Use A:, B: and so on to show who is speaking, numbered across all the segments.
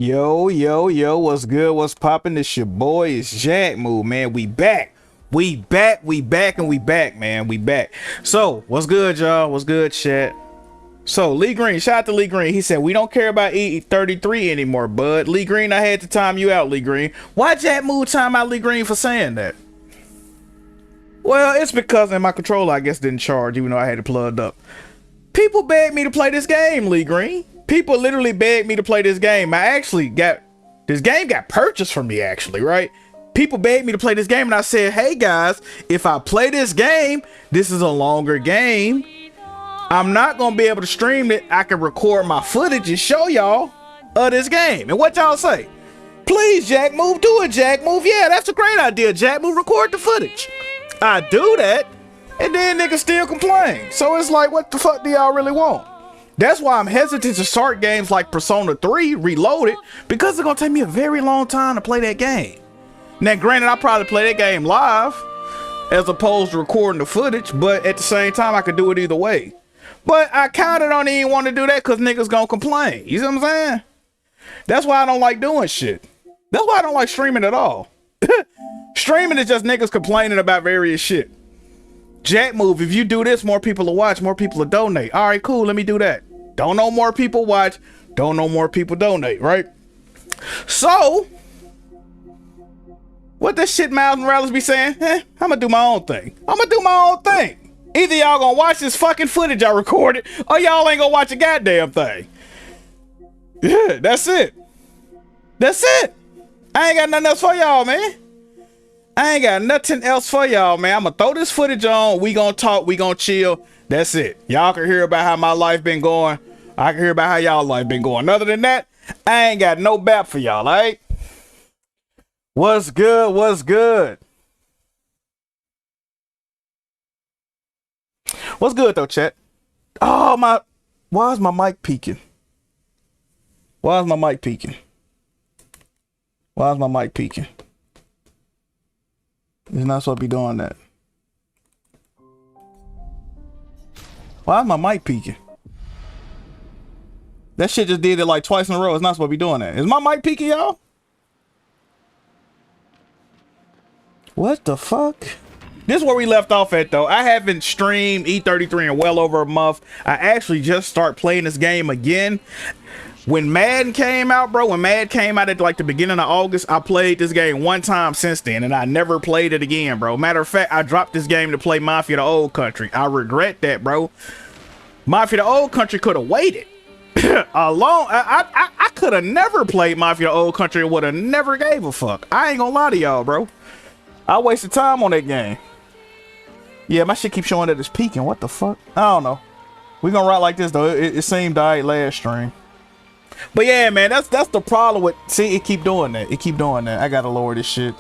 A: Yo, yo, yo, what's good? What's poppin'? This your boy, it's Jackmove, man. We back. We back, man. We back. So, what's good, y'all? What's good, chat? So, Lee Green, shout out to Lee Green. He said, we don't care about E33 anymore, bud. Lee Green, I had to time you out, Lee Green. Why Jackmove time out Lee Green for saying that? Well, it's because my controller, I guess, didn't charge, even though I had it plugged up. People begged me to play this game, Lee Green. People literally begged me to play this game. This game got purchased from me, actually, right? People begged me to play this game, and I said, hey guys, if I play this game, this is a longer game. I'm not gonna be able to stream it. I can record my footage and show y'all of this game. And what y'all say? Please, Jackmove, do it, Jackmove. Yeah, that's a great idea, Jackmove. Record the footage. I do that, and then niggas still complain. So it's like, what the fuck do y'all really want? That's why I'm hesitant to start games like Persona 3 Reloaded, because it's gonna take me a very long time to play that game. Now, granted, I'll probably play that game live as opposed to recording the footage, but at the same time, I could do it either way. But I kinda don't even want to do that because niggas gonna complain. You see what I'm saying? That's why I don't like doing shit. That's why I don't like streaming at all. Streaming is just niggas complaining about various shit. Jackmove, if you do this, more people will watch, more people will donate. All right, cool, let me do that. Don't know more people watch, don't know more people donate, right? So, what this shit Miles Morales be saying? I'm gonna do my own thing. Either y'all gonna watch this fucking footage I recorded, or y'all ain't gonna watch a goddamn thing. Yeah, that's it. That's it. I ain't got nothing else for y'all, man. I'm gonna throw this footage on. We gonna talk. We gonna chill. That's it. Y'all can hear about how my life been going. I can hear about how y'all life been going. Other than that, I ain't got no bap for y'all, all right? What's good? What's good? What's good, though, chat? Oh, why is my mic peaking? Why is my mic peaking? It's not supposed to be doing that. Why is my mic peaking? That shit just did it like twice in a row. It's not supposed to be doing that. Is my mic peaking, y'all? What the fuck? This is where we left off at, though. I haven't streamed E33 in well over a month. I actually just start playing this game again. When Madden came out, bro, when Madden came out at like the beginning of August, I played this game one time since then, and I never played it again, bro. Matter of fact, I dropped this game to play Mafia the Old Country. I regret that, bro. Mafia the Old Country could have waited a long. I could have never played Mafia the Old Country. Would have never gave a fuck. I ain't gonna lie to y'all, bro. I wasted time on that game. Yeah, my shit keeps showing that it's peaking. What the fuck? I don't know. We gonna ride like this though. It seemed alright last stream. But yeah, man, that's the problem with. See, it keep doing that. It keep doing that. I gotta lower this shit.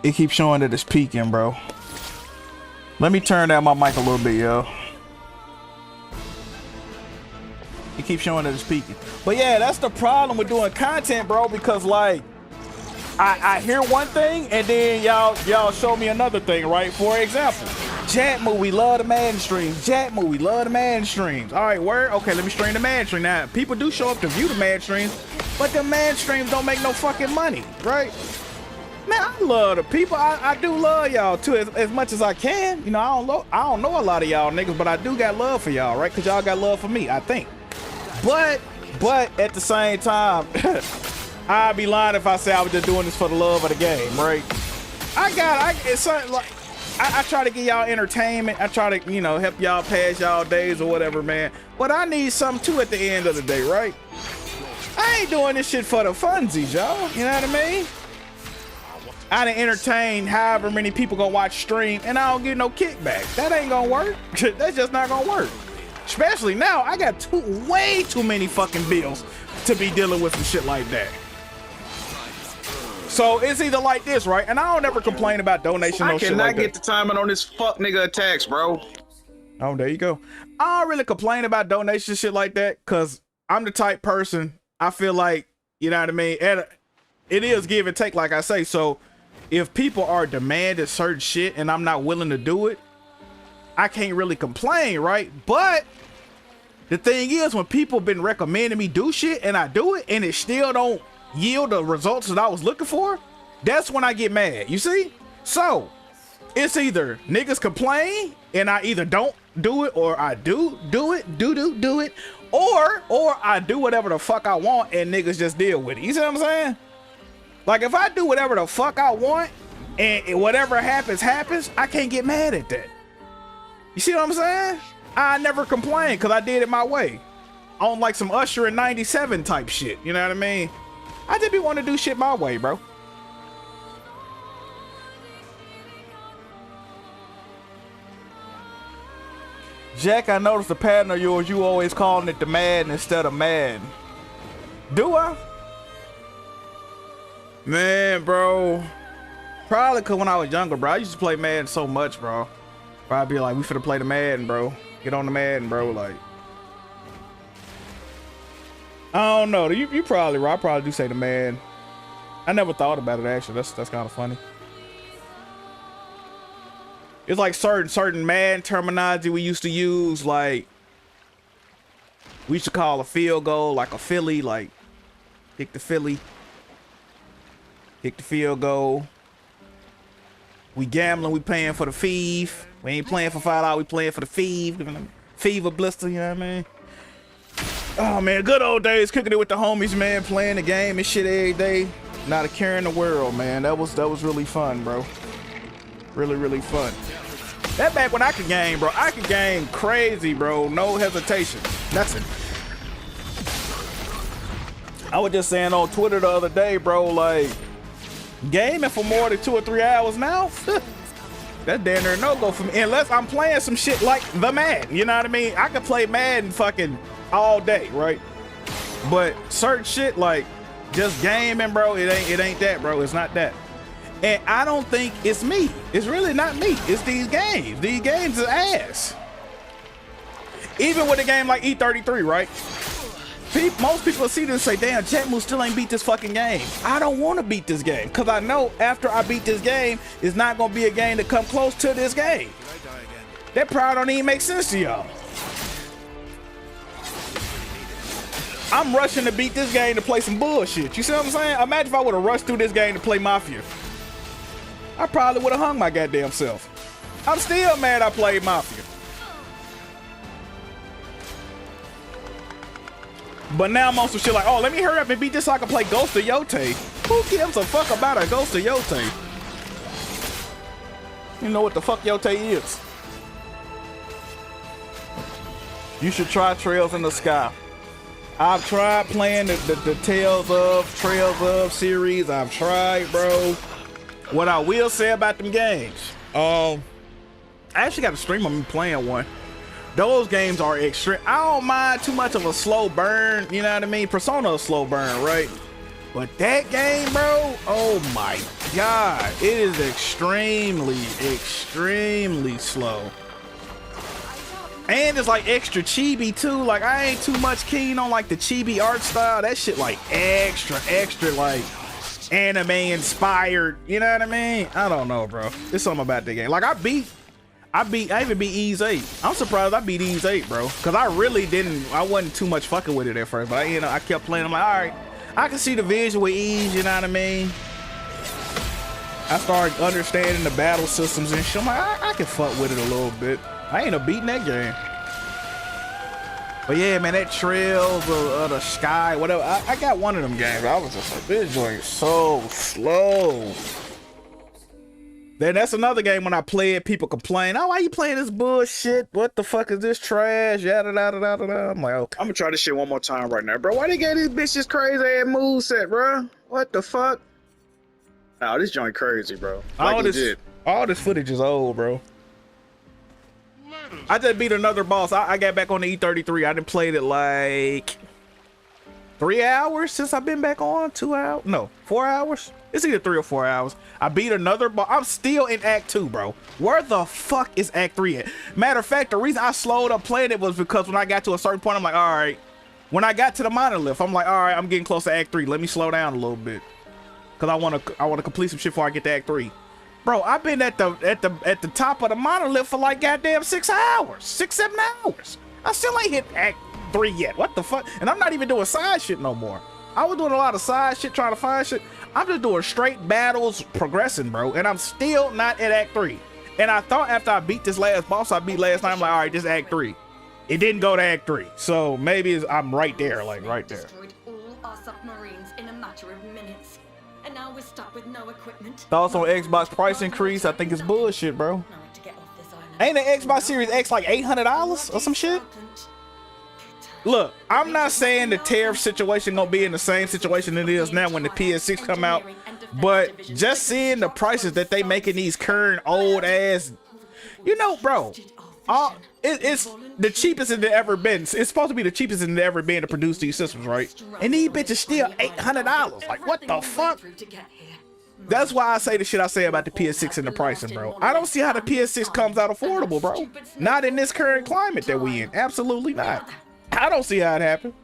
A: It keeps showing that it's peaking, bro. Let me turn down my mic a little bit, yo. It keeps showing that it's peaking. But yeah, that's the problem with doing content, bro. Because like, I hear one thing and then y'all show me another thing, right? For example, Jackmove, we love the Madden streams. Jackmove, we love the Madden streams. All right, word. Okay, let me stream the Madden stream. Now, people do show up to view the Madden streams, but the Madden streams don't make no fucking money, right? Man, I love the people. I do love y'all too, as much as I can. You know, I don't know a lot of y'all niggas, but I do got love for y'all, right? Cause y'all got love for me, I think. But at the same time, I'd be lying if I say I was just doing this for the love of the game, right? It's something like, I try to get y'all entertainment. I try to, you know, help y'all pass y'all days or whatever, man. But I need something too at the end of the day, right? I ain't doing this shit for the funsies, y'all. You know what I mean? I done entertain however many people gonna watch stream and I don't get no kickback. That ain't gonna work. That's just not gonna work. Especially now, I got way too many fucking bills to be dealing with some shit like that. So it's either like this, right? And I don't ever complain about donation.
B: I cannot get the timing on this fuck nigga attacks, bro.
A: Oh, there you go. I don't really complain about donation shit like that because I'm the type person, I feel like, you know what I mean? And it is give and take, like I say. So if people are demanding certain shit and I'm not willing to do it, I can't really complain, right? But the thing is, when people been recommending me do shit and I do it and it still don't yield the results that I was looking for, that's when I get mad, you see? So it's either niggas complain and I either don't do it or I do it, or I do whatever the fuck I want and niggas just deal with it. You see what I'm saying? Like if I do whatever the fuck I want and whatever happens, I can't get mad at that. You see what I'm saying? I never complain because I did it my way. On like some Usher in 97 type shit. You know what I mean? I just be wanting to do shit my way, bro. Jack, I noticed the pattern of yours. You always calling it the Madden instead of Madden. Do I? Man, bro. Probably because when I was younger, bro, I used to play Madden so much, bro. I'd be like, we finna play the Madden, bro. Get on the Madden, bro. Like, I don't know. You probably right. I probably do say the Madden. I never thought about it actually. That's kind of funny. It's like certain Madden terminology we used to use. Like, we used to call a field goal like a Philly. Like, kick the Philly, kick the field goal. We gambling. We paying for the feeve. We ain't playing for $5, we playing for the fever blister, you know what I mean? Oh man, good old days, kicking it with the homies, man, playing the game and shit every day. Not a care in the world, man. That was really fun, bro. Really fun. That back when I could game, bro. I could game crazy, bro. No hesitation. Nothing. I was just saying on Twitter the other day, bro, like, gaming for more than 2 or 3 hours now? That's damn near no-go for me. Unless I'm playing some shit like the Madden, you know what I mean? I could play Madden fucking all day, right? But certain shit like just gaming, bro, it ain't that, bro. It's not that. And I don't think it's me. It's really not me. It's these games. These games is ass. Even with a game like E33, right? Most people see this and say, damn, Jackmove still ain't beat this fucking game. I don't want to beat this game because I know after I beat this game, it's not going to be a game to come close to this game. That probably don't even make sense to y'all. I'm rushing to beat this game to play some bullshit. You see what I'm saying? Imagine if I would have rushed through this game to play Mafia. I probably would have hung my goddamn self. I'm still mad I played Mafia. But now I'm on some shit like, oh, let me hurry up and beat this so I can play Ghost of Yote. Who gives a fuck about a Ghost of Yote? You know what the fuck Yote is? You should try Trails in the Sky. I've tried playing the Trails of series. I've tried, bro. What I will say about them games, I actually got a stream of me playing one. Those games are extreme. I don't mind too much of a slow burn, you know what I mean? Persona a slow burn, right? But that game, bro, oh my God, it is extremely slow. And it's like extra chibi too. Like I ain't too much keen on like the chibi art style. That shit like extra like anime inspired. You know what I mean? I don't know, bro. There's something about the game. Like I even beat Ease 8. I'm surprised I beat Ease 8, bro. Cause I wasn't too much fucking with it at first. But I kept playing. I'm like, all right, I can see the vision with Ease. You know what I mean? I started understanding the battle systems and shit. I'm like, I can fuck with it a little bit. I ain't beating that game. But yeah, man, that Trails of the Sky, whatever. I got one of them games. I was just like, this joint is so slow. Then that's another game when I play it, people complain, oh, why you playing this bullshit? What the fuck is this trash? Yada, yada, yada, yada. I'm like, okay.
B: I'm gonna try this shit one more time right now, bro. Why they got this bitch this crazy ass moveset, bro? What the fuck? Oh, this joint crazy, bro. Like
A: all this footage is old, bro. I just beat another boss. I got back on the E33. I done played it like 3 hours since I've been back on. 2 hours? No, 4 hours. It's either 3 or 4 hours. I beat another boss. I'm still in Act 2, bro. Where the fuck is Act 3 at? Matter of fact, the reason I slowed up playing it was because when I got to a certain point, I'm like, all right. When I got to the monolith, I'm like, all right, I'm getting close to Act 3. Let me slow down a little bit. Cause I wanna complete some shit before I get to Act 3. Bro, I've been at the top of the monolith for like goddamn 6 hours, 6-7 hours. I still ain't hit Act 3 yet. What the fuck? And I'm not even doing side shit no more. I was doing a lot of side shit, trying to find shit. I'm just doing straight battles, progressing, bro. And I'm still not at Act 3. And I thought after I beat this last boss I beat last time, I'm like, all right, this is Act 3. It didn't go to Act 3. So maybe I'm right there, like right there.
C: Destroyed all our submarines in a matter of minutes. And now we're stuck with no equipment.
A: Thoughts on Xbox price increase? I think it's bullshit, bro. Ain't the Xbox Series X like $800 or some shit? Look, I'm not saying the tariff situation gonna be in the same situation it is now when the PS6 come out, but just seeing the prices that they making these current old ass, you know, bro, it's the cheapest it's ever been. It's supposed to be the cheapest it's ever been to produce these systems, right? And these bitches still $800. Like, what the fuck? That's why I say the shit I say about the PS6 and the pricing, bro. I don't see how the PS6 comes out affordable, bro. Not in this current climate that we in. Absolutely not. I don't see how it happened.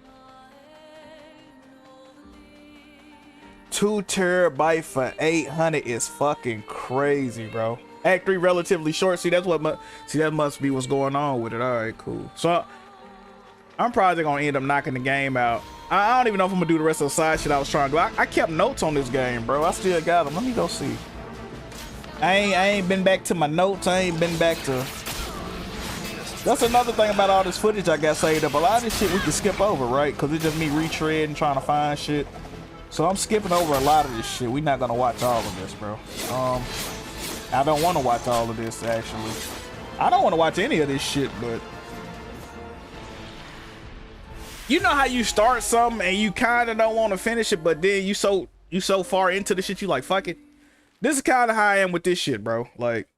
A: 2 terabyte for 800 is fucking crazy, bro. Act 3 relatively short. See, that must be what's going on with it. All right, cool. So I'm probably gonna end up knocking the game out. I don't even know if I'm gonna do the rest of the side shit I was trying to do. I kept notes on this game, bro. I still got them. Let me go see. I ain't been back to my notes. I ain't been back to. That's another thing about all this footage I got saved up. A lot of this shit we can skip over, right? Because it's just me retreading, trying to find shit. So I'm skipping over a lot of this shit. We're not gonna watch all of this, bro. I don't want to watch all of this, actually. I don't want to watch any of this shit, but you know how you start something and you kind of don't want to finish it, but then you so far into the shit, you like, fuck it. This is kind of how I am with this shit, bro. Like,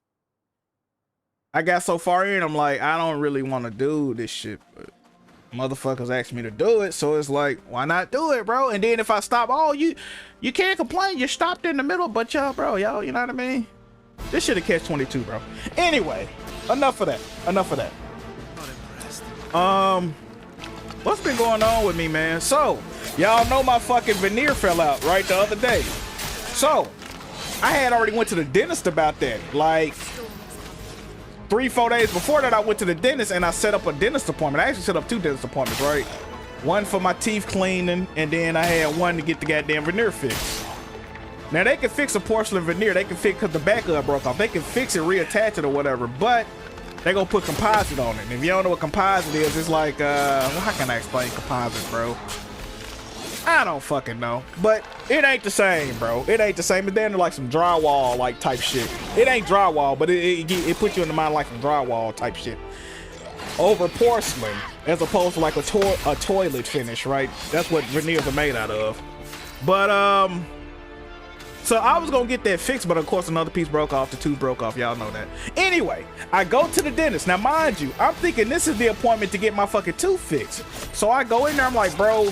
A: I got so far in, I'm like, I don't really want to do this shit, but motherfuckers asked me to do it, so it's like, why not do it, bro? And then if I stop, oh, you can't complain, you stopped in the middle, but y'all, bro, y'all, you know what I mean? This shit a catch 22, bro. Anyway, enough of that. What's been going on with me, man? So, y'all know my fucking veneer fell out, right, the other day. So, I had already went to the dentist about that. Like, 3-4 days before that, I went to the dentist and I set up a dentist appointment. I actually set up 2 dentist appointments, right? One for my teeth cleaning, and then I had one to get the goddamn veneer fixed. Now, they can fix a porcelain veneer. They can fix, because the back of it broke off. They can fix it, reattach it or whatever. But they gonna put composite on it. And if you don't know what composite is, it's like, well, how can I explain composite, bro? I don't fucking know, but it ain't the same, bro. It ain't the same. It's down to like some drywall like type shit. It ain't drywall, but it puts you in the mind like some drywall type shit over porcelain, as opposed to like a toilet finish, right? That's what veneers are made out of. But so I was gonna get that fixed, but of course another piece broke off. The tooth broke off. Y'all know that. Anyway, I go to the dentist. Now, mind you, I'm thinking this is the appointment to get my fucking tooth fixed. So I go in there. I'm like, bro.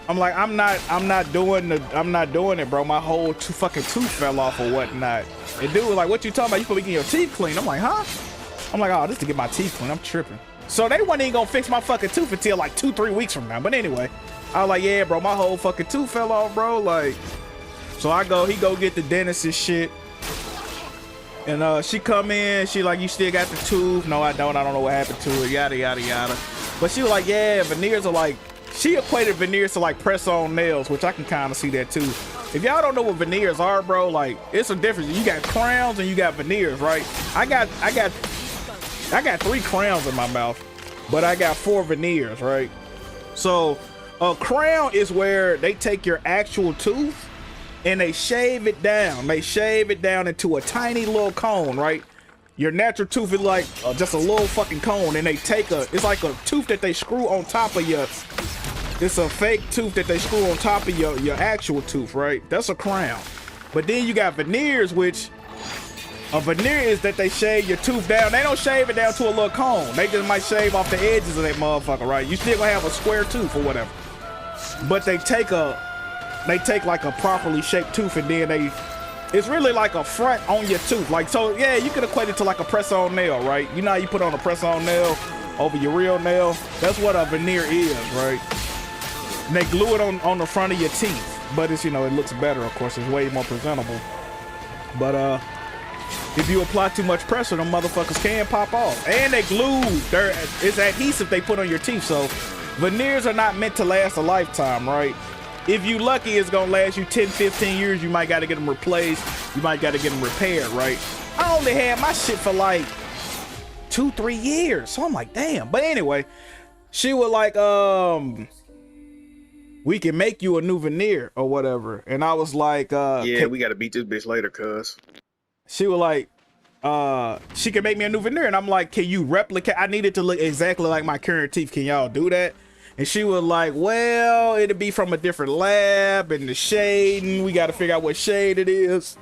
A: I'm like, I'm not doing it, bro. My whole fucking tooth fell off or whatnot. And dude was like, what you talking about? You supposed to be getting your teeth cleaned. I'm like, huh? I'm like, oh, this to get my teeth cleaned. I'm tripping. So they wasn't even gonna fix my fucking tooth until like 2-3 weeks from now. But anyway, I was like, yeah, bro, my whole fucking tooth fell off, bro. Like, so he go get the dentist and shit. And she come in, she like, you still got the tooth? No, I don't know what happened to it, yada, yada, yada. But she was like, yeah, veneers are like, she equated veneers to like press-on nails, which I can kind of see that too. If y'all don't know what veneers are, bro, like, it's a difference. You got crowns and you got veneers, right? I got 3 crowns in my mouth, but I got 4 veneers, right? So a crown is where they take your actual tooth and they shave it down. They shave it down into a tiny little cone, right? Your natural tooth is like just a little fucking cone, and they take it's like a tooth that they screw on top of your, it's a fake tooth that they screw on top of your actual tooth, right? That's a crown. But then you got veneers, which a veneer is that they shave your tooth down. They don't shave it down to a little cone. They just might shave off the edges of that motherfucker, right? You still gonna have a square tooth or whatever. But they take like a properly shaped tooth, and then it's really like a front on your tooth. Like, so yeah, you could equate it to like a press-on nail, right? You know how you put on a press-on nail over your real nail? That's what a veneer is, right? And they glue it on the front of your teeth. But it's, you know, it looks better, of course. It's way more presentable. But if you apply too much pressure, them motherfuckers can pop off. And they glue, it's adhesive they put on your teeth. So veneers are not meant to last a lifetime, right? If you lucky, it's gonna last you 10-15 years. You might gotta get them replaced. You might gotta get them repaired, right? I only had my shit for like 2-3 years. So I'm like, damn. But anyway, she was like, we can make you a new veneer or whatever. And I was like,
B: yeah, we gotta beat this bitch later, cuz.
A: She was like, she can make me a new veneer. And I'm like, can you replicate? I need it to look exactly like my current teeth. Can y'all do that? And she was like, well, it'll be from a different lab, and the shading, we got to figure out what shade it is.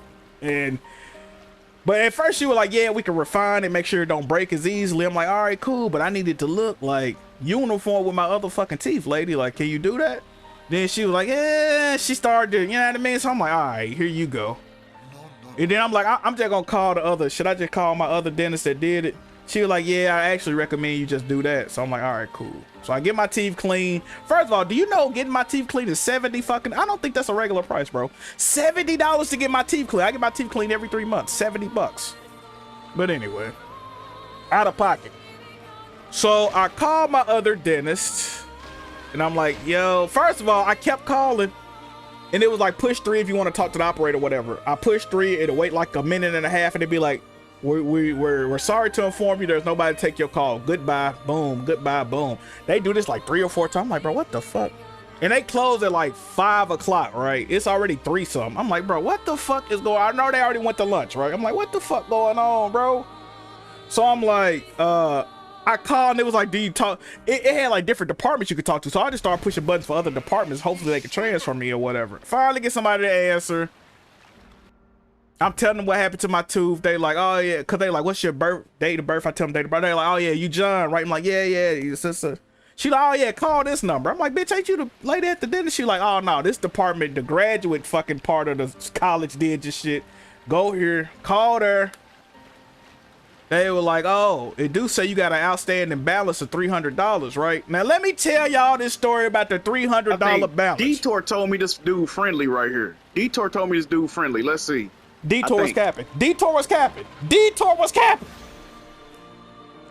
A: But at first she was like, yeah, we can refine it, make sure it don't break as easily. I'm like, all right, cool, but I need it to look like uniform with my other fucking teeth, lady. Like, can you do that? Then she was like, yeah, she started to, you know what I mean? So I'm like, all right, here you go. And then I'm like, I'm just gonna call the other, should I just call my other dentist that did it? She was like, yeah, I actually recommend you just do that. So I'm like, all right, cool. So I get my teeth clean. First of all, do you know getting my teeth clean is 70 fucking, I don't think that's a regular price, bro. $70 to get my teeth clean. I get my teeth clean every 3 months, 70 bucks. But anyway, out of pocket. So I called my other dentist and I'm like, yo, first of all, I kept calling and it was like push 3 if you want to talk to the operator or whatever. I push 3, it'll wait like a minute and a half and it'd be like, we're sorry to inform you there's nobody to take your call. Goodbye, boom, goodbye, boom. They do this like 3 or 4 times. I'm like, bro, what the fuck? And they close at like 5 o'clock, right? It's already 3 something. I'm like, bro, what the fuck is going on? I know they already went to lunch, right? I'm like, what the fuck going on, bro? So I'm like, I called and it was like, do you talk? It had like different departments you could talk to. So I just started pushing buttons for other departments. Hopefully they could transfer me or whatever. Finally get somebody to answer. I'm telling them what happened to my tooth. They like, oh yeah, because they like, what's your date of birth? I tell them date of birth. They like, oh yeah, you John, right? I'm like, yeah, your sister. She like, oh yeah, call this number. I'm like, bitch, ain't you the lady at the dentist? She like, oh no, this department, the graduate fucking part of the college did your shit. Go here, called her. They were like, oh, it do say you got an outstanding balance of $300, right? Now let me tell y'all this story about the $300 balance.
B: Detour told me this dude friendly right here. Detour told me this dude friendly. Let's see.
A: Detour was capping. Detour was capping. Detour was capping.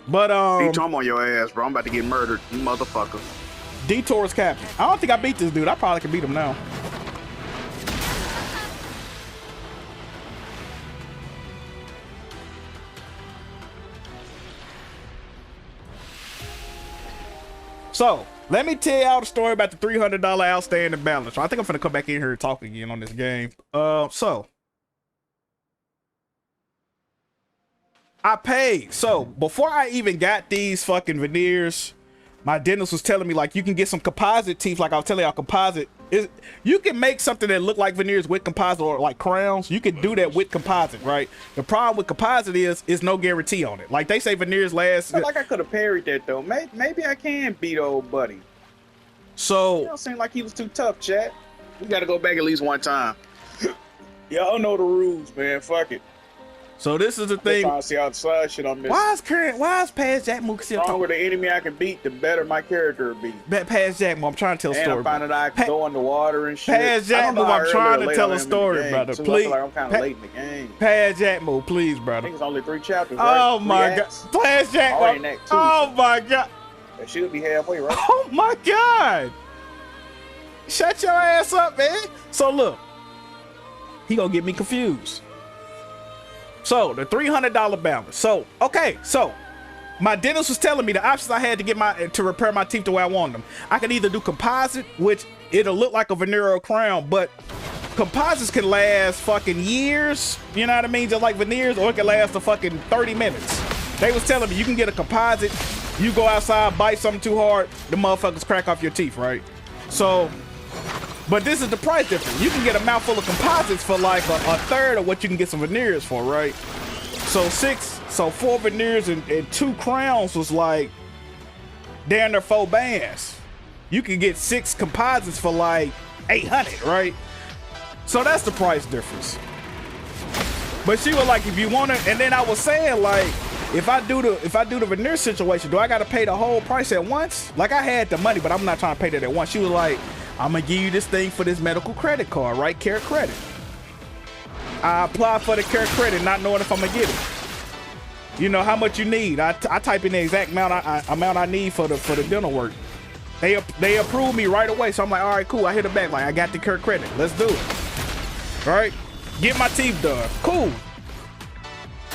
A: But
B: Detour, I'm on your ass, bro. I'm about to get murdered, motherfucker.
A: Detour was capping. I don't think I beat this dude. I probably can beat him now. So let me tell y'all the story about the $300 outstanding balance. I think I'm gonna come back in here and talk again on this game. So I paid. So before I even got these fucking veneers, my dentist was telling me like you can get some composite teeth. Like I was telling y'all, composite is, you can make something that look like veneers with composite, or like crowns. You can do that with composite, right? The problem with composite is no guarantee on it. Like they say veneers last.
B: I feel like I could have parried that though. Maybe I can beat old buddy.
A: So
B: You don't seem like he was too tough, chat. We gotta go back at least one time. Y'all know the rules, man. Fuck it.
A: So this is the
B: I'm
A: thing.
B: trying to see how the side shit on this.
A: Why is past Jackmove still
B: The
A: talking?
B: stronger the enemy I can beat, the better my character will be.
A: Past Jackmove, I'm trying to tell a
B: And
A: story.
B: I'm finding out I can go in the water and shit.
A: Past
B: I don't know
A: Jackmove,
B: how
A: I'm trying
B: early or
A: to
B: late
A: tell
B: I
A: a
B: am in
A: story,
B: the game,
A: brother.
B: too.
A: Please.
B: I feel like I'm kind of late in the game.
A: Past Jackmove, please,
B: I
A: brother.
B: think it's only 3 chapters, right?
A: Oh
B: 3
A: my god.
B: acts.
A: Past
B: Already in
A: Jackmove.
B: Act 2.
A: Oh my god.
B: That should be halfway, right?
A: Oh my god. Shut your ass up, man. So look, he gonna get me confused. So the $300 balance. So okay, so my dentist was telling me the options I had to repair my teeth the way I want them. I can either do composite, which it'll look like a veneer or a crown, but composites can last fucking years. You know what I mean? Just like veneers, or it can last a fucking 30 minutes. They was telling me you can get a composite, you go outside, bite something too hard, the motherfuckers crack off your teeth, right? So, but this is the price difference. You can get a mouthful of composites for like a third of what you can get some veneers for, right? So 4 veneers and 2 crowns was like damn near 4 bands. You can get 6 composites for like 800, right? So that's the price difference. But she was like, if you want it, and then I was saying like, if I do the veneer situation, do I gotta pay the whole price at once? Like I had the money, but I'm not trying to pay that at once. She was like, I'm gonna give you this thing for this medical credit card, right? Care credit. I applied for the care credit, not knowing if I'm gonna get it. You know how much you need. I type in the exact amount I need for the dental work. They approved me right away, so I'm like, all right, cool. I hit it back like I got the care credit. Let's do it. All right, get my teeth done. Cool.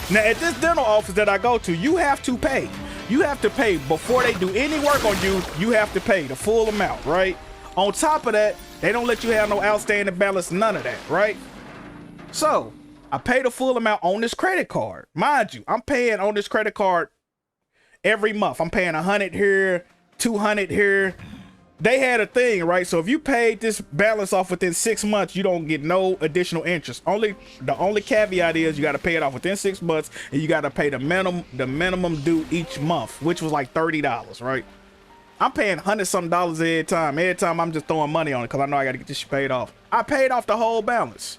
A: Now at this dental office that I go to, you have to pay. You have to pay before they do any work on you. You have to pay the full amount, right? On top of that, they don't let you have no outstanding balance, none of that, right? So I pay the full amount on this credit card. Mind you, I'm paying on this credit card every month. I'm paying 100 here, 200 here. They had a thing, right? So if you paid this balance off within 6 months, you don't get no additional interest. The only caveat is you got to pay it off within 6 months, and you got to pay the minimum due each month, which was like $30, right? I'm paying $100-something every time. Every time I'm just throwing money on it because I know I got to get this shit paid off. I paid off the whole balance.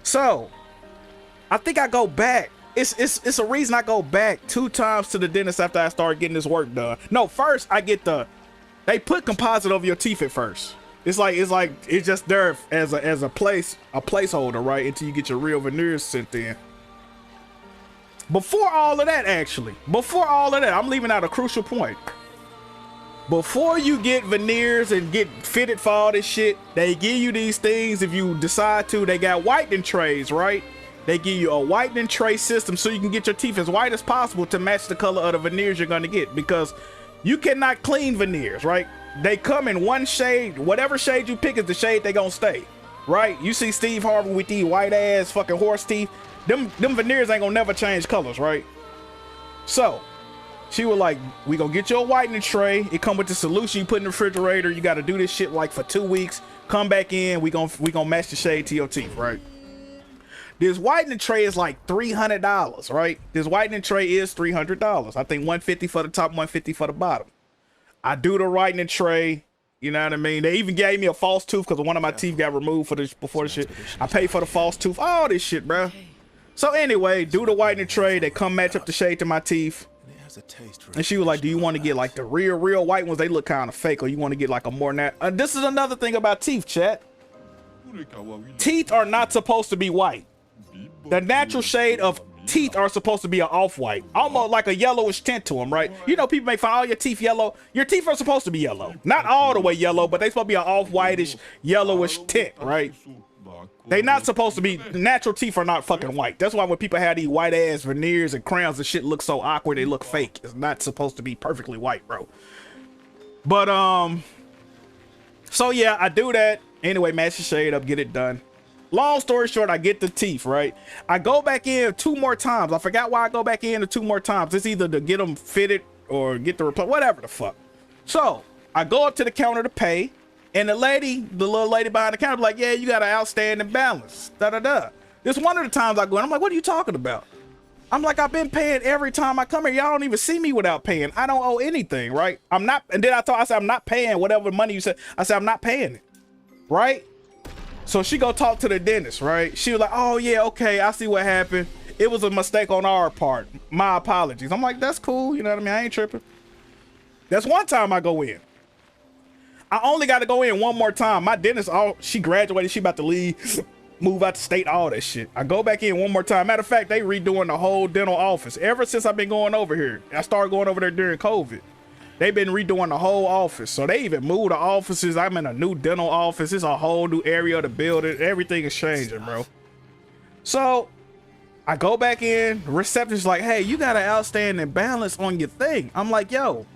A: So I think I go back. It's a reason I go back 2 times to the dentist after I start getting this work done. No, first I get they put composite over your teeth at first. It's just there as a placeholder, right? Until you get your real veneers sent in. Before all of that, I'm leaving out a crucial point. Before you get veneers and get fitted for all this shit, they give you these things if you decide to. They got whitening trays, right? They give you a whitening tray system so you can get your teeth as white as possible to match the color of the veneers you're gonna get, because you cannot clean veneers, right? They come in one shade. Whatever shade you pick is the shade they gonna stay, right? You see Steve Harvey with these white ass fucking horse teeth. Them veneers ain't gonna never change colors, right? So she was like, we gonna get you a whitening tray. It come with the solution you put in the refrigerator. You gotta do this shit like for 2 weeks. Come back in, we gonna match the shade to your teeth, right? This whitening tray is like $300, right? This whitening tray is $300. I think $150 for the top, $150 for the bottom. I do the whitening tray, you know what I mean? They even gave me a false tooth because one of my teeth got removed before the shit. I paid for the false tooth, all this shit, bro. So anyway, do the whitening tray. They come match up the shade to my teeth. And she was like, do you want to get like the real white ones? They look kind of fake, or you want to get like a more this is another thing about teeth, chat. Teeth are not supposed to be white. The natural shade of teeth are supposed to be an off-white, almost like a yellowish tint to them, right? You know, people make fun of all your teeth yellow. Your teeth are supposed to be yellow. Not all the way yellow, but they supposed to be an off-whitish, yellowish tint, right? They not supposed to be, natural teeth are not fucking white. That's why when people have these white ass veneers and crowns and shit look so awkward, they look fake. It's not supposed to be perfectly white, bro. But so yeah, I do that. Anyway, match the shade up, get it done. Long story short, I get the teeth, right? I go back in 2 more times. I forgot why I go back in 2 more times. It's either to get them fitted or get the replace, whatever the fuck. So I go up to the counter to pay, and the little lady behind the counter, like, yeah, you got an outstanding balance. Da da da. This one of the times I go, and I'm like, what are you talking about? I'm like, I've been paying every time I come here. Y'all don't even see me without paying. I don't owe anything, right? I'm not. And then I said, I'm not paying whatever money you said. I said, I'm not paying it, right? So she go talk to the dentist, right? She was like, oh yeah, okay, I see what happened. It was a mistake on our part. My apologies. I'm like, that's cool. You know what I mean? I ain't tripping. That's one time I go in. I only got to go in one more time. My dentist, she graduated. She about to leave, move out the state, all that shit. I go back in one more time. Matter of fact, they redoing the whole dental office. Ever since I've been going over here, I started going over there during COVID. They've been redoing the whole office. So they even moved the offices. I'm in a new dental office. It's a whole new area of the building. Everything is changing, bro. So I go back in. The receptionist's like, hey, you got an outstanding balance on your thing. I'm like, yo,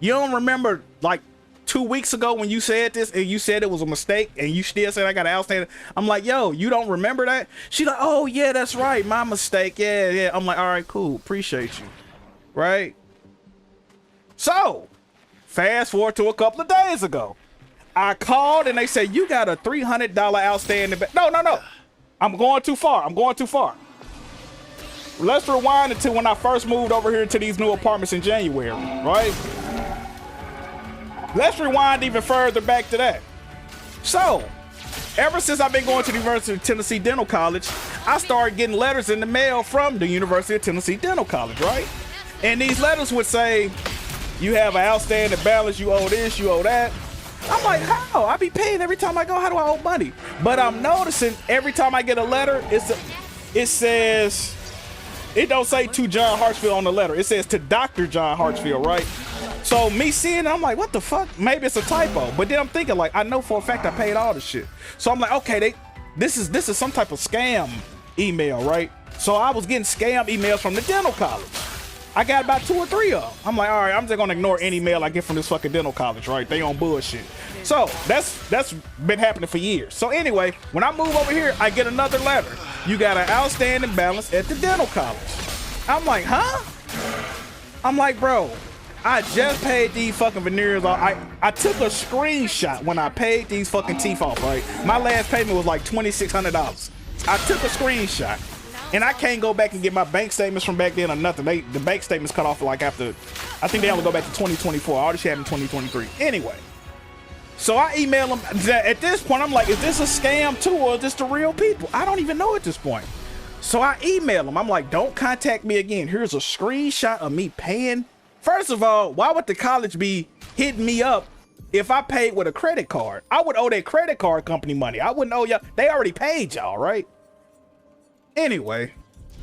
A: you don't remember like 2 weeks ago when you said this and you said it was a mistake and you still said I got an outstanding? I'm like, yo, you don't remember that? She's like, oh yeah, that's right, my mistake. Yeah. I'm like, all right, cool, appreciate you, right? So fast forward to a couple of days ago, I called and they said, you got a $300 outstanding. No, I'm going too far. Let's rewind it to when I first moved over here to these new apartments in January, right? Let's rewind even further back to that. So ever since I've been going to the University of Tennessee Dental College, I started getting letters in the mail from the University of Tennessee Dental College, right? And these letters would say, you have an outstanding balance, you owe this, you owe that. I'm like, how? I be paying every time I go. How do I owe money? But I'm noticing every time I get a letter, it says, it don't say to John Hartsfield on the letter. It says to Dr. John Hartsfield, right? So me seeing it, I'm like, what the fuck? Maybe it's a typo. But then I'm thinking, like, I know for a fact I paid all the shit. So I'm like, okay, this is some type of scam email, right? So I was getting scam emails from the dental college. I got about 2 or 3 of them. I'm like, all right, I'm just gonna ignore any mail I get from this fucking dental college, right? They on bullshit. So that's been happening for years. So anyway, when I move over here, I get another letter. You got an outstanding balance at the dental college. I'm like, huh? I'm like, bro, I just paid these fucking veneers off. I took a screenshot when I paid these fucking teeth off, right? My last payment was like $2,600. I took a screenshot. And I can't go back and get my bank statements from back then or nothing. The bank statements cut off like after, I think they only go back to 2024. All this shit happened in 2023. Anyway, so I email them. At this point, I'm like, is this a scam too, or is this the real people? I don't even know at this point. So I email them. I'm like, don't contact me again. Here's a screenshot of me paying. First of all, why would the college be hitting me up if I paid with a credit card? I would owe that credit card company money. I wouldn't owe y'all. They already paid y'all, right? Anyway,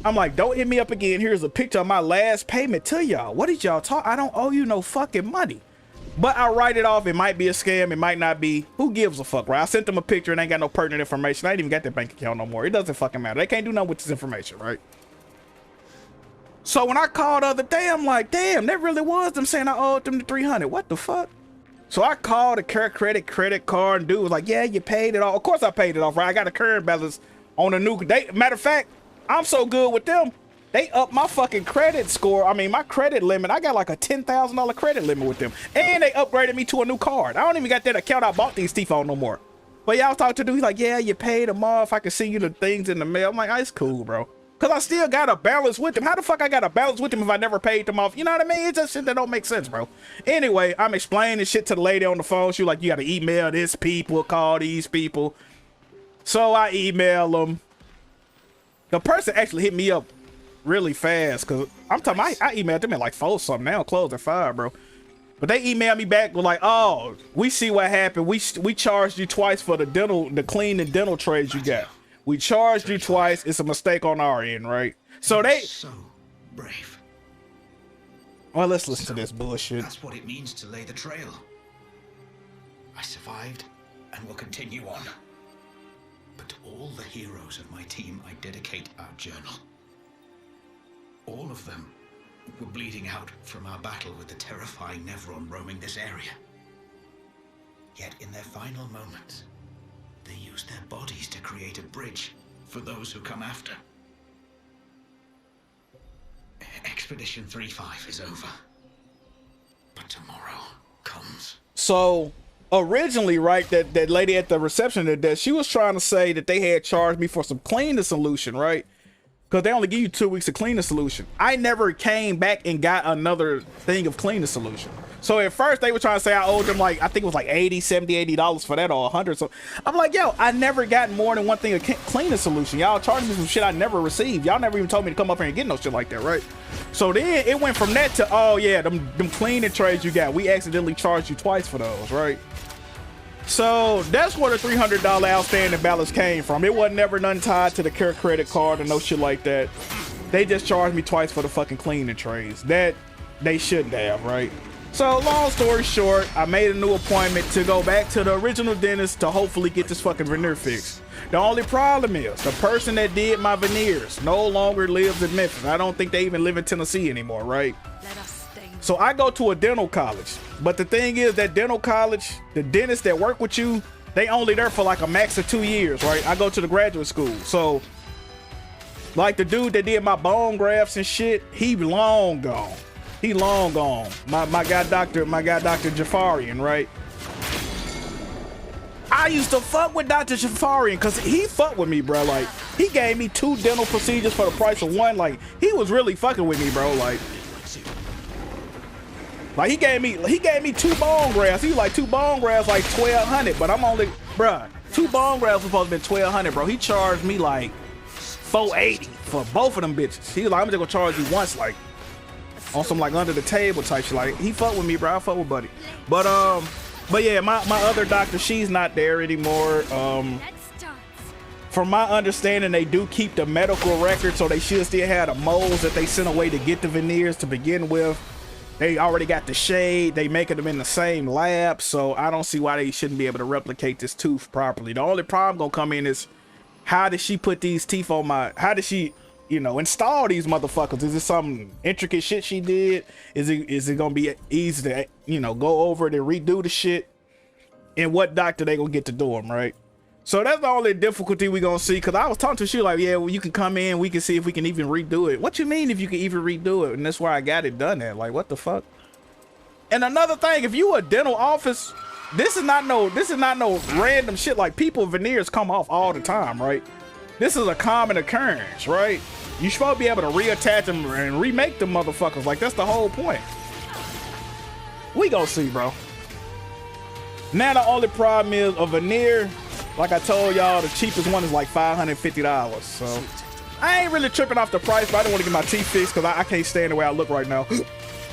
A: I'm like, don't hit me up again. Here's a picture of my last payment to y'all. What did y'all talk? I don't owe you no fucking money. But I write it off. It might be a scam. It might not be. Who gives a fuck, right? I sent them a picture and ain't got no pertinent information. I ain't even got their bank account no more. It doesn't fucking matter. They can't do nothing with this information, right? So when I called the other day, I'm like, damn, that really was them saying I owed them the 300. What the fuck? So I called the credit card, and dude was like, yeah, you paid it off. Of course I paid it off, right? I got a current balance on a new day. Matter of fact, I'm so good with them, they upped my fucking credit score. I mean, my credit limit. I got like a $10,000 credit limit with them, and they upgraded me to a new card. I don't even got that account I bought these teeth on no more. But y'all talk to dude, he's like, yeah, you paid them off. I can see you the things in the mail. I'm like, oh, it's cool, bro. Cause I still got a balance with them. How the fuck I got a balance with them if I never paid them off? You know what I mean? It's just shit that don't make sense, bro. Anyway, I'm explaining shit to the lady on the phone. She was like, you gotta email this people, call these people. So I email them. The person actually hit me up really fast, cause I'm talking, I emailed them at like 4 something. Now close at 5, bro. But they emailed me back with like, oh, we see what happened. We charged you twice for the clean and dental trays you got. We charged you twice. It's a mistake on our end, right? So they
D: so brave.
A: Well, let's listen to this bullshit.
D: That's what it means to lay the trail. I survived and will continue on. But to all the heroes of my team, I dedicate our journal. All of them were bleeding out from our battle with the terrifying Nevron roaming this area. Yet in their final moments, they use their bodies to create a bridge for those who come after. Expedition 3-5 is over. But tomorrow comes.
A: So originally, right, that lady at the reception that she was trying to say that they had charged me for some cleaning solution, right? Because they only give you 2 weeks of cleaning solution. I never came back and got another thing of cleaning solution. So at first they were trying to say I owed them like, I think it was like $80, $70, $80 for that, or 100. So I'm like, yo, I never got more than one thing of cleaning solution. Y'all charged me some shit I never received. Y'all never even told me to come up here and get no shit like that, right? So then it went from that to, oh yeah, them cleaning trades you got, we accidentally charged you twice for those, right? So that's where the $300 outstanding balance came from. It wasn't never none tied to the care credit card or no shit like that. They just charged me twice for the fucking cleaning trades. That they shouldn't have, right? So long story short, I made a new appointment to go back to the original dentist to hopefully get this fucking veneer fixed. The only problem is the person that did my veneers no longer lives in Memphis. I don't think they even live in Tennessee anymore, right? So I go to a dental college, but the thing is that dental college, the dentists that work with you, they only there for like a max of 2 years, right? I go to the graduate school. So like the dude that did my bone grafts and shit, he long gone. He long gone. My guy Dr. Jafarian, right? I used to fuck with Dr. Jafarian because he fucked with me, bro. Like, he gave me 2 dental procedures for the price of 1. Like, he was really fucking with me, bro. Like he gave me 2 bone grafts. He was like 2 bone grafts, like $1,200. But I'm only, bruh, 2 bone grafts was supposed to be $1,200, bro. He charged me like $480 for both of them bitches. He was like, I'm just gonna charge you once, like on some like under the table type shit. Like he fucked with me, bro. I fuck with buddy. But yeah, my other doctor, she's not there anymore. From my understanding, they do keep the medical record, so they should still have the molds that they sent away to get the veneers to begin with. They already got the shade. They making them in the same lab, so I don't see why they shouldn't be able to replicate this tooth properly. The only problem gonna come in is how did she put these teeth on my, how did she, you know, install these motherfuckers? Is it some intricate shit she did? Is it gonna be easy to, you know, go over it and redo the shit? And what doctor they gonna get to do them, right? So that's the only difficulty we gonna see. Because I was talking to her, she was like, yeah, well, you can come in, we can see if we can even redo it. What you mean if you can even redo it? And that's why I got it done at. Like, what the fuck? And another thing, if you a dental office, this is not no random shit. Like, people veneers come off all the time, right? This is a common occurrence, right? You supposed to be able to reattach them and remake them motherfuckers. Like, that's the whole point. We gonna see, bro. Now the only problem is a veneer. Like I told y'all, the cheapest one is like $550. So I ain't really tripping off the price, but I don't want to get my teeth fixed because I can't stand the way I look right now.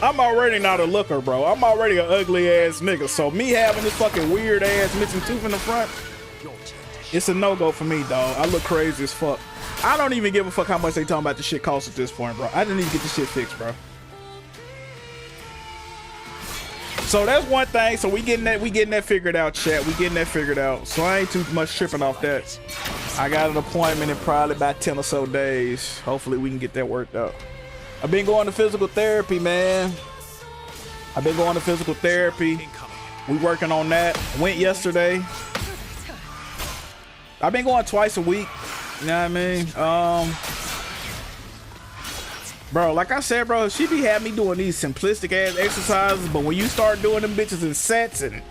A: I'm already not a looker, bro. I'm already an ugly ass nigga. So me having this fucking weird ass missing tooth in the front, it's a no-go for me, dog. I look crazy as fuck. I don't even give a fuck how much they talking about this shit costs at this point, bro. I didn't even get this shit fixed, bro. So that's one thing. So we getting that figured out, chat. We getting that figured out. So I ain't too much tripping off that. I got an appointment in probably about 10 or so days. Hopefully we can get that worked out. I've been going to physical therapy, man. I've been going to physical therapy. We working on that. Went yesterday. I've been going twice a week. You know what I mean? Bro, like I said, bro, she be having me doing these simplistic ass exercises, but when you start doing them bitches in sets, and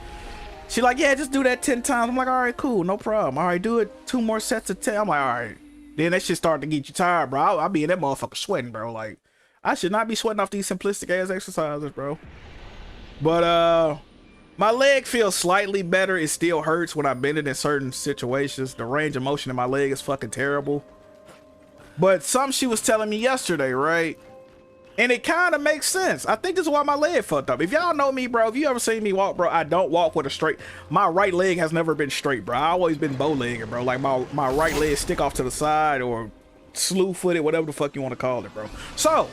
A: she like, yeah, just do that 10 times. I'm like, all right, cool, no problem. All right, do it 2 more sets of 10. I'm like, all right. Then that shit start to get you tired, bro. I'll be in that motherfucker sweating, bro. Like, I should not be sweating off these simplistic ass exercises, bro. But my leg feels slightly better. It still hurts when I bend it in certain situations. The range of motion in my leg is fucking terrible. But something she was telling me yesterday, right? And it kind of makes sense. I think this is why my leg fucked up. If y'all know me, bro, if you ever seen me walk, bro, I don't walk with a straight. My right leg has never been straight, bro. I always been bow-legged, bro. Like my right leg stick off to the side or slew-footed, whatever the fuck you want to call it, bro. So,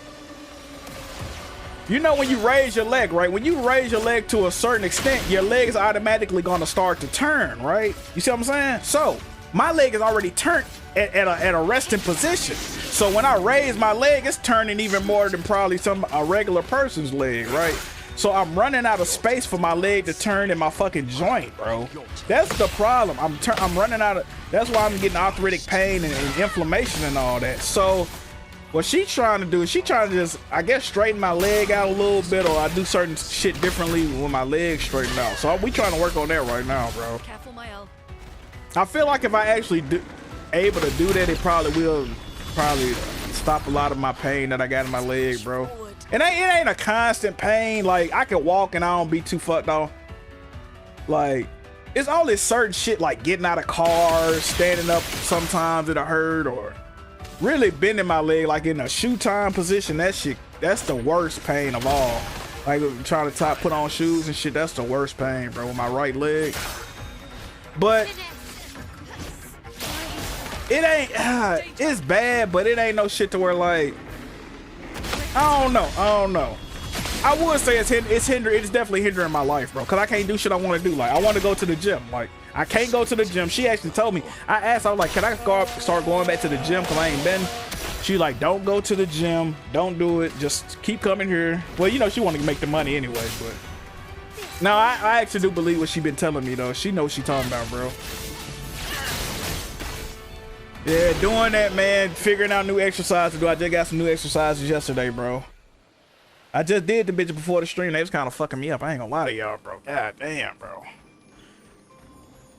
A: you know when you raise your leg, right? When you raise your leg to a certain extent, your leg is automatically going to start to turn, right? You see what I'm saying? So, my leg is already turned at a resting position. So when I raise my leg, it's turning even more than probably a regular person's leg, right? So I'm running out of space for my leg to turn in my fucking joint, bro. That's the problem. I'm running out of, that's why I'm getting arthritic pain and inflammation and all that. So what she's trying to do is she trying to just, I guess, straighten my leg out a little bit, or I do certain shit differently when my legs straighten out. So we trying to work on that right now, bro.
E: Careful, my L.
A: I feel like if I actually able to do that, it probably will stop a lot of my pain that I got in my leg, bro. It ain't a constant pain. Like, I can walk and I don't be too fucked off. Like, it's only certain shit like getting out of cars, standing up sometimes it'll hurt, or really bending my leg like in a shoe time position. That shit, that's the worst pain of all. Like trying to put on shoes and shit, that's the worst pain, bro, with my right leg. But it ain't, it's bad, but it ain't no shit to where like, I don't know. I would say it's definitely hindering my life, bro, because I can't do shit I want to do. Like, I want to go to the gym. Like, I can't go to the gym. She actually told me, I asked, I was like, can I start going back to the gym, because I ain't been. She like, don't go to the gym, don't do it, just keep coming here. Well, you know, she wanted to make the money anyway, but no, I actually do believe what she been telling me, though. She knows what she talking about, bro. Yeah, doing that, man. Figuring out new exercises to do. I just got some new exercises yesterday, bro. I just did the bitch before the stream. They was kind of fucking me up. I ain't gonna lie to y'all, bro. God damn, bro.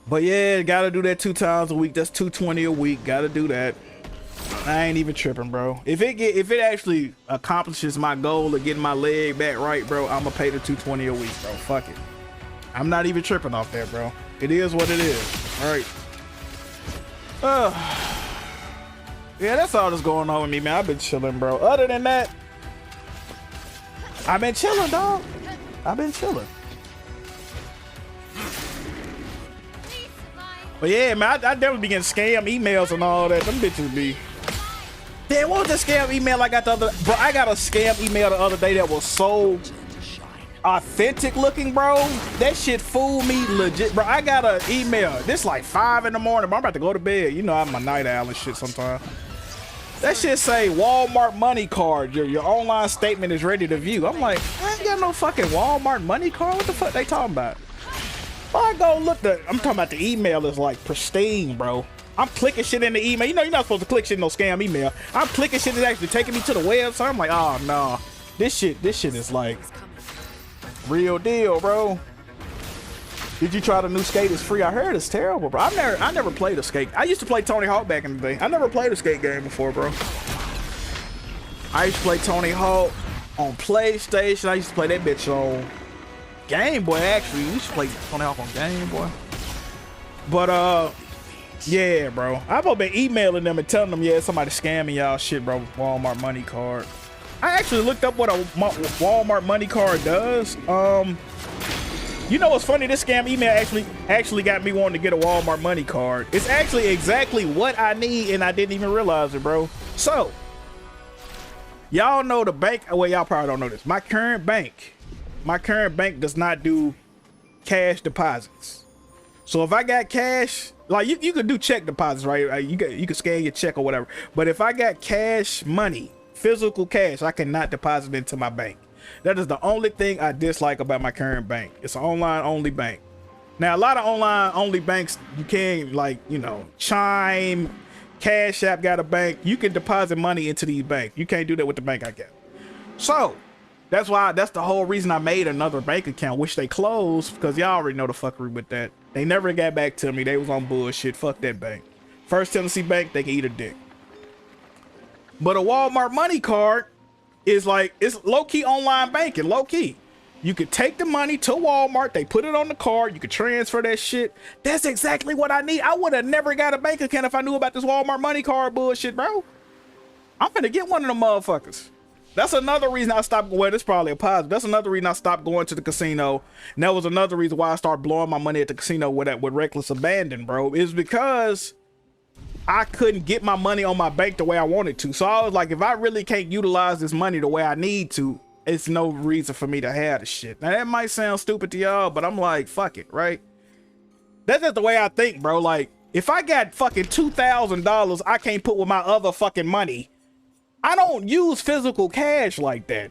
A: But yeah, gotta do that 2 times a week. That's $220 a week. Gotta do that. I ain't even tripping, bro. If it actually accomplishes my goal of getting my leg back right, bro, I'm gonna pay the $220 a week, bro. Fuck it. I'm not even tripping off that, bro. It is what it is. All right. Yeah, that's all that's going on with me, man. I've been chilling, bro. Other than that, I've been chilling, dog. I've been chilling. But yeah, man, I definitely be getting scam emails and all that. Them bitches be. Damn, what was the scam email I got the other? Bro, I got a scam email the other day that was so authentic looking, bro. That shit fooled me legit, bro. I got an email. This like 5 in the morning, bro. I'm about to go to bed. You know I'm a night owl and shit sometimes. That shit say Walmart money card. Your online statement is ready to view. I'm like, I ain't got no fucking Walmart money card. What the fuck they talking about? Well, I go look I'm talking about the email is like pristine, bro. I'm clicking shit in the email. You know you're not supposed to click shit in no scam email. I'm clicking shit that's actually taking me to the website. I'm like, oh no. This shit is like real deal, bro. Did you try the new skate? It's free. I heard it's terrible, bro. I never played a skate. I used to play Tony Hawk back in the day. I never played a skate game before, bro. I used to play Tony Hawk on PlayStation. I used to play that bitch on Game Boy, actually. We used to play Tony Hawk on Game Boy. But yeah, bro. I've been emailing them and telling them, yeah, somebody scamming y'all shit, bro. Walmart money card. I actually looked up what a Walmart money card does. You know what's funny? This scam email actually got me wanting to get a Walmart money card. It's actually exactly what I need, and I didn't even realize it, bro. So, y'all know the bank. Well, y'all probably don't know this. My current bank does not do cash deposits. So if I got cash, like you could do check deposits, right? You can scan your check or whatever. But if I got cash money, physical cash, I cannot deposit into my bank. That is the only thing I dislike about my current bank. It's an online only bank. Now, a lot of online only banks, you can, like, you know, Chime, Cash App got a bank. You can deposit money into these banks. You can't do that with the bank I got. So that's the whole reason I made another bank account, which they closed, because y'all already know the fuckery with that. They never got back to me. They was on bullshit. Fuck that bank. First Tennessee Bank, they can eat a dick. But a Walmart money card is like, it's low-key online banking, low-key. You could take the money to Walmart, they put it on the card, you could transfer that shit. That's exactly what I need. I would have never got a bank account if I knew about this Walmart money card bullshit, bro. I'm finna get one of them motherfuckers. That's another reason I stopped, well, that's probably a positive. That's another reason I stopped going to the casino. And that was another reason why I started blowing my money at the casino with reckless abandon, bro. Is because I couldn't get my money on my bank the way I wanted to. So I was like, if I really can't utilize this money the way I need to, it's no reason for me to have the shit. Now that might sound stupid to y'all, but I'm like, fuck it, right? That's just the way I think, bro. Like, if I got fucking $2,000 I can't put with my other fucking money, I don't use physical cash like that.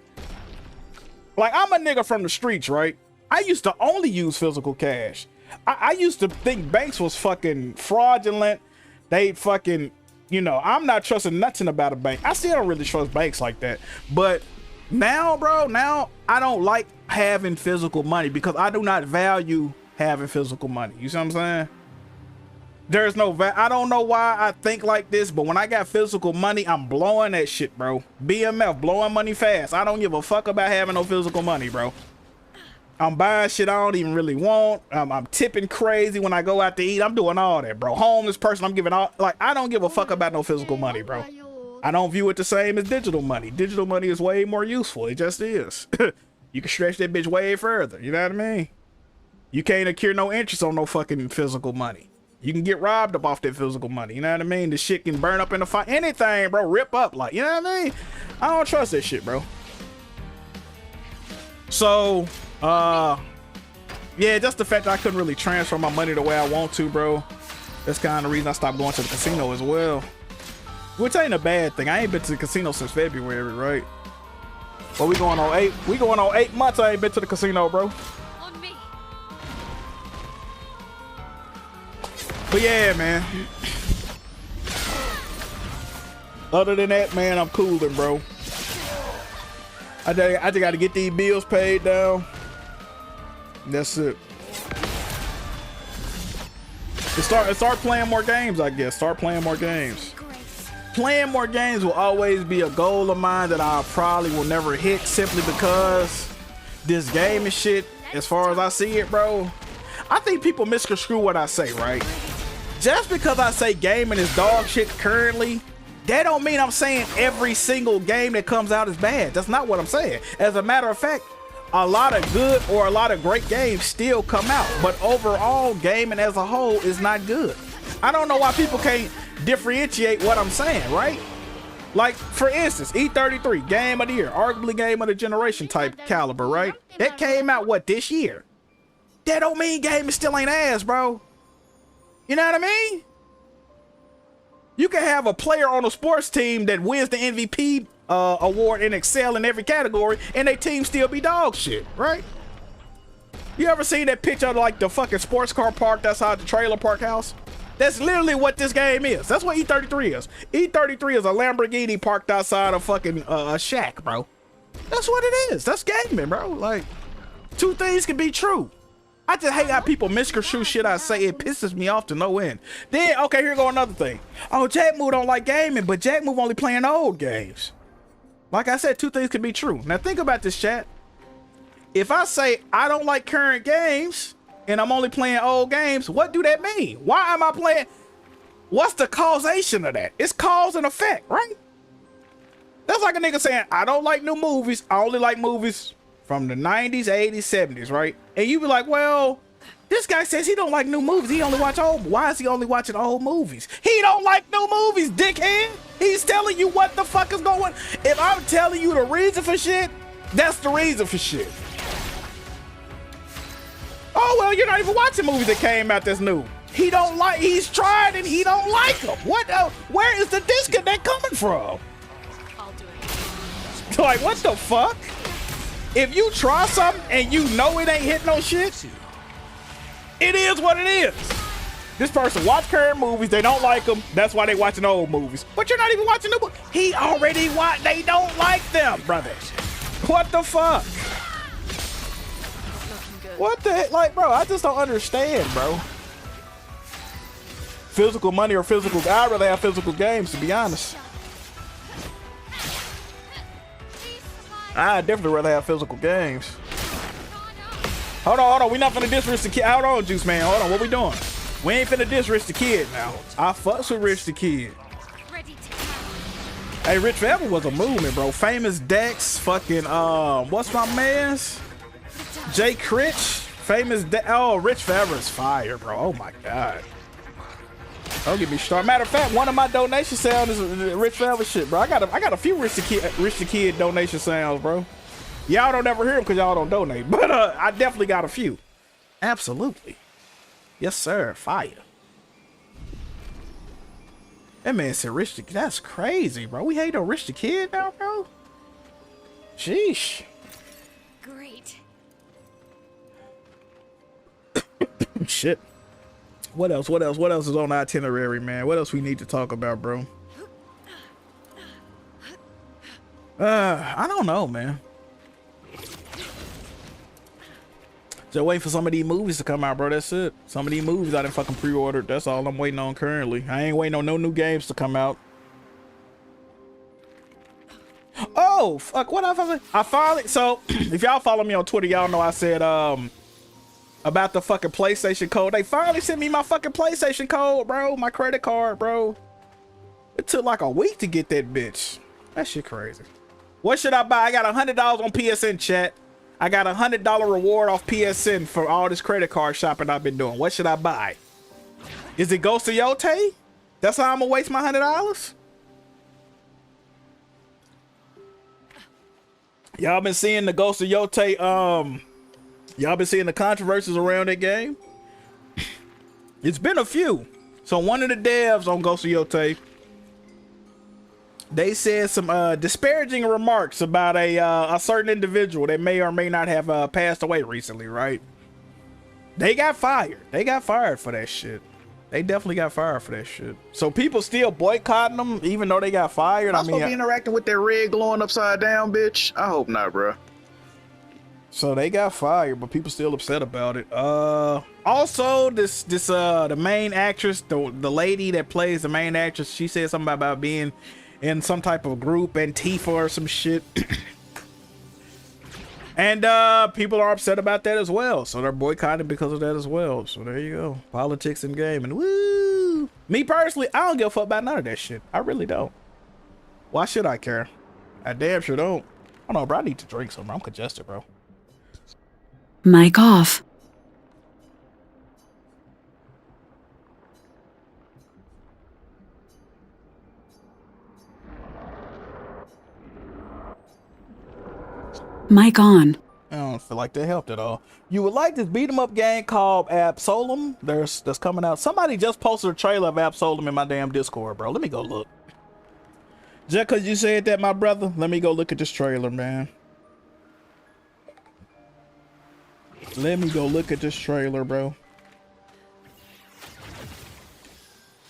A: Like, I'm a nigga from the streets, right? I used to only use physical cash. I used to think banks was fucking fraudulent. They fucking, you know, I'm not trusting nothing about a bank. I still don't really trust banks like that. But now, bro, now I don't like having physical money because I do not value having physical money. You see what I'm saying? There's no I don't know why I think like this, but when I got physical money, I'm blowing that shit, bro. BMF, blowing money fast. I don't give a fuck about having no physical money, bro. I'm buying shit I don't even really want. I'm tipping crazy when I go out to eat. I'm doing all that, bro. Homeless person, I'm giving all, like, I don't give a fuck about no physical money, bro. I don't view it the same as digital money. Digital money is way more useful. It just is. You can stretch that bitch way further. You know what I mean? You can't accrue no interest on no fucking physical money. You can get robbed up off that physical money. You know what I mean? The shit can burn up in the fire. Anything, bro. Rip up. Like, you know what I mean? I don't trust that shit, bro. So, yeah, just the fact that I couldn't really transfer my money the way I want to, bro. That's kind of the reason I stopped going to the casino as well. Which ain't a bad thing. I ain't been to the casino since February, right? Well, we going on 8 months I ain't been to the casino, bro.
E: On me.
A: But yeah, man. Other than that, man, I'm cooling, bro. I just got to get these bills paid down. That's it. Start playing more games, I guess. Start playing more games. Playing more games will always be a goal of mine that I probably will never hit, simply because this game and shit, as far as I see it, bro, I think people misconstrue what I say, right? Just because I say gaming is dog shit currently, that don't mean I'm saying every single game that comes out is bad. That's not what I'm saying. As a matter of fact, a lot of good or a lot of great games still come out, but overall gaming as a whole is not good. I don't know why people can't differentiate what I'm saying, right? Like, for instance, E33, game of the year, arguably game of the generation type caliber, right? That came out, what, this year? That don't mean gaming still ain't ass, bro. You know what I mean? You can have a player on a sports team that wins the MVP award and excel in every category, and their team still be dog shit, right? You ever seen that picture of like the fucking sports car park outside the trailer park house? That's literally what this game is. That's what E33 is. E33 is a Lamborghini parked outside a fucking a shack, bro. That's what it is. That's gaming, bro. Like, two things can be true. I just hate how people misconstrue shit I say. It pisses me off to no end. Then, okay, here go another thing. Oh, Jackmove don't like gaming, but Jackmove only playing old games. Like I said, two things can be true. Now think about this, chat. If I say I don't like current games and I'm only playing old games, what do that mean? Why am I playing? What's the causation of that? It's cause and effect, right? That's like a nigga saying, I don't like new movies. I only like movies from the 90s, 80s, 70s, right? And you be like, well, this guy says he don't like new movies. He only watch old. Why is he only watching old movies? He don't like new movies, dickhead. He's telling you what the fuck is going. If I'm telling you the reason for shit, that's the reason for shit. Oh, well, you're not even watching movies that came out that's new. He don't like, he's tried and he don't like them. What, where is the disconnect coming from?
E: I'll do it.
A: Like, what the fuck? If you try something and you know it ain't hit no shit, it is what it is. This person watch current movies, they don't like them, that's why they watching old movies. But you're not even watching new movies. He already watched, they don't like them, brother. What the fuck? What the heck? Like, bro, I just don't understand, bro. Physical money or physical, I'd rather have physical games, to be honest. I'd definitely rather have physical games. Hold on, we not finna diss Rich the Kid. Hold on, Juice Man, hold on, what we doing? We ain't finna diss Rich the Kid now. I fucks with Rich the Kid. Hey, Rich Forever was a movement, bro. Famous Dex, fucking, what's my man's? Jay Critch, famous oh, Rich Forever is fire, bro. Oh my God. Don't get me started. Matter of fact, one of my donation sounds is Rich Forever shit, bro. I got a few Rich the Kid donation sounds, bro. Y'all don't ever hear them because y'all don't donate, but I definitely got a few. Absolutely. Yes, sir. Fire. That man said Rich the Kid. That's crazy, bro. We hate on Rich the Kid now, bro. Sheesh.
E: Great.
A: Shit. What else? What else? What else is on the itinerary, man? What else we need to talk about, bro? I don't know, man. Just waiting for some of these movies to come out, bro. That's it. Some of these movies I done fucking pre-ordered. That's all I'm waiting on currently. I ain't waiting on no new games to come out. Oh, fuck. What I finally... So, if y'all follow me on Twitter, y'all know I said, about the fucking PlayStation code. They finally sent me my fucking PlayStation code, bro. My credit card, bro. It took like a week to get that bitch. That shit crazy. What should I buy? I got $100 on PSN, chat. I got a $100 reward off PSN for all this credit card shopping I've been doing. What should I buy? Is it Ghost of Yotei? That's how I'm gonna waste my $100? Y'all been seeing the Ghost of Yotei, y'all been seeing the controversies around that game? It's been a few. So one of the devs on Ghost of Yotei, they said some disparaging remarks about a certain individual that may or may not have passed away recently, right? They got fired. They got fired for that shit. They definitely got fired for that shit. So people still boycotting them even though they got fired.
B: I'm supposed to be interacting with that red glowing upside down bitch. I hope not, bro.
A: So they got fired, but people still upset about it. Also, the main actress, the lady that plays the main actress, she said something about being in some type of group, Antifa or some shit. And people are upset about that as well. So they're boycotting because of that as well. So there you go. Politics and gaming. Woo! Me personally, I don't give a fuck about none of that shit. I really don't. Why should I care? I damn sure don't. I don't know, bro. I need to drink something. I'm congested, bro.
F: Mic off. Mic on.
A: I don't feel like that helped at all. You would like this beat 'em up game called Absolem? That's coming out. Somebody just posted a trailer of Absolem in my damn Discord, bro. Let me go look. Just cause you said that, my brother, let me go look at this trailer, man. Let me go look at this trailer, bro.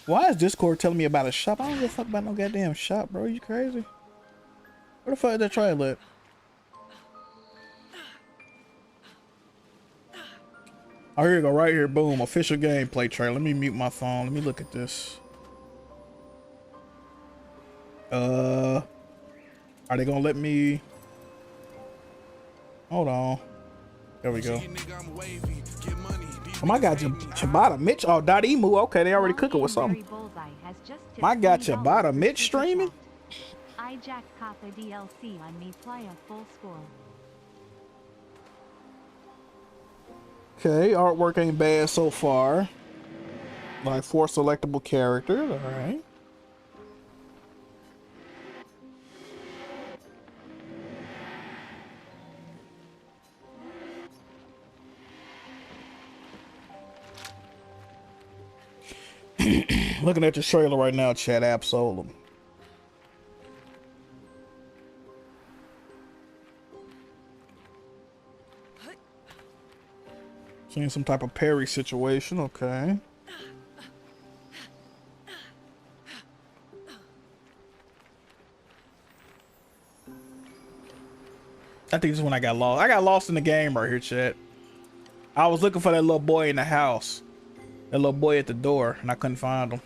A: Why is Discord telling me about a shop? I don't give a fuck about no goddamn shop, bro. You crazy? Where the fuck is that trailer at? Oh, here you go, right here, boom, official gameplay trailer. Let me mute my phone. Let me look at this. Are they gonna let me? Hold on. There we go. Oh my God, Ciabatta Mitch. Oh, .emu. Okay, they already cooking with something. My God, Ciabatta Mitch streaming.
G: I Jack Kappa DLC on me play a full score.
A: Okay, artwork ain't bad so far. Like 4 selectable characters, all right. Looking at the trailer right now, chat. Absolem. Seeing some type of parry situation, okay. I think this is when I got lost. I got lost in the game right here, chat. I was looking for that little boy in the house. That little boy at the door, and I couldn't find him.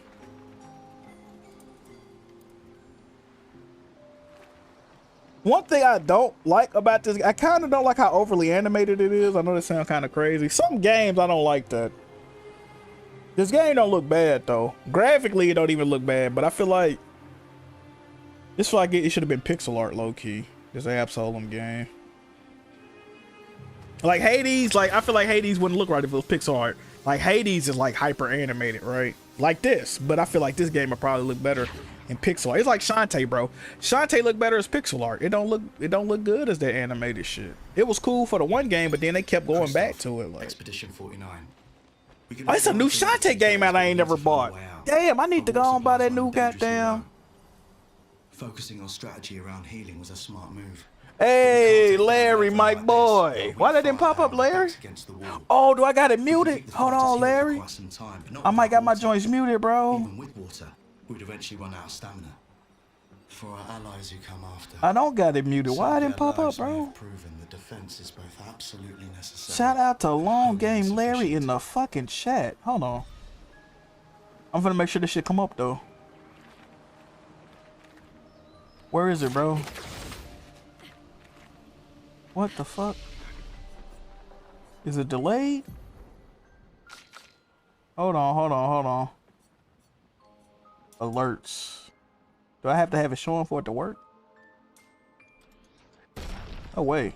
A: One thing I don't like about this, I kind of don't like how overly animated it is. I know this sounds kind of crazy. Some games, I don't like that. This game don't look bad, though. Graphically, it don't even look bad, but I feel like this feel like it should have been pixel art, low-key. This Absolem game. Like Hades, like I feel like Hades wouldn't look right if it was pixel art. Like Hades is like hyper animated, right? Like this, but I feel like this game would probably look better in pixel art. It's like Shantae, bro. Shantae look better as pixel art. It don't look good as that animated shit. It was cool for the one game, but then they kept going back to it. Like
D: Expedition 49.
A: Oh, it's a new Shantae game out I ain't never bought. Damn, I need to go on buy that new goddamn.
D: Focusing on strategy around healing was a smart move.
A: Hey, Larry, my boy. Why that didn't pop up, Larry? Oh, do I got it muted? Hold on, Larry. I might got my joints muted, bro.
H: Even with water, we'd eventually run out of stamina. For our allies who come after.
A: I don't got it muted. Why it didn't pop up, bro?
H: Proven the defense is both absolutely necessary.
A: Shout out to Long Game Larry in the fucking chat. Hold on. I'm gonna make sure this shit come up though. Where is it, bro? What the fuck? Is it delayed? Hold on. Alerts. Do I have to have it showing for it to work? Oh, wait.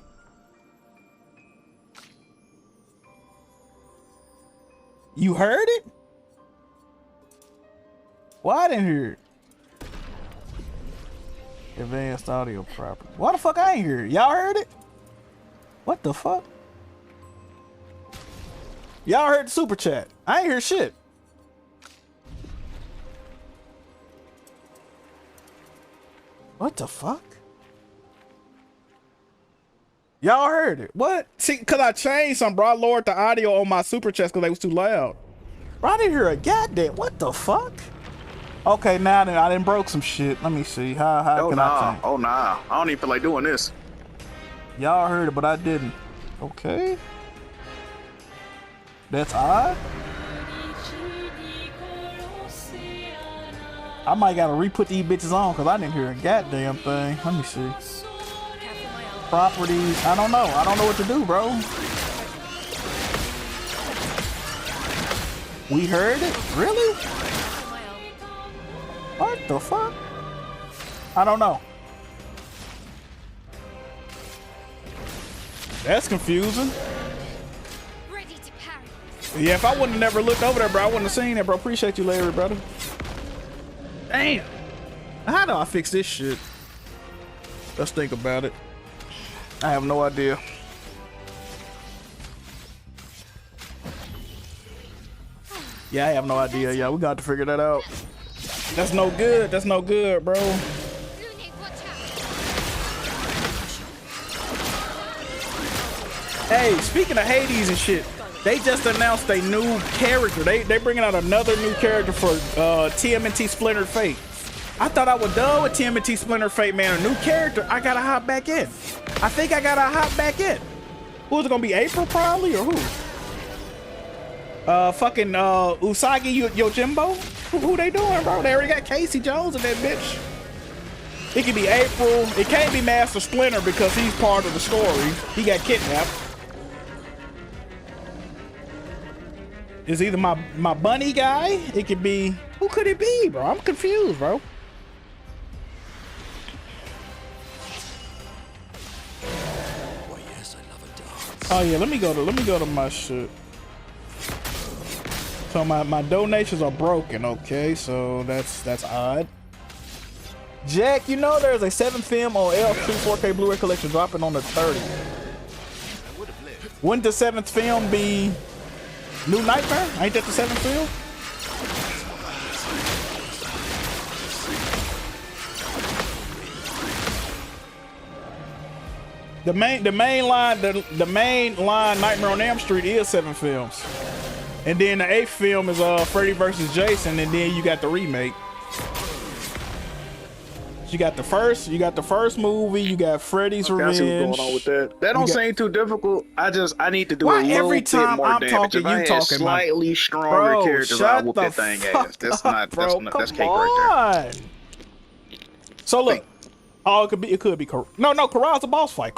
A: You heard it? Why I didn't hear it? Advanced audio property. Why the fuck I ain't hear it? Y'all heard it? What the fuck? Y'all heard the super chat. I ain't hear shit. What the fuck? Y'all heard it. What? See, cause I changed some, bro. I lowered the audio on my super chats cause they was too loud. Bro, I didn't hear a goddamn. What the fuck? Okay, now then I done broke some shit. Let me see. How can I change?
B: Oh nah. I don't even feel like doing this.
A: Y'all heard it, but I didn't. Okay. That's odd. I might gotta re-put these bitches on because I didn't hear a goddamn thing. Let me see. Properties. I don't know. I don't know what to do, bro. We heard it? Really? What the fuck? I don't know. That's confusing.
E: Ready to parry.
A: Yeah, if I wouldn't have never looked over there, bro, I wouldn't have seen it, bro. Appreciate you, Larry, brother. Damn. How do I fix this shit? Let's think about it. I have no idea. Yeah, I have no idea. Yeah, we got to figure that out. That's no good. That's no good, bro. Hey, speaking of Hades and shit, they just announced a new character. They bringing out another new character for TMNT Splinter Fate. I thought I was done with TMNT Splinter Fate, man. A new character, I gotta hop back in. I think I gotta hop back in. Who's it gonna be? April probably, or who? Fucking Usagi Yojimbo? Who they doing, bro? They already got Casey Jones in that bitch. It could be April. It can't be Master Splinter because he's part of the story. He got kidnapped. It's either my bunny guy. It could be, who could it be, bro? I'm confused, bro. Oh yeah, let me go to my shit. So my donations are broken. Okay, so that's odd. Jack, you know there's a 7th film on L3 4K Blu-ray collection dropping on the 30th. Wouldn't the 7th film be New Nightmare? Ain't that the 7th film? The main line Nightmare on Elm Street is 7 films. And then the 8th film is Freddy vs. Jason, and then you got the remake. You got the first movie, you got Freddy's Revenge.
B: I see what's going on with that. That don't seem too difficult. I need to do
A: Why
B: a little
A: every
B: bit
A: time
B: more
A: I'm
B: damage.
A: talking,
B: If I
A: you
B: had
A: talking,
B: slightly stronger
A: bro,
B: characters, I whoop that thing ass. That's not that's cake right there.
A: So look, oh, it could be no, Corral's a boss fight.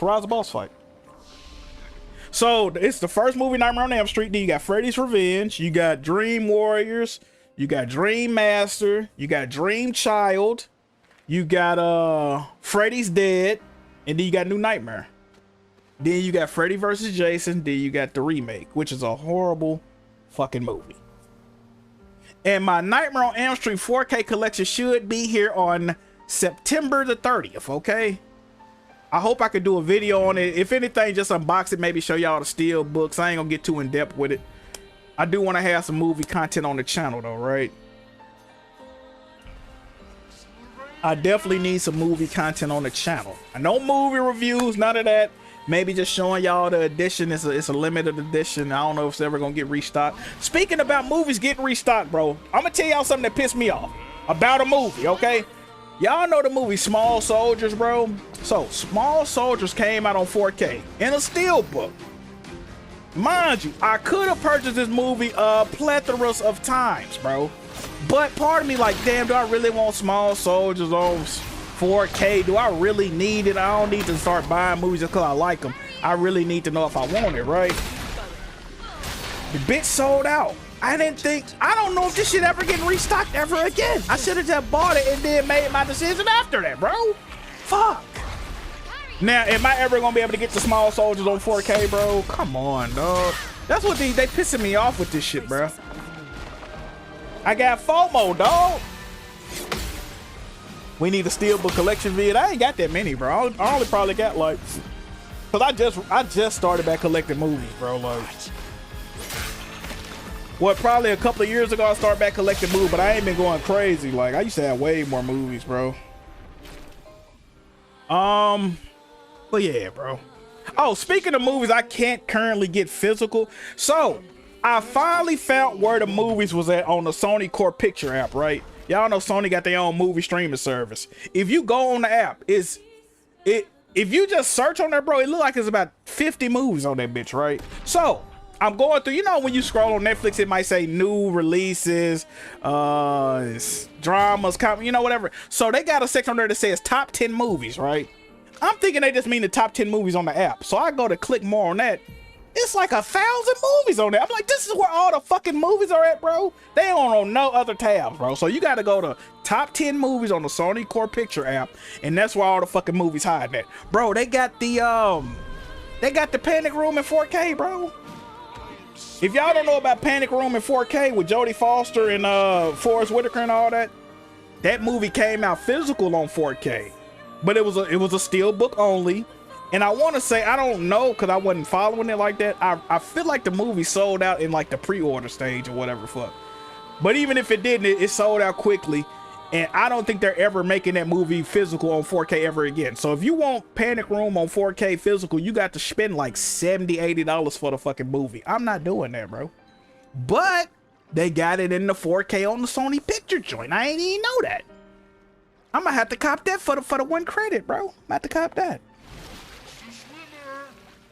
A: So it's the first movie, Nightmare on Elm Street. Then you got Freddy's Revenge, you got Dream Warriors, you got Dream Master, you got Dream Child, you got Freddy's Dead, and then you got New Nightmare. Then you got Freddy vs. Jason, then you got the remake, which is a horrible fucking movie. And my Nightmare on Elm Street 4K collection should be here on September the 30th, okay? I hope I could do a video on it. If anything, just unbox it, maybe show y'all the steel books. I ain't gonna get too in depth with it. I do want to have some movie content on the channel though, right? I definitely need some movie content on the channel. No movie reviews, none of that. Maybe just showing y'all the edition. It's a limited edition. I don't know if it's ever gonna get restocked. Speaking about movies getting restocked, bro, I'm gonna tell y'all something that pissed me off about a movie, okay? Y'all know the movie Small Soldiers, bro? So, Small Soldiers came out on 4K in a steelbook. Mind you, I could have purchased this movie plethoras of times, bro. But part of me like, damn, do I really want Small Soldiers on 4K? Do I really need it? I don't need to start buying movies just because I like them. I really need to know if I want it, right? The bitch sold out. I don't know if this shit ever getting restocked ever again. I should have just bought it and then made my decision after that, bro. Fuck. Now, am I ever gonna be able to get the Small Soldiers on 4K, bro? Come on, dog. That's what they pissing me off with this shit, bro. I got FOMO, dog. We need a steelbook collection vid. I ain't got that many, bro. I only probably got like, cause I just started back collecting movies, bro. Like, what, probably a couple of years ago I started back collecting movies, but I ain't been going crazy. Like, I used to have way more movies, bro. But yeah, bro. Oh, speaking of movies, I can't currently get physical. So I finally found where the movies was at on the Sony Core Picture app, right? Y'all know Sony got their own movie streaming service. If you go on the app, if you just search on there, bro, it look like it's about 50 movies on that bitch, right? So I'm going through, you know, when you scroll on Netflix, it might say new releases, dramas, you know, whatever. So they got a section on there that says top 10 movies, right? I'm thinking they just mean the top 10 movies on the app. So I go to click more on that. It's like 1,000 movies on there. I'm like, this is where all the fucking movies are at, bro. They ain't on no other tabs, bro. So you got to go to top 10 movies on the Sony Core Picture app, and that's where all the fucking movies hiding at, bro. They got the Panic Room in 4K, bro. If y'all don't know about Panic Room in 4K with Jodie Foster and Forrest Whitaker and all that, that movie came out physical on 4K, but it was a steelbook only. And I want to say, I don't know, because I wasn't following it like that. I feel like the movie sold out in like the pre-order stage or whatever fuck. But even if it didn't, it sold out quickly. And I don't think they're ever making that movie physical on 4K ever again. So if you want Panic Room on 4K physical, you got to spend like $70, $80 for the fucking movie. I'm not doing that, bro. But they got it in the 4K on the Sony Picture joint. I ain't even know that. I'm gonna have to cop that for the one credit, bro. I'm gonna have to cop that.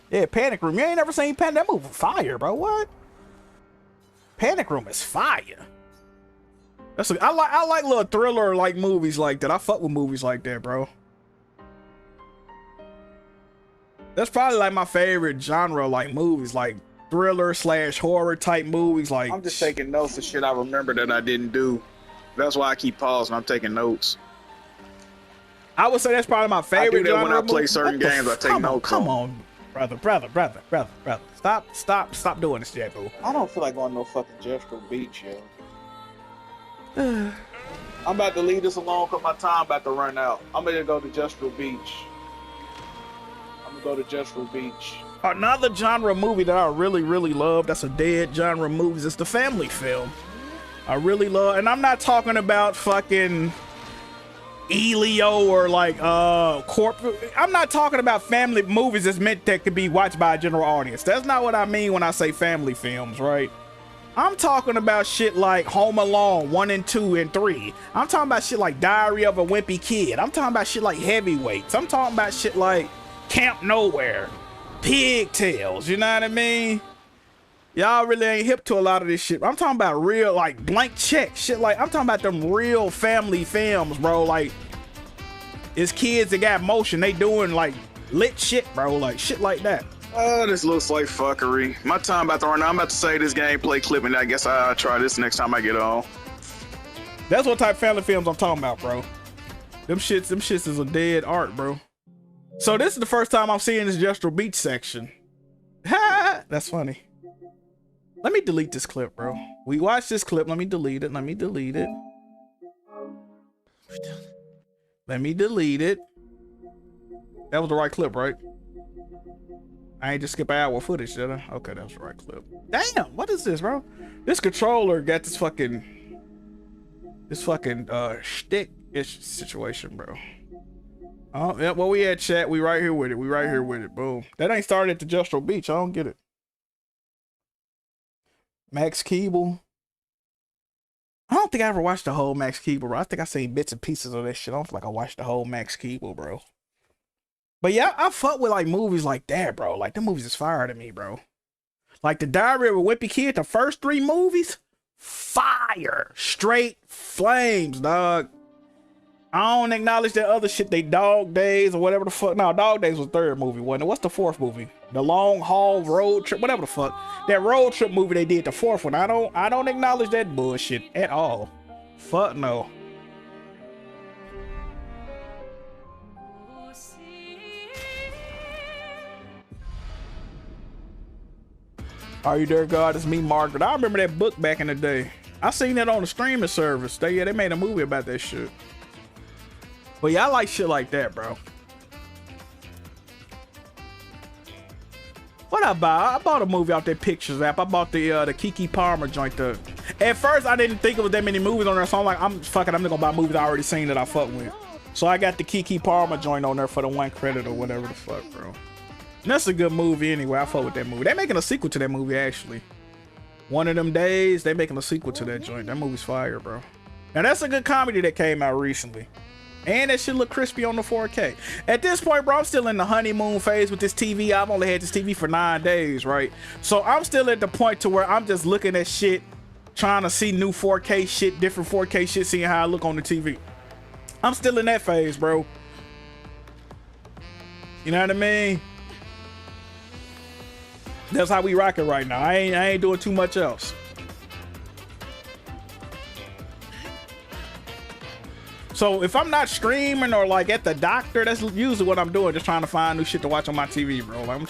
A: Yeah, Panic Room. You ain't never seen That movie fire, bro. What? Panic Room is fire. I like little thriller like movies like that. I fuck with movies like that, bro. That's probably like my favorite genre, like movies, like thriller / horror type movies. Like,
B: I'm just taking notes of shit I remember that I didn't do. That's why I keep pausing. I'm taking notes.
A: I would say that's probably my favorite.
B: I do that when I play certain games. I take notes.
A: Come on. Brother. Stop doing this, Jackmove.
B: I don't feel like going to no fucking Jethro Beach, yo. I'm about to leave this alone because my time about to run out. I'm gonna go to Jethro Beach. Another genre movie that I really, really love, that's a dead genre of movies, is the family film. I really love, and I'm not talking about fucking Elio or like corporate. I'm not talking about family movies that's meant that could be watched by a general audience. That's not what I mean when I say family films, right? I'm talking about shit like Home Alone 1 and 2 and 3. I'm talking about shit like Diary of a Wimpy Kid. I'm talking about shit like Heavyweights. I'm talking about shit like Camp Nowhere, Pigtails. You know what I mean? Y'all really ain't hip to a lot of this shit. I'm talking about real, like, Blank Check shit. Like, I'm talking about them real family films, bro. Like, it's kids that got motion. They doing like lit shit, bro. Like shit like that. Oh, this looks like fuckery. My time about to run out. I'm about to say this gameplay clip, and I guess I'll try this next time I get on.
A: That's what type of family films I'm talking about, bro. Them shits is a dead art, bro. So this is the first time I'm seeing this Jethro Beach section. Ha! That's funny. Let me delete this clip, bro. We watched this clip. Let me delete it. Let me delete it. That was the right clip, right? I ain't just skip an hour footage, did I? Okay, that was the right clip. Damn, what is this, bro? This controller got this fucking shtick
B: situation, bro. Oh, yeah, well, we had chat. We right here with it. We right here with it. Boom. That ain't started at the Justro Beach. I don't get it. Max Keeble. I don't think I ever watched the whole Max Keeble, bro. I think I seen bits and pieces of that shit. I don't feel like I watched the whole Max Keeble, bro. But yeah, I fuck with like movies like that, bro. Like, them movies is fire to me, bro. Like the Diary of a Wimpy Kid, the first 3 movies, fire. Straight flames, dog. I don't acknowledge that other shit, they Dog Days or whatever the fuck. No, Dog Days was the 3rd movie, wasn't it? What's the 4th movie? The Long Haul Road Trip, whatever the fuck. That road trip movie they did, the 4th one. I don't acknowledge that bullshit at all. Fuck no. Are You There, God? It's Me, Margaret. I remember that book back in the day. I seen that on the streaming service. They made a movie about that shit. But yeah, I like shit like that, bro. What I buy? I bought a movie off that Pictures app. I bought the Kiki Palmer joint. At first, I didn't think it was that many movies on there, so I'm like, I'm just gonna buy movies I already seen that I fuck with. So I got the Kiki Palmer joint on there for the 1 credit or whatever the fuck, bro. And that's a good movie anyway. I fuck with that movie. They making a sequel to that movie, actually. One of Them Days, they making a sequel to that joint. That movie's fire, bro. Now that's a good comedy that came out recently. And that shit look crispy on the 4K. At this point, bro, I'm still in the honeymoon phase with this TV. I've only had this TV for 9 days, right? So I'm still at the point to where I'm just looking at shit, trying to see new 4K shit, different 4K shit, seeing how I look on the TV. I'm still in that phase, bro. You know what I mean? That's how we rock it right now. I ain't doing too much else. So if I'm not streaming or like at the doctor, that's usually what I'm doing. Just trying to find new shit to watch on my TV, bro. Like I'm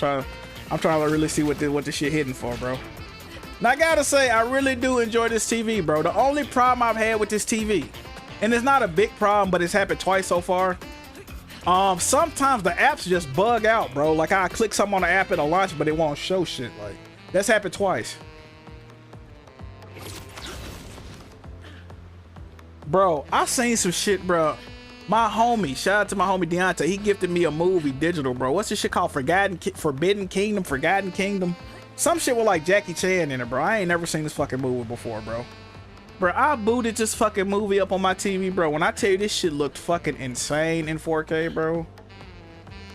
B: trying to really see what this shit hitting for, bro. Now I gotta say, I really do enjoy this TV, bro. The only problem I've had with this TV, and it's not a big problem, but it's happened twice so far. Sometimes the apps just bug out, bro. Like I click something on the app at a launch, but it won't show shit. Like that's happened twice. Bro, I seen some shit, bro. My homie, shout out to my homie Deontay, he gifted me a movie digital, bro. What's this shit called? Forgotten Kingdom? Some shit with like Jackie Chan in it, bro. I ain't never seen this fucking movie before, bro. Bro, I booted this fucking movie up on my TV, bro. When I tell you this shit looked fucking insane in 4K, bro.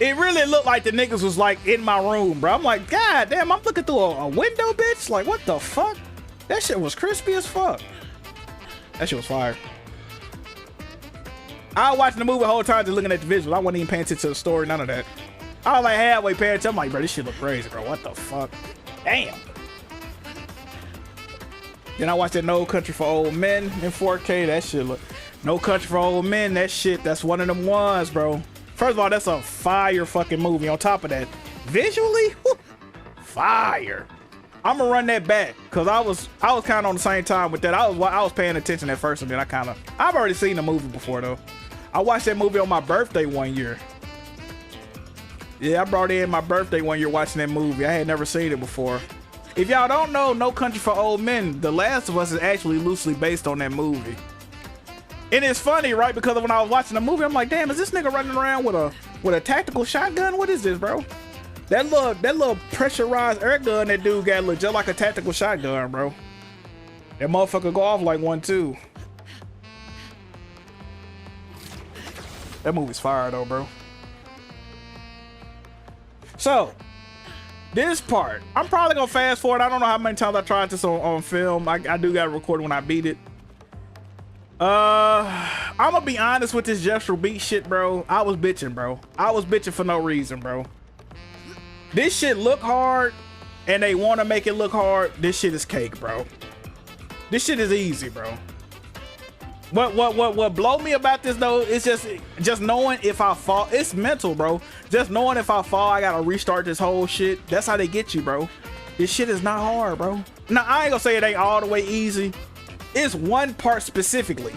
B: It really looked like the niggas was like in my room, bro. I'm like, God damn, I'm looking through a window, bitch. Like, what the fuck? That shit was crispy as fuck. That shit was fire. I was watching the movie the whole time just looking at the visual. I wasn't even paying attention to the story, none of that. I was like halfway paying attention. I'm like, bro, this shit look crazy, bro. What the fuck? Damn. Then I watched that No Country for Old Men in 4K. That shit look. No Country for Old Men, that shit, that's one of them ones, bro. First of all, that's a fire fucking movie. On top of that, visually, whew, fire. I'm gonna run that back because I was kind of on the same time with that. I was paying attention at first, and then I've already seen the movie before though. I watched that movie on my birthday one year. Yeah, I brought in my birthday one year watching that movie. I had never seen it before. If y'all don't know, No Country for Old Men, The Last of Us is actually loosely based on that movie. And it's funny, right? Because when I was watching the movie, I'm like, damn, is this nigga running around with a tactical shotgun? What is this, bro? That little pressurized air gun that dude got look just like a tactical shotgun, bro. That motherfucker go off like one too. That movie's fire though, bro. So, this part, I'm probably gonna fast forward. I don't know how many times I tried this on film. I do got to record when I beat it. I'm gonna be honest with this Jeffrey Beat shit, bro. I was bitching, bro. I was bitching for no reason, bro. This shit look hard, and they want to make it look hard. This shit is cake, bro. This shit is easy, bro. What blow me about this though is just knowing if I fall. It's mental, bro. Just knowing if I fall, I gotta restart this whole shit. That's how they get you, bro. This shit is not hard, bro. Now I ain't gonna say it ain't all the way easy. It's one part specifically.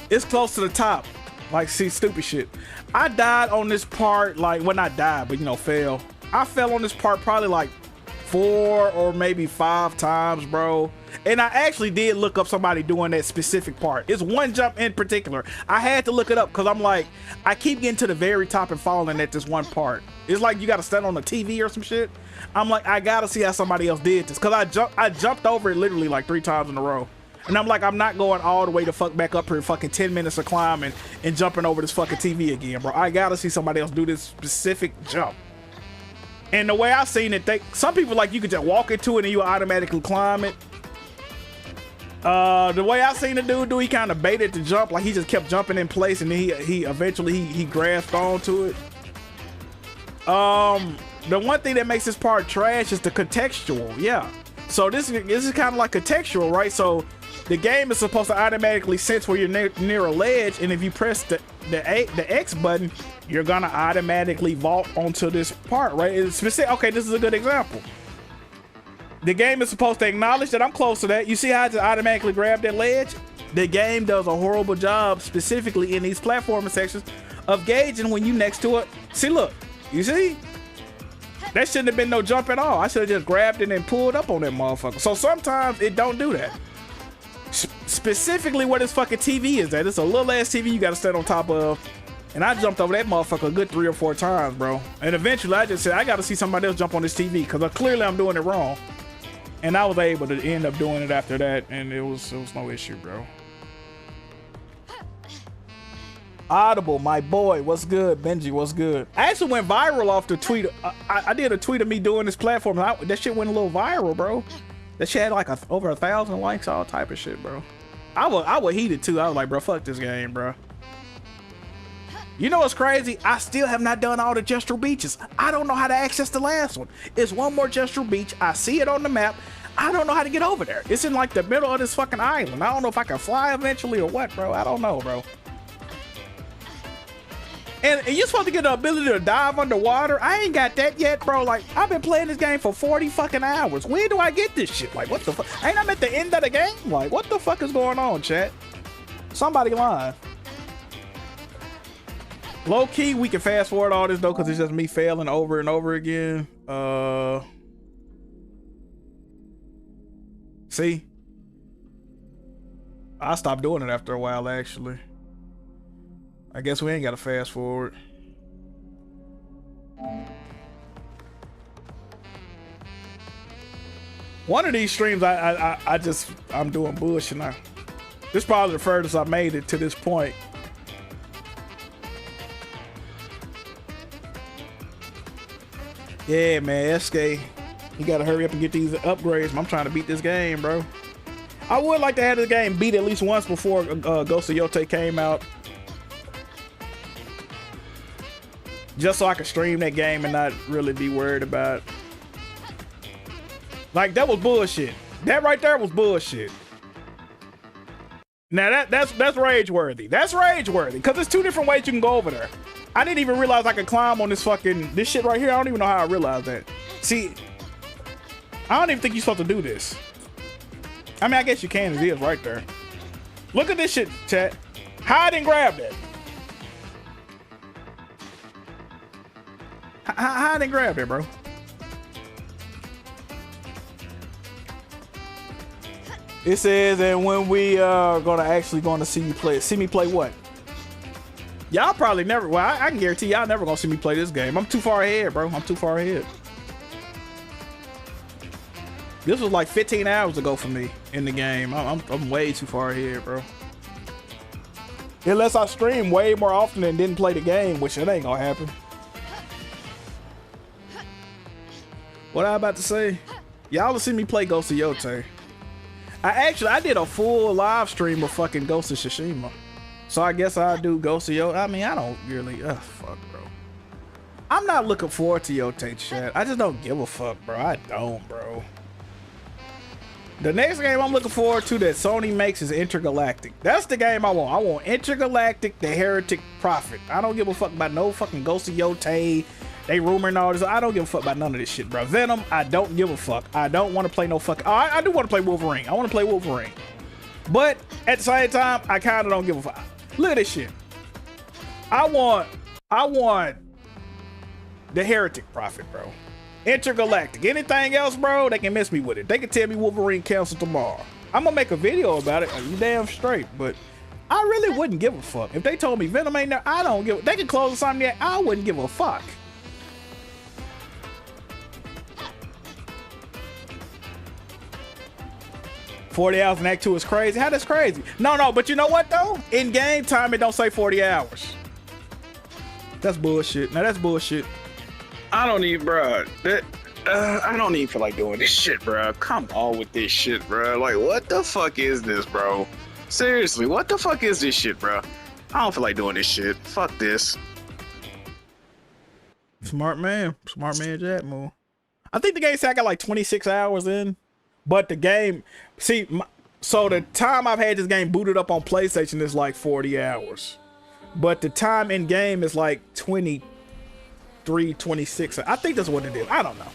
B: It's close to the top. Like, see, stupid shit. I died on this part, like, well, not died, but you know, fell. I fell on this part probably like 4 or maybe 5 times, bro. And I actually did look up somebody doing that specific part. It's one jump in particular. I had to look it up because I'm like, I keep getting to the very top and falling at this one part. It's like you got to stand on the TV or some shit. I'm like, I gotta see how somebody else did this, because I jumped over it literally like 3 times in a row. And I'm like, I'm not going all the way to fuck back up here, fucking 10 minutes of climbing and jumping over this fucking TV again, bro. I gotta see somebody else do this specific jump. And the way I seen it, some people like you could just walk into it and you automatically climb it. The way I seen the dude do, he kind of baited the jump, like he just kept jumping in place, and then he eventually grasped onto it. The one thing that makes this part trash is the contextual. Yeah, so this is kind of like contextual, right? So the game is supposed to automatically sense where you're near a ledge, and if you press the X button, you're gonna automatically vault onto this part, right? It's specific. Okay, this is a good example. The game is supposed to acknowledge that I'm close to that. You see how I just automatically grab that ledge? The game does a horrible job, specifically in these platforming sections, of gauging when you next to it. See, look, you see? That shouldn't have been no jump at all. I should have just grabbed it and pulled up on that motherfucker. So sometimes it don't do that. Specifically where this fucking TV is at. It's a little ass TV you gotta stand on top of. And I jumped over that motherfucker a good 3 or 4 times, bro. And eventually I just said, I gotta see somebody else jump on this TV, because clearly I'm doing it wrong. And I was able to end up doing it after that, and it was no issue, bro. Audible, my boy, what's good? Benji, what's good? I actually went viral off the tweet. I did a tweet of me doing this platform. That shit went a little viral, bro. That shit had like over 1,000 likes, all type of shit, bro. I was heated too. I was like, bro, fuck this game, bro. You know what's crazy? I still have not done all the gestural beaches. I don't know how to access the last one. It's one more gestural beach. I see it on the map. I don't know how to get over there. It's in like the middle of this fucking island. I don't know if I can fly eventually or what, bro. I don't know, bro. And you're supposed to get the ability to dive underwater. I ain't got that yet, bro. Like, I've been playing this game for 40 fucking hours. When do I get this shit? Like, what the fuck? Ain't I at the end of the game? Like, what the fuck is going on, chat? Somebody lying. Low key, we can fast forward all this though, because it's just me failing over and over again. See? I stopped doing it after a while, actually. I guess we ain't got to fast forward. One of these streams, I'm doing bullshit now. This is probably the furthest I made it to this point. Yeah, man, SK, you gotta hurry up and get these upgrades. I'm trying to beat this game, bro. I would like to have this game beat at least once before Ghost of Yote came out. Just so I could stream that game and not really be worried about. Like, that was bullshit. That right there was bullshit. Now that's rage worthy. That's rage worthy, because there's 2 different ways you can go over there. I didn't even realize I could climb on this shit right here. I don't even know how I realized that. See, I don't even think you're supposed to do this. I mean, I guess you can. It is right there. Look at this shit, chat. How I didn't grab that? How I didn't grab that, bro? It says that when we gonna see you play. See me play what? Y'all probably never. Well, I can guarantee y'all never gonna see me play this game. I'm too far ahead, bro. I'm too far ahead. This was like 15 hours ago for me in the game. I'm way too far ahead, bro. Unless I stream way more often and didn't play the game, which it ain't gonna happen. What I about to say? Y'all will see me play Ghost of Yote. I did a full live stream of fucking Ghost of Tsushima. So I guess I'll do Ghost of Yote. I mean, I don't really, fuck, bro. I'm not looking forward to Yote chat. I just don't give a fuck, bro. I don't, bro. The next game I'm looking forward to that Sony makes is Intergalactic. That's the game I want. I want Intergalactic, the Heretic Prophet. I don't give a fuck about no fucking Ghost of Yote. They rumoring all this. I don't give a fuck about none of this shit, bro. Venom, I don't give a fuck. I don't want to play no fucking... I do want to play Wolverine. I want to play Wolverine. But at the same time, I kind of don't give a fuck. Look at this shit. I want the Heretic Prophet, bro. Intergalactic. Anything else, bro, they can miss me with it. They can tell me Wolverine canceled tomorrow. I'm gonna make a video about it. Are you damn straight? But I really wouldn't give a fuck. If they told me Venom ain't there, I don't give. They can close something there. I wouldn't give a fuck. $40 hours in Act 2 is crazy. How that's crazy? No, but you know what though? In game time, it don't say 40 hours. That's bullshit. Now that's bullshit.
I: I don't even, bro. I don't even feel like doing this shit, bro. Come on with this shit, bro. Like, what the fuck is this, bro? Seriously, what the fuck is this shit, bro? I don't feel like doing this shit. Fuck this.
B: Smart man Jackmove. I think the game said I got like 26 hours in, but the game, see, so the time I've had this game booted up on PlayStation is like 40 hours, but the time in game is like 23, 26. I think that's what it is. I don't know.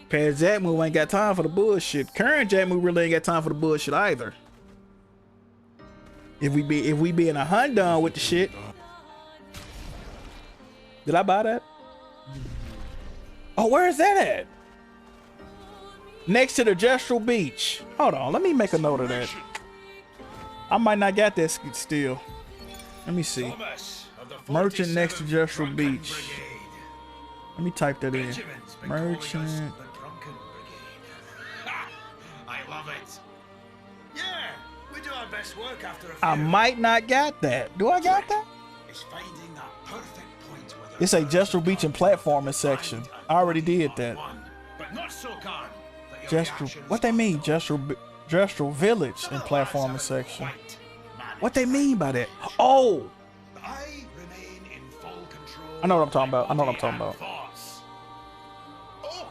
B: Past Jackmove ain't got time for the bullshit. Current Jackmove really ain't got time for the bullshit either. If we be in a Hyundai with the shit. Did I buy that? Oh, where is that at? Next to the Gestural Beach. Hold on, let me make a note of that. I might not got that still. Let me see. Merchant next to Gestural Beach. Let me type that in. Merchant.
D: I love it. Yeah, we do our best work after a few.
B: I might not got that. Do I got that?
D: It's finding that perfect point where
B: It's a Gestural Beach and platforming section. I already did that.
D: but not so calm that your
B: Gestural.
D: reactions
B: What they mean? Gestural Village and platforming section. What they mean by that? Oh,
D: I remain in full control.
B: I know what I'm talking about. I know what I'm
D: of
B: talking
D: my
B: about.
D: thoughts. Oh,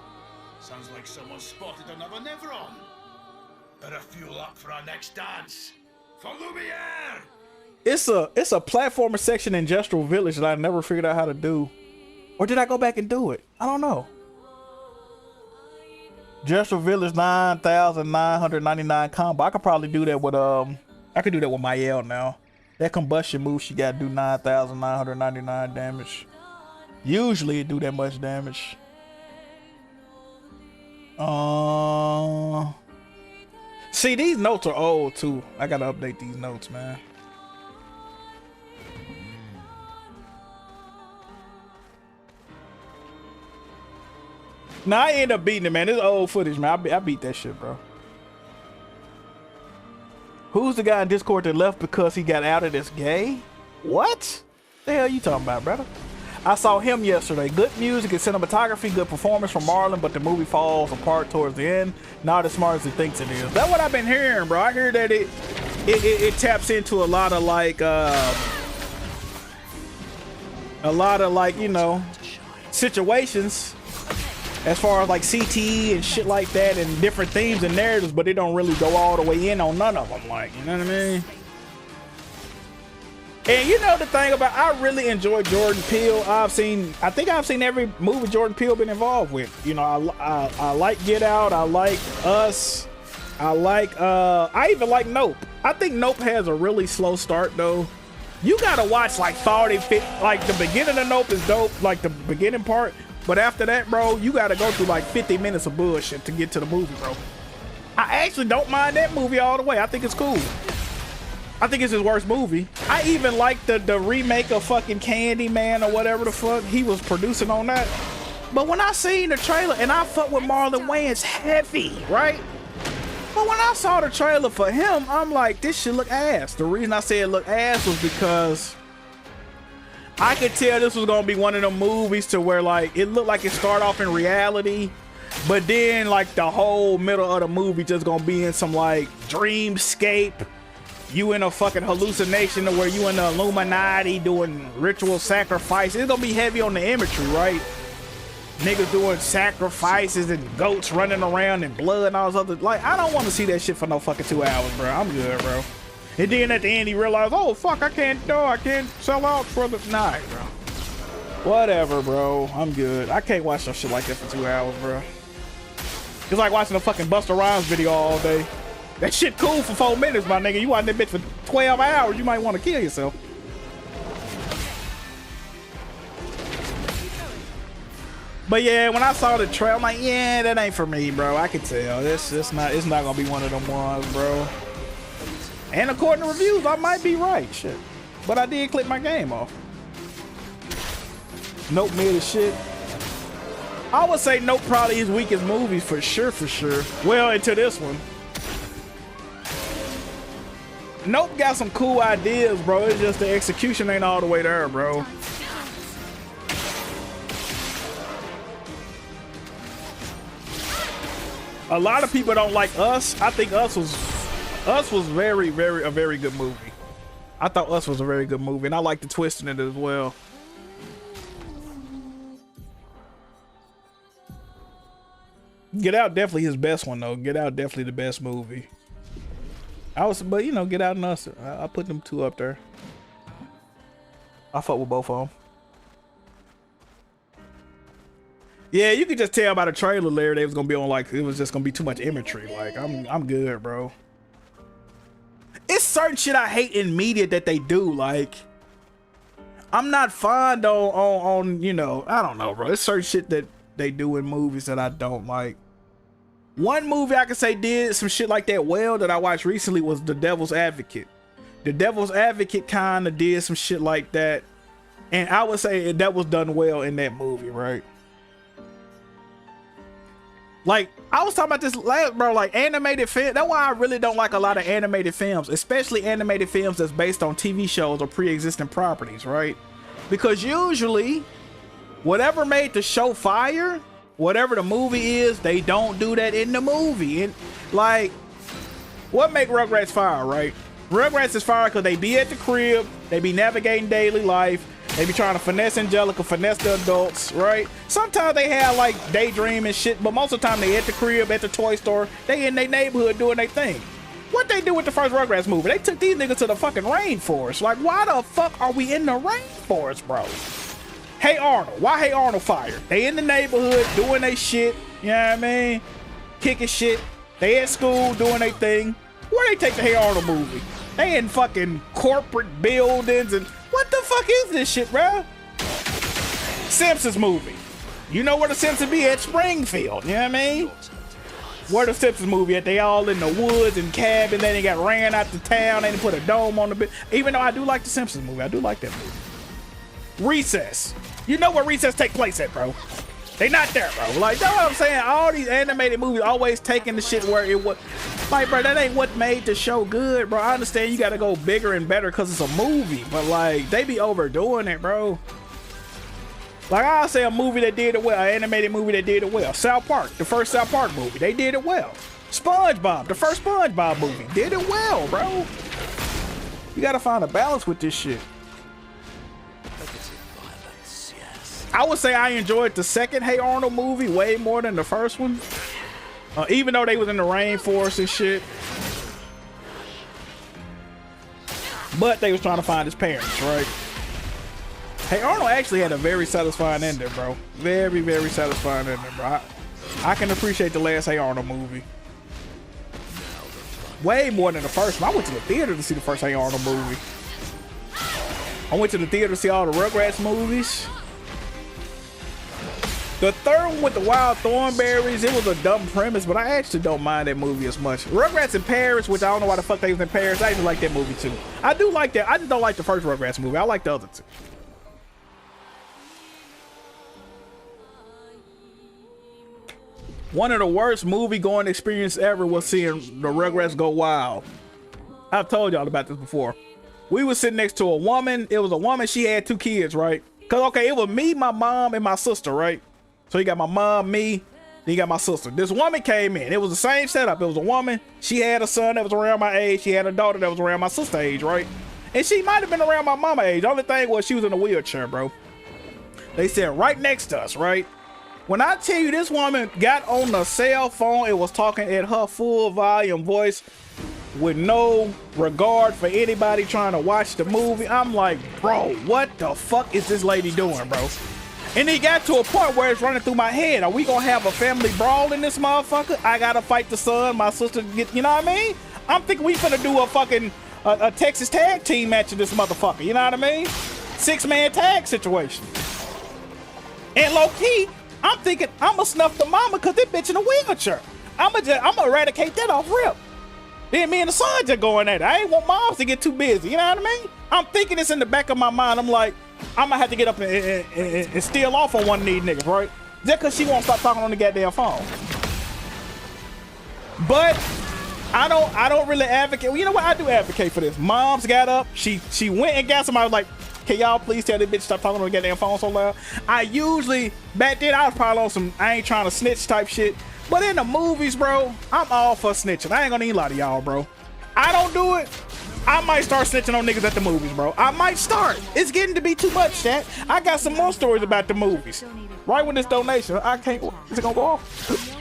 D: sounds like someone spotted another Neveron. Better fuel up for our next dance. For Lumiere!
B: it's a platformer section in Gestural Village that I never figured out how to do. Or did I go back and do it? I don't know. Gestural Village 9,999 combo. I could probably do that with I could do that with Mael now. That combustion move, she got to do 9,999 damage. Usually it do that much damage. See, these notes are old too. I gotta update these notes, man. Nah, I end up beating it, man. This is old footage, man. I beat that shit, bro. Who's the guy in Discord that left because he got outed as gay? What? The hell you talking about, brother? I saw him yesterday. Good music and cinematography, good performance from Marlon, but the movie falls apart towards the end. Not as smart as he thinks it is. That's what I've been hearing, bro. I hear that it taps into a lot of like, you know, situations as far as like CTE and shit like that and different themes and narratives, but it don't really go all the way in on none of them. Like, you know what I mean? And you know the thing about, I really enjoy Jordan Peele. I think I've seen every movie Jordan Peele been involved with. You know, I like Get Out. I like Us. I even like Nope. I think Nope has a really slow start though. You gotta watch like 40, 50, like the beginning of Nope is dope, like the beginning part. But after that, bro, you gotta go through like 50 minutes of bullshit to get to the movie, bro. I actually don't mind that movie all the way. I think it's cool. I think it's his worst movie. I even like the remake of fucking Candyman or whatever the fuck he was producing on that. But when I seen the trailer, and I fuck with Marlon Wayans heavy, right? But when I saw the trailer for him, I'm like, this shit look ass. The reason I said it look ass was because I could tell this was gonna be one of them movies to where like it looked like it started off in reality, but then like the whole middle of the movie just gonna be in some like dreamscape. You in a fucking hallucination where you in the Illuminati doing ritual sacrifices. It's gonna be heavy on the imagery, right? Niggas doing sacrifices and goats running around and blood and all this other. Like, I don't want to see that shit for no fucking 2 hours, bro. I'm good, bro. And then at the end, he realized, oh fuck, I can't sell out for the night, bro. Whatever, bro. I'm good. I can't watch no shit like that for 2 hours, bro. It's like watching a fucking Busta Rhymes video all day. That shit cool for 4 minutes, my nigga. You watching that bitch for 12 hours, you might want to kill yourself. But yeah, when I saw the trailer, I'm like, yeah, that ain't for me, bro. I could tell. It's not gonna be one of them ones, bro. And according to reviews, I might be right, shit. But I did click my game off. Nope, mid as shit. I would say Nope probably his weakest movie for sure, for sure. Well, into this one. Nope got some cool ideas, bro. It's just the execution ain't all the way there, bro. A lot of people don't like Us. I think Us was very, a very good movie. I thought Us was a very good movie, and I like the twist in it as well. Get Out definitely his best one though. Get Out definitely the best movie. But you know, Get Out and Us, I put them two up there. I fuck with both of them. Yeah, you could just tell by the trailer, Larry, they was gonna be on like, it was just gonna be too much imagery. Like, I'm good, bro. It's certain shit I hate in media that they do. Like, I'm not fond on you know, I don't know, bro. It's certain shit that they do in movies that I don't like. One movie I could say did some shit like that well that I watched recently was The Devil's Advocate. The Devil's Advocate kind of did some shit like that, and I would say that was done well in that movie, right? Like, I was talking about this last, bro, like animated film. That's why I really don't like a lot of animated films, especially animated films that's based on TV shows or pre-existing properties, right? Because usually, whatever made the show fire, whatever the movie is, they don't do that in the movie. And like, what make Rugrats fire, right? Rugrats is fire because they be at the crib, they be navigating daily life, they be trying to finesse Angelica, finesse the adults, right? Sometimes they have like daydream and shit, but most of the time they at the crib, at the toy store, they in their neighborhood doing their thing. What they do with the first Rugrats movie? They took these niggas to the fucking rainforest. Like, why the fuck are we in the rainforest, bro? Hey Arnold, why Hey Arnold fired? They in the neighborhood doing their shit, you know what I mean? Kicking shit. They at school doing their thing. Where they take the Hey Arnold movie? They in fucking corporate buildings and what the fuck is this shit, bro? Simpsons movie. You know where the Simpsons be at? Springfield, you know what I mean? Where the Simpsons movie at? They all in the woods and cabin. Then they got ran out the town. They put a dome on the bit. Even though I do like the Simpsons movie, I do like that movie. Recess. You know where Recess take place at, bro? They not there, bro. Like, that's what I'm saying. All these animated movies always taking the shit where it was. Like, bro, that ain't what made the show good, bro. I understand you gotta go bigger and better because it's a movie, but like, they be overdoing it, bro. Like, I'll say a movie that did it well, an animated movie that did it well. South Park, the first South Park movie, they did it well. SpongeBob, the first SpongeBob movie, did it well, bro. You gotta find a balance with this shit. I would say I enjoyed the second Hey Arnold movie way more than the first one. Even though they was in the rainforest and shit. But they was trying to find his parents, right? Hey Arnold actually had a very satisfying ending, bro. Very, very satisfying ending, bro. I can appreciate the last Hey Arnold movie. Way more than the first one. I went to the theater to see the first Hey Arnold movie. I went to the theater to see all the Rugrats movies. The third one with the wild thornberries, it was a dumb premise, but I actually don't mind that movie as much. Rugrats in Paris, which I don't know why the fuck they was in Paris, I even like that movie too. I do like that. I just don't like the first Rugrats movie. I like the other two. One of the worst movie going experience ever was seeing the Rugrats go wild. I've told y'all about this before. We was sitting next to a woman. It was a woman, she had 2 kids, right? Cause okay, it was me, my mom, and my sister, right? So you got my mom, me, then you got my sister. This woman came in. It was the same setup. It was a woman. She had a son that was around my age. She had a daughter that was around my sister's age, right? And she might have been around my mama age. The only thing was she was in a wheelchair, bro. They said right next to us, right? When I tell you this woman got on the cell phone, it was talking at her full volume voice with no regard for anybody trying to watch the movie. I'm like, bro, what the fuck is this lady doing, bro? And it got to a point where it's running through my head. Are we gonna have a family brawl in this motherfucker? I gotta fight the son, my sister get, you know what I mean? I'm thinking we finna do a fucking a Texas tag team match in this motherfucker, you know what I mean? 6-man tag situation. And low key, I'm thinking I'ma snuff the mama cause this bitch in a wheelchair. I'ma eradicate that off rip. Then me and the son just going at it. I ain't want moms to get too busy, you know what I mean? I'm thinking this in the back of my mind. I'm like, I'm gonna have to get up and steal off on one of these niggas, right? Just cause she won't stop talking on the goddamn phone. But I don't really advocate. Well, you know what? I do advocate for this. Mom's got up. She went and got somebody like, can y'all please tell this bitch stop talking on the goddamn phone so loud? I usually, back then, I was probably on some I ain't trying to snitch type shit. But in the movies, bro, I'm all for snitching. I ain't gonna need a lot of y'all, bro. I don't do it. I might start snitching on niggas at the movies, bro. I might start. It's getting to be too much, chat. I got some more stories about the movies. Right with this donation, I can't. Is it gonna go off?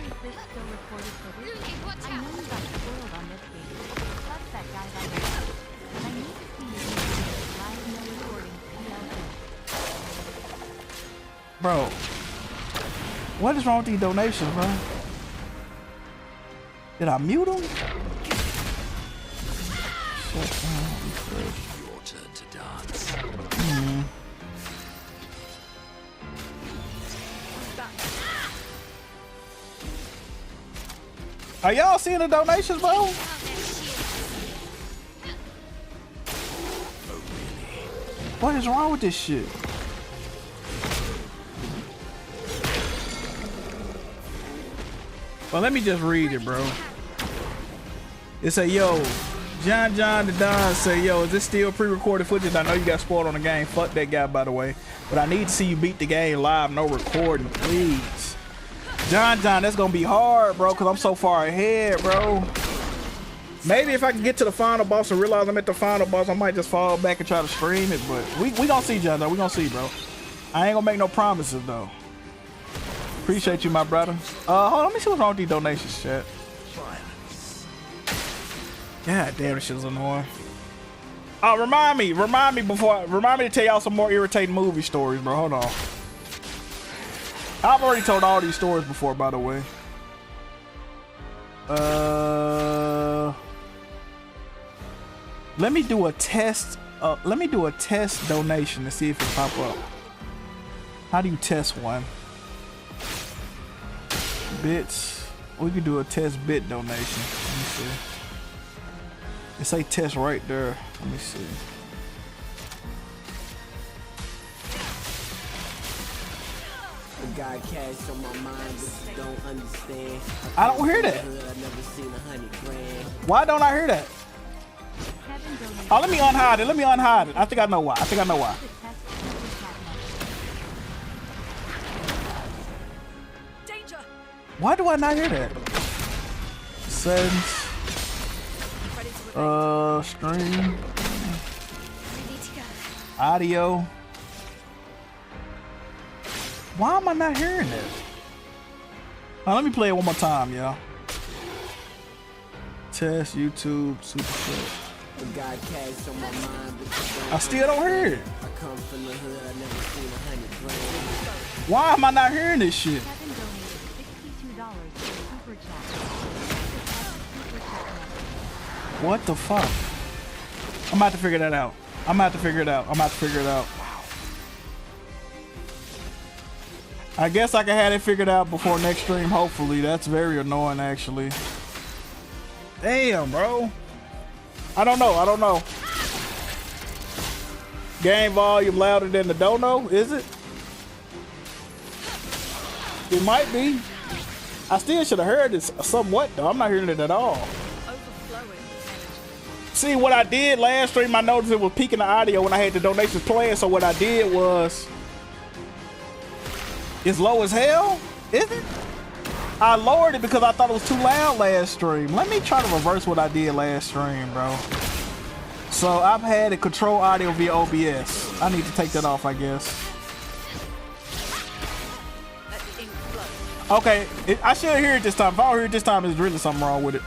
B: Bro, what is wrong with these donations, bro? Did I mute them?
J: Your turn to dance.
B: Are y'all seeing the donations, bro? What is wrong with this shit? Well, let me just read it, bro. It say, yo, John the Don say, yo, is this still pre-recorded footage? I know you got spoiled on the game. Fuck that guy, by the way. But I need to see you beat the game live, no recording, please. John, that's gonna be hard, bro, because I'm so far ahead, bro. Maybe if I can get to the final boss and realize I'm at the final boss, I might just fall back and try to stream it. But we gonna see, John. We gonna see, bro. I ain't gonna make no promises, though. Appreciate you, my brother. Hold on, let me see what's wrong with these donations, chat. God damn, this shit's annoying. Remind me to tell y'all some more irritating movie stories, bro. Hold on. I've already told all these stories before, by the way. Let me do a test. Let me do a test donation to see if it pop up. How do you test one? Bits. We can do a test bit donation. Let me see. It say test right there. Let me see.
K: Got cash on my mind, but you don't understand.
B: I don't hear that. Why don't I hear that? Oh, let me unhide it. Let me unhide it. I think I know why. Why do I not hear that? Settings. Stream. Audio. Why am I not hearing this? Let me play it one more time, y'all. Test YouTube Super Chat. I still don't hear it. Why am I not hearing this shit? What the fuck? I'm about to figure that out. I'm about to figure it out. I guess I can have it figured out before next stream, hopefully. That's very annoying, actually. Damn, bro. I don't know. Game volume louder than the dono, is it? It might be. I still should have heard this somewhat, though. I'm not hearing it at all. See, what I did last stream, I noticed it was peaking the audio when I had the donations playing, so what I did was... It's low as hell? Is it? I lowered it because I thought it was too loud last stream. Let me try to reverse what I did last stream, bro. So I've had it control audio via OBS. I need to take that off, I guess. Okay, I should hear it this time. If I don't hear it this time, there's really something wrong with it.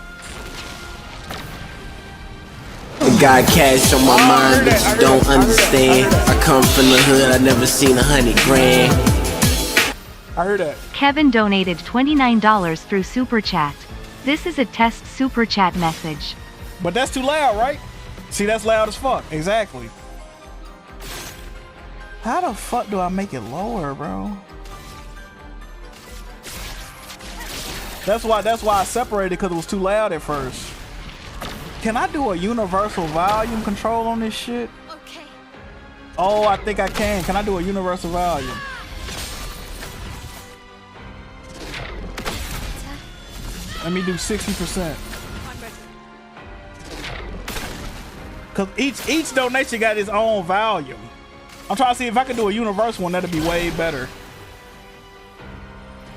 K: Got cash on my mind, but you don't understand. I come from the hood, I never seen $100 grand.
B: I heard that.
G: Kevin donated $29 through Super Chat. This is a test Super Chat message.
B: But that's too loud, right? See, that's loud as fuck. Exactly. How the fuck do I make it lower, bro? That's why I separated, because it was too loud at first. Can I do a universal volume control on this shit?
E: Okay.
B: Oh, I think I can. Can I do a universal volume? Let me do 60%. Cause each donation got its own volume. I'm trying to see if I can do a universal one. That'd be way better.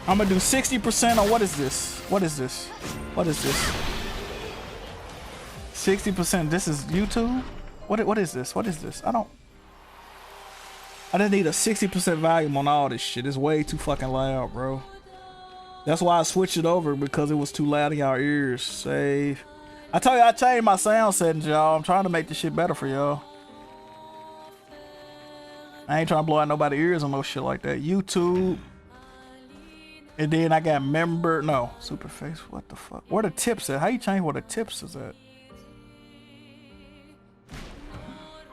B: I'm gonna do 60% on what is this? What is this? What is this? 60%. This is YouTube? What is this? What is this? I just need a 60% volume on all this shit. It's way too fucking loud, bro. That's why I switched it over, because it was too loud in y'all ears. Save. I tell you, I changed my sound settings, y'all. I'm trying to make this shit better for y'all. I ain't trying to blow out nobody's ears on no shit like that. YouTube. And then I got Superface. What the fuck? Where the tips at? How you change where the tips is at?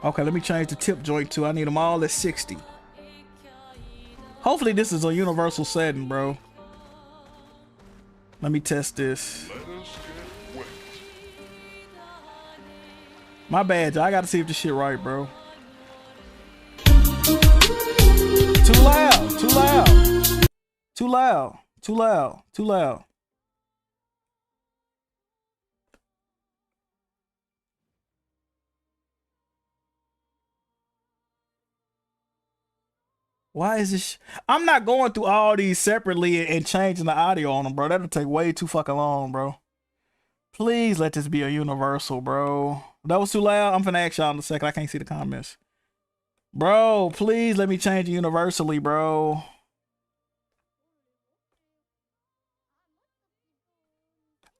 B: Okay, let me change the tip joint too. I need them all at 60. Hopefully this is a universal setting, bro. Let me test this. My bad, y'all. I gotta see if this shit right, bro. Too loud. Too loud. Too loud. Too loud. Too loud. Why is this? I'm not going through all these separately and changing the audio on them, bro. That'll take way too fucking long, bro. Please let this be a universal, bro. That was too loud. I'm finna ask y'all in a second. I can't see the comments. Bro, please let me change it universally, bro.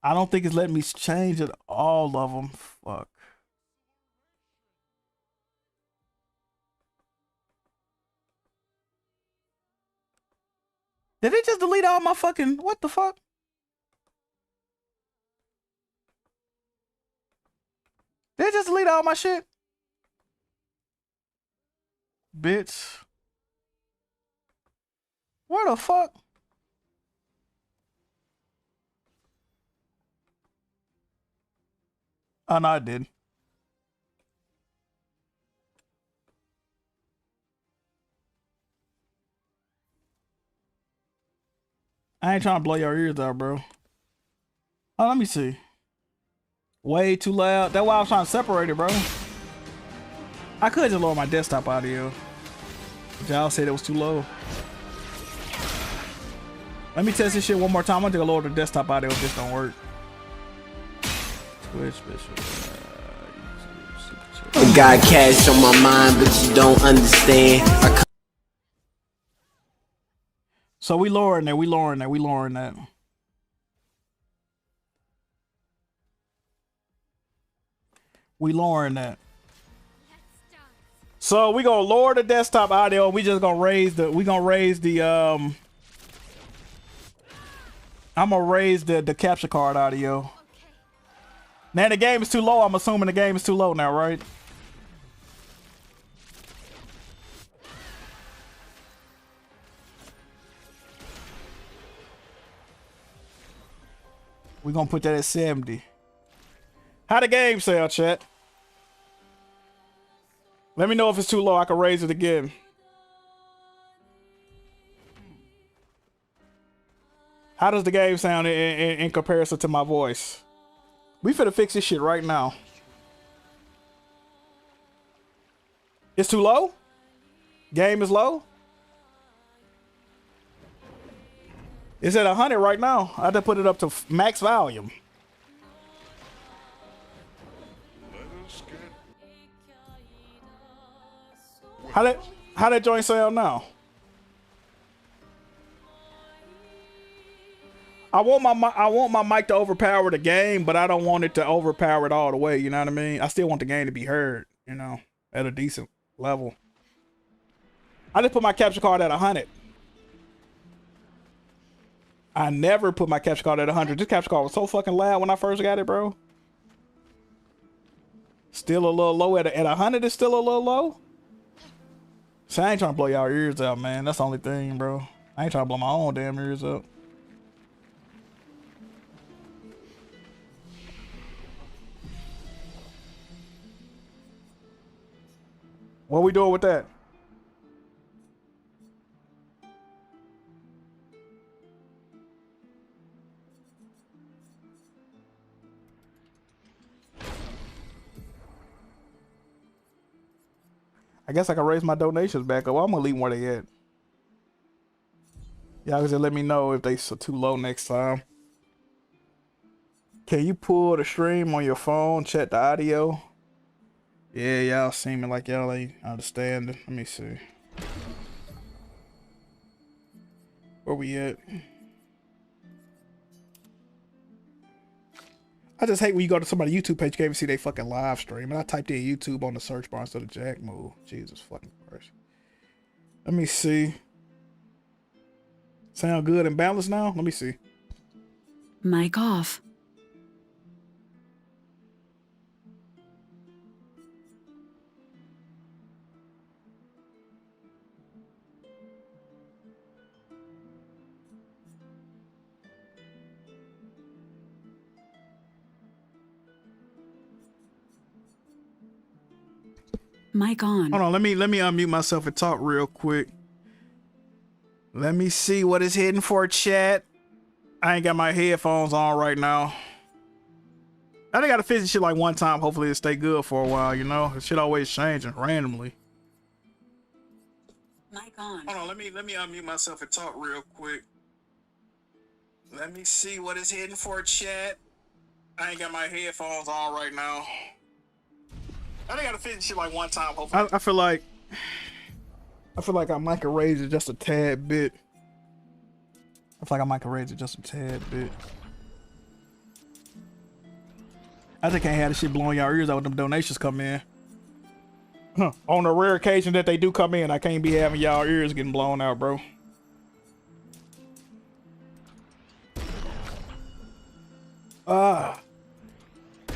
B: I don't think it's letting me change it, all of them. Fuck. Did it just delete all my fucking, what the fuck? Did it just delete all my shit? Bitch. Where the fuck? Oh, no, it didn't. I ain't trying to blow your ears out, bro. Oh, let me see. Way too loud. That's why I was trying to separate it, bro. I could just lower my desktop audio. Y'all said it was too low. Let me test this shit one more time. I'm gonna lower the desktop audio if this don't work. Twitch,
K: I got cash on my mind, but you don't understand.
B: So we lowering that. We lowering that. We lowering that. We lowering that. So we gonna lower the desktop audio. We just gonna raise the. We gonna raise the. I'm gonna raise the capture card audio. Now the game is too low. I'm assuming the game is too low now, right? We're gonna put that at 70. How the game sound, chat? Let me know if it's too low. I can raise it again. How does the game sound in comparison to my voice? We finna fix this shit right now. It's too low? Game is low? It's at 100 right now. I had to put it up to max volume. How that joint sound now? I want my mic to overpower the game, but I don't want it to overpower it all the way. You know what I mean? I still want the game to be heard, you know, at a decent level. I just put my capture card at 100. I never put my capture card at 100. This capture card was so fucking loud when I first got it, bro. Still a little low at 100. Is still a little low. So I ain't trying to blow y'all ears out, man. That's the only thing, bro. I ain't trying to blow my own damn ears up. What we doing with that? I guess I can raise my donations back up. Well, I'm gonna leave them where they at. Y'all just let me know if they too low next time. Can you pull the stream on your phone, check the audio? Yeah, y'all seeming like y'all ain't understanding. Let me see. Where we at? I just hate when you go to somebody's YouTube page, you can't even see they fucking live stream. And I typed in YouTube on the search bar instead of Jackmove. Jesus fucking Christ. Let me see. Sound good and balanced now? Let me see.
F: Mic off. Mic on.
B: Hold on, let me unmute myself and talk real quick. Let me see what is hitting for chat. I ain't got my headphones on right now. I think I gotta fix this shit like one time. Hopefully it stay good for a while, you know? This shit always changing randomly.
F: Mic on.
B: Hold on, let me unmute myself and talk real quick. Let me see what is hitting for chat. I ain't got my headphones on right now. I think I gotta fix this shit like one time. Hopefully. I feel like I might can raise it just a tad bit. I feel like I might can raise it just a tad bit. I just can't have this shit blowing y'all ears out when them donations come in. On the rare occasion that they do come in, I can't be having y'all ears getting blown out, bro.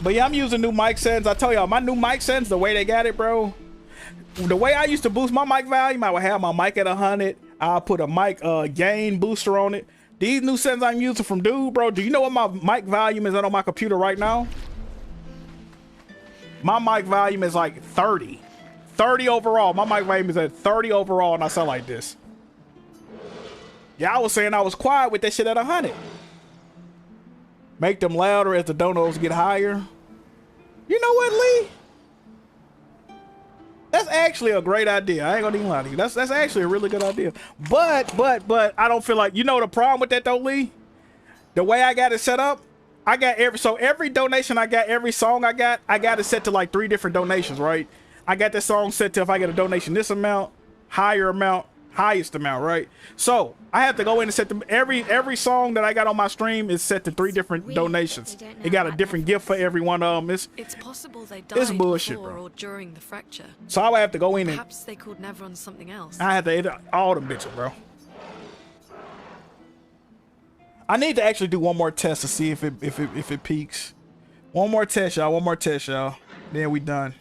B: But yeah, I'm using new mic settings. I tell y'all, my new mic settings, the way they got it, bro. The way I used to boost my mic volume, I would have my mic at 100. I'll put a mic gain booster on it. These new settings I'm using from Dude, bro. Do you know what my mic volume is on my computer right now? My mic volume is like 30. 30 overall. My mic volume is at 30 overall, and I sound like this. Yeah, I was saying I was quiet with that shit at 100. Make them louder as the donos get higher. You know what, Lee? That's actually a great idea. I ain't gonna even lie to you. That's actually a really good idea. But I don't feel like, you know the problem with that though, Lee? The way I got it set up, I got every donation I got, every song I got it set to like 3 different donations, right? I got this song set to if I get a donation this amount, higher amount, highest amount, right? So I have to go in and set them. Every song that I got on my stream is set to 3 different donations. It got a different gift for every one of them.
J: It's possible they died
B: it's bullshit,
J: before
B: bro.
J: Or during the fracture.
B: So I would have to go in and
J: perhaps they could never on something else.
B: I have to edit all them bitches, bro. I need to actually do one more test to see if it peaks. One more test, y'all. One more test, y'all. Then we done.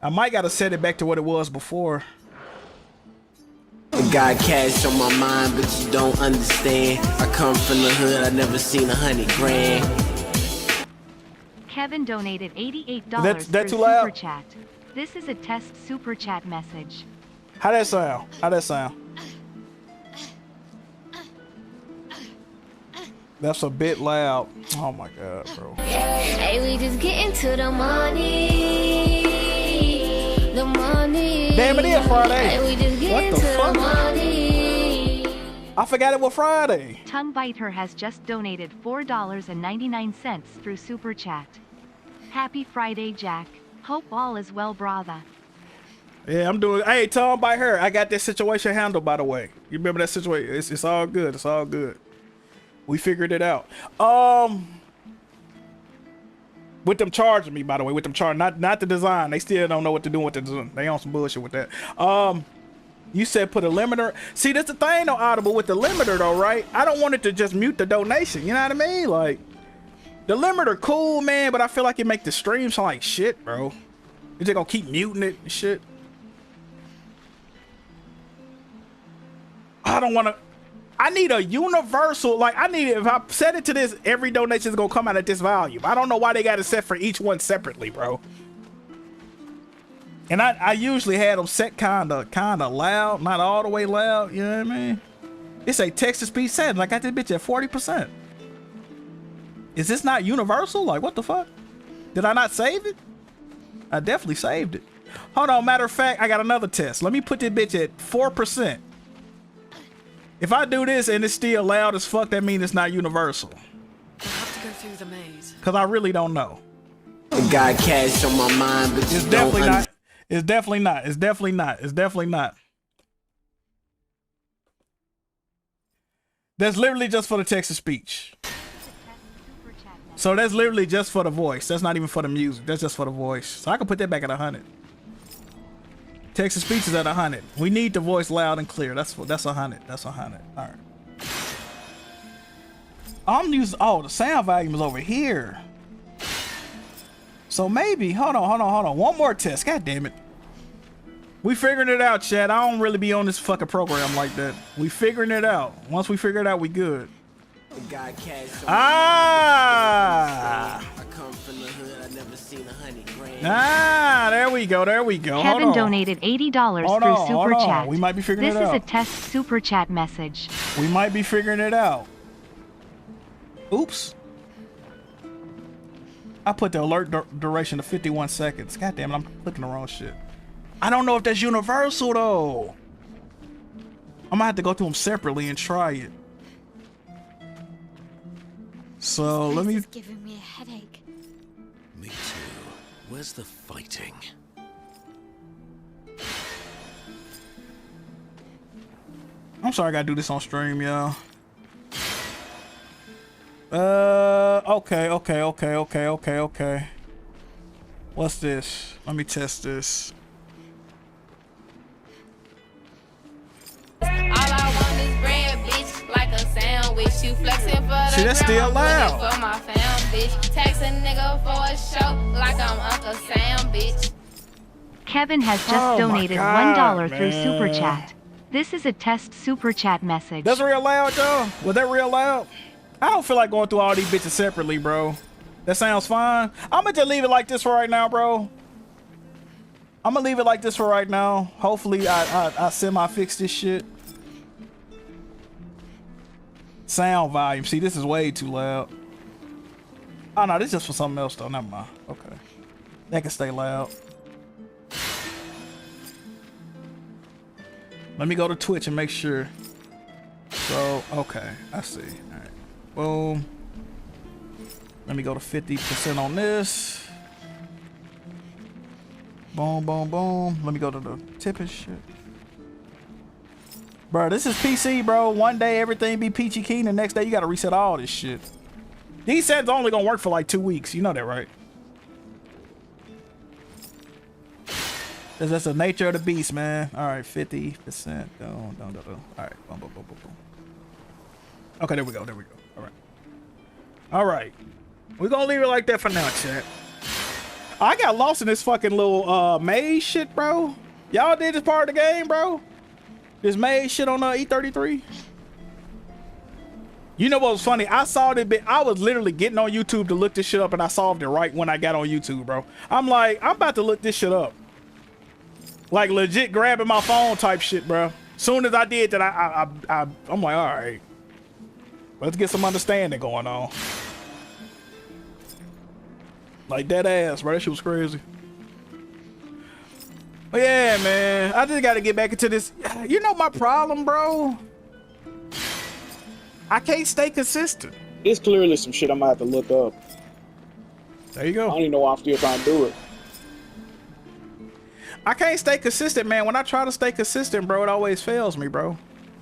B: I might gotta set it back to what it was before.
K: I got cash on my mind, but you don't understand. I come from the hood, I never seen 100 grand.
G: Kevin donated $88
B: that
G: through
B: too loud?
G: Super Chat. This is a test Super Chat message.
B: How that sound? How that sound? That's a bit loud. Oh my god, bro.
E: Hey, we just getting to the money. The money.
B: Damn, it is Friday.
E: Hey, we just getting
B: What the fuck?
E: The money.
B: I forgot it was Friday.
G: Tongue Biter has just donated $4.99 through Super Chat. Happy Friday, Jack. Hope all is well, brother.
B: Yeah, I'm doing. Hey, Tom, by her. I got this situation handled, by the way. You remember that situation? It's all good. It's all good. We figured it out. With them charging me, by the way, with them charging, not the design. They still don't know what to do with the design. They on some bullshit with that. You said put a limiter. See, that's the thing, though, Audible, with the limiter, though, right? I don't want it to just mute the donation. You know what I mean? Like, the limiter, cool, man, but I feel like it make the stream sound like shit, bro. You just gonna keep muting it and shit. I don't want to. I need a universal, like, I need it. If I set it to this, every donation is gonna come out at this volume. I don't know why they got it set for each one separately, bro. And I usually had them set kind of loud, not all the way loud. You know what I mean? It's a text-to-speech setting. I got this bitch at 40%. Is this not universal? Like, what the fuck? Did I not save it? I definitely saved it. Hold on, matter of fact, I got another test. Let me put this bitch at 4%. If I do this and it's still loud as fuck, that means it's not universal.
J: I have to go through the maze.
B: Cause I really don't know.
K: I got cash on my mind, but
B: It's definitely not. It's definitely not. It's definitely not. It's definitely not. That's literally just for the text-to-speech. So that's literally just for the voice. That's not even for the music. That's just for the voice. So I can put that back at 100. Text-to-speech is at 100. We need the voice loud and clear. That's 100. That's 100. All right. I'm using. Oh, the sound volume is over here. So maybe. Hold on. One more test. God damn it. We figuring it out, Chad. I don't really be on this fucking program like that. We figuring it out. Once we figure it out, we good. Ah!
K: I come from the hood. I never seen 100 grand.
B: Ah, there we go. There we go.
G: Kevin donated $80 through Super Chat.
B: We might be figuring it out.
G: This is a test Super Chat message.
B: We might be figuring it out. Oops. I put the alert duration to 51 seconds. God damn it, I'm clicking the wrong shit. I don't know if that's universal though. I'm gonna have to go to them separately and try it. So let me.
E: This is giving me a headache.
L: Me too. Where's the fighting?
B: I'm sorry I gotta do this on stream, y'all. Okay. What's this? Let me test this.
M: All I want is bread, bitch, like a sandwich. You flexing for the
B: See, that's still loud.
M: For my fam, bitch. Tax a nigga for a show, like I'm Uncle Sam, bitch.
G: Kevin has just donated $1 through Super Chat. This is a test Super Chat message.
B: That's real loud, y'all. Was that real loud? I don't feel like going through all these bitches separately, bro. That sounds fine. I'm gonna just leave it like this for right now, bro. I'm gonna leave it like this for right now. Hopefully I semi-fix this shit. Sound volume. See, this is way too loud. Oh no, this is just for something else though. Never mind. Okay. That can stay loud. Let me go to Twitch and make sure. So, okay. I see. All right. Boom. Let me go to 50% on this. Boom, boom, boom. Let me go to the tip and shit. Bro, this is PC, bro. One day everything be peachy keen, the next day you gotta reset all this shit. These sets only gonna work for like 2 weeks. You know that, right? That's the nature of the beast, man. All right, 50%. All right, boom, boom, boom, boom, boom. Okay, there we go. There we go. All right. All right. We're gonna leave it like that for now, chat. I got lost in this fucking little maze shit, bro. Y'all did this part of the game, bro? This maze shit on E33. You know what was funny? I saw this bit. I was literally getting on YouTube to look this shit up, and I solved it right when I got on YouTube, bro. I'm like, I'm about to look this shit up. Like legit grabbing my phone type shit, bro. Soon as I did that, I'm like, all right, let's get some understanding going on. Like that ass, bro. That shit was crazy. But yeah, man, I just got to get back into this. You know my problem, bro? I can't stay consistent.
I: It's clearly some shit I'm gonna have to look up.
B: There you go.
I: I don't even know why I'm still trying to do it.
B: I can't stay consistent, man. When I try to stay consistent, bro, it always fails me, bro.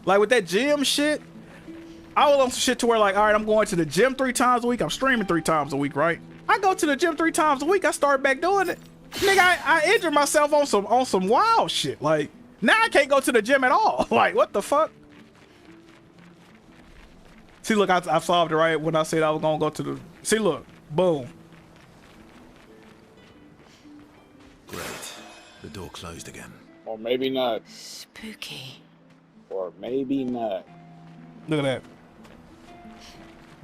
B: Like with that gym shit, I was on some shit to where like, all right, I'm going to the gym 3 times a week. I'm streaming 3 times a week, right? I go to the gym 3 times a week. I start back doing it. Nigga, I injured myself on some wild shit. Like now I can't go to the gym at all. Like what the fuck? See, look, I solved it right when I said I was gonna go to the. See, look, boom.
L: Great. The door closed again.
I: Or maybe not.
J: Spooky.
I: Or maybe not.
B: Look at that.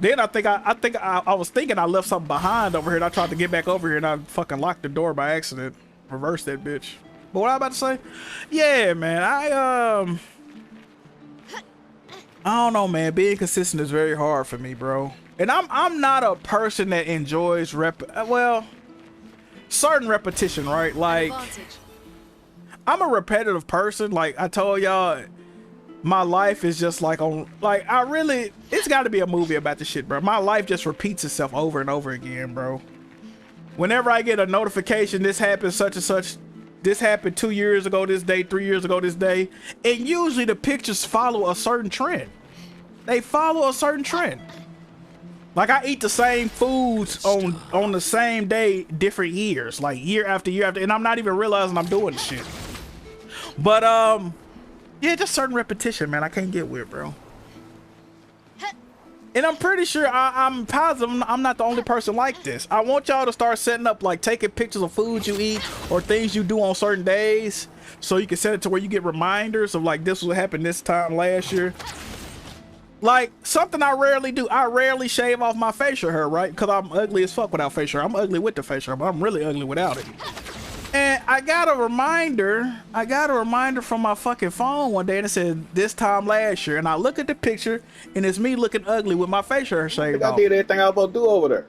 B: Then I was thinking I left something behind over here, and I tried to get back over here, and I fucking locked the door by accident. Reverse that bitch. But what I about to say? Yeah, man. I don't know, man. Being consistent is very hard for me, bro. And I'm not a person that enjoys certain repetition, right? Like, I'm a repetitive person. Like I told y'all, my life is just like it's got to be a movie about this shit, bro. My life just repeats itself over and over again, bro. Whenever I get a notification, this happened, such and such, this happened 2 years ago this day, 3 years ago this day, and usually the pictures follow a certain trend. They follow a certain trend. Like I eat the same foods on the same day, different years, like year after year after, and I'm not even realizing I'm doing this shit. But yeah, just certain repetition, man. I can't get with, bro. And I'm pretty sure I'm positive I'm not the only person like this. I want y'all to start setting up, like, taking pictures of food you eat or things you do on certain days, so you can set it to where you get reminders of, like, this was what happened this time last year. Like, something I rarely do. I rarely shave off my facial hair, right? Because I'm ugly as fuck without facial hair. I'm ugly with the facial hair, but I'm really ugly without it. And I got a reminder from my fucking phone one day, and it said this time last year. And I look at the picture, and it's me looking ugly with my facial hair shaved off.
I: I did everything I was supposed to do over there.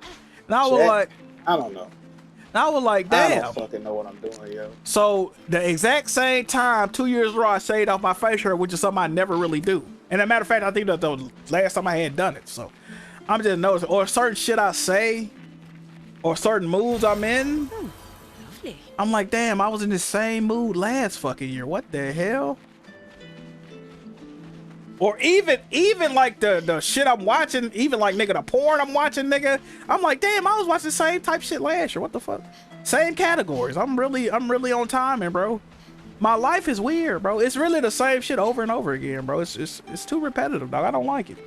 B: And I was like,
I: I don't know.
B: And I was like, damn.
I: I don't fucking know what I'm doing, yo.
B: So the exact same time, 2 years ago, I shaved off my facial hair, which is something I never really do. And as a matter of fact, I think that the last time I had done it. So I'm just noticing, or certain shit I say, or certain moods I'm in. I'm like, damn, I was in the same mood last fucking year. What the hell? Or even like the shit I'm watching, even like, nigga, the porn I'm watching, nigga. I'm like, damn, I was watching the same type shit last year. What the fuck? Same categories. I'm really on timing, bro. My life is weird, bro. It's really the same shit over and over again, bro. It's too repetitive, dog. I don't like it.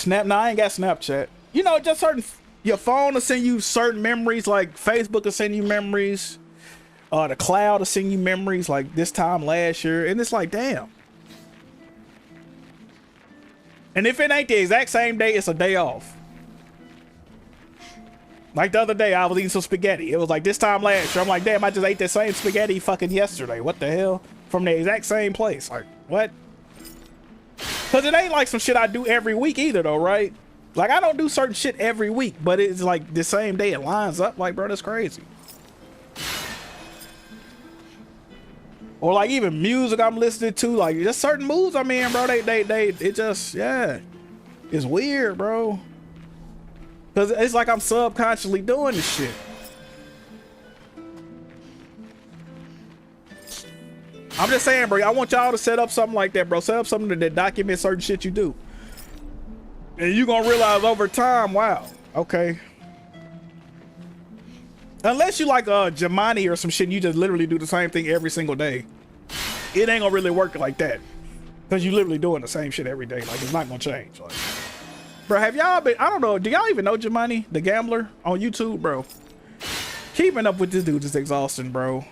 B: Now I ain't got Snapchat. You know, just your phone will send you certain memories, like Facebook will send you memories. The cloud will send you memories like this time last year. And it's like, damn. And if it ain't the exact same day, it's a day off. Like the other day, I was eating some spaghetti. It was like this time last year. I'm like, damn, I just ate the same spaghetti fucking yesterday. What the hell? From the exact same place. Like, what? Because it ain't like some shit I do every week either, though, right? Like, I don't do certain shit every week, but it's like the same day it lines up. Like, bro, that's crazy. Or like even music I'm listening to, like just certain moods I'm in, bro. It just, yeah. It's weird, bro. Because it's like I'm subconsciously doing this shit. I'm just saying, bro, I want y'all to set up something like that, bro. Set up something that documents certain shit you do. And you're going to realize over time, wow, okay. Unless you like Jamani or some shit, you just literally do the same thing every single day. It ain't going to really work like that. Because you literally doing the same shit every day. Like, it's not going to change. Like, bro, have y'all been, I don't know, do y'all even know Jamani, the gambler on YouTube, bro? Keeping up with this dude is exhausting, bro.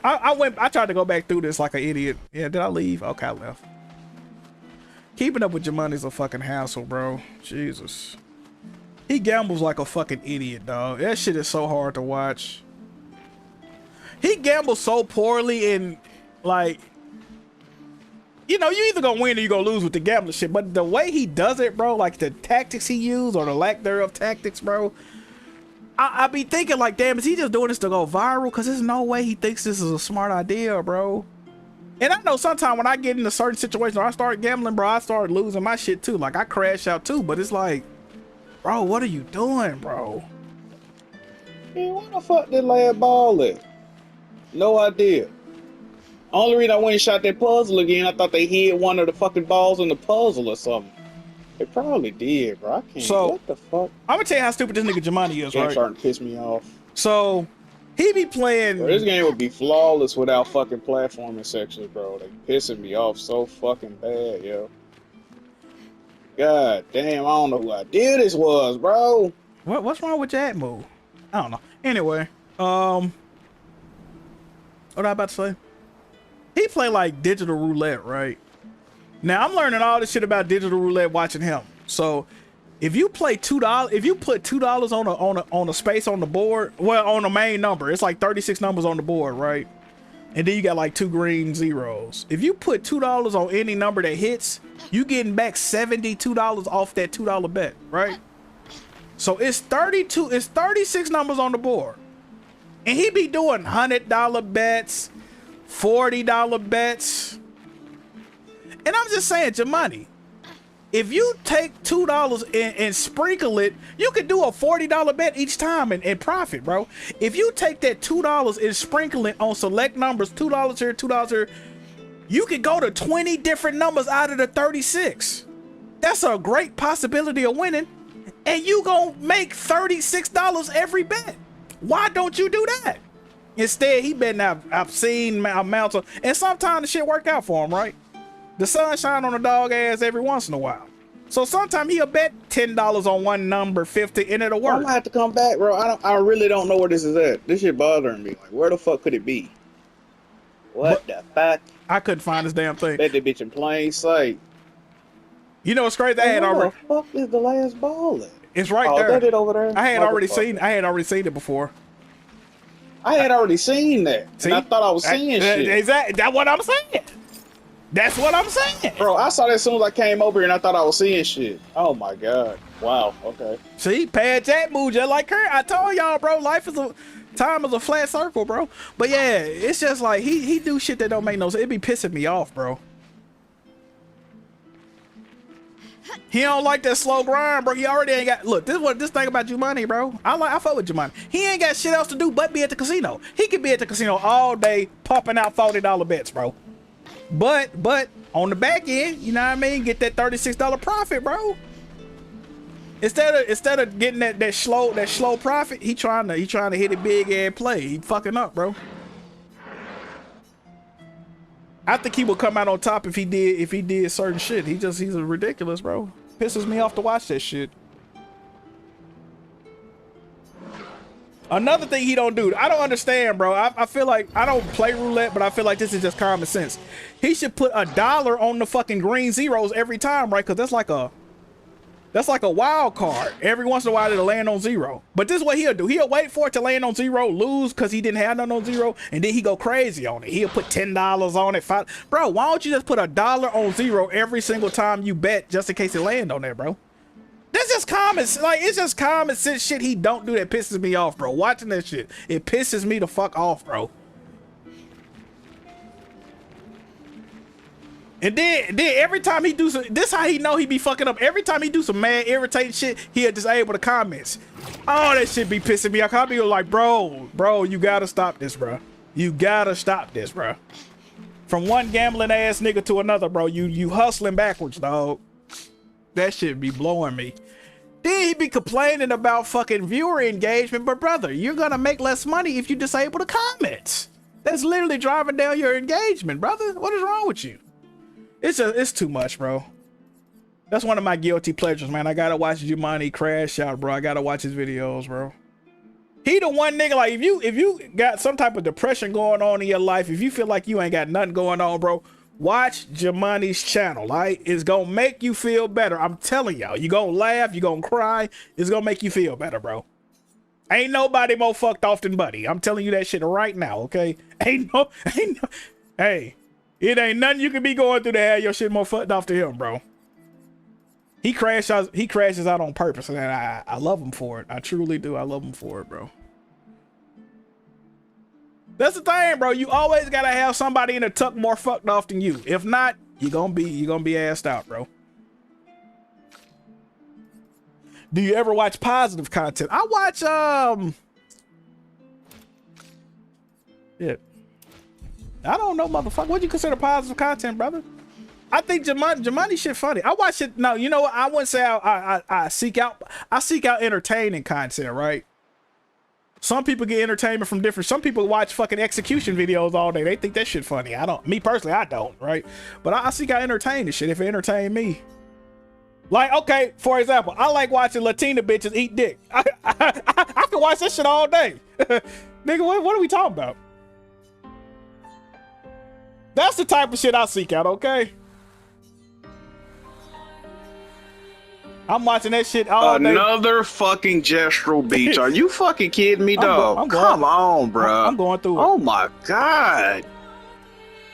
B: I tried to go back through this like an idiot. Yeah, did I leave? Okay, I left. Keeping up with Jamani is a fucking hassle, bro. Jesus. He gambles like a fucking idiot, dog. That shit is so hard to watch. He gambles so poorly and, like, you know, you either gonna win or you gonna lose with the gambling shit. But the way he does it, bro, like the tactics he used or the lack thereof tactics, bro, I be thinking like, damn, is he just doing this to go viral? Because there's no way he thinks this is a smart idea, bro. And I know sometimes when I get into certain situations or I start gambling, bro, I start losing my shit too. Like, I crash out too. But it's like, bro, what are you doing, bro?
I: Man, where the fuck did lad ball at? No idea. Only reason I went and shot that puzzle again, I thought they hid one of the fucking balls in the puzzle or something. They probably did, bro. I can't.
B: So,
I: what the fuck?
B: I'm gonna tell you how stupid this nigga Jamani is, right?
I: Starting to piss me off.
B: So, he be playing.
I: Bro, this game would be flawless without fucking platforming sections, bro. They pissing me off so fucking bad, yo. God damn, I don't know who idea this was, bro.
B: What's wrong with Jackmove? I don't know. Anyway, what I about to say? He play like digital roulette, right? Now I'm learning all this shit about digital roulette watching him. So If you play $2, if you put $2 on a space on the board, well, on the main number, it's like 36 numbers on the board, right? And then you got like 2 green zeros. If you put $2 on any number that hits, you getting back $72 off that $2 bet, right? So it's 36 numbers on the board. And he be doing $100 bets, $40 bets. And I'm just saying, Jamani, if you take $2 and sprinkle it, you could do a $40 bet each time and profit, bro. If you take that $2 and sprinkle it on select numbers, $2 here, $2 here, you could go to 20 different numbers out of the 36. That's a great possibility of winning. And you gonna make $36 every bet. Why don't you do that? Instead, he betting obscene amounts of, and sometimes the shit work out for him, right? The sun shine on a dog ass every once in a while. So sometimes he'll bet $10 on one number, 50, and it'll work.
I: I'm gonna have to come back, bro. I really don't know where this is at. This shit bothering me. Like, where the fuck could it be? What the fuck?
B: I couldn't find this damn thing.
I: Bet the bitch in plain sight.
B: You know what's crazy? I had already.
I: Where the fuck is the last ball at?
B: It's right there.
I: That it over there.
B: I had already seen it before.
I: I had already seen that.
B: See?
I: And I thought I was seeing shit.
B: Exactly. That's what I'm saying. That's what I'm saying.
I: Bro, I saw that as soon as I came over here and I thought I was seeing shit. Oh my god. Wow. Okay.
B: See, pad Jackmove just like her. I told y'all, bro, time is a flat circle, bro. But yeah, it's just like he do shit that don't make no sense. It be pissing me off, bro. He don't like that slow grind, bro. He already ain't got. Look, this thing about Jumanji, bro. I fuck with Jumanji. He ain't got shit else to do but be at the casino. He could be at the casino all day pumping out $40 bets, bro. But on the back end, you know what I mean? Get that $36 profit, bro. Instead of getting that slow profit, he trying to hit it big and play. He fucking up, bro. I think he would come out on top if he did certain shit. He's a ridiculous, bro. Pisses me off to watch that shit. Another thing he don't do, I don't understand, bro. I feel like I don't play roulette, but I feel like this is just common sense. He should put $1 on the fucking green zeros every time, right? Because that's like a wild card. Every once in a while it'll land on zero. But this is what he'll do. He'll wait for it to land on zero, lose because he didn't have none on zero, and then he go crazy on it. He'll put $10 on it. Bro, why don't you just put $1 on zero every single time you bet just in case it land on there, bro? That's just common, like, it's just common sense shit he don't do that pisses me off, bro. Watching that shit, it pisses me the fuck off, bro. And then every time he do some, this how he know he be fucking up. Every time he do some mad, irritating shit, he'll disable the comments. Oh, that shit be pissing me off. I'll be like, bro, you gotta stop this, bro. You gotta stop this, bro. From one gambling ass nigga to another, bro. You hustling backwards, dog. That shit be blowing me. Then he be complaining about fucking viewer engagement, but brother, you're gonna make less money if you disable the comments. That's literally driving down your engagement, brother. What is wrong with you? It's too much, bro. That's one of my guilty pleasures, man. I gotta watch Jumanji crash out, bro. I gotta watch his videos, bro. He the one nigga, like, if you got some type of depression going on in your life, if you feel like you ain't got nothing going on, bro, watch Jumanji's channel, right? It's gonna make you feel better. I'm telling y'all. You gonna laugh, you gonna cry. It's gonna make you feel better, bro. Ain't nobody more fucked off than Buddy. I'm telling you that shit right now, okay? Ain't no, hey, it ain't nothing you can be going through to have your shit more fucked off to him, bro. He crashes out on purpose, and I love him for it. I truly do. I love him for it, bro. That's the thing, bro. You always gotta have somebody in the tuck more fucked off than you. If not, you're gonna be assed out, bro. Do you ever watch positive content? I watch yeah. I don't know, motherfucker. What do you consider positive content, brother? I think Jumanji shit funny. I watch it. No, you know what? I wouldn't say I seek out entertaining content, right? Some people get entertainment from different. Some people watch fucking execution videos all day. They think that shit funny. I don't. Me personally, I don't. Right? But I seek out entertaining shit if it entertain me. Like, okay, for example, I like watching Latina bitches eat dick. I can watch that shit all day. Nigga, what are we talking about? That's the type of shit I seek out. Okay. I'm watching that shit all day.
I: Another fucking Gestural Beach. Are you fucking kidding me, dog? Come on, bro.
B: I'm going through it.
I: Oh my god.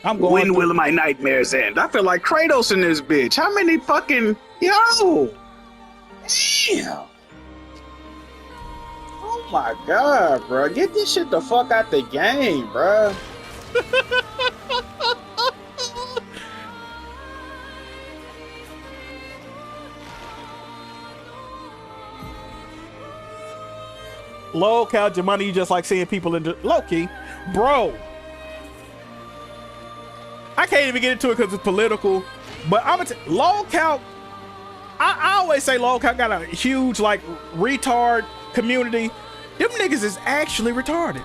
B: I'm going
I: When
B: through
I: will my nightmares end? I feel like Kratos in this bitch. How many fucking yo? Damn. Oh my god, bro. Get this shit the fuck out the game, bro.
B: Low count your money, you just like seeing people in the low-key. Bro. I can't even get into it because it's political. But I'm gonna low count. I always say low count got a huge like retard community. Them niggas is actually retarded.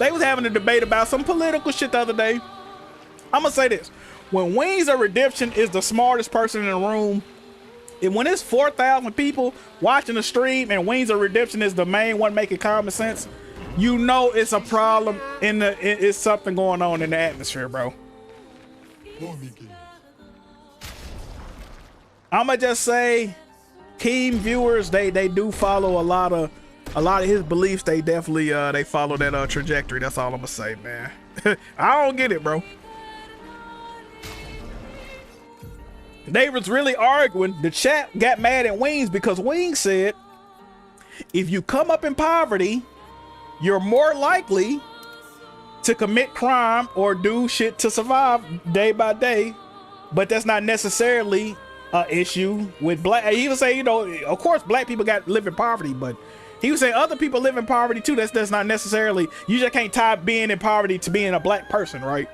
B: They was having a debate about some political shit the other day. I'm gonna say this. When Wings of Redemption is the smartest person in the room, and when it's 4,000 people watching the stream and Wings of Redemption is the main one making common sense, you know it's a problem in the, it's something going on in the atmosphere, bro. I'ma just say, keen viewers, they do follow a lot of his beliefs. They definitely they follow that trajectory. That's all I'm gonna say, man. I don't get it, bro. They was really arguing. The chat got mad at Wings because Wings said, if you come up in poverty, you're more likely to commit crime or do shit to survive day by day. But that's not necessarily an issue with black. He was saying, you know, of course black people live in poverty, but he was saying other people live in poverty too. That's not necessarily, you just can't tie being in poverty to being a black person, right?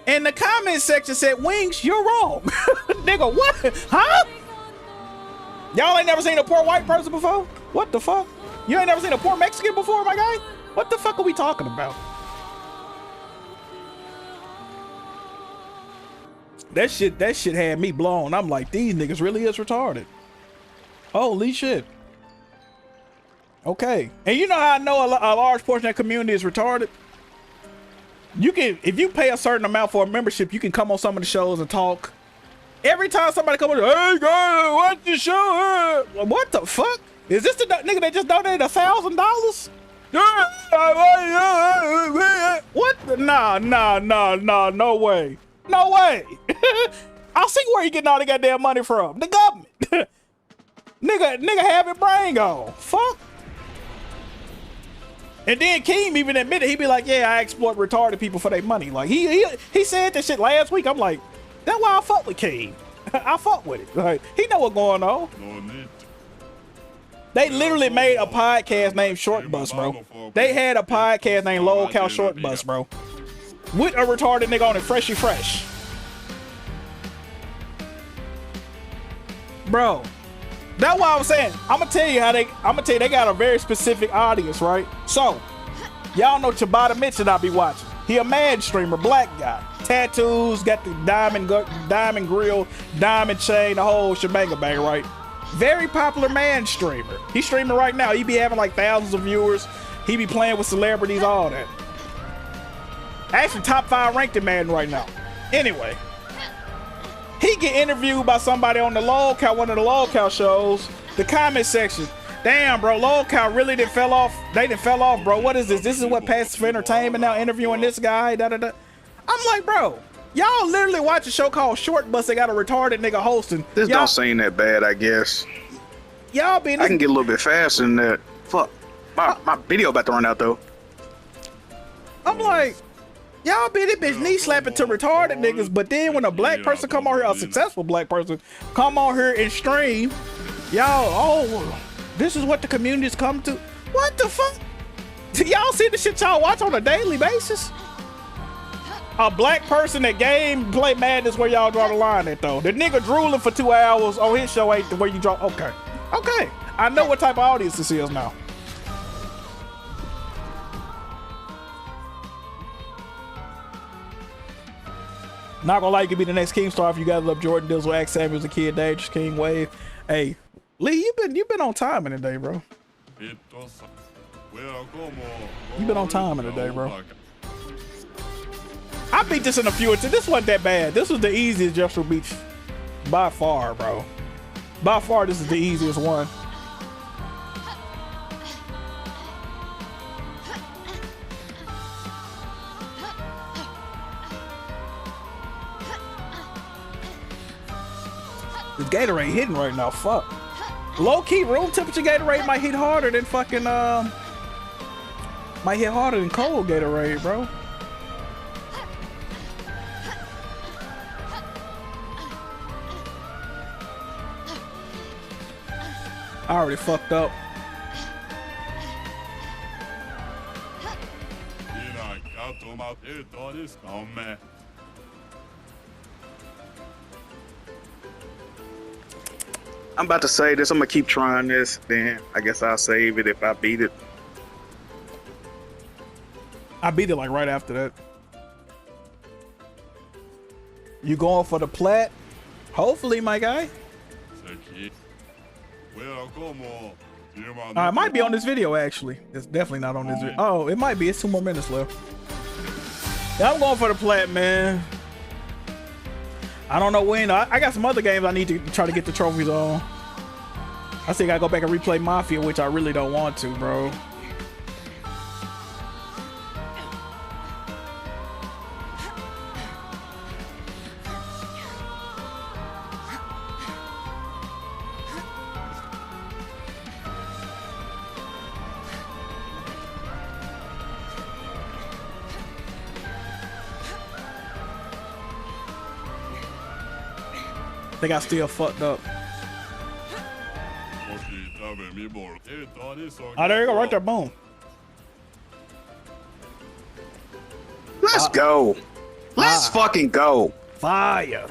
B: And the comment section said, Wings, you're wrong. Nigga, what? Huh? Y'all ain't never seen a poor white person before? What the fuck? You ain't never seen a poor Mexican before, my guy? What the fuck are we talking about? That shit had me blown. I'm like, these niggas really is retarded. Holy shit. Okay. And you know how I know a large portion of the community is retarded? You can, if you pay a certain amount for a membership, you can come on some of the shows and talk. Every time somebody come on, hey guys, watch the show. What the fuck? Is this the nigga that just donated $1,000? What? Nah, no way. No way. I'll see where you getting all the goddamn money from. The government. nigga have it brain gone. Fuck. And then Keem even admitted, he be like, yeah, I exploit retarded people for their money. Like he said that shit last week. I'm like, that's why I fuck with Keem. I fuck with it. Like, he know what's going on. They literally made a podcast named Short Bus, bro. They had a podcast named Low Cow Short Bus, bro. With a retarded nigga on it, freshy fresh. Bro. That's why I was saying, I'm gonna tell you they got a very specific audience, right? So, y'all know Tabata Mitch that I be watching. He a mad streamer, black guy. Tattoos, got the diamond grill, diamond chain, the whole shebang bang, right? Very popular man streamer. He's streaming right now. He be having like thousands of viewers. He be playing with celebrities, all that. Actually, top 5 ranked in Madden right now. Anyway. He get interviewed by somebody on the LOLCOW, one of the LOLCOW shows. The comment section. Damn, bro, LOLCOW really done fell off. They done fell off, bro. What is this? This is what passes for entertainment now, interviewing this guy, da-da-da. I'm like, bro, y'all literally watch a show called Short Bus. They got a retarded nigga hosting.
I: This don't seem that bad, I guess.
B: Y'all been.
I: I can get a little bit faster than that. Fuck. My video about to run out, though.
B: I'm like, y'all be this bitch knee slapping to retarded niggas, but then when a black person come on here, a successful black person come on here and stream, y'all, oh, this is what the community's come to. What the fuck? Y'all see the shit y'all watch on a daily basis? A black person that play Madness, where y'all draw the line at though. The nigga drooling for 2 hours on his show ain't where you draw. Okay. I know what type of audience this is now. Not gonna lie, you could be the next King Star if you guys love Jordan Dizzle, Axe Samuels, a kid, Dangerous King Wave. Hey, Lee, you've been on timing today, bro. You've been on timing today, bro. I beat this in a few attempts. This wasn't that bad. This was the easiest Jeffrey Beach by far, bro. By far, this is the easiest one. The Gatorade hitting right now, fuck. Low-key, room temperature Gatorade might hit harder than fucking, might hit harder than cold Gatorade, bro. I already fucked up.
I: I'm about to say this. I'm gonna keep trying this. Then I guess I'll save it if I beat it.
B: I beat it like right after that. You going for the plat? Hopefully, my guy. It might be on this video, actually. It's definitely not on this video. Oh, it might be. It's 2 more minutes left. Yeah, I'm going for the plat, man. I don't know when. I got some other games I need to try to get the trophies on. I still gotta go back and replay Mafia, which I really don't want to, bro. I think I still fucked up. Oh, there you go, right there, boom.
I: Let's go. Let's fucking go.
B: Fire.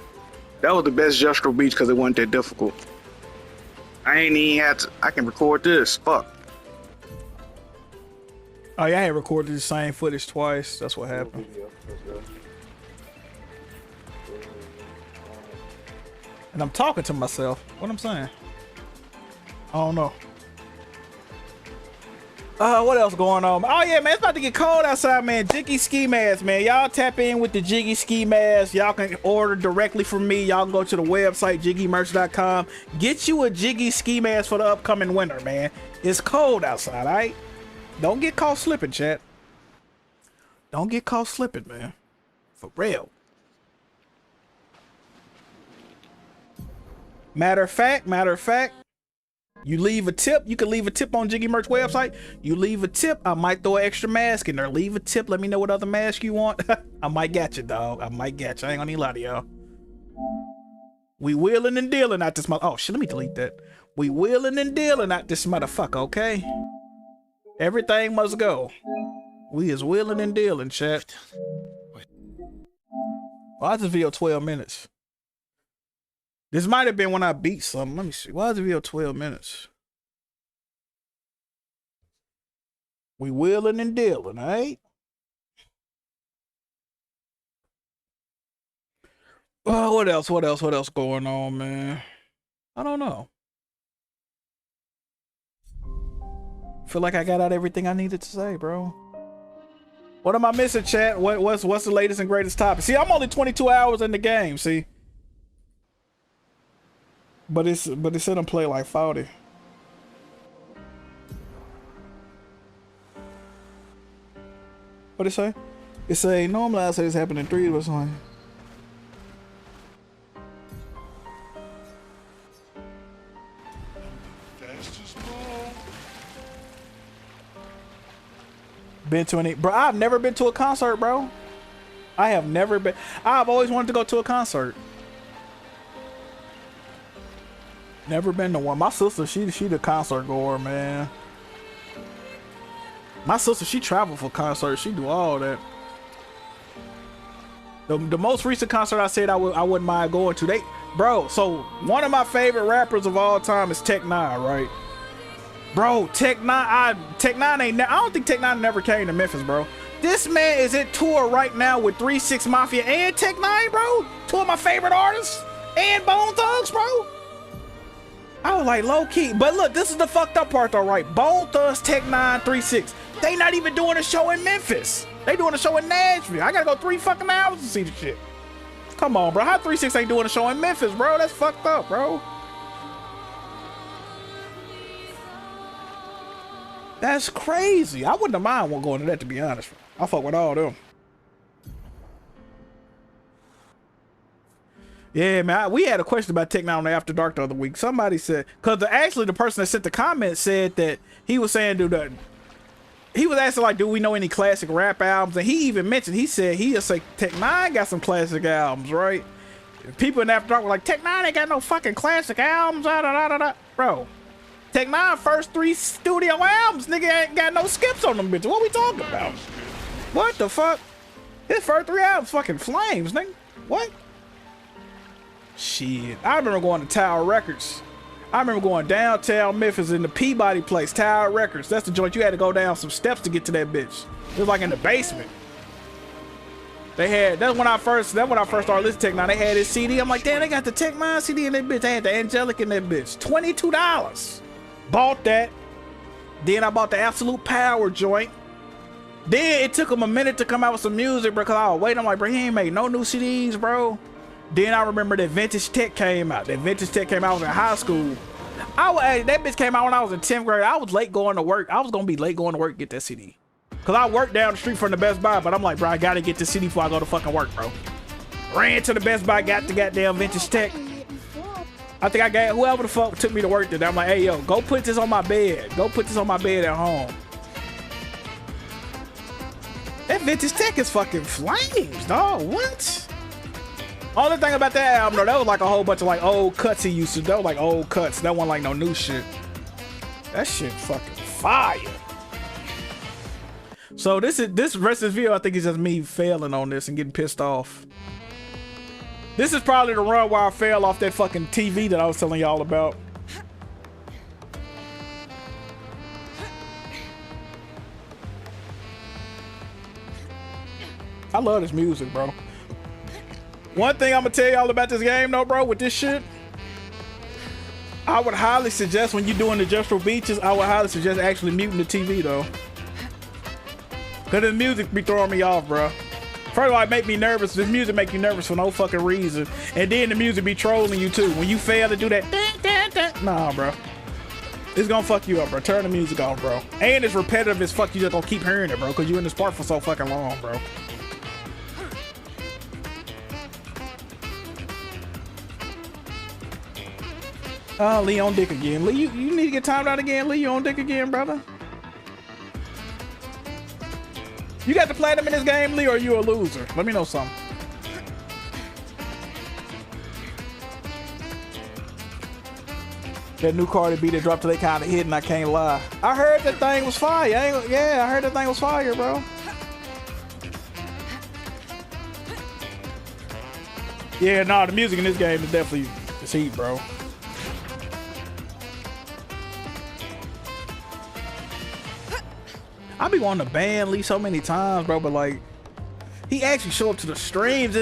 I: That was the best Justro Beach because it wasn't that difficult. I ain't even had to. I can record this. Fuck.
B: Oh yeah, I had recorded the same footage twice. That's what happened. And I'm talking to myself. What I'm saying? I don't know. What else going on? Oh yeah, man, it's about to get cold outside, man. Jiggy ski mask, man. Y'all tap in with the Jiggy ski mask. Y'all can order directly from me. Y'all can go to the website jiggymerch.com. Get you a Jiggy ski mask for the upcoming winter, man. It's cold outside, all right? Don't get caught slipping, chat. Don't get caught slipping, man. For real. Matter of fact, you leave a tip. You can leave a tip on Jiggy Merch website. You leave a tip, I might throw an extra mask in there. Leave a tip. Let me know what other mask you want. I might get you, dog. I might get you. I ain't gonna even lie to y'all. We wheeling and dealing out this mother. Oh shit, let me delete that. We wheeling and dealing out this motherfucker, okay? Everything must go. We is wheeling and dealing, chat. Why is this video 12 minutes? This might have been when I beat something. Let me see. Why is the video 12 minutes? We wheeling and dealing, right? Oh, what else? What else going on, man? I don't know. Feel like I got out everything I needed to say, bro. What am I missing, chat? What's the latest and greatest topic? See, I'm only 22 hours in the game, see? But it said I'm play like 40. What it say? It say normally I say this happened in 3 or something. Been to any, bro? I've never been to a concert, bro. I have never been. I've always wanted to go to a concert. Never been to one. My sister, she the concert goer, man. My sister, she traveled for concerts. She do all that. The most recent concert I said I wouldn't mind going to. Bro, so one of my favorite rappers of all time is Tech 9, right? Bro, Tech 9, I don't think Tech 9 never came to Memphis, bro. This man is at tour right now with 3 6 Mafia and Tech 9, bro. 2 of my favorite artists and Bone Thugs, bro. I was like, low key. But look, this is the fucked up part though, right? Bone Thugs, Tech 9, 3 6. They not even doing a show in Memphis. They doing a show in Nashville. I gotta go 3 fucking hours to see the shit. Come on, bro. How 3 6 ain't doing a show in Memphis, bro? That's fucked up, bro. That's crazy. I wouldn't have mind going to that, to be honest. I fuck with all them. Yeah, man, we had a question about Tech Nine on the After Dark the other week. Somebody said, because actually the person that sent the comment said that he was saying, dude, he was asking like, do we know any classic rap albums? And he even mentioned, he said he'll say Tech Nine got some classic albums, right? People in After Dark were like, Tech Nine ain't got no fucking classic albums, bro. Tech Nine first 3 studio albums, nigga ain't got no skips on them bitches. What we talking about? What the fuck? His first 3 albums fucking flames, nigga. What? Shit. I remember going to Tower Records. I remember going downtown Memphis in the Peabody place, Tower Records. That's the joint you had to go down some steps to get to that bitch. It was like in the basement. They had, that's when I first started listening to Tech Nine. They had this CD. I'm like, damn, they got the Tech Nine CD in that bitch. They had the Angelic in that bitch. $22. Bought that. Then I bought the Absolute Power joint. Then it took him a minute to come out with some music, bro, because I was waiting. I'm like, bro, he ain't made no new CDs, bro. Then I remember that Vintage Tech came out. That Vintage Tech came out, I was in high school. That bitch came out when I was in 10th grade. I was late going to work. I was going to be late going to work to get that CD. Because I worked down the street from the Best Buy, but I'm like, bro, I got to get this CD before I go to fucking work, bro. Ran to the Best Buy, got the goddamn Vintage Tech. I think I got whoever the fuck took me to work today. I'm like, hey, yo, go put this on my bed. Go put this on my bed at home. That Vintage Tech is fucking flames, dog. What? Only thing about that album, though, that was like a whole bunch of like old cuts he used to. That was like old cuts. That wasn't like no new shit. That shit fucking fire. So this rest of this video, I think is just me failing on this and getting pissed off. This is probably the run where I fell off that fucking TV that I was telling y'all about. I love this music, bro. One thing I'm gonna tell y'all about this game though, bro, with this shit, I would highly suggest when you're doing the Just Beaches, I would highly suggest actually muting the TV though. Cause the music be throwing me off, bro. First of all, it make me nervous. This music make you nervous for no fucking reason. And then the music be trolling you too. When you fail to do that, nah, bro. It's gonna fuck you up, bro. Turn the music off, bro. And it's repetitive as fuck. You just gonna keep hearing it, bro, cause you in this part for so fucking long, bro. Lee on dick again. Lee, you need to get timed out again. Lee, you on dick again, brother. You got the platinum in this game, Lee, or are you a loser? Let me know something. That new Cardi B that dropped till they kind of hit, and I can't lie. I heard that thing was fire. Yeah, I heard that thing was fire, bro. Yeah, nah, the music in this game is definitely it's heat, bro. I be wanting to ban Lee so many times, bro, but like, he actually show up to the streams.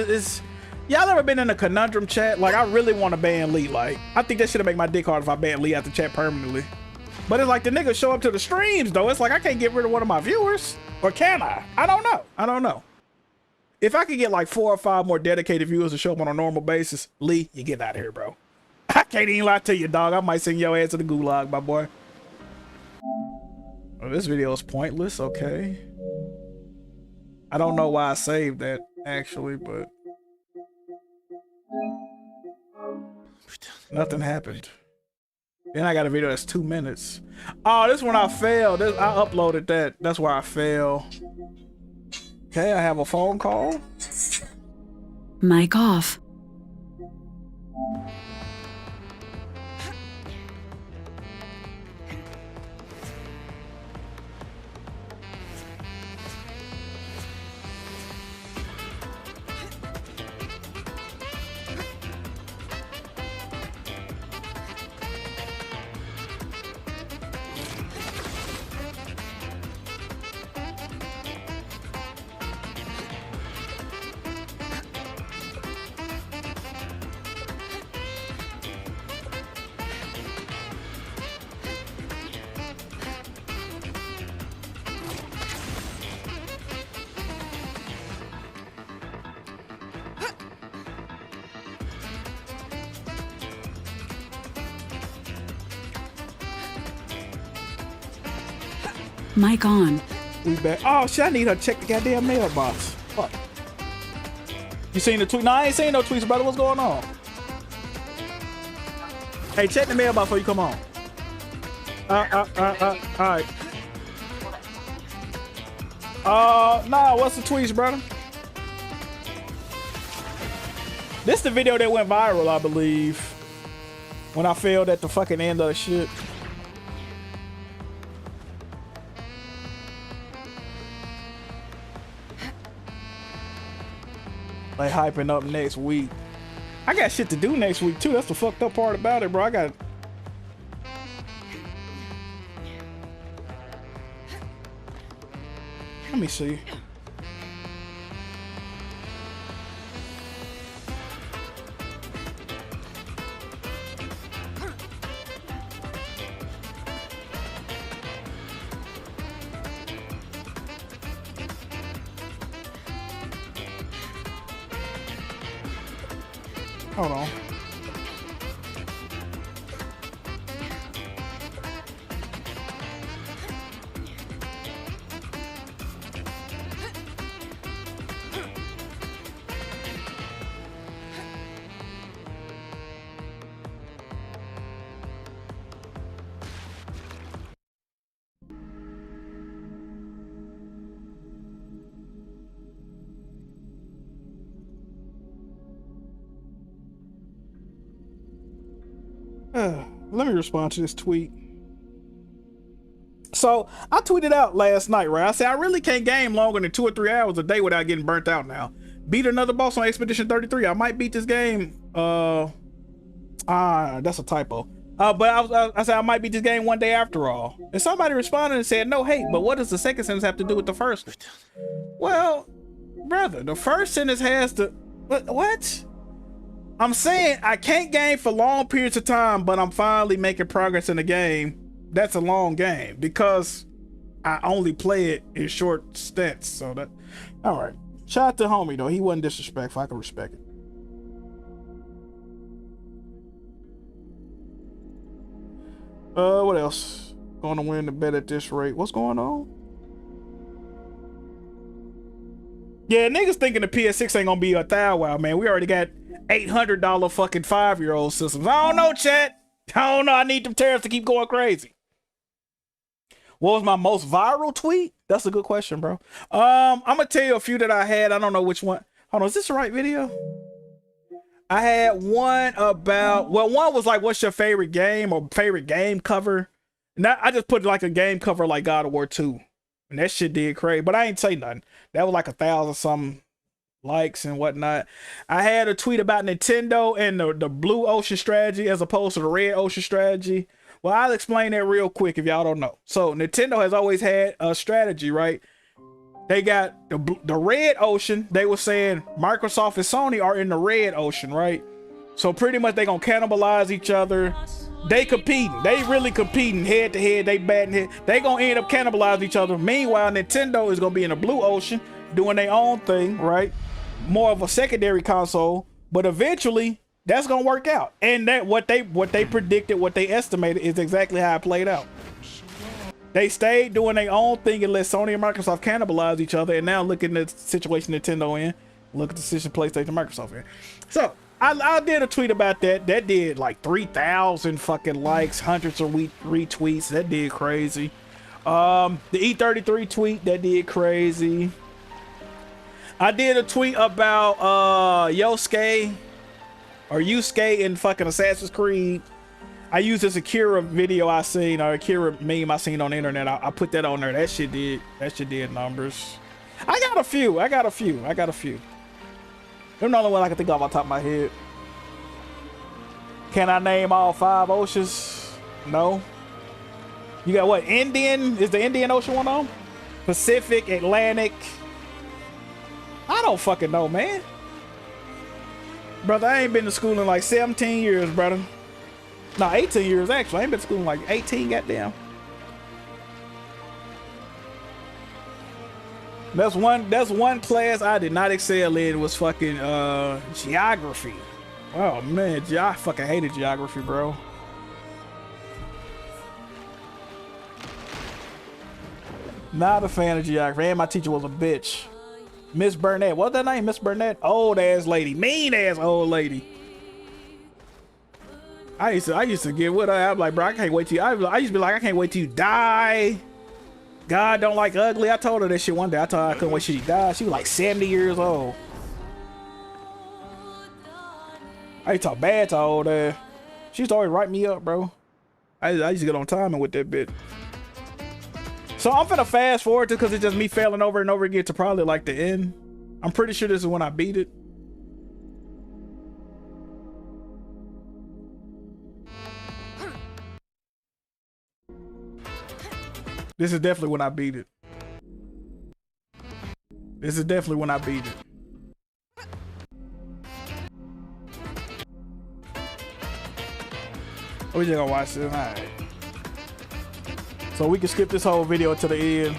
B: Y'all ever been in a conundrum chat? Like, I really want to ban Lee. Like, I think that should make my dick hard if I ban Lee out the chat permanently. But it's like the nigga show up to the streams though. It's like I can't get rid of one of my viewers, or can I? I don't know. I don't know. If I could get like 4 or 5 more dedicated viewers to show up on a normal basis, Lee, you get out of here, bro. I can't even lie to you, dog. I might send your ass to the gulag, my boy. Oh, this video is pointless. Okay. I don't know why I saved that actually, but nothing happened. Then I got a video that's 2 minutes. Oh, this one I failed. I uploaded that. That's why I failed. Okay, I have a phone call.
F: Mic off. Mic on.
B: We back. Oh shit, I need her to check the goddamn mailbox. Fuck. You seen the tweet? No, I ain't seen no tweets, brother. What's going on? Hey, check the mailbox before you come on. Alright. Nah, what's the tweets, brother? This the video that went viral, I believe. When I failed at the fucking end of the shit. Like hyping up next week. I got shit to do next week too. That's the fucked up part about it, bro. I got. Let me see. Hold on. Let me respond to this tweet. So I tweeted out last night, right? I said I really can't game longer than 2 or 3 hours a day without getting burnt out now. Beat another boss on Expedition 33. I might beat this game. That's a typo. But I said I might beat this game one day after all. And somebody responded and said, no hate, but what does the second sentence have to do with the first one? Well, brother, the first sentence has to... What? I'm saying I can't game for long periods of time, but I'm finally making progress in the game. That's a long game because I only play it in short stints. So that, all right. Shout out to homie though. He wasn't disrespectful. I can respect it. What else? Going to win the bet at this rate. What's going on? Yeah, niggas thinking the PS6 ain't gonna be a thou wow, man. We already got $800 fucking 5-year-old systems. I don't know, chat. I don't know. I need them tariffs to keep going crazy. What was my most viral tweet? That's a good question, bro. I'm gonna tell you a few that I had. I don't know which one. Hold on, is this the right video? I had one about, well, one was like, what's your favorite game or favorite game cover? And I just put like a game cover like God of War 2. And that shit did crazy, but I ain't say nothing. That was like 1,000 something likes and whatnot. I had a tweet about Nintendo and the blue ocean strategy as opposed to the red ocean strategy. Well, I'll explain that real quick if y'all don't know. So Nintendo has always had a strategy, right? They got the red ocean. They were saying Microsoft and Sony are in the red ocean, right? So pretty much they gonna cannibalize each other. They competing. They really competing head to head. They batting head. They gonna end up cannibalizing each other. Meanwhile, Nintendo is gonna be in the blue ocean doing their own thing, right? More of a secondary console, but eventually that's gonna work out. And that what they predicted, what they estimated is exactly how it played out. They stayed doing their own thing and let Sony and Microsoft cannibalize each other. And now look at the situation Nintendo in. Look at the situation PlayStation and Microsoft in. So I did a tweet about that. That did like 3,000 fucking likes, hundreds of retweets. That did crazy. The E33 tweet, that did crazy. I did a tweet about Yosuke or Yusuke in fucking Assassin's Creed. I used this Akira video I seen, or Akira meme I seen on the internet. I put that on there. That shit did numbers. I got a few. They're the only one I can think of off the top of my head. Can I name all 5 oceans? No. You got what? Indian? Is the Indian Ocean one on? Pacific, Atlantic. I don't fucking know, man. Brother, I ain't been to school in like 17 years, brother. No, 18 years actually. I ain't been to school in like 18, goddamn. That's one class I did not excel in, was fucking geography. Oh man, I fucking hated geography, bro. Not a fan of geography. And my teacher was a bitch. Miss Burnett. What's that name? Miss Burnett? Old ass lady. Mean ass old lady. I used to get with her. I'm like, bro, I can't wait till you. I used to be like, I can't wait till you die. God don't like ugly. I told her that shit one day. I told her I couldn't wait till she died. She was like 70 years old. I used to talk bad to old ass. She used to always write me up, bro. I used to get on timing with that bit. So I'm finna fast forward to because it's just me failing over and over again to probably like the end. I'm pretty sure this is when I beat it. This is definitely when I beat it. This is definitely when I beat it. We just gonna watch this. Alright. So we can skip this whole video to the end.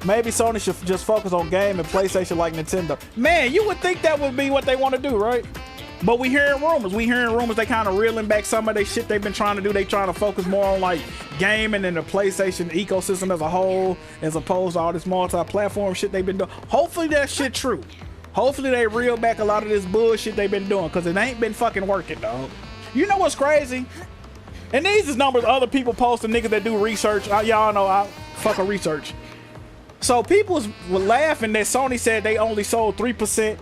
B: Maybe Sony should just focus on game and PlayStation like Nintendo. Man, you would think that would be what they want to do, right? But we hearing rumors. They kind of reeling back some of their shit they've been trying to do. They trying to focus more on like gaming and the PlayStation ecosystem as a whole, as opposed to all this multi-platform shit they've been doing. Hopefully that shit true. Hopefully they reel back a lot of this bullshit they've been doing, because it ain't been fucking working, dog. You know what's crazy? And these is numbers other people posting, niggas that do research. Y'all know I fucking research. So people were laughing that Sony said they only sold 3%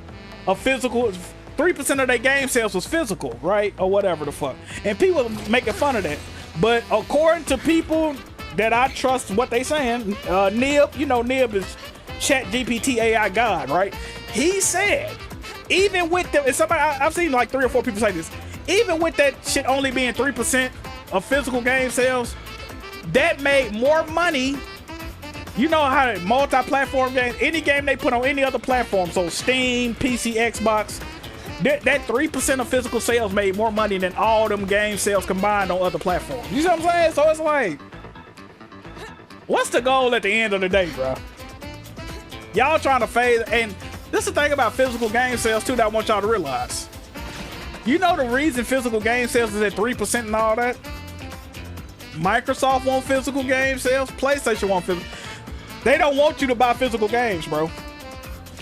B: of physical. 3% of their game sales was physical, right? Or whatever the fuck. And people making fun of that. But according to people that I trust what they saying, Nib, you know Nib is ChatGPT AI God, right? He said, even with the, and somebody, I've seen like 3 or 4 people say this, even with that shit only being 3% of physical game sales, that made more money. You know how multi-platform games, any game they put on any other platform, so Steam, PC, Xbox, that 3% of physical sales made more money than all them game sales combined on other platforms. You see what I'm saying? So it's like, what's the goal at the end of the day, bro? Y'all trying to phase, and this is the thing about physical game sales too that I want y'all to realize. You know the reason physical game sales is at 3% and all that? Microsoft want physical game sales, PlayStation want physical. They don't want you to buy physical games, bro.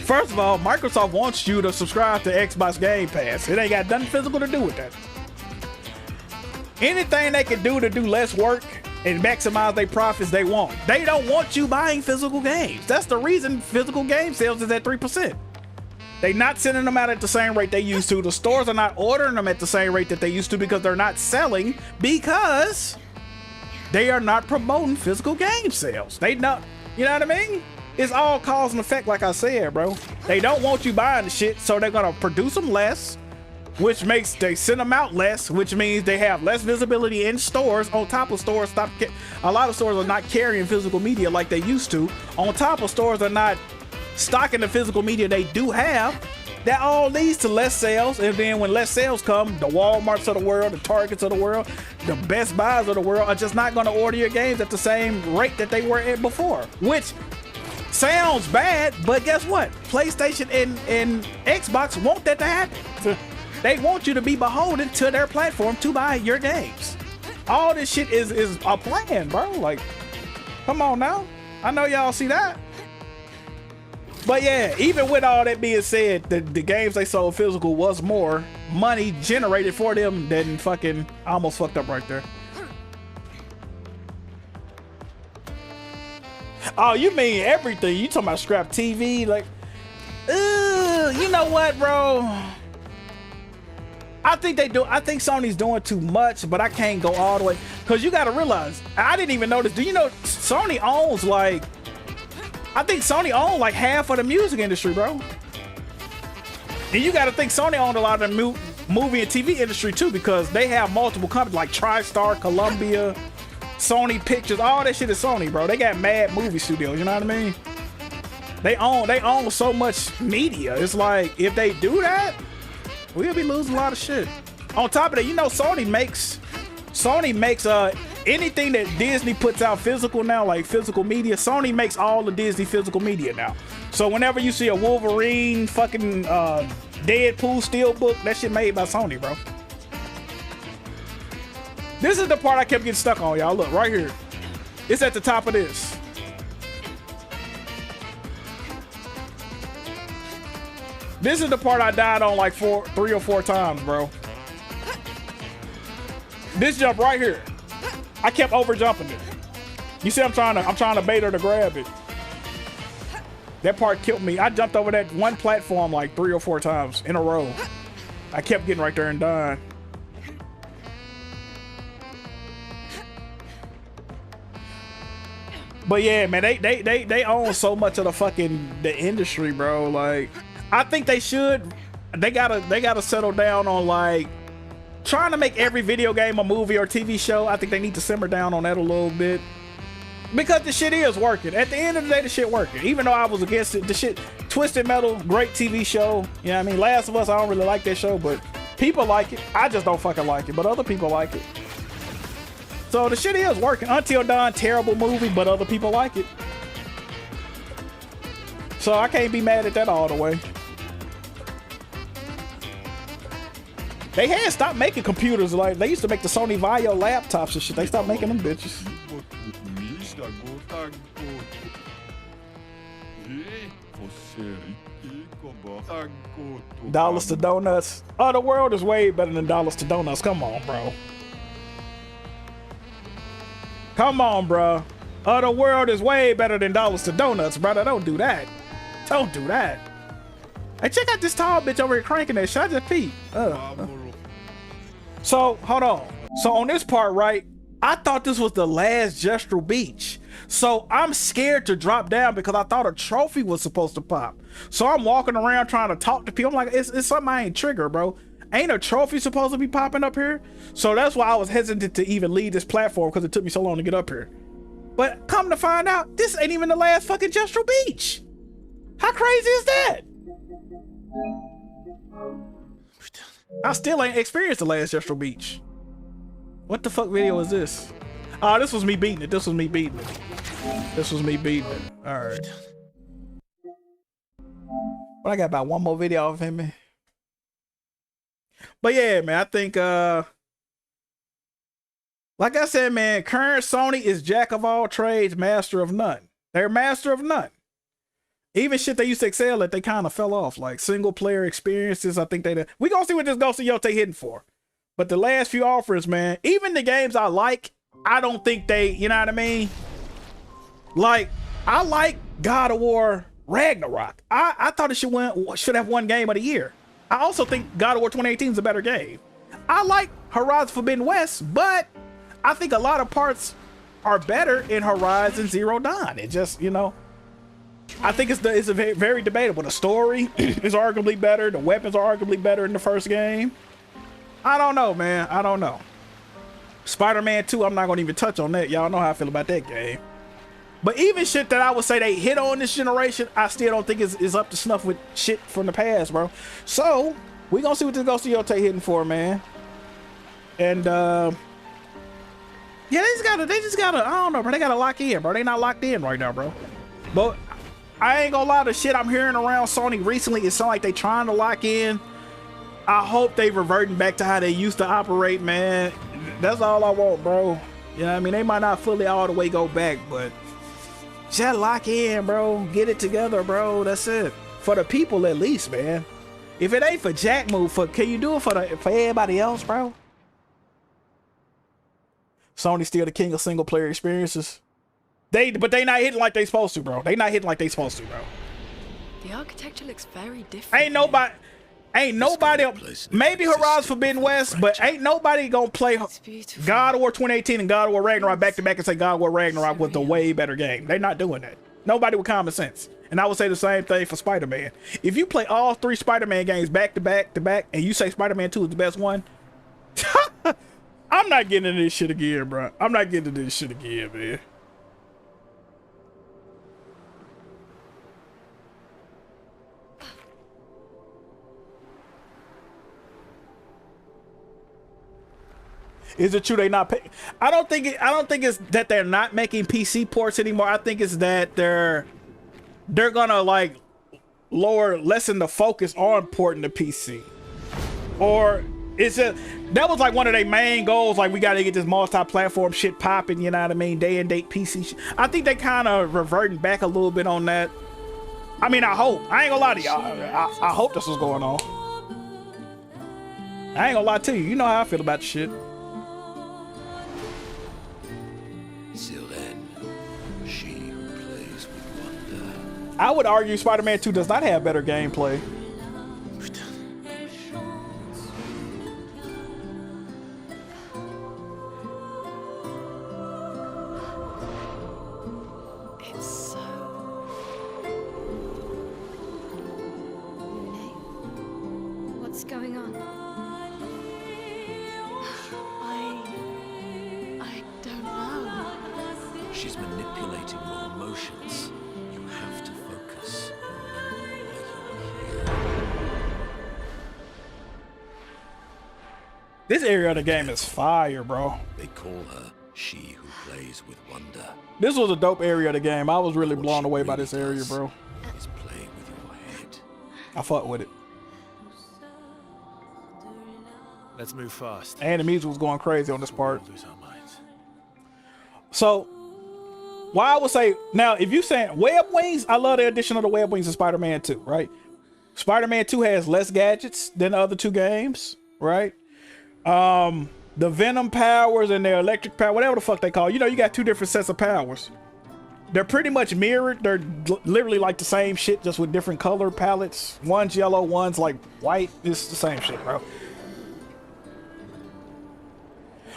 B: First of all, Microsoft wants you to subscribe to Xbox Game Pass. It ain't got nothing physical to do with that. Anything they can do to do less work and maximize their profits, they want. They don't want you buying physical games. That's the reason physical game sales is at 3%. They not sending them out at the same rate they used to. The stores are not ordering them at the same rate that they used to because they're not selling, because they are not promoting physical game sales. They not, you know what I mean? It's all cause and effect, like I said, bro. They don't want you buying the shit, so they're gonna produce them less, which makes they send them out less, which means they have less visibility in stores. On top of stores, a lot of stores are not carrying physical media like they used to. On top of stores are not stocking the physical media they do have. That all leads to less sales, and then when less sales come, the Walmarts of the world, the Targets of the world, the Best Buys of the world are just not gonna order your games at the same rate that they were at before, which sounds bad, but guess what? PlayStation and Xbox want that to happen. They want you to be beholden to their platform to buy your games. All this shit is a plan, bro. Like, come on now. I know y'all see that. But yeah, even with all that being said, the games they sold physical was more money generated for them than fucking, I almost fucked up right there. Oh, you mean everything? You talking about scrap TV? Like, you know what, bro? I think they do. I think Sony's doing too much, but I can't go all the way, because you got to realize, I didn't even notice. Do you know Sony owns like, I think Sony owns like half of the music industry, bro. And you got to think Sony owned a lot of the movie and TV industry too, because they have multiple companies like TriStar, Columbia, Sony Pictures, all that shit is Sony, bro. They got mad movie studios, you know what I mean? They own so much media. It's like, if they do that, we'll be losing a lot of shit. On top of that, you know, Sony makes anything that Disney puts out physical now, like physical media. Sony makes all the Disney physical media now. So whenever you see a Wolverine, fucking Deadpool steelbook, that shit made by Sony, bro. This is the part I kept getting stuck on, y'all. Look, right here. It's at the top of this. This is the part I died on like 3 or 4 times, bro. This jump right here. I kept over jumping it. You see, I'm trying to bait her to grab it. That part killed me. I jumped over that one platform like 3 or 4 times in a row. I kept getting right there and dying. But yeah, man, they own so much of the industry, bro. Like, I think they gotta settle down on like trying to make every video game a movie or TV show. I think they need to simmer down on that a little bit. Because the shit is working. At the end of the day, the shit working. Even though I was against it, the shit, Twisted Metal, great TV show. You know what I mean? Last of Us, I don't really like that show, but people like it. I just don't fucking like it, but other people like it. So the shit is working. Until Dawn, terrible movie, but other people like it. So I can't be mad at that all the way. They had stopped making computers. Like, they used to make the Sony Vaio laptops and shit. They stopped making them bitches. Dollars to donuts. Oh, the world is way better than dollars to donuts. Come on, bro. Come on, bro. Oh, the world is way better than dollars to donuts, brother. Don't do that. Don't do that. Hey, check out this tall bitch over here cranking that shit. I just peed. So, hold on. So on this part, right, I thought this was the last Gestural Beach. So I'm scared to drop down because I thought a trophy was supposed to pop. So I'm walking around trying to talk to people. I'm like, it's something I ain't trigger, bro. Ain't a trophy supposed to be popping up here? So that's why I was hesitant to even leave this platform, because it took me so long to get up here. But come to find out, this ain't even the last fucking Gestural Beach. How crazy is that? I still ain't experienced the last Gestural Beach. What the fuck video is this? Oh, this was me beating it. This was me beating it. This was me beating it. All right. But I got about one more video of him. But yeah, man, I think, like I said, man, current Sony is jack of all trades, master of none. They're master of none. Even shit they used to excel at, they kind of fell off. Like single player experiences, I think we gonna see what this Ghost of Yote hitting for. But the last few offers, man, even the games I like, I don't think they, you know what I mean? Like, I like God of War Ragnarok. I thought it should have won Game of the Year. I also think God of War 2018 is a better game. I like Horizon Forbidden West, but I think a lot of parts are better in Horizon Zero Dawn. It just, you know, I think it's a very, very debatable. The story is arguably better. The weapons are arguably better in the first game. I don't know, man. I don't know. Spider-Man 2, I'm not going to even touch on that. Y'all know how I feel about that game. But even shit that I would say they hit on this generation, I still don't think is up to snuff with shit from the past, bro. So, we gonna see what this Ghost of Yote hitting for, man. And, yeah, they just gotta, I don't know, bro. They gotta lock in, bro. They not locked in right now, bro. But I ain't gonna lie, the shit I'm hearing around Sony recently, it sounds like they trying to lock in. I hope they reverting back to how they used to operate, man. That's all I want, bro. You know what I mean? They might not fully all the way go back, but just lock in, bro. Get it together, bro. That's it. For the people, at least, man. If it ain't for Jackmove, can you do it for everybody else, bro? Sony's still the king of single player experiences. But they not hitting like they supposed to, bro. They not hitting like they supposed to, bro.
J: The architecture looks very different.
B: Ain't nobody maybe Horizon Forbidden West, but ain't nobody gonna play God of War 2018 and God of War Ragnarok back to back and say God of War Ragnarok was the way better game. They're not doing that. Nobody with common sense. And I would say the same thing for Spider-Man. If you play all 3 Spider-Man games back to back to back and you say Spider-Man 2 is the best one, I'm not getting into this shit again, bro. I'm not getting into this shit again, man. Is it true they not pay? I don't think it's that they're not making PC ports anymore. I think it's that they're gonna like lessen the focus on porting the PC, or it's a, that was like one of their main goals. Like, we got to get this multi-platform shit popping, you know what I mean? Day and date PC shit. I think they kind of reverting back a little bit on that. I mean, I hope. I ain't gonna lie to y'all. I hope this was going on. I ain't gonna lie to you. You know how I feel about the shit.
L: Till then, she who plays with wonder.
B: I would argue Spider-Man 2 does not have better gameplay.
E: What's going on?
J: I don't know.
L: She's manipulating your emotions. You have to focus.
B: This area of the game is fire, bro.
L: They call her she who plays with wonder.
B: This was a dope area of the game. I was really blown away by this area, bro.
L: Is play with your head.
B: I fuck with it.
L: Let's move fast.
B: And the music was going crazy on this part. So, why I would say, now, if you saying web wings, I love the addition of the web wings in Spider-Man 2, right? Spider-Man 2 has less gadgets than the other two games, right? The Venom powers and their electric power, whatever the fuck they call it. You know, you got two different sets of powers. They're pretty much mirrored. They're literally like the same shit, just with different color palettes. One's yellow, one's like white. It's the same shit, bro.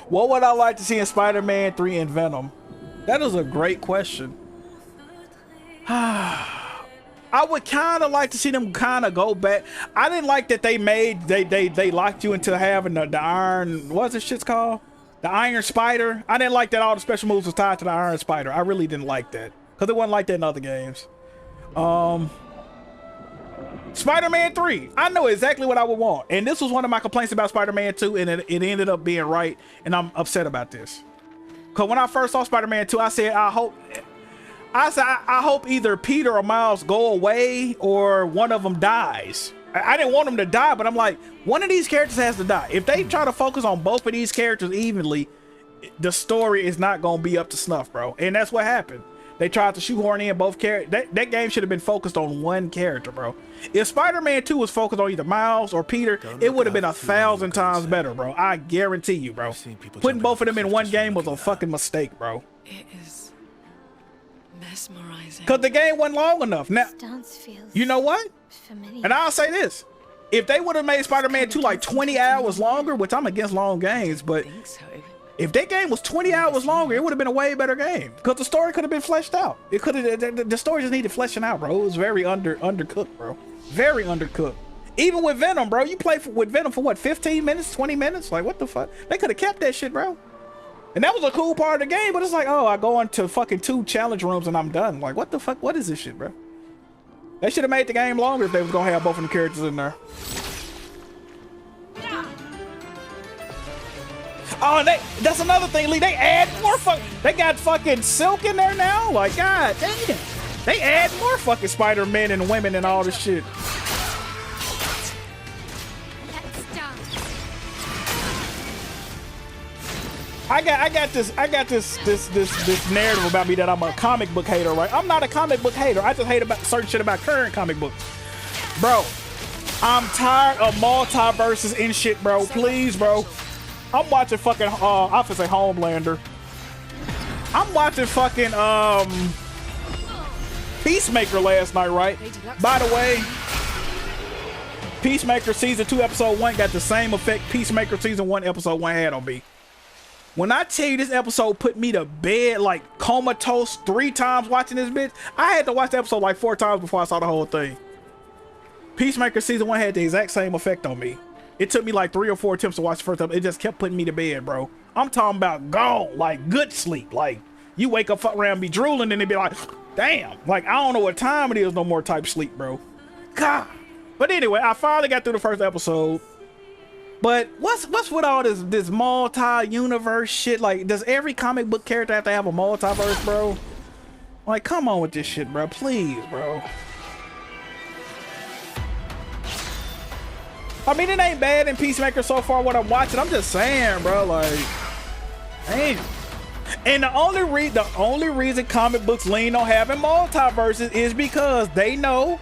B: What would I like to see in Spider-Man 3 and Venom? That is a great question. I would kind of like to see them kind of go back. I didn't like that they locked you into having the iron, what's this shit's called? The Iron Spider. I didn't like that all the special moves was tied to the Iron Spider. I really didn't like that, because it wasn't like that in other games. Spider-Man 3, I know exactly what I would want. And this was one of my complaints about Spider-Man 2, and it ended up being right, and I'm upset about this. Because when I first saw Spider-Man 2, I said, I hope either Peter or Miles go away or one of them dies. I didn't want them to die, but I'm like, one of these characters has to die. If they try to focus on both of these characters evenly, the story is not going to be up to snuff, bro. And that's what happened. They tried to shoehorn in both characters. That game should have been focused on one character, bro. If Spider-Man 2 was focused on either Miles or Peter, it would have been 1,000 times better, bro. I guarantee you, bro. Putting both of them in one game was a fucking mistake, bro.
J: It is mesmerizing.
B: Because the game wasn't long enough. Now, you know what? And I'll say this. If they would have made Spider-Man 2 like 20 hours longer, which I'm against long games, but if that game was 20 hours longer, it would have been a way better game, because the story could have been fleshed out. It could have, the story just needed fleshing out, bro. It was very undercooked, bro. Very undercooked. Even with Venom, bro, you play with Venom for what, 15 minutes, 20 minutes? Like, what the fuck? They could have kept that shit, bro. And that was a cool part of the game, but it's like, oh, I go into fucking 2 challenge rooms and I'm done. Like, what the fuck? What is this shit, bro? They should have made the game longer if they was gonna have both of the characters in there. Oh, and that's another thing, Lee. They add more they got fucking Silk in there now? Like, god damn. They add more fucking Spider-Men and women and all this shit. I got this narrative about me that I'm a comic book hater, right? I'm not a comic book hater. I just hate about certain shit about current comic books. Bro, I'm tired of multiverses and shit, bro. Please, bro. I'm watching fucking I should say Homelander. I'm watching fucking Peacemaker last night, right? By the way, Peacemaker season 2 episode 1 got the same effect Peacemaker season 1 episode 1 had on me. When I tell you this episode put me to bed like comatose 3 times watching this bitch, I had to watch the episode like 4 times before I saw the whole thing. Peacemaker season 1 had the exact same effect on me. It took me like 3 or 4 attempts to watch the first time. It just kept putting me to bed, bro. I'm talking about gone, like good sleep. Like you wake up, fuck around, be drooling, and it be like, damn. Like I don't know what time it is no more type sleep, bro. God. But anyway, I finally got through the first episode. But what's with all this multi-universe shit? Like, does every comic book character have to have a multiverse, bro? Like, come on with this shit, bro. Please, bro. I mean, it ain't bad in Peacemaker so far what I'm watching. I'm just saying, bro, like, damn. And the only reason comic books lean on having multiverses is because they know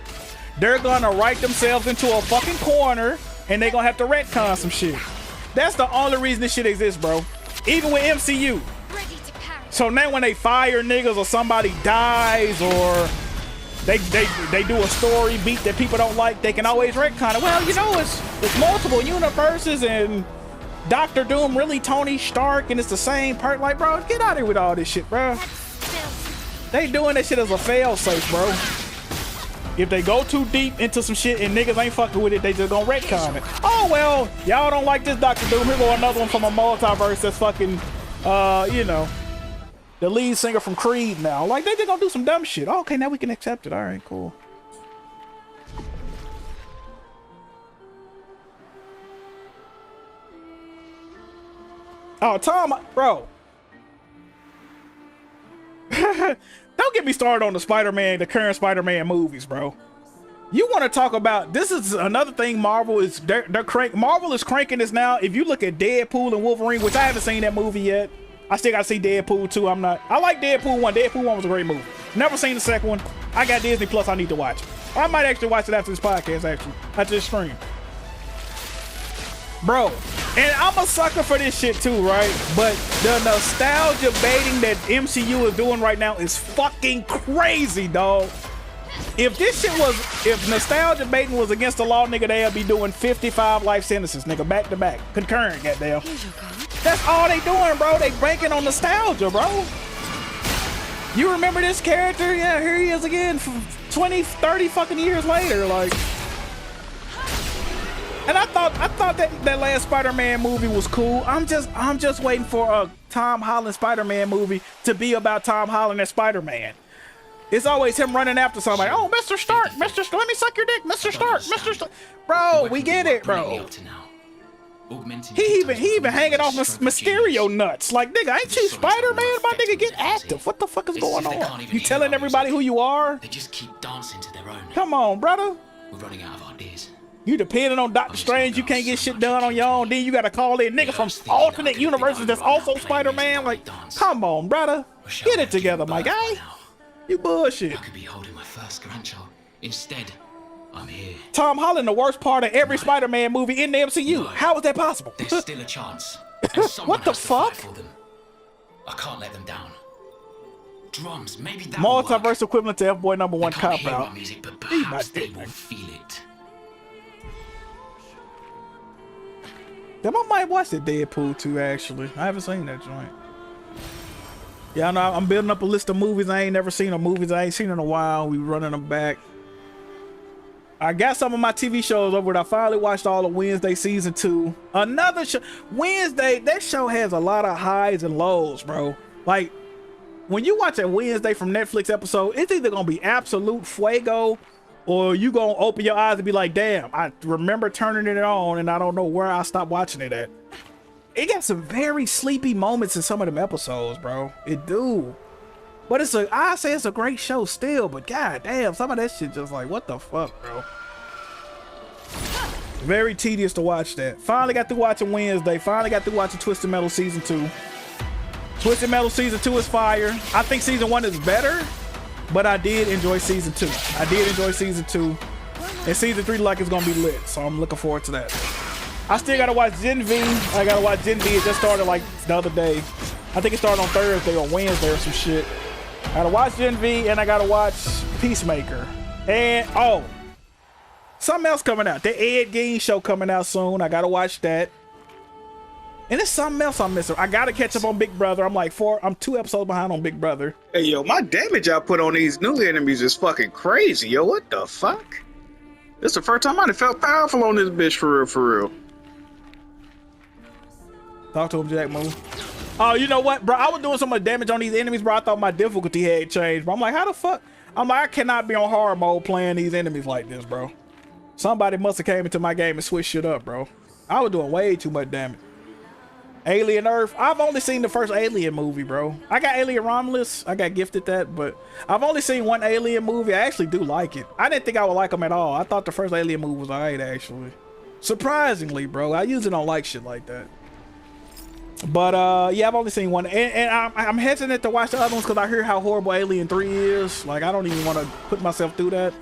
B: they're gonna write themselves into a fucking corner and they're gonna have to retcon some shit. That's the only reason this shit exists, bro. Even with MCU. So now when they fire niggas or somebody dies or they do a story beat that people don't like, they can always retcon it. Well, you know, it's multiple universes and Doctor Doom really Tony Stark and it's the same part. Like, bro, get out of here with all this shit, bro. They doing that shit as a fail safe, bro. If they go too deep into some shit and niggas ain't fucking with it, they just gonna retcon it. Oh well, y'all don't like this Doctor Doom. Here go another one from a multiverse that's fucking, you know, the lead singer from Creed now. Like, they just gonna do some dumb shit. Oh, okay, now we can accept it. All right, cool. Oh, Tom, bro. Don't get me started on the Spider-Man, the current Spider-Man movies, bro. You want to talk about, this is another thing Marvel is, Marvel is cranking this now. If you look at Deadpool and Wolverine, which I haven't seen that movie yet. I still got to see Deadpool 2. I like Deadpool 1. Deadpool 1 was a great movie. Never seen the second one. I got Disney Plus. I need to watch it. I might actually watch it after this podcast, actually. After this stream. Bro, and I'm a sucker for this shit too, right? But the nostalgia baiting that MCU is doing right now is fucking crazy, dog. If this shit was, if nostalgia baiting was against the law, nigga, they'll be doing 55 life sentences, nigga, back to back, concurrent, goddamn. That's all they doing, bro. They banking on nostalgia, bro. You remember this character? Yeah, here he is again, 20, 30 fucking years later, like. And I thought that last Spider-Man movie was cool. I'm just waiting for a Tom Holland Spider-Man movie to be about Tom Holland as Spider-Man. It's always him running after somebody. Oh, Mr. Stark, Mr. Stark, let me suck your dick, Mr. Stark, Mr. Stark. Bro, we get it, bro. He even hanging off Mysterio nuts. Like, nigga, ain't you Spider-Man? My nigga, get active. What the fuck is going on? You telling everybody who you are?
L: They just keep dancing to their own.
B: Come on, brother.
L: We're running out of ideas.
B: You depending on Doctor Strange, you can't get shit done on your own. Then you gotta call in nigga from alternate universes that's also Spider-Man. Like, come on, brother. Get it together, my guy. You bullshit.
L: I could be holding my first grandchild. Instead, I'm here.
B: Tom Holland, the worst part of every Spider-Man movie in the MCU. How is that possible?
L: There's still a chance.
B: What the fuck?
L: I can't let them down. Drums, maybe that
B: multiverse equivalent to F-Boy #1 cop out.
L: Music, but perhaps they will feel it.
B: Damn, I might watch the Deadpool 2 actually. I haven't seen that joint. Yeah, I know I'm building up a list of movies I ain't never seen, or movies I ain't seen in a while. We running them back. I got some of my TV shows over. I finally watched all of Wednesday season 2. Another show, Wednesday, that show has a lot of highs and lows, bro. Like, when you watch a Wednesday from Netflix episode, it's either gonna be absolute fuego, or you gonna open your eyes and be like, damn, I remember turning it on and I don't know where I stopped watching it at. It got some very sleepy moments in some of them episodes, bro. It do. But I say it's a great show still, but god damn, some of that shit just like, what the fuck, bro? Very tedious to watch that. Finally got through watching Wednesday. Finally got through watching Twisted Metal Season 2. Twisted Metal Season 2 is fire. I think Season 1 is better, but I did enjoy Season 2. I did enjoy Season 2. And Season 3 like it's gonna be lit, so I'm looking forward to that. I still gotta watch Gen V. I gotta watch Gen V. It just started like the other day. I think it started on Thursday or Wednesday or some shit. I gotta watch Gen V and I gotta watch Peacemaker. And oh, something else coming out. The Ed Gein show coming out soon. I gotta watch that. And there's something else I'm missing. I gotta catch up on Big Brother. I'm 2 episodes behind on Big Brother.
I: Hey yo, my damage I put on these new enemies is fucking crazy, yo. What the fuck? This is the first time I done felt powerful on this bitch for real, for real.
B: Talk to him, Jackmove. Oh, you know what, bro? I was doing so much damage on these enemies, bro. I thought my difficulty had changed, bro. I'm like, how the fuck? I'm like, I cannot be on hard mode playing these enemies like this, bro. Somebody must have came into my game and switched shit up, bro. I was doing way too much damage. Alien Earth. I've only seen the first Alien movie, bro. I got Alien Romulus. I got gifted that, but I've only seen one Alien movie. I actually do like it. I didn't think I would like them at all. I thought the first Alien movie was alright, actually. Surprisingly, bro. I usually don't like shit like that. But yeah, I've only seen one, and I'm hesitant to watch the other ones because I hear how horrible Alien 3 is. Like, I don't even want to put myself through that.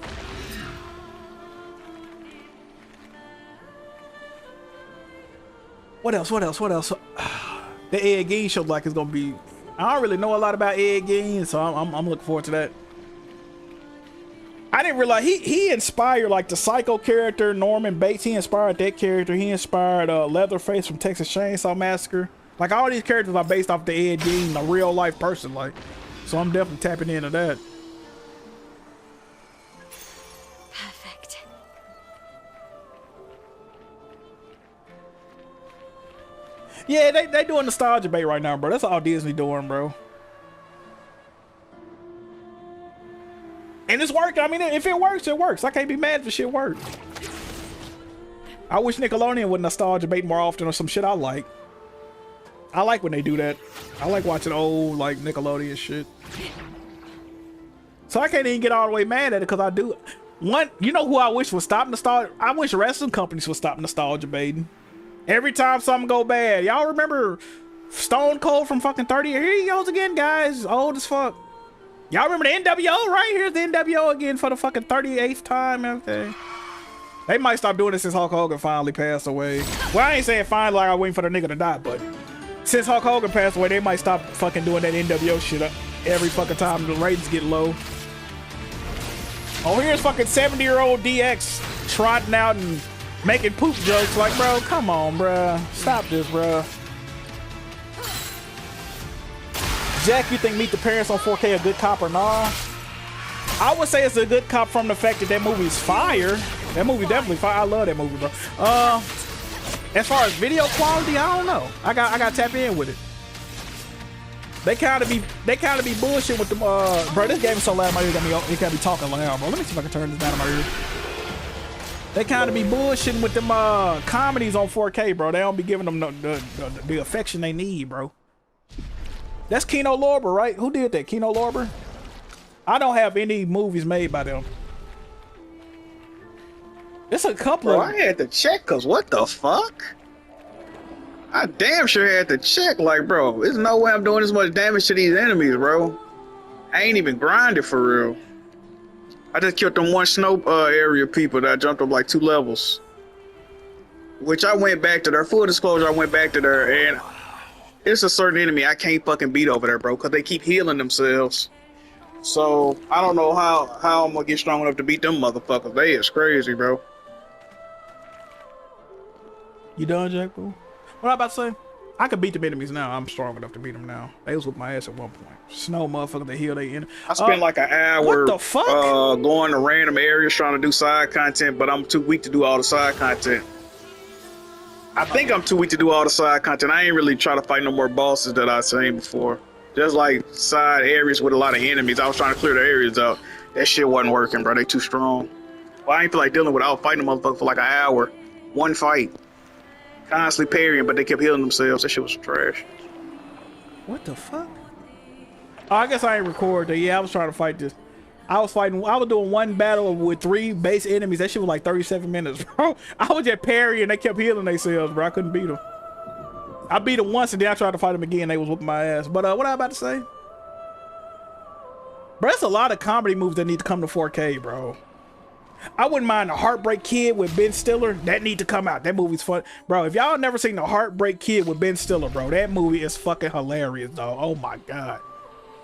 B: What else? The Ed Gein show like it's gonna be. I don't really know a lot about Ed Gein, so I'm looking forward to that. I didn't realize he inspired like the Psycho character Norman Bates. He inspired that character. He inspired Leatherface from Texas Chainsaw Massacre. Like, all these characters are based off the Ed Gein, a real life person. Like, so I'm definitely tapping into that.
E: Perfect.
B: Yeah, they doing nostalgia bait right now, bro. That's all Disney doing, bro. And it's working. I mean, if it works, it works. I can't be mad if shit works. I wish Nickelodeon would nostalgia bait more often or some shit I like. I like when they do that. I like watching old, like, Nickelodeon shit. So I can't even get all the way mad at it because I do. One, you know who I wish would stop nostalgia? I wish wrestling companies would stop nostalgia baiting. Every time something go bad. Y'all remember Stone Cold from fucking 30? Here he goes again, guys. Old as fuck. Y'all remember the NWO? Right here's the NWO again for the fucking 38th time and everything. They might stop doing it since Hulk Hogan finally passed away. Well, I ain't saying finally like I'm waiting for the nigga to die, but since Hulk Hogan passed away, they might stop fucking doing that NWO shit every fucking time the ratings get low. Oh, here's fucking 70-year-old DX trotting out and making poop jokes. Like, bro, come on, bro. Stop this, bro. Jack, you think Meet the Parents on 4K a good cop or nah? I would say it's a good cop from the fact that movie's fire. That movie definitely fire. I love that movie, bro. As far as video quality, I don't know. I got to tap in with it. They kind of be bullshit with them. Bro, this game is so loud, my ear it can't be talking loud, bro. Let me see if I can turn this down in my ear. They kind of be bullshitting with them comedies on 4K, bro. They don't be giving them the affection they need, bro. That's Kino Lorber, right? Who did that? Kino Lorber? I don't have any movies made by them. It's a couple of...
I: I had to check, cause what the fuck? I damn sure had to check, like, bro, there's no way I'm doing this much damage to these enemies, bro. I ain't even grinded for real. I just killed them one snow area people that I jumped up like 2 levels. Which I went back to their, full disclosure, I went back to their, and it's a certain enemy I can't fucking beat over there, bro, cause they keep healing themselves. So, I don't know how I'm gonna get strong enough to beat them motherfuckers. They is crazy, bro.
B: You done, Jackmove? What I about to say? I could beat them enemies now. I'm strong enough to beat them now. They was with my ass at one point. Snow motherfucker, they heal they enemy.
I: I spent like an hour
B: what the fuck?
I: Going to random areas trying to do side content, but I'm too weak to do all the side content. I think I'm too weak to do all the side content. I ain't really try to fight no more bosses that I've seen before. Just like side areas with a lot of enemies. I was trying to clear the areas out. That shit wasn't working, bro. They too strong. Well, I ain't feel like dealing with it. I was fighting a motherfucker for like an hour. One fight. Constantly parrying, but they kept healing themselves. That shit was trash.
B: What the fuck? Oh, I guess I ain't record that. Yeah, I was trying to fight this. I was doing one battle with 3 base enemies. That shit was like 37 minutes, bro. I was just parrying. They kept healing themselves, bro. I couldn't beat them. I beat them once and then I tried to fight them again. They was whooping my ass. But what I about to say? Bro, that's a lot of comedy moves that need to come to 4K, bro. I wouldn't mind the Heartbreak Kid with Ben Stiller. That need to come out. That movie's fun. Bro, if y'all never seen the Heartbreak Kid with Ben Stiller, bro, that movie is fucking hilarious, dog. Oh my God.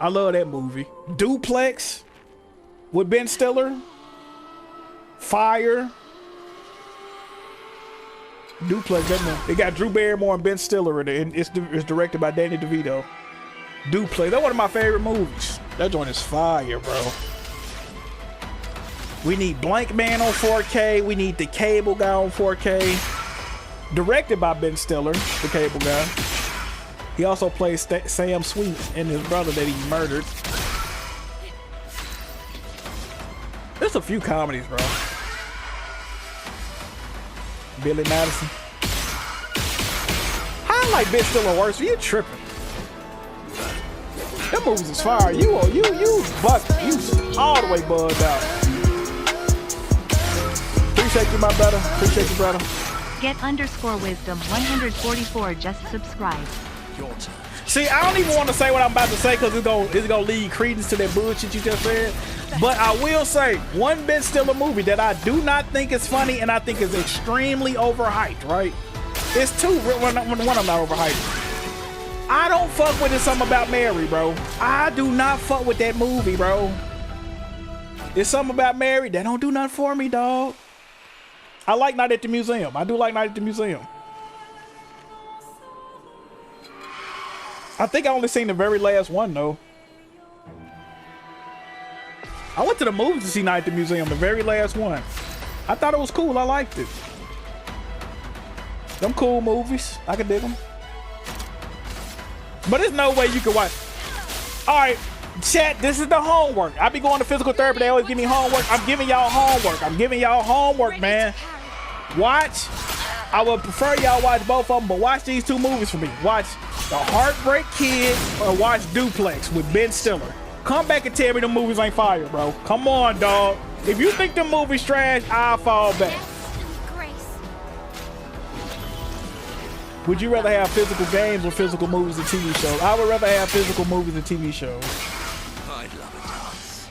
B: I love that movie. Duplex with Ben Stiller. Fire. Duplex, that movie. It got Drew Barrymore and Ben Stiller in it. And it's directed by Danny DeVito. Duplex. That's one of my favorite movies. That joint is fire, bro. We need Blank Man on 4K. We need The Cable Guy on 4K. Directed by Ben Stiller, The Cable Guy. He also plays Sam Sweet and his brother that he murdered. There's a few comedies, bro. Billy Madison. How I like Ben Stiller worse? You tripping? That movies is fire. You buck. You all the way bugged out. Appreciate you, my brother. Appreciate you, brother.
G: Get_wisdom 144 just subscribed.
L: Your turn.
B: See, I don't even want to say what I'm about to say because it's gonna lead credence to that bullshit you just said. But I will say one Ben Stiller movie that I do not think is funny and I think is extremely overhyped. Right? It's two. One I'm not overhyped. I don't fuck with It's Something About Mary, bro. I do not fuck with that movie, bro. It's Something About Mary that don't do nothing for me, dog. I like Night at the Museum. I do like Night at the Museum. I think I only seen the very last one though. I went to the movies to see Night at the Museum, the very last one. I thought it was cool. I liked it. Them cool movies. I could dig them. But there's no way you can watch. All right, chat, this is the homework. I be going to physical therapy. They always give me homework. I'm giving y'all homework. I'm giving y'all homework, man. Watch. I would prefer y'all watch both of them, but watch these two movies for me. Watch The Heartbreak Kid or watch Duplex with Ben Stiller. Come back and tell me the movies ain't fire, bro. Come on, dog. If you think the movie's trash, I'll fall back. Would you rather have physical games or physical movies and TV shows? I would rather have physical movies and TV shows.
L: I'd love a dance.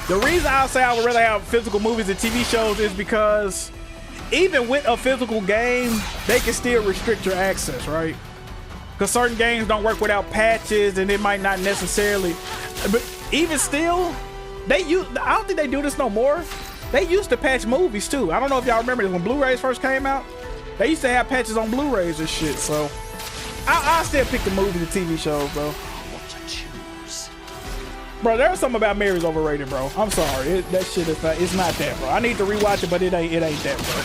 B: The reason I say I would rather have physical movies and TV shows is because even with a physical game, they can still restrict your access, right? Because certain games don't work without patches and it might not necessarily, but even still, I don't think they do this no more. They used to patch movies too. I don't know if y'all remember this when Blu-rays first came out. They used to have patches on Blu-rays and shit, so I'll still pick the movies and TV shows, bro.
L: What to choose?
B: Bro, there's something about Mary's overrated, bro. I'm sorry, that shit is not. It's not that, bro. I need to rewatch it, but it ain't that, bro.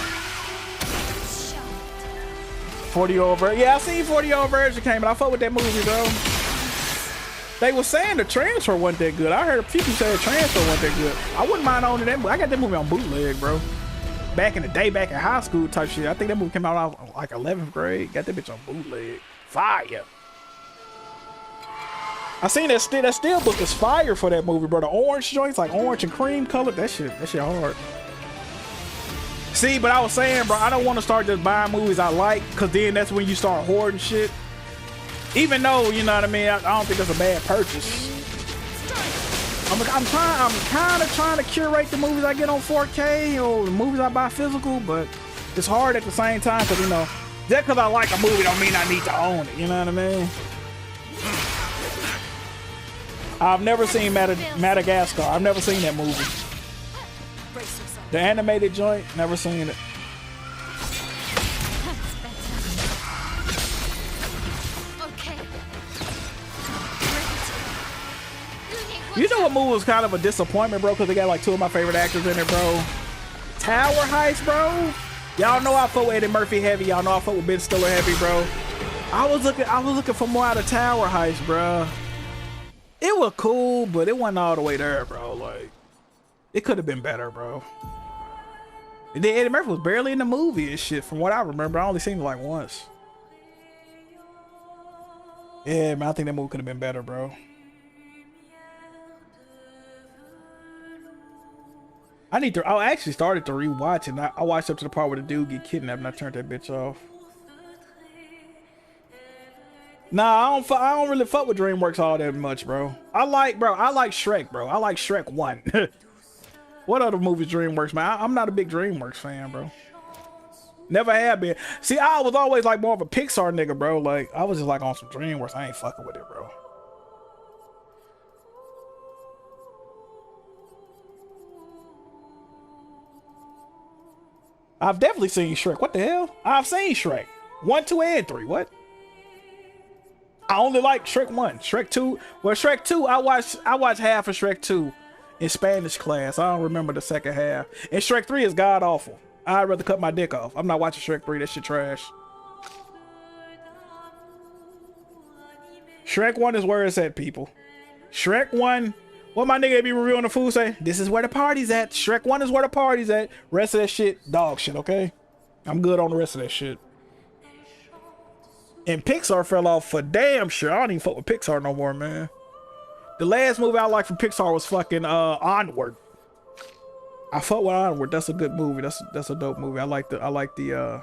B: 40-year-old virgin. Yeah, I seen 40-year-old virgin came, but I fuck with that movie, bro. They were saying the transfer wasn't that good. I heard people say the transfer wasn't that good. I wouldn't mind owning that movie. I got that movie on bootleg, bro. Back in the day, back in high school type shit. I think that movie came out like 11th grade. Got that bitch on bootleg. Fire. I seen that steelbook is fire for that movie, bro. The orange joints, like orange and cream color. That shit hard. See, but I was saying, bro, I don't want to start just buying movies I like, because then that's when you start hoarding shit. Even though, you know what I mean, I don't think that's a bad purchase. I'm kind of trying to curate the movies I get on 4K or the movies I buy physical, but it's hard at the same time because, you know, just because I like a movie don't mean I need to own it, you know what I mean? I've never seen Madagascar. I've never seen that movie. The animated joint, never seen it. You know what movie was kind of a disappointment, bro, because they got like two of my favorite actors in it, bro. Tower Heist, bro. Y'all know I fuck with Eddie Murphy heavy. Y'all know I fuck with Ben Stiller heavy, bro. I was looking for more out of Tower Heist, bro. It was cool, but it wasn't all the way there, bro. Like, it could have been better, bro. And then Eddie Murphy was barely in the movie and shit, from what I remember. I only seen it like once. Yeah, man, I think that movie could have been better, bro. I actually started to rewatch it, and I watched up to the part where the dude get kidnapped, and I turned that bitch off. Nah, I don't really fuck with DreamWorks all that much, bro. I like Shrek, bro. I like Shrek 1. What other movies DreamWorks, man? I'm not a big DreamWorks fan, bro. Never have been. See, I was always like more of a Pixar nigga, bro. Like, I was just like on some DreamWorks. I ain't fucking with it, bro. I've definitely seen Shrek. What the hell? I've seen Shrek 1, 2, and 3. What? I only like Shrek 1. Shrek 2. Well, Shrek 2, I watched half of Shrek 2 in Spanish class. I don't remember the second half. And Shrek 3 is god awful. I'd rather cut my dick off. I'm not watching Shrek 3. That shit trash. Shrek 1 is where it's at, people. Shrek 1. What my nigga be reviewing the food say? This is where the party's at. Shrek 1 is where the party's at. Rest of that shit, dog shit, okay? I'm good on the rest of that shit. And Pixar fell off for damn sure. I don't even fuck with Pixar no more, man. The last movie I liked from Pixar was fucking Onward. I fuck with Onward. That's a good movie. That's a dope movie. I like the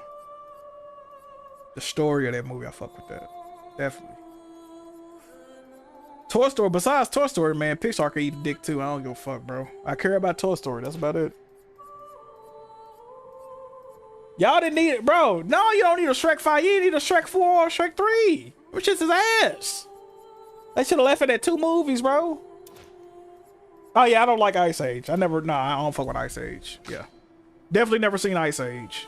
B: story of that movie. I fuck with that. Definitely. Toy Story. Besides Toy Story, man, Pixar can eat a dick too. I don't give a fuck, bro. I care about Toy Story. That's about it. Y'all didn't need it, bro. No, you don't need a Shrek 5. You need a Shrek 4 or Shrek 3. Which is his ass. They should have left it at 2 movies, bro. Oh yeah, I don't like Ice Age. I don't fuck with Ice Age. Yeah. Definitely never seen Ice Age.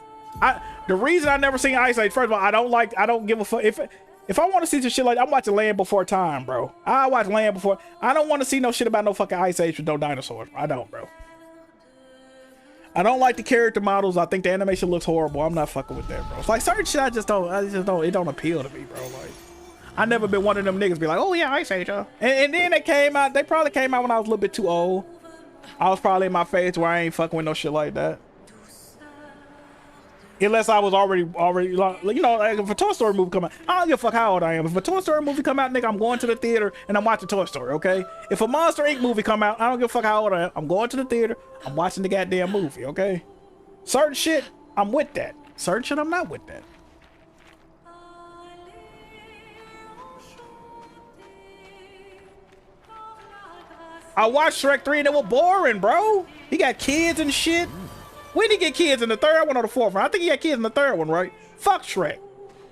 B: The reason I never seen Ice Age, first of all, I don't give a fuck. If I want to see some shit like I'm watching Land Before Time, bro. I watch Land Before. I don't want to see no shit about no fucking Ice Age with no dinosaurs. I don't, bro. I don't like the character models. I think the animation looks horrible. I'm not fucking with that, bro. It's like certain shit it don't appeal to me, bro. Like, I never been one of them niggas be like, oh yeah, Ice Age, huh? And then they probably came out when I was a little bit too old. I was probably in my phase where I ain't fucking with no shit like that. Unless I was already, you know, like if a Toy Story movie come out, I don't give a fuck how old I am. If a Toy Story movie come out, nigga, I'm going to the theater and I'm watching Toy Story, okay? If a Monster Inc. movie come out, I don't give a fuck how old I am. I'm going to the theater, I'm watching the goddamn movie, okay? Certain shit, I'm with that. Certain shit, I'm not with that. I watched Shrek 3 and it was boring, bro. He got kids and shit. When did he get kids in the third one or the fourth one? I think he got kids in the third one, right? Fuck Shrek.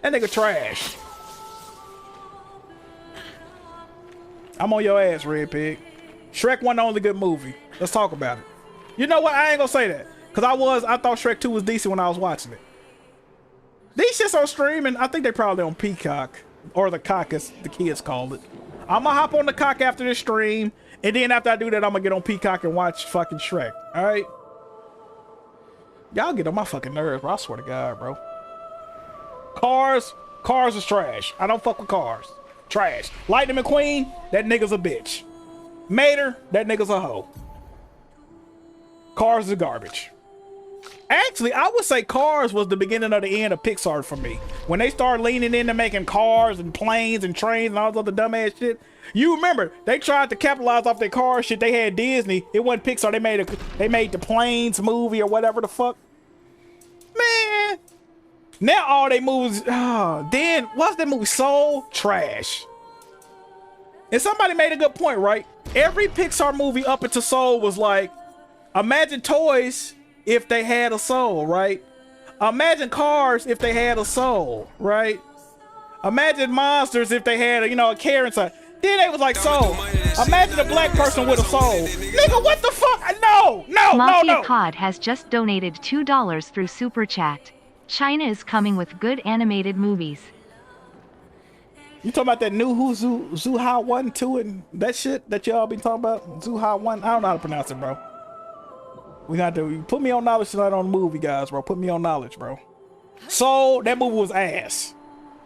B: That nigga trash. I'm on your ass, Red Pig. Shrek wasn't the only good movie. Let's talk about it. You know what? I ain't gonna say that. Cause I thought Shrek 2 was decent when I was watching it. These shits on streaming, I think they probably on Peacock. Or the Cock as the kids call it. I'ma hop on the Cock after this stream. And then after I do that, I'm gonna get on Peacock and watch fucking Shrek. Alright? Y'all get on my fucking nerves, bro. I swear to God, bro. Cars is trash. I don't fuck with Cars. Trash. Lightning McQueen, that nigga's a bitch. Mater, that nigga's a hoe. Cars is garbage. Actually, I would say Cars was the beginning of the end of Pixar for me. When they started leaning into making cars and planes and trains and all this other dumbass shit. You remember, they tried to capitalize off their car shit. They had Disney. It wasn't Pixar. They made the Planes movie or whatever the fuck. Man. Now all they movies, then what's that movie? Soul? Trash. And somebody made a good point, right? Every Pixar movie up until Soul was like, imagine toys if they had a soul, right? Imagine cars if they had a soul, right? Imagine monsters if they had a care inside. Then they was like soul. Imagine a black person with a soul. Nigga, what the fuck? No.
G: Mafia Cod has just donated $2 through Super Chat. China is coming with good animated movies.
B: You talking about that new Zuha 1, 2, and that shit that y'all be talking about? Zuha 1? I don't know how to pronounce it, bro. We got to put me on knowledge tonight on the movie, guys, bro. Put me on knowledge, bro. Soul, that movie was ass.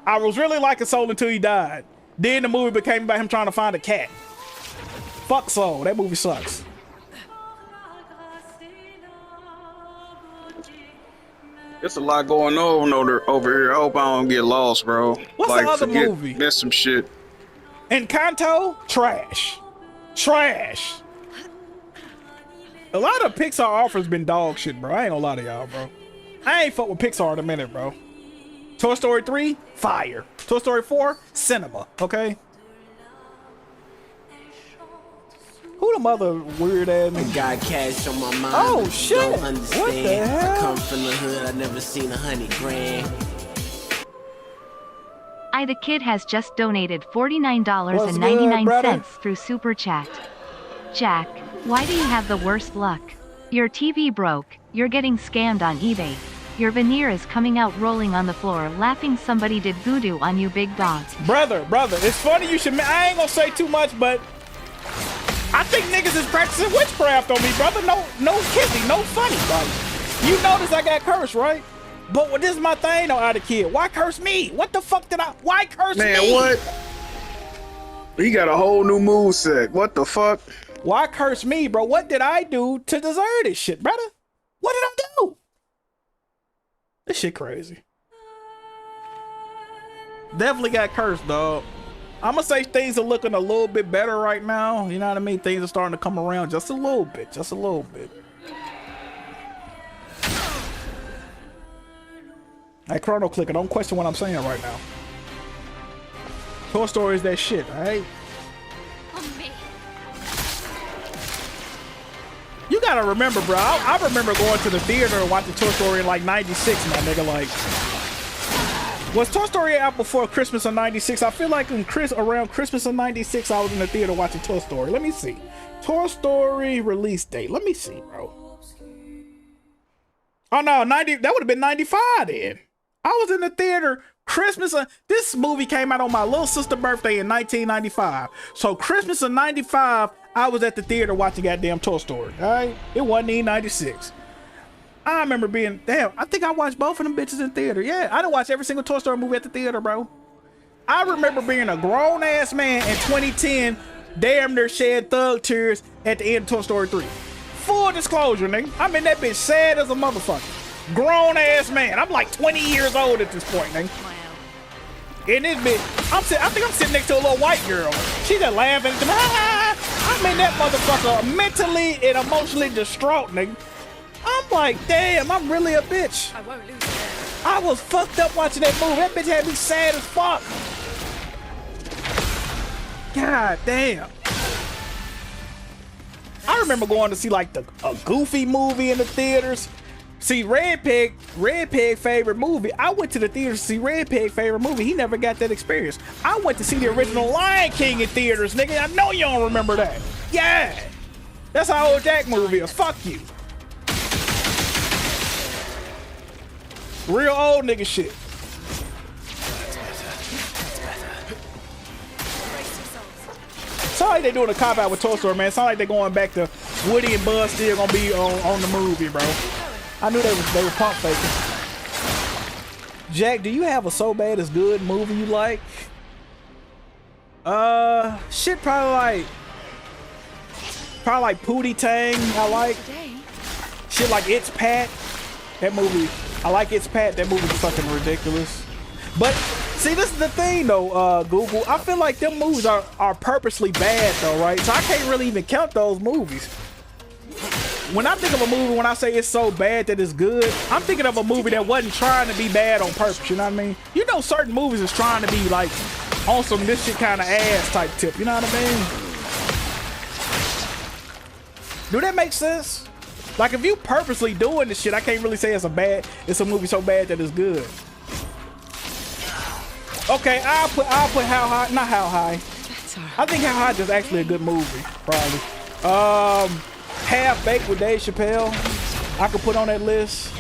B: I was really liking Soul until he died. Then the movie became about him trying to find a cat. Fuck Soul, that movie sucks.
I: There's a lot going on over here. I hope I don't get lost, bro.
B: What's the other movie?
I: Miss some shit.
B: Encanto? Trash. Trash. A lot of Pixar offers been dog shit, bro. I ain't gonna lie to y'all, bro. I ain't fuck with Pixar in a minute, bro. Toy Story 3, fire. Toy Story 4, cinema, okay? Who the mother weird ass nigga?
K: I got cash on my mind.
B: Oh shit!
K: Don't understand.
B: What the hell?
K: I come from the hood. I never seen 100 grand.
G: The Kid has just donated $49.99 through Super Chat. Jack, why do you have the worst luck? Your TV broke, you're getting scammed on eBay. Your veneer is coming out rolling on the floor laughing somebody did voodoo on you, big dog.
B: Brother, it's funny you should, I ain't gonna say too much, but I think niggas is practicing witchcraft on me, brother. No kidding, no funny, brother. You notice I got cursed, right? But this is my thing though, out of kid. Why curse me? What the fuck why curse me?
I: Man, what? He got a whole new moveset. What the fuck?
B: Why curse me, bro? What did I do to deserve this shit, brother? What did I do? This shit crazy. Definitely got cursed, dog. I'm gonna say things are looking a little bit better right now. You know what I mean? Things are starting to come around just a little bit. Just a little bit. Hey, Chrono Clicker, don't question what I'm saying right now. Toy Story is that shit, alright? You gotta remember, bro. I remember going to the theater and watching Toy Story in like 96, my nigga. Like, was Toy Story out before Christmas of 96? I feel like around Christmas of 96, I was in the theater watching Toy Story. Let me see. Toy Story release date. Let me see, bro. Oh no, 90. That would have been 95 then. I was in the theater Christmas. This movie came out on my little sister's birthday in 1995. So Christmas of 95, I was at the theater watching goddamn Toy Story. All right, it wasn't even 96. I remember being damn. I think I watched both of them bitches in theater. Yeah, I done watch every single Toy Story movie at the theater, bro. I remember being a grown ass man in 2010, damn near shed thug tears at the end of Toy Story 3. Full disclosure, nigga. I'm in that bitch sad as a motherfucker. Grown ass man. I'm like 20 years old at this point, nigga. In this bitch, I think I'm sitting next to a little white girl. She just laughing at me. I'm in that motherfucker mentally and emotionally distraught, nigga. I'm like, damn, I'm really a bitch.
J: I won't lose it.
B: I was fucked up watching that movie. That bitch had me sad as fuck. God damn. I remember going to see like a Goofy movie in the theaters. See, Red Pig favorite movie. I went to the theater to see Red Pig favorite movie. He never got that experience. I went to see the original Lion King in theaters, nigga. I know you don't remember that. Yeah. That's how old Jackmove is. Fuck you. Real old nigga shit. Sound like they doing a cop out with Toy Story, man. Sound like they going back to Woody and Buzz still gonna be on the movie, bro. I knew they were pump faking. Jack, do you have a So Bad It's Good movie you like? Shit, probably like Pootie Tang. I like shit like It's Pat. That movie, I like It's Pat. That movie's fucking ridiculous. But see, this is the thing though, Google. I feel like them movies are purposely bad though, right? So I can't really even count those movies. When I think of a movie, when I say it's so bad that it's good, I'm thinking of a movie that wasn't trying to be bad on purpose, you know what I mean? You know, certain movies is trying to be like on some this shit kind of ass type tip, you know what I mean? Do that make sense? Like if you purposely doing this shit, I can't really say it's a movie so bad that it's good. Okay, I'll put How High, not How High. I think How High is actually a good movie, probably. Half Baked with Dave Chappelle, I could put on that list.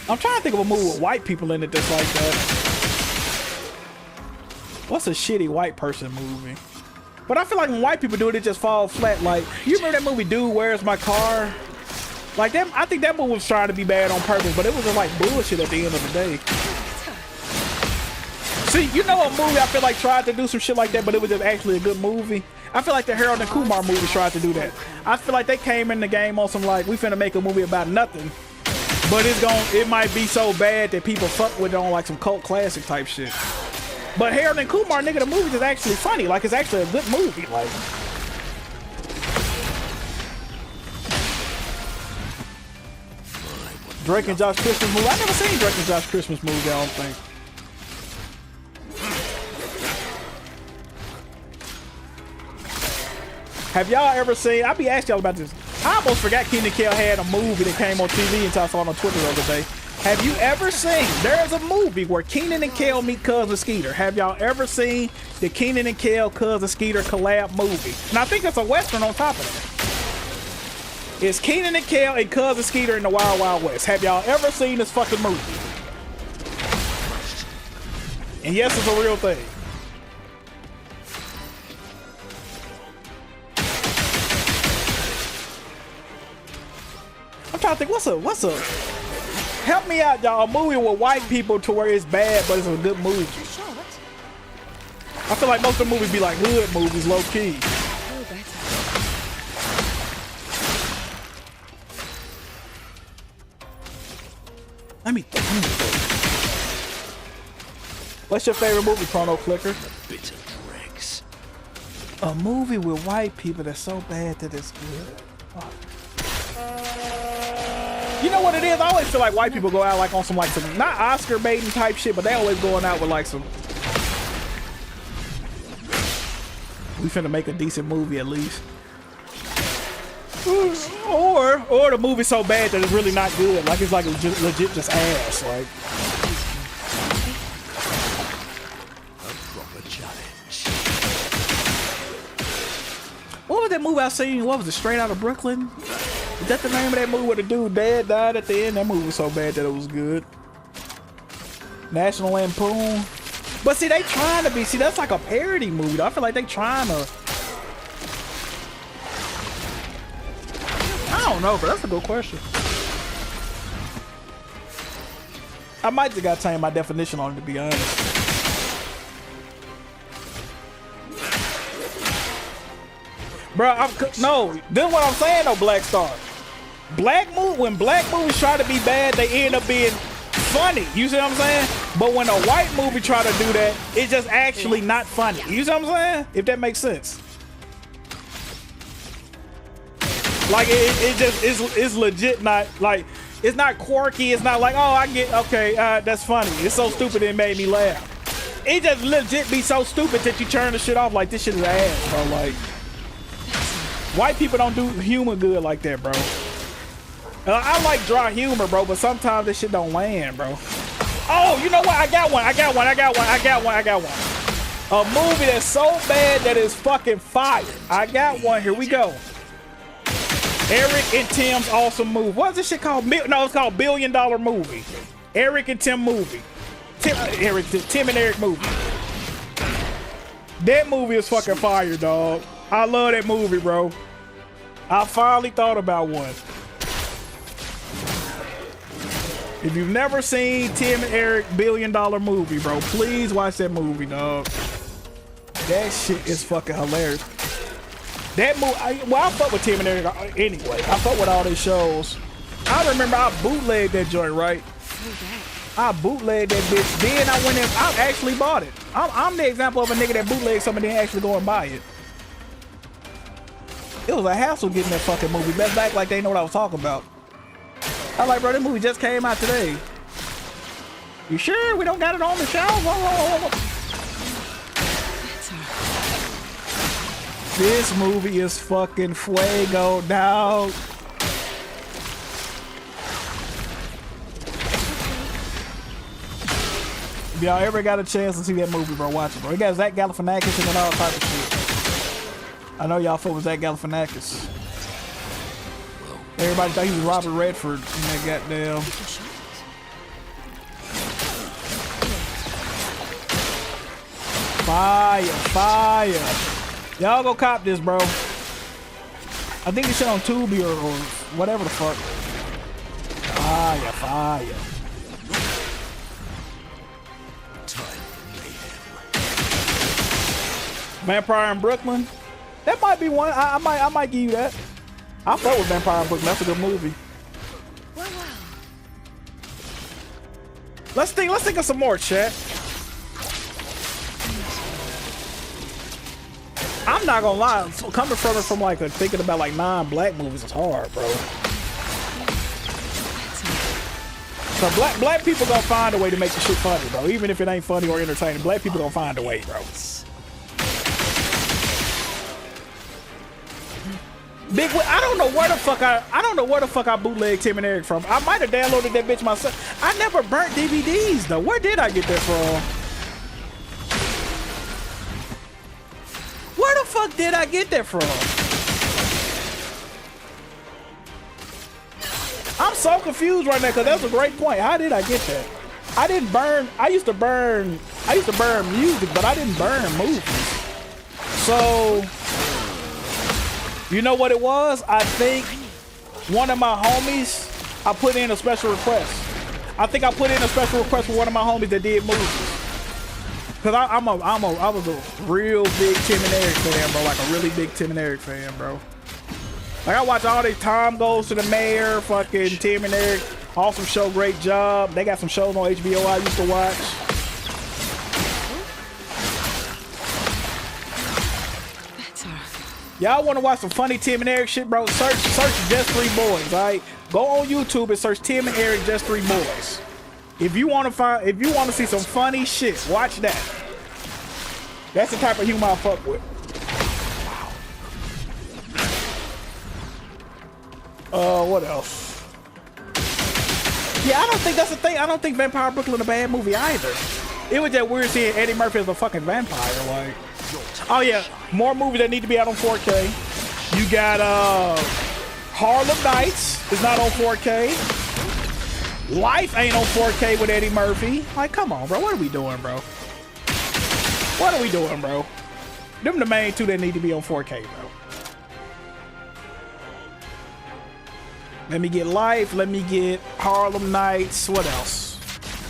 B: I'm trying to think of a movie with white people in it that's like that. What's a shitty white person movie? But I feel like when white people do it, it just falls flat. Like, you remember that movie, Dude, Where's My Car? Like that, I think that movie was trying to be bad on purpose, but it was just like bullshit at the end of the day. See, you know a movie I feel like tried to do some shit like that, but it was just actually a good movie? I feel like the Harold and Kumar movies tried to do that. I feel like they came in the game on some like, we finna make a movie about nothing, but it might be so bad that people fuck with it on like some cult classic type shit. But Harold and Kumar, nigga, the movie is actually funny. Like, it's actually a good movie. Like, Drake and Josh Christmas movie. I never seen Drake and Josh Christmas movie, I don't think. Have y'all ever seen, I be asking y'all about this. I almost forgot Kenan Kel had a movie that came on TV until I saw it on Twitter the other day. Have you ever seen, there's a movie where Kenan and Kel meet Cousin Skeeter. Have y'all ever seen the Kenan and Kel Cousin Skeeter collab movie? And I think it's a Western on top of that. It's Kenan and Kel and Cousin Skeeter in the Wild Wild West. Have y'all ever seen this fucking movie? And yes, it's a real thing. I'm trying to think, what's a help me out, y'all, a movie with white people to where it's bad but it's a good movie. I feel like most of the movies be like hood movies, low key. Let me think. What's your favorite movie, Chrono Clicker? A movie with white people that's so bad that it's good. Oh. You know what it is? I always feel like white people go out like on some not Oscar baiting type shit, but they always going out with like some. We finna make a decent movie at least. Or the movie's so bad that it's really not good. Like it's like legit just ass. Like.
L: A proper challenge.
B: What was that movie I seen? What was it? Straight Outta Brooklyn? Is that the name of that movie where the dude died at the end? That movie was so bad that it was good. National Lampoon. But see, they trying to be. See, that's like a parody movie, though. I feel like they trying to. I don't know, but that's a good question. I might just gotta change my definition on it, to be honest. Bro, no, this is what I'm saying though, Black Star. When black movies try to be bad, they end up being funny. You see what I'm saying? But when a white movie try to do that, it's just actually not funny. You see what I'm saying? If that makes sense. Like it's legit not like it's not quirky. It's not like, oh, I get okay, that's funny. It's so stupid it made me laugh. It just legit be so stupid that you turn the shit off like this shit is ass, bro. Like white people don't do humor good like that, bro. I like dry humor, bro, but sometimes this shit don't land, bro. Oh, you know what? I got one. A movie that's so bad that it's fucking fire. I got one. Here we go. Eric and Tim's awesome movie. What's this shit called? No, it's called $1 Billion Movie. Eric and Tim movie. Tim and Eric movie. That movie is fucking fire, dog. I love that movie, bro. I finally thought about one. If you've never seen Tim and Eric $1 Billion Movie, bro, please watch that movie, dog. That shit is fucking hilarious. That movie, I fuck with Tim and Eric anyway. I fuck with all their shows. I remember I bootlegged that joint, right? I bootlegged that bitch. Then I went in, I actually bought it. I'm the example of a nigga that bootlegged something and didn't actually go and buy it. It was a hassle getting that fucking movie. Best back like they know what I was talking about. I was like, bro, this movie just came out today. You sure we don't got it on the shelf? This movie is fucking fuego, dog. If y'all ever got a chance to see that movie, bro, watch it, bro. It got Zach Galifianakis and all type of shit. I know y'all fuck with Zach Galifianakis. Everybody thought he was Robert Redford in that goddamn. Fire. Y'all go cop this, bro. I think it's shit on Tubi or whatever the fuck. Fire. Vampire in Brooklyn. That might be one. I might give you that. I fuck with Vampire in Brooklyn. That's a good movie. Let's think of some more, chat. I'm not gonna lie, coming from like thinking about like non-black movies is hard, bro. So black people gonna find a way to make the shit funny, bro. Even if it ain't funny or entertaining, black people gonna find a way, bro. I don't know where the fuck I bootlegged Tim and Eric from. I might have downloaded that bitch myself. I never burnt DVDs though. Where did I get that from? Where the fuck did I get that from? I'm so confused right now because that's a great point. How did I get that? I used to burn music, but I didn't burn movies. So, you know what it was? I think one of my homies, I put in a special request. I think I put in a special request for one of my homies that did movies. Cause I was a real big Tim and Eric fan, bro. Like a really big Tim and Eric fan, bro. Like I watch all these Tom Goes to the Mayor, fucking Tim and Eric. Awesome show, great job. They got some shows on HBO I used to watch. Y'all want to watch some funny Tim and Eric shit, bro? Search Just Three Boys, all right? Go on YouTube and search Tim and Eric Just Three Boys. If you want to see some funny shit, watch that. That's the type of humor I fuck with. What else? Yeah, I don't think that's the thing. I don't think Vampire Brooklyn a bad movie either. It was just weird seeing Eddie Murphy as a fucking vampire. Like, oh yeah, more movies that need to be out on 4K. You got Harlem Nights is not on 4K. Life ain't on 4K with Eddie Murphy. Like, come on, bro. What are we doing, bro? What are we doing, bro? Them the main two that need to be on 4K, bro. Let me get Life. Let me get Harlem Nights. What else?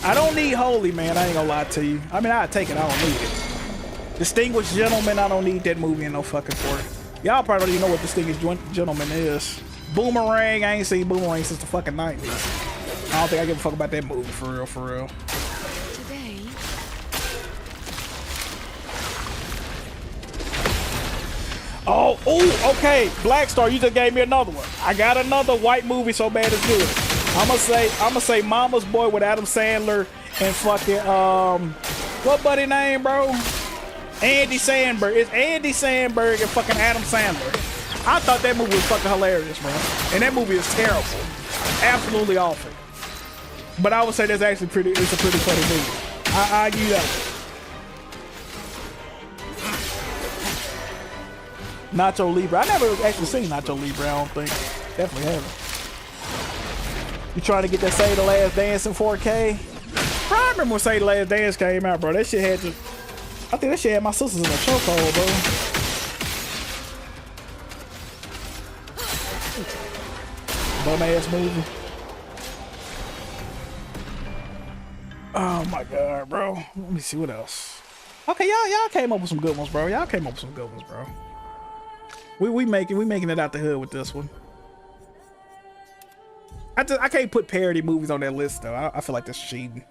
B: I don't need Holy, man. I ain't gonna lie to you. I mean, I'll take it. I don't need it. Distinguished Gentleman. I don't need that movie in no fucking 4K. Y'all probably don't even know what Distinguished Gentleman is. Boomerang. I ain't seen Boomerang since the fucking 90s. I don't think I give a fuck about that movie, for real, for real.
J: Today.
B: Oh, okay. Black Star, you just gave me another one. I got another white movie so bad it's good. I'ma say Mama's Boy with Adam Sandler and fucking what buddy name, bro? Andy Samberg. It's Andy Samberg and fucking Adam Sandler. I thought that movie was fucking hilarious, bro. And that movie is terrible. Absolutely awful. But I would say it's a pretty funny movie. I give you that one. Nacho Libre. I never actually seen Nacho Libre, I don't think. Definitely haven't. You trying to get that Say the Last Dance in 4K? Bro, I remember when Say the Last Dance came out, bro. That shit had to... I think that shit had my sisters in a chokehold, bro. Bum ass movie. Oh my god, bro. Let me see what else. Okay, y'all came up with some good ones, bro. Y'all came up with some good ones, bro. We making it out the hood with this one. I can't put parody movies on that list though. I feel like that's cheating.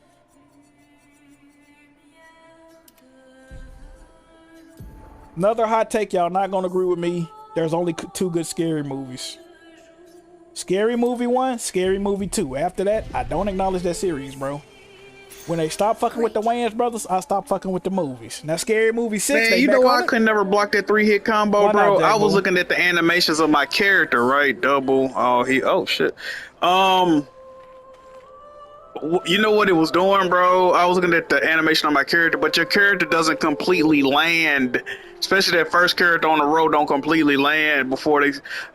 B: Another hot take, y'all not gonna agree with me. There's only 2 good scary movies. Scary Movie 1, Scary Movie 2. After that, I don't acknowledge that series, bro. When they stop fucking with the Wayans brothers, I stop fucking with the movies. Now, Scary Movie 6,
I: man, you know I could never block that 3-hit combo,
B: why
I: bro.
B: not,
I: I was looking at the animations of my character, right? Double. Oh shit. You know what it was doing, bro? I was looking at the animation on my character, but your character doesn't completely land. Especially that first character on the road don't completely land before they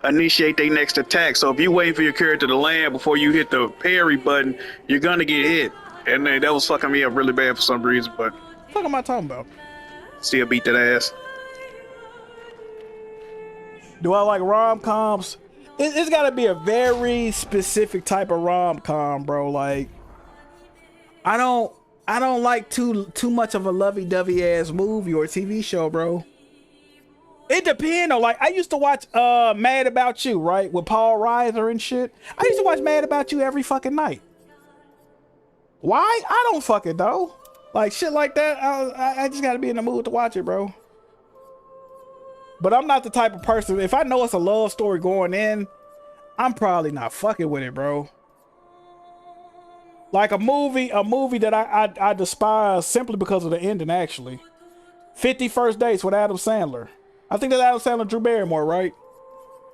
I: initiate their next attack. So if you wait for your character to land before you hit the parry button, you're gonna get hit. And that was fucking me up really bad for some reason, but...
B: What the fuck am I talking about?
I: Still beat that ass.
B: Do I like rom-coms? It's gotta be a very specific type of rom-com, bro. Like, I don't like too much of a lovey-dovey ass movie or TV show, bro. It depends though. Like, I used to watch Mad About You, right? With Paul Reiser and shit. I used to watch Mad About You every fucking night. Why? I don't fucking know. Like, shit like that, I just gotta be in the mood to watch it, bro. But I'm not the type of person, if I know it's a love story going in, I'm probably not fucking with it, bro. Like a movie that I despise simply because of the ending, actually. 50 First Dates with Adam Sandler. I think that's Adam Sandler, Drew Barrymore, right?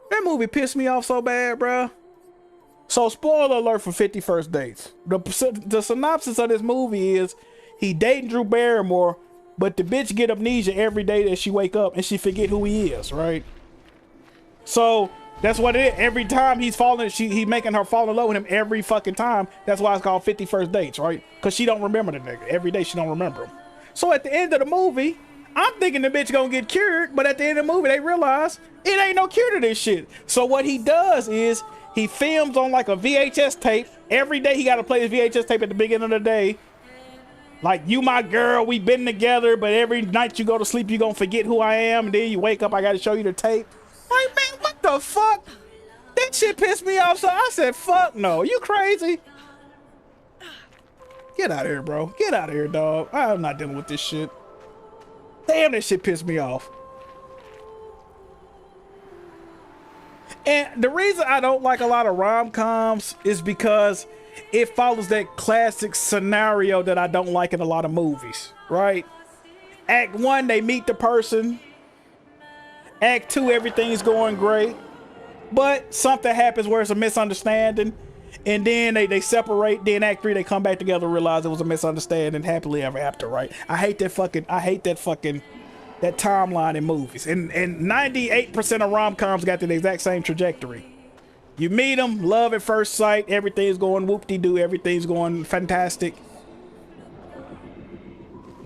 B: That movie pissed me off so bad, bro. So, spoiler alert for 50 First Dates. The synopsis of this movie is he dating Drew Barrymore, but the bitch get amnesia every day that she wake up and she forget who he is, right? So, that's what it is. Every time he's making her fall in love with him every fucking time. That's why it's called 50 First Dates, right? Because she don't remember the nigga. Every day she don't remember him. So, at the end of the movie, I'm thinking the bitch gonna get cured, but at the end of the movie, they realize it ain't no cure to this shit. So, what he does is he films on like a VHS tape. Every day he got to play his VHS tape at the beginning of the day. Like, you my girl, we been together, but every night you go to sleep, you gonna forget who I am. And then you wake up, I got to show you the tape. Like, man, what the fuck? That shit pissed me off. So I said, fuck no. You crazy? Get out of here, bro. Get out of here, dog. I'm not dealing with this shit. Damn, that shit pissed me off. And the reason I don't like a lot of rom-coms is because it follows that classic scenario that I don't like in a lot of movies, right? Act 1, they meet the person. Act 2, everything's going great. But something happens where it's a misunderstanding. And then they separate. Then Act 3, they come back together and realize it was a misunderstanding. Happily ever after, right? I hate that timeline in movies. And 98% of rom-coms got the exact same trajectory. You meet them, love at first sight, everything's going whoop-de-doo, everything's going fantastic.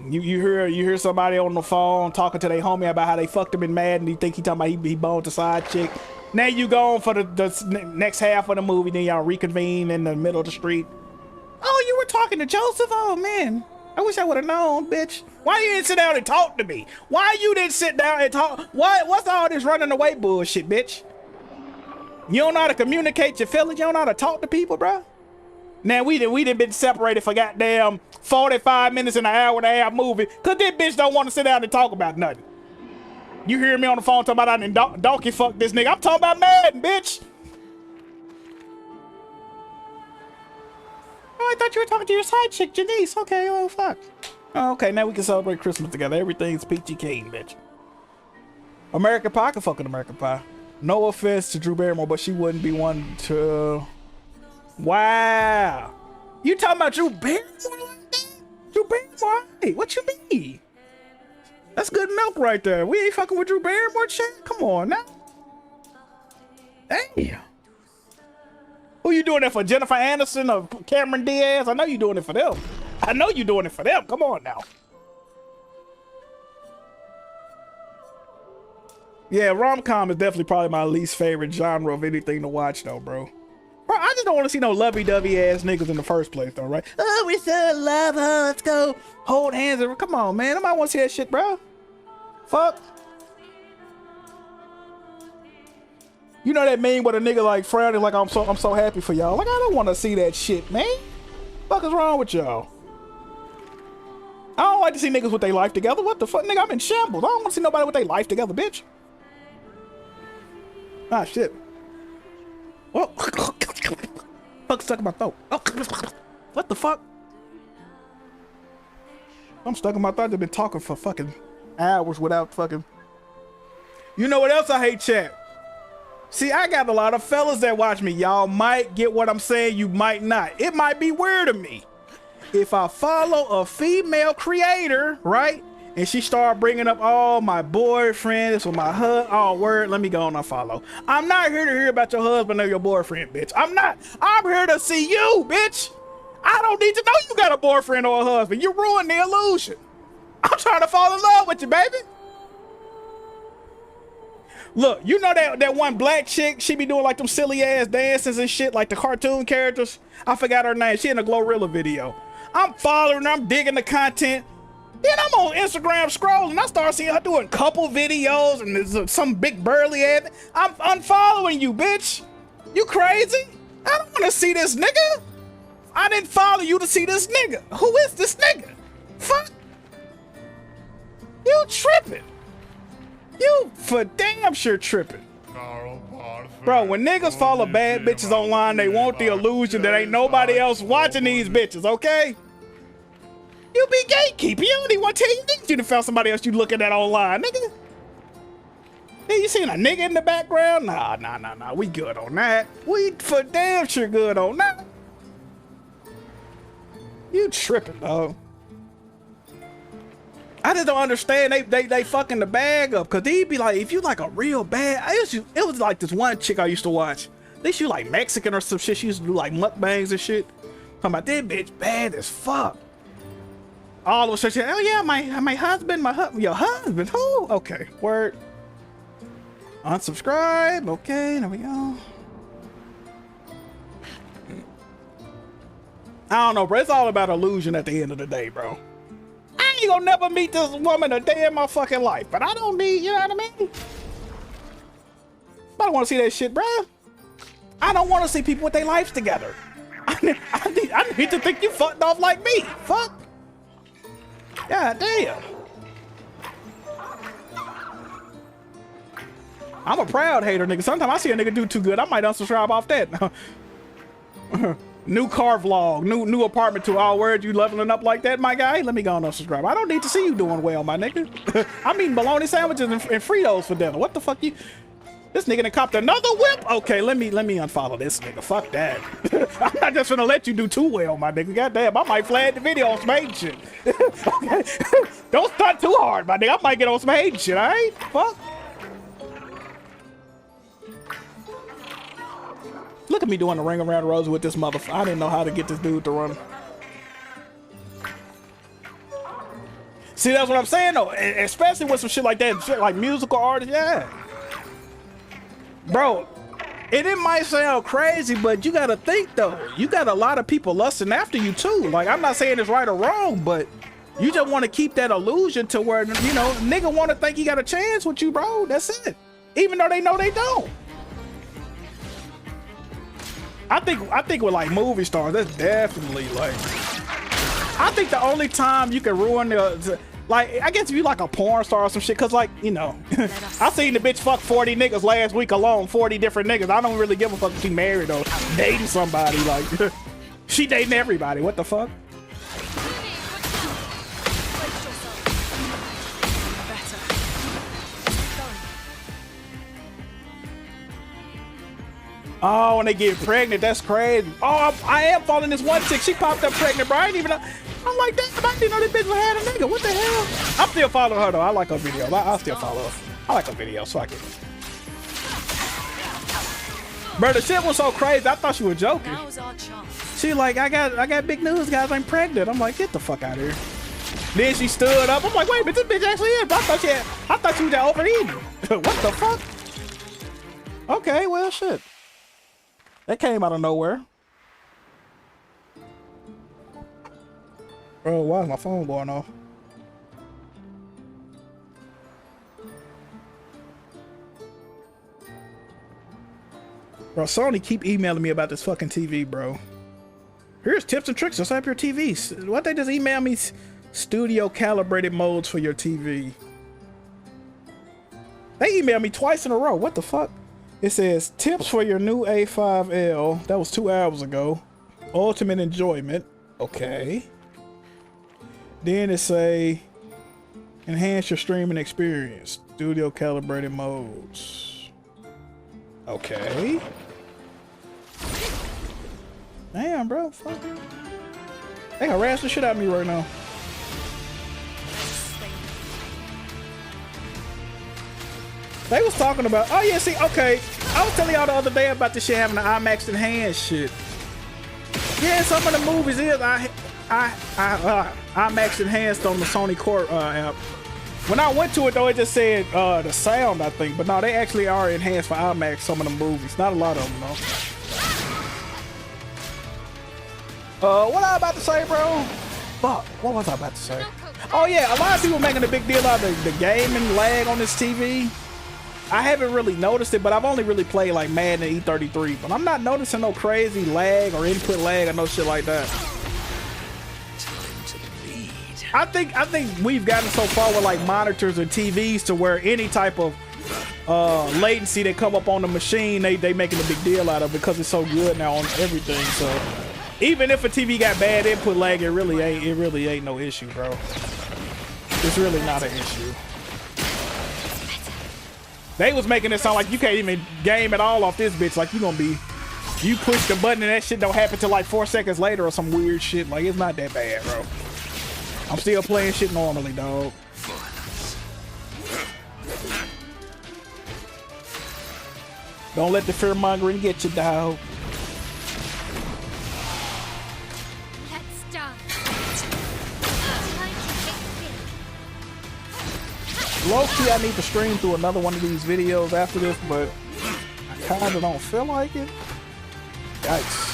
B: You hear somebody on the phone talking to their homie about how they fucked him in Mad, and you think he talking about he boned the side chick. Now you go on for the next half of the movie, then y'all reconvene in the middle of the street. Oh, you were talking to Joseph? Oh man, I wish I would have known, bitch. Why you didn't sit down and talk to me? Why you didn't sit down and talk? What's all this running away bullshit, bitch? You don't know how to communicate your feelings. You don't know how to talk to people, bro. Now we done been separated for goddamn 45 minutes and an hour and a half movie, cause this bitch don't want to sit down and talk about nothing. You hear me on the phone talking about I done donkey fuck this nigga. I'm talking about Madden, bitch. Oh, I thought you were talking to your side chick, Janice. Okay, well, fuck. Oh, okay, now we can celebrate Christmas together. Everything's peachy keen, bitch. American Pie, I can fuck with American Pie. No offense to Drew Barrymore, but she wouldn't be one to... Wow. You talking about Drew Barrymore? Drew Barrymore? Hey, what you mean? That's good milk right there. We ain't fucking with Drew Barrymore, shit. Come on now. Damn. Who you doing that for? Jennifer Aniston or Cameron Diaz? I know you doing it for them. I know you doing it for them. Come on now. Yeah, rom-com is definitely probably my least favorite genre of anything to watch though, bro. Bro, I just don't want to see no lovey-dovey ass niggas in the first place though, right? Oh, we're so in love, huh? Let's go hold hands. Come on, man. Nobody want to see that shit, bro. Fuck. You know that meme with a nigga like frowning like I'm so happy for y'all. Like I don't want to see that shit, man. Fuck is wrong with y'all? I don't like to see niggas with their life together. What the fuck, nigga? I'm in shambles. I don't want to see nobody with their life together, bitch. Ah, shit. Whoa. Fuck stuck in my throat. What the fuck? I'm stuck in my throat. I've been talking for fucking hours without fucking... You know what else I hate, chat? See, I got a lot of fellas that watch me. Y'all might get what I'm saying. You might not. It might be weird to me. If I follow a female creator, right? And she start bringing up, oh, my boyfriend, this was my husband. Oh, word, let me go on and follow. I'm not here to hear about your husband or your boyfriend, bitch. I'm not. I'm here to see you, bitch. I don't need to know you got a boyfriend or a husband. You ruined the illusion. I'm trying to fall in love with you, baby. Look, you know that one black chick, she be doing like them silly ass dances and shit, like the cartoon characters. I forgot her name. She in a Glorilla video. I'm following her, I'm digging the content. Then I'm on Instagram scrolling. I start seeing her doing couple videos and there's some big burly ass. I'm unfollowing you, bitch. You crazy? I don't want to see this nigga. I didn't follow you to see this nigga. Who is this nigga? Fuck. You tripping. You for damn sure tripping. Bro, when niggas follow bad bitches online, they want the illusion that ain't nobody else watching these bitches, okay? You be gatekeeper. You don't even want to tell you niggas you done found somebody else you looking at online, nigga. Hey, you seen a nigga in the background? Nah. We good on that. We for damn sure good on that. You tripping, dog. I just don't understand. They fucking the bag up. Cause they be like, if you like a real bad, it was like this one chick I used to watch. They she like Mexican or some shit. She used to do like mukbangs and shit. Talking about that bitch bad as fuck. All of a sudden, oh yeah, my husband, your husband, who? Okay, word. Unsubscribe, okay, there we go. I don't know, bro, it's all about illusion at the end of the day, bro. I ain't gonna never meet this woman a day in my fucking life, but I don't need, you know what I mean? I don't wanna see that shit, bro. I don't wanna see people with their lives together. I need to think you fucked off like me, fuck. God damn. I'm a proud hater, nigga. Sometimes I see a nigga do too good, I might unsubscribe off that. New car vlog, new apartment to all words. You leveling up like that, my guy? Let me go and unsubscribe. I don't need to see you doing well, my nigga. I'm eating bologna sandwiches and Fritos for dinner. What the fuck you? This nigga done copped another whip. Okay, let me unfollow this nigga. Fuck that. I'm not just gonna let you do too well, my nigga. Goddamn, I might flag the video on some hate shit. Okay, don't stunt too hard, my nigga. I might get on some hate shit. All right, fuck. Look at me doing the ring around the rosy with this motherfucker. I didn't know how to get this dude to run. See, that's what I'm saying though. Especially with some shit like that, shit like musical artists, yeah. Bro, and it might sound crazy, but you gotta think though. You got a lot of people lusting after you too. Like, I'm not saying it's right or wrong, but you just want to keep that illusion to where, you know, nigga want to think he got a chance with you, bro. That's it. Even though they know they don't. I think with like movie stars, that's definitely like, I think the only time you can ruin the like, I guess if you like a porn star or some shit, cause like, you know, I seen the bitch fuck 40 niggas last week alone, 40 different niggas. I don't really give a fuck if she married or dating somebody. Like, she dating everybody. What the fuck? Oh, when they get pregnant, that's crazy. Oh, I am following this one chick. She popped up pregnant, bro. I ain't even know. I'm like, damn, I didn't know this bitch was had a nigga. What the hell? I'm still following her though. I like her videos. I'll still follow her. I like her videos, so I can. Bro, the shit was so crazy. I thought she was joking. She like, I got big news, guys. I'm pregnant. I'm like, get the fuck out of here. Then she stood up. I'm like, wait, but this bitch actually is. But I thought she was just overeating. What the fuck? Okay, well, shit. That came out of nowhere. Bro, why is my phone going off? Bro, Sony keep emailing me about this fucking TV, bro. Here's tips and tricks to set up your TV. What, they just email me studio calibrated modes for your TV. They emailed me twice in a row. What the fuck? It says tips for your new A5L. That was 2 hours ago. Ultimate enjoyment. Okay. Then it say enhance your streaming experience. Studio calibrated modes. Okay. Damn, bro. Fuck. They harass the shit out of me right now. They was talking about, oh yeah, see, okay. I was telling y'all the other day about this shit having the IMAX enhanced shit. Yeah, some of the movies is IMAX enhanced on the Sony Core app. When I went to it though, it just said the sound, I think. But no, they actually are enhanced for IMAX, some of the movies. Not a lot of them though. What I about to say, bro? Fuck, what was I about to say? Oh yeah, a lot of people making a big deal out of the gaming lag on this TV. I haven't really noticed it, but I've only really played like Madden and E33. But I'm not noticing no crazy lag or input lag or no shit like that. I think we've gotten so far with like monitors and TVs to where any type of latency that come up on the machine, they making a big deal out of because it's so good now on everything. So even if a TV got bad input lag, it really ain't no issue, bro. It's really not an issue. They was making it sound like you can't even game at all off this bitch. Like you push the button and that shit don't happen till like 4 seconds later or some weird shit. Like, it's not that bad, bro. I'm still playing shit normally, dog. Don't let the fear mongering get you, dog.
E: Let's start.
B: Low-key, I need to stream through another one of these videos after this, but I kinda don't feel like it. Yikes.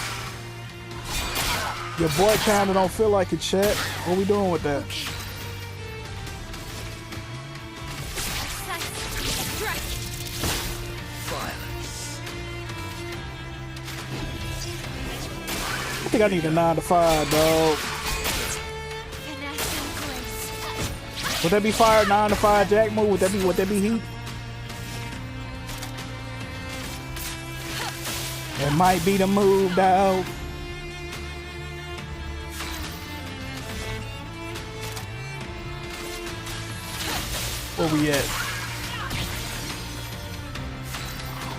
B: Your boy kinda don't feel like it, chat. What we doing with that? I think I need a 9 to 5, dog. Would that be fire 9 to 5 Jackmove? Would that be heat? It might be the move, dog. Where we at?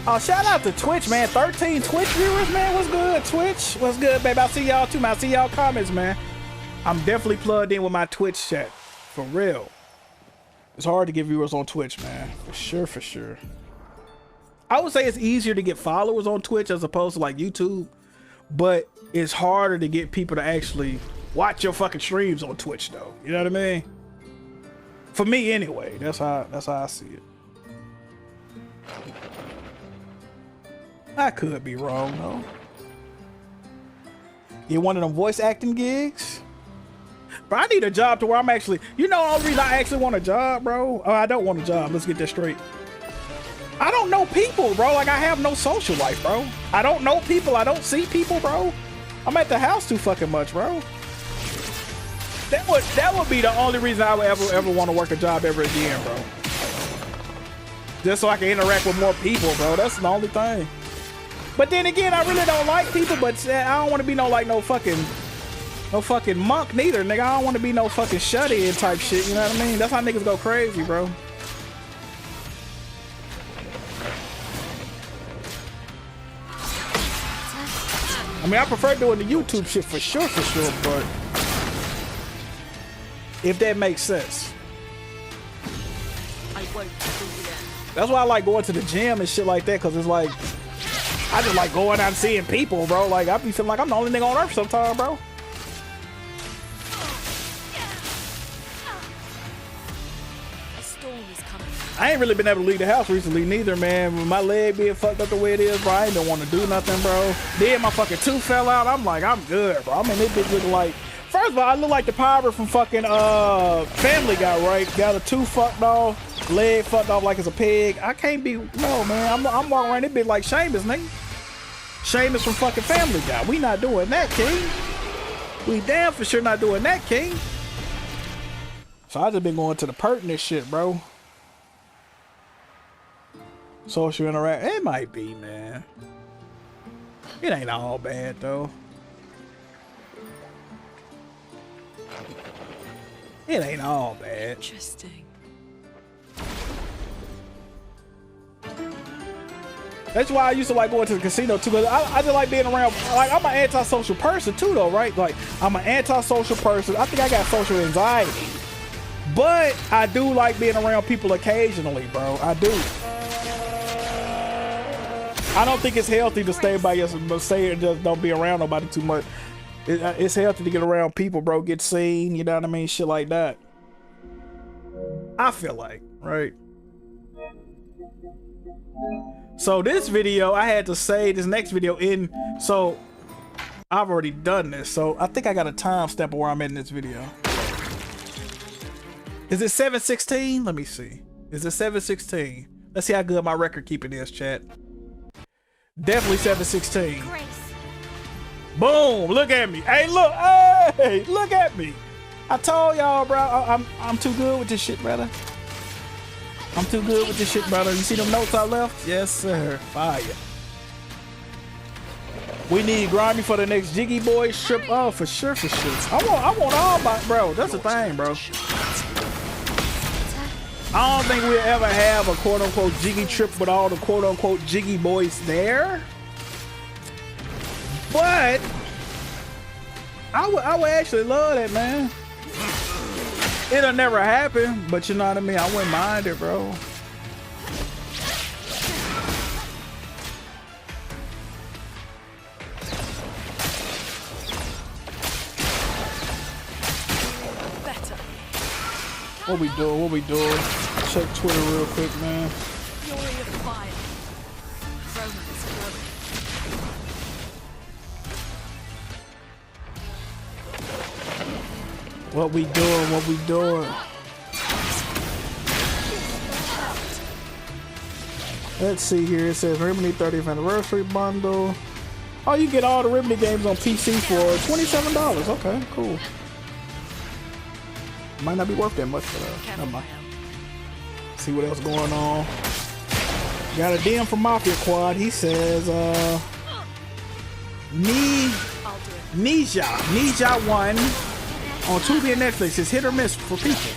B: Oh, shout out to Twitch, man. 13 Twitch viewers, man. What's good, Twitch? What's good, baby? I'll see y'all too, man. I'll see y'all comments, man. I'm definitely plugged in with my Twitch chat. For real. It's hard to get viewers on Twitch, man. For sure, for sure. I would say it's easier to get followers on Twitch as opposed to like YouTube, but it's harder to get people to actually watch your fucking streams on Twitch, though. You know what I mean? For me, anyway. That's how I see it. I could be wrong, though. You one of them voice acting gigs? Bro, I need a job to where I'm actually, you know, the only reason I actually want a job, bro. Oh, I don't want a job. Let's get that straight. I don't know people, bro. Like, I have no social life, bro. I don't know people. I don't see people, bro. I'm at the house too fucking much, bro. That would be the only reason I would ever want to work a job ever again, bro. Just so I can interact with more people, bro. That's the only thing. But then again, I really don't like people, but I don't want to be no fucking monk neither, nigga. I don't want to be no fucking shut-in type shit, you know what I mean? That's how niggas go crazy, bro. I mean, I prefer doing the YouTube shit for sure, but if that makes sense. That's why I like going to the gym and shit like that, because it's like, I just like going out and seeing people, bro. Like, I be feeling like I'm the only nigga on earth sometimes, bro. I ain't really been able to leave the house recently neither, man. With my leg being fucked up the way it is, bro, I ain't don't want to do nothing, bro. Then my fucking tooth fell out. I'm like, I'm good, bro. I mean, this bitch looking like, first of all, I look like the pirate from fucking Family Guy, right? Got a tooth fucked off, leg fucked off like it's a pig. I can't be, no, man. I'm walking around this bitch like Seamus, nigga. Seamus from fucking Family Guy. We not doing that, king. We damn for sure not doing that, king. So I just been going to the pertinent shit, bro. Social interact, it might be, man. It ain't all bad though. It ain't all bad.
J: Interesting.
B: That's why I used to like going to the casino too, because I just like being around. Like, I'm an antisocial person too, though, right? Like, I'm an antisocial person. I think I got social anxiety, but I do like being around people occasionally, bro. I do. I don't think it's healthy to stay by yourself, but say and just don't be around nobody too much. It's healthy to get around people, bro. Get seen, you know what I mean? Shit like that. I feel like, right? So this video, I had to say this next video in, so I've already done this. So I think I got a timestamp of where I'm at in this video. Is it 7:16? Let me see. Is it 7:16? Let's see how good my record keeping is, chat. Definitely 7:16. Boom! Look at me. Hey, look! Hey, look at me! I told y'all, bro. I'm too good with this shit, brother. I'm too good with this shit, brother. You see them notes I left? Yes, sir. Fire. We need Grimy for the next Jiggy Boy strip. Oh, for sure, for sure. I want all my, bro. That's the thing, bro. I don't think we'll ever have a quote-unquote Jiggy trip with all the quote-unquote Jiggy boys there. But I would actually love that, man. It'll never happen, but you know what I mean? I wouldn't mind it, bro. What we doing? What we doing? Check Twitter real quick, man. What we doing? What we doing? Let's see here. It says Remedy 30th anniversary bundle. Oh, you get all the Remedy games on PC for $27. Okay, cool. Might not be worth that much, but never mind. See what else going on. Got a DM from Mafia Quad. He says, Ninja 1 on Tubi and Netflix is hit or miss for people.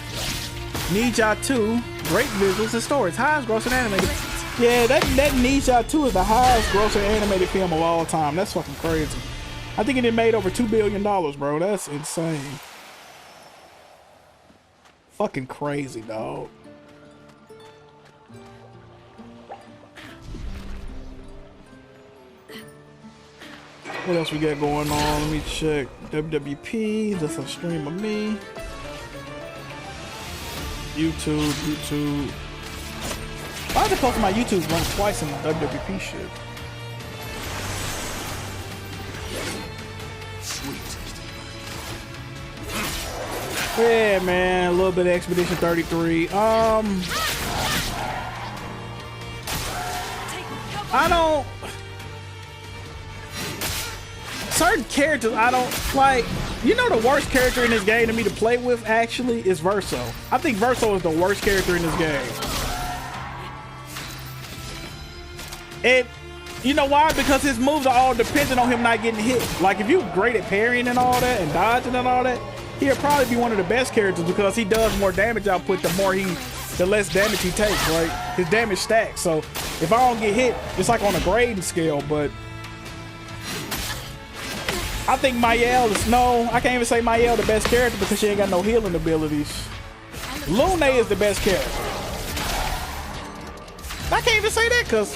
B: Ninja 2, great visuals and stories, highest grossing animated. Yeah, that Ninja 2 is the highest grossing animated film of all time. That's fucking crazy. I think it made over $2 billion, bro. That's insane. Fucking crazy, dog. What else we got going on? Let me check. WWP, that's a stream of me. YouTube. Why did I post my YouTube run twice in the WWP shit?
L: Sweet.
B: Yeah, man, a little bit of Expedition 33. I don't. Certain characters I don't like. You know, the worst character in this game to me to play with actually is Verso. I think Verso is the worst character in this game. And you know why? Because his moves are all dependent on him not getting hit. Like if you're great at parrying and all that and dodging and all that, he'll probably be one of the best characters because he does more damage output the less damage he takes, right? His damage stacks. So if I don't get hit, it's like on a grading scale, but I think Mayel is, no, I can't even say Mayel the best character because she ain't got no healing abilities. Lune is the best character. I can't even say that because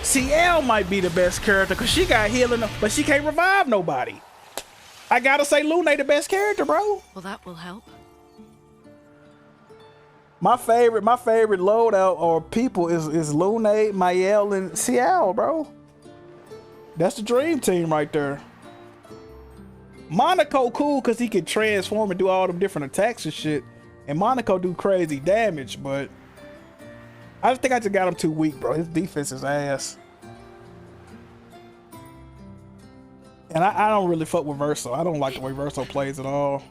B: CL might be the best character because she got healing, but she can't revive nobody. I gotta say Lune the best character, bro.
J: Well, that will help.
B: My favorite loadout or people is Lune, Mayel, and CL, bro. That's the dream team right there. Monaco cool because he can transform and do all them different attacks and shit. And Monaco do crazy damage, but I just think I just got him too weak, bro. His defense is ass. And I don't really fuck with Verso. I don't like the way Verso plays at all.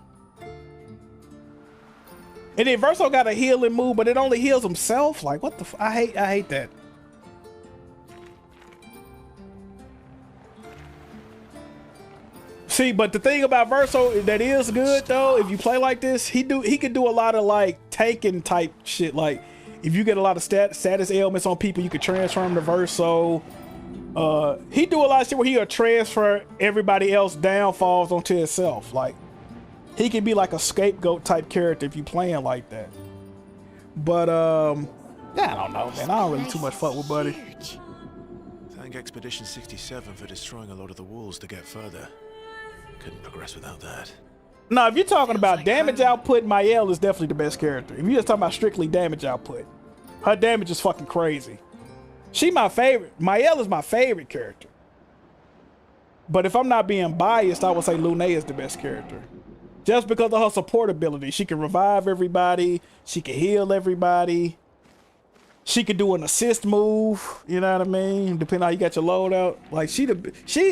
B: And then Verso got a healing move, but it only heals himself. Like, what the f— I hate that. See, but the thing about Verso that is good though, if you play like this, he could do a lot of like tanking type shit. Like if you get a lot of status ailments on people, you could transfer him to Verso. He do a lot of shit where he'll transfer everybody else downfalls onto himself. Like he can be like a scapegoat type character if you playing like that. But yeah, I don't know, man. I don't really too much fuck with Buddy.
L: Thank Expedition 67 for destroying a lot of the walls to get further. Couldn't progress without that.
B: No, if you're talking about damage output, Mayel is definitely the best character. If you're just talking about strictly damage output, her damage is fucking crazy. She my favorite. Mayel is my favorite character. But if I'm not being biased, I would say Lune is the best character. Just because of her support ability. She can revive everybody. She can heal everybody. She could do an assist move, you know what I mean? Depending on how you got your loadout. Like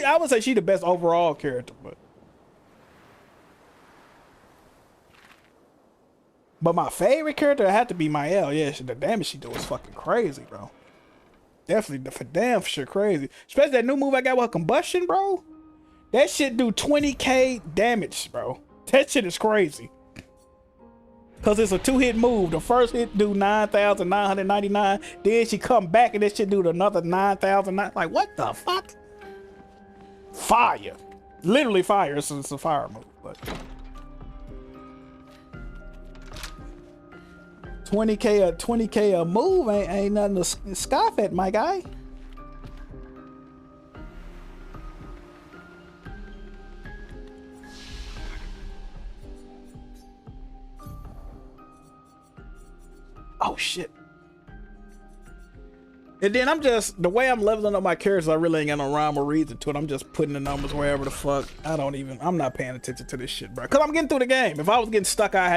B: I would say she the best overall character, but my favorite character had to be Mayel. Yeah, the damage she do is fucking crazy, bro. Definitely, for damn sure crazy. Especially that new move I got with her combustion, bro. That shit do 20k damage, bro. That shit is crazy. Cause it's a 2-hit move. The first hit do 9,999. Then she come back and that shit do another 9,000. Like what the fuck? Fire. Literally fire. It's a fire move, but 20k a move ain't nothing to scoff at, my guy. Oh shit. And then I'm just, the way I'm leveling up my characters, I really ain't got no rhyme or reason to it. I'm just putting the numbers wherever the fuck. I'm not paying attention to this shit, bro. Cause I'm getting through the game. If I was getting stuck, I ain't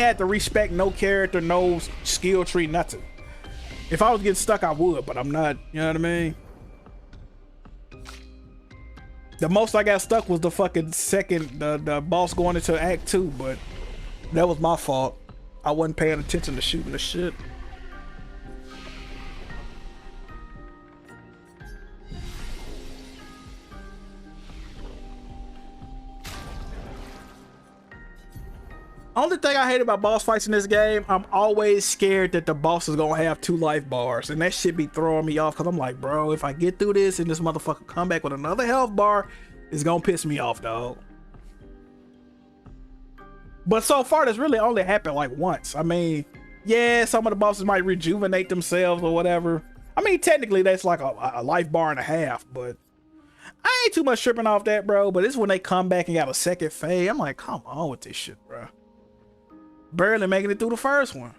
B: had to respect no character, no skill tree, nothing. If I was getting stuck, I would, but I'm not, you know what I mean? The most I got stuck was the fucking the boss going into Act 2, but that was my fault. I wasn't paying attention to shooting the shit. Only thing I hate about boss fights in this game, I'm always scared that the boss is gonna have 2 life bars, and that shit be throwing me off, because I'm like, bro, if I get through this and this motherfucker come back with another health bar, it's gonna piss me off, dog. But so far, that's really only happened like once. I mean, yeah, some of the bosses might rejuvenate themselves or whatever. I mean, technically, that's like a life bar and a half, but I ain't too much tripping off that, bro. But it's when they come back and got a second phase. I'm like, come on with this shit, bro. Barely making it through the first one.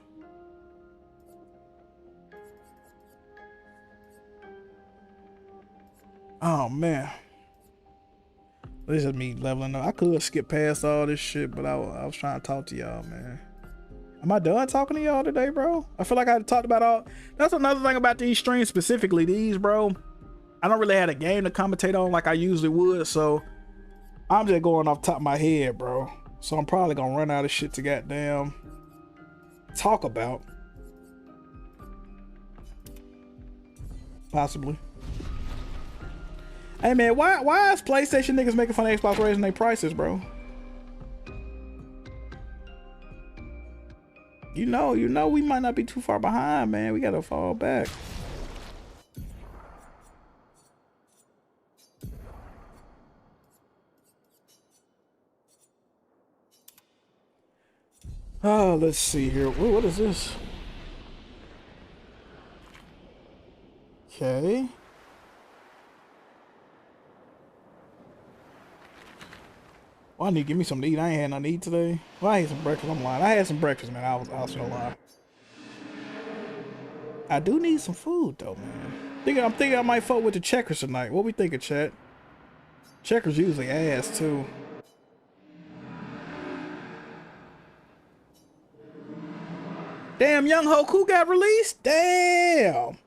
B: Oh, man. This is me leveling up. I could skip past all this shit, but I was trying to talk to y'all, man. Am I done talking to y'all today, bro? I feel like I talked about all. That's another thing about these streams, specifically these, bro. I don't really have a game to commentate on like I usually would, so I'm just going off the top of my head, bro. So I'm probably gonna run out of shit to goddamn talk about. Possibly. Hey man, why is PlayStation niggas making fun of Xbox raising their prices, bro? You know we might not be too far behind, man. We gotta fall back. Oh, let's see here. Ooh, what is this? Okay. Well, I need to give me something to eat. I ain't had nothing to eat today. Well, I ate some breakfast. I'm lying. I had some breakfast, man. I was no lie. I do need some food though, man. I'm thinking I might fuck with the Checkers tonight. What we thinking, chat? Checkers usually ass too. Damn, Young Hoku got released? Damn.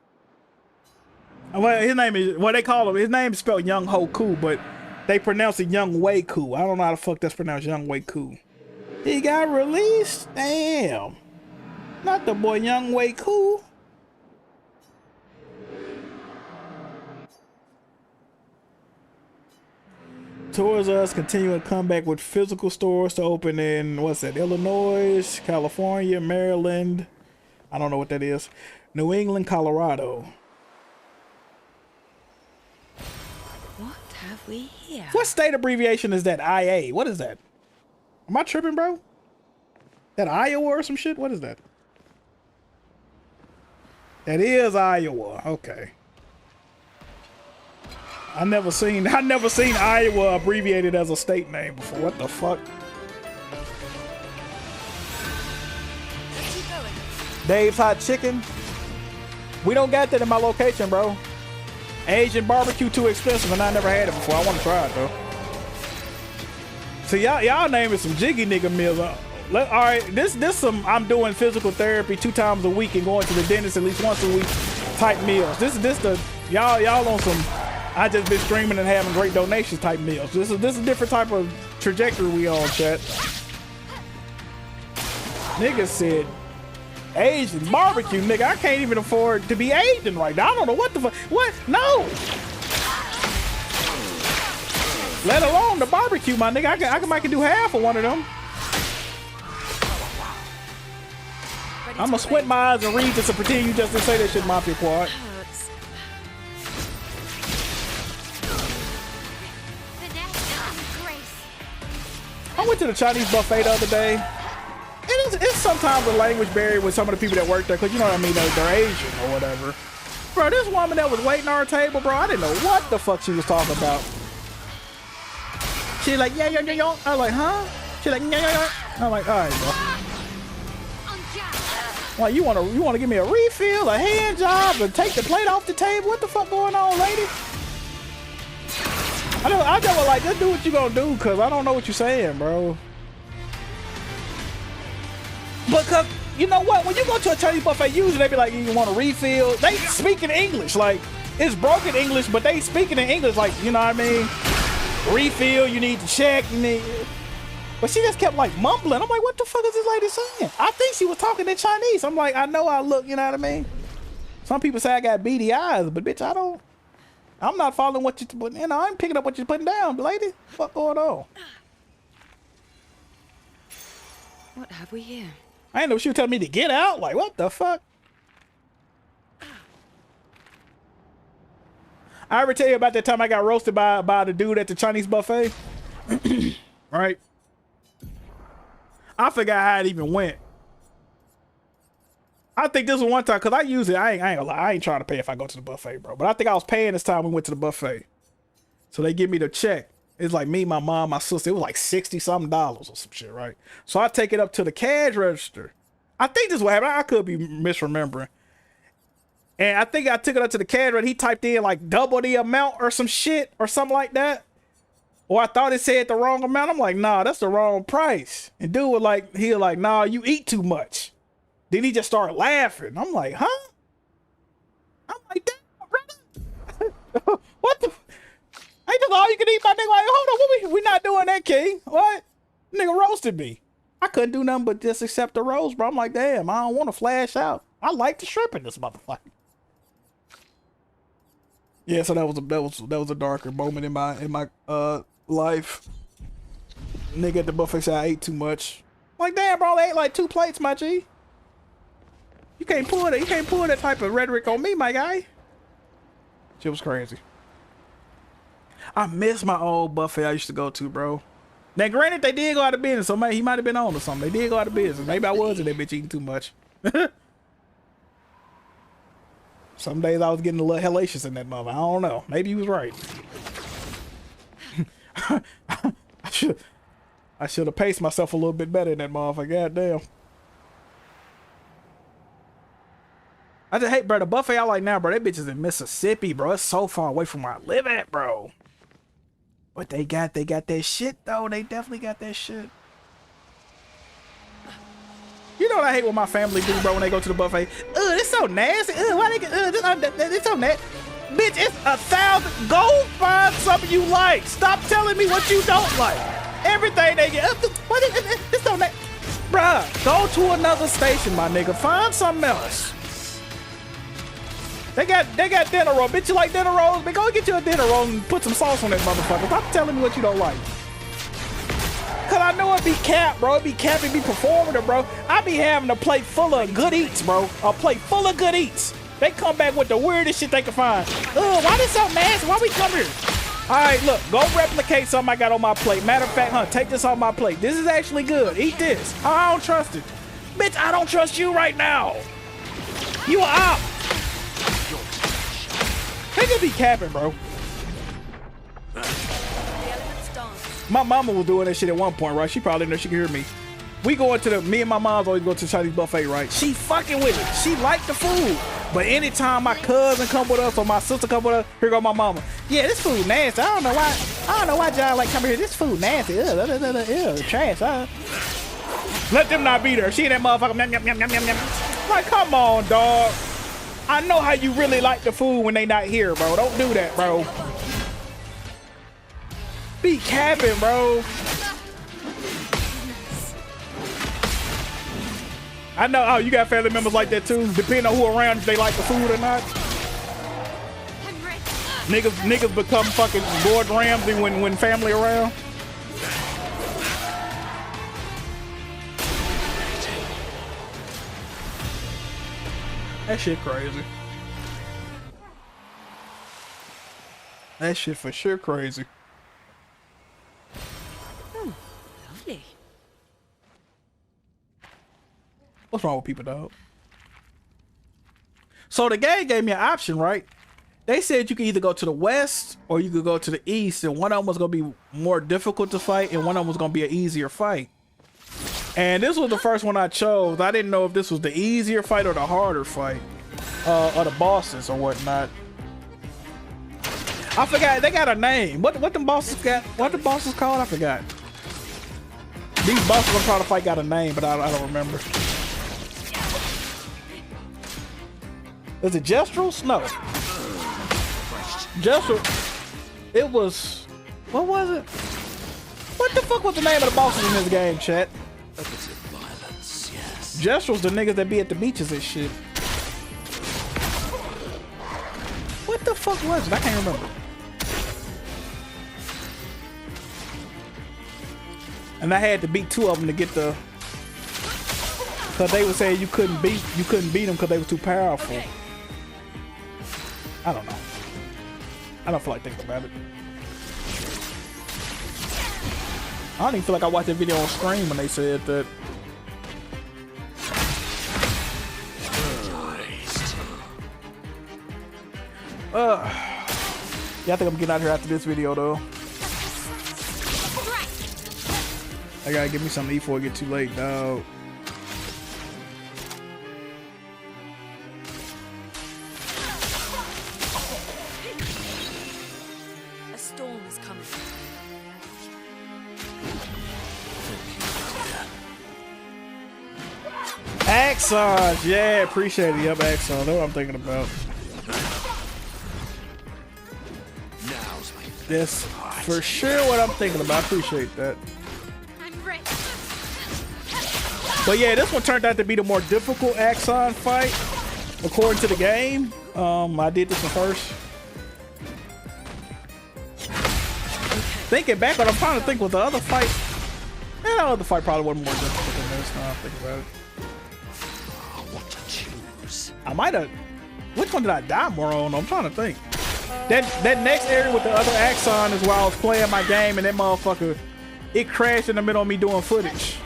B: Well, his name is what they call him. His name is spelled Young Hoku, but they pronounce it Young Wei-Ku. I don't know how the fuck that's pronounced, Young Wei-Ku. He got released? Damn. Not the boy Young Wei-Ku. Toys R Us continuing to come back with physical stores to open in, what's that, Illinois, California, Maryland. I don't know what that is. New England, Colorado.
F: What have we here?
B: What state abbreviation is that? IA. What is that? Am I tripping, bro? That Iowa or some shit? What is that? That is Iowa. Okay. I never seen Iowa abbreviated as a state name before. What the fuck? Dave's Hot Chicken. We don't got that in my location, bro. Asian barbecue too expensive, and I never had it before. I want to try it though. So y'all naming some jiggy nigga meals. All right, this some I'm doing physical therapy 2 times a week and going to the dentist at least once a week type meals. This the y'all on some I just been streaming and having great donations type meals. This is a different type of trajectory we on, chat. Nigga said Asian barbecue, nigga. I can't even afford to be Asian right now. I don't know what the fuck. What? No. Let alone the barbecue, my nigga. I can do half of one of them. I'ma squint my eyes and read this and pretend you just didn't say that shit, Mafia Quad. I went to the Chinese buffet the other day. It's sometimes a language barrier with some of the people that work there, because you know what I mean, they're Asian or whatever. Bro, this woman that was waiting on our table, bro, I didn't know what the fuck she was talking about. She's like, yeah. I was like, huh? She's like, yeah. I'm like, all right, bro. Why, you wanna give me a refill, a hand job, and take the plate off the table? What the fuck going on, lady? I just was like, just do what you gonna do, cause I don't know what you're saying, bro. Because you know what? When you go to a Chinese buffet, usually they be like, you want a refill? They speak in English, like it's broken English, but they speaking in English, like, you know what I mean? Refill, you need to check, but she just kept like mumbling. I'm like, what the fuck is this lady saying? I think she was talking in Chinese. I'm like, I know I look, you know what I mean? Some people say I got beady eyes, but bitch, I don't. I'm not following what you putting, I'm picking up what you're putting down, lady. What's going on?
F: What have we here?
B: I didn't know she was telling me to get out. Like, what the fuck? I ever tell you about that time I got roasted by the dude at the Chinese buffet? Right? I forgot how it even went. I think this was one time, because I use it. I ain't gonna lie. I ain't trying to pay if I go to the buffet, bro. But I think I was paying this time we went to the buffet. So they give me the check. It's like me, my mom, my sister. It was like $60-something or some shit, right? So I take it up to the cash register. I think this is what happened. I could be misremembering. And I think I took it up to the cash register. He typed in like double the amount or some shit or something like that. Or I thought it said the wrong amount. I'm like, nah, that's the wrong price. And dude was like, he was like, nah, you eat too much. Then he just started laughing. I'm like, huh? I'm like, damn, brother. What the? Ain't this all you can eat, my nigga? Like, hold on, we not doing that, King. What? Nigga roasted me. I couldn't do nothing but just accept the roast, bro. I'm like, damn, I don't want to flash out. I like the shrimp in this motherfucker. Yeah, so that was a darker moment in my life. Nigga at the buffet said I ate too much. I'm like, damn, bro, I ate like 2 plates, my G. You can't pull that. You can't pull that type of rhetoric on me, my guy. Shit was crazy. I miss my old buffet I used to go to, bro. Now, granted, they did go out of business, so he might have been on or something. They did go out of business. Maybe I was in that bitch eating too much. Some days I was getting a little hellacious in that mother. I don't know. Maybe he was right. I should have paced myself a little bit better in that motherfucker. Goddamn. I just hate, bro, the buffet I like now, bro, that bitch is in Mississippi, bro. It's so far away from where I live at, bro. But they got that shit, though. They definitely got that shit. You know what I hate what my family do, bro, when they go to the buffet? It's so nasty. Why they it's so nasty. Bitch, it's 1,000. Go find something you like. Stop telling me what you don't like. Everything they get. It's so nasty. Bruh, go to another station, my nigga. Find something else. They got dinner roll. Bitch, you like dinner rolls? But go get you a dinner roll and put some sauce on that motherfucker. Stop telling me what you don't like. Cause I know it be cap, bro. It be cap, it be performative, bro. I be having a plate full of good eats, bro. A plate full of good eats. They come back with the weirdest shit they can find. Why this so nasty? Why we come here? All right, look, go replicate something I got on my plate. Matter of fact, take this off my plate. This is actually good. Eat this. I don't trust it. Bitch, I don't trust you right now. You are out. They could be capping, bro. My mama was doing that shit at one point, right? She probably didn't know she could hear me. We go into me and my mom's always go to the Chinese buffet, right? She fucking with it. She liked the food. But anytime my cousin come with us or my sister come with us, here go my mama. Yeah, this food nasty. I don't know why John like coming here. This food nasty. Ew, trash. Let them not be there. She and that motherfucker. Yum, yum, yum. Like, come on, dog. I know how you really like the food when they not here, bro. Don't do that, bro. Be capping, bro. I know. Oh, you got family members like that too. Depending on who around, if they like the food or not. Niggas become fucking Gordon Ramsay when family around. That shit crazy. That shit for sure crazy.
F: Oh, lovely.
B: What's wrong with people, dog? So the game gave me an option, right? They said you could either go to the west or you could go to the east, and one of them was gonna be more difficult to fight, and one of them was gonna be an easier fight. And this was the first one I chose. I didn't know if this was the easier fight or the harder fight, or the bosses or whatnot. I forgot. They got a name. What them bosses got? What the bosses called? I forgot. These bosses I'm trying to fight got a name, but I don't remember. Is it Jestrels? No. Jestrels. It was. What was it? What the fuck was the name of the bosses in this game, chat? Jestrels, the niggas that be at the beaches and shit. What the fuck was it? I can't remember. And I had to beat 2 of them to get the Cause they were saying you couldn't beat them because they were too powerful. I don't know. I don't feel like thinking about it. I don't even feel like I watched that video on screen when they said that. Yeah, I think I'm getting out of here after this video though. I gotta get me something to eat before it get too late, dog.
F: A storm is coming.
B: Axons, yeah, appreciate it. Yep, Axons. That's what I'm thinking about. That's for sure what I'm thinking about. I appreciate that. But yeah, this one turned out to be the more difficult Axon fight, according to the game. I did this one first. Thinking back on it, I'm trying to think with the other fight. Yeah, the other fight probably wasn't more difficult than this. Now I think about it.
H: What to choose?
B: I might have. Which one did I die more on? I'm trying to think. That next area with the other Axon is where I was playing my game and that motherfucker, it crashed in the middle of me doing footage.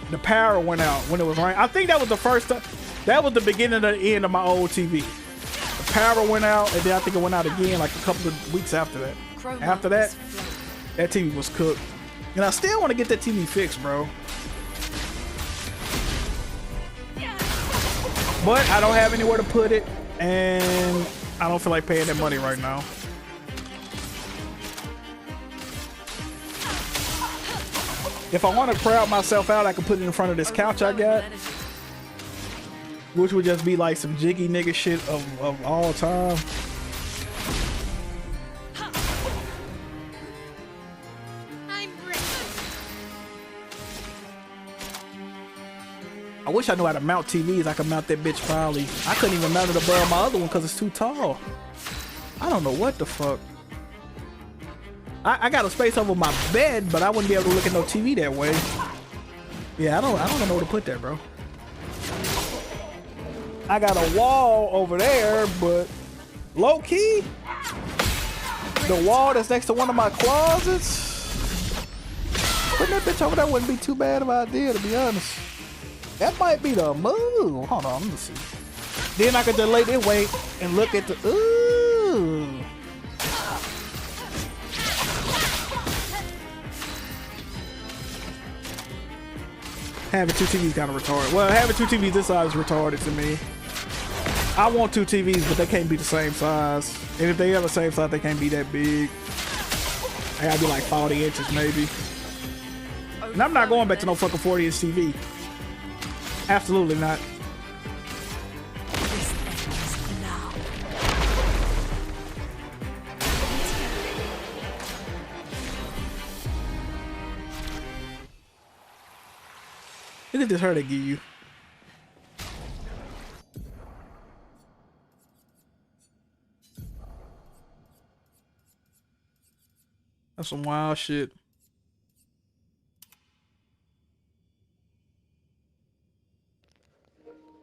B: The power went out when it was raining. I think that was the first time. That was the beginning of the end of my old TV. The power went out and then I think it went out again like a couple of weeks after that. After that, that TV was cooked. And I still want to get that TV fixed, bro. But I don't have anywhere to put it and I don't feel like paying that money right now. If I want to crowd myself out, I can put it in front of this couch I got, which would just be like some jiggy nigga shit of all time. I wish I knew how to mount TVs. I could mount that bitch probably. I couldn't even mount it above my other one because it's too tall. I don't know what the fuck. I got a space over my bed, but I wouldn't be able to look at no TV that way. Yeah, I don't know where to put that, bro. I got a wall over there, but low key, the wall that's next to one of my closets, putting that bitch over there wouldn't be too bad of an idea, to be honest. That might be the move. Hold on, let me see. Then I could just lay this way and look at the. Ooh. Having two TVs kind of retarded. Well, having two TVs this size is retarded to me. I want two TVs, but they can't be the same size. And if they are the same size, they can't be that big. They gotta be like 40 inches maybe. And I'm not going back to no fucking 40-inch TV. Absolutely not. Look at this hurt they give you. That's some wild shit.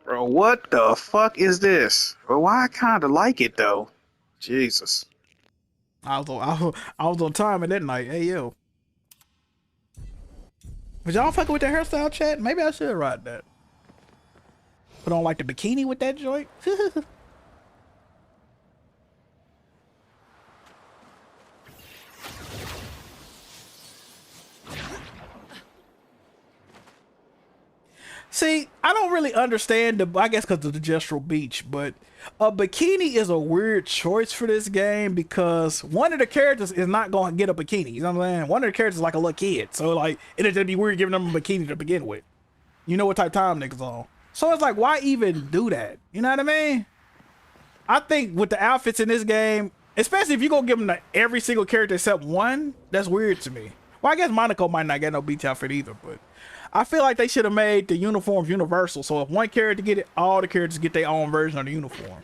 I: Bro, what the fuck is this? Well, why I kinda like it though. Jesus.
B: I was on time at that night. Hey yo. Was y'all fucking with the hairstyle chat? Maybe I should ride that. Put on like the bikini with that joint. See, I don't really understand I guess because of the gestural beach, but a bikini is a weird choice for this game because one of the characters is not going to get a bikini. You know what I'm saying? One of the characters is like a little kid. So like, it'd just be weird giving them a bikini to begin with. You know what type of time niggas on. So it's like, why even do that? You know what I mean? I think with the outfits in this game, especially if you're going to give them to every single character except one, that's weird to me. Well, I guess Monaco might not get no beach outfit either, but I feel like they should have made the uniforms universal. So if one character get it, all the characters get their own version of the uniform.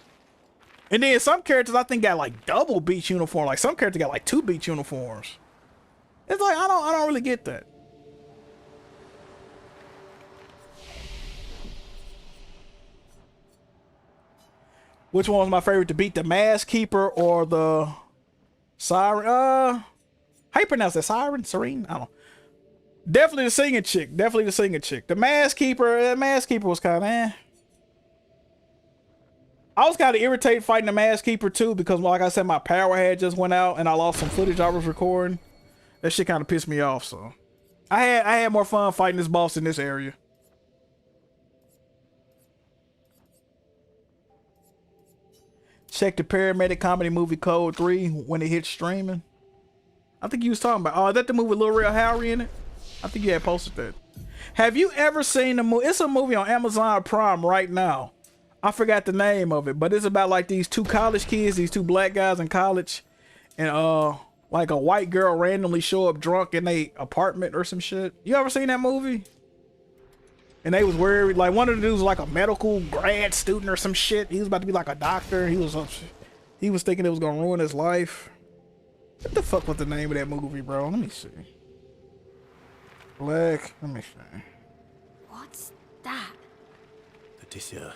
B: And then some characters I think got like double beach uniform. Like some characters got like 2 beach uniforms. It's like I don't really get that. Which one was my favorite to beat, the Mask Keeper or the Siren? How you pronounce that? Siren? Serene? I don't know. Definitely the singing chick. Definitely the singing chick. The Mask Keeper was kind of eh. I was kind of irritated fighting the Mask Keeper too because, like I said, my power had just went out and I lost some footage I was recording. That shit kind of pissed me off. So I had more fun fighting this boss in this area. Check the paramedic comedy movie Code 3 when it hits streaming. I think you was talking about. Oh, is that the movie with Lil Real Howery in it? I think you had posted that. Have you ever seen the movie? It's a movie on Amazon Prime right now. I forgot the name of it, but it's about like these two college kids, these two black guys in college, and like a white girl randomly show up drunk in a apartment or some shit. You ever seen that movie? And they was worried, like one of the dudes was like a medical grad student or some shit. He was about to be like a doctor. He was thinking it was gonna ruin his life. What the fuck was the name of that movie, bro? Let me see. Let me see.
J: What's that?
L: Leticia.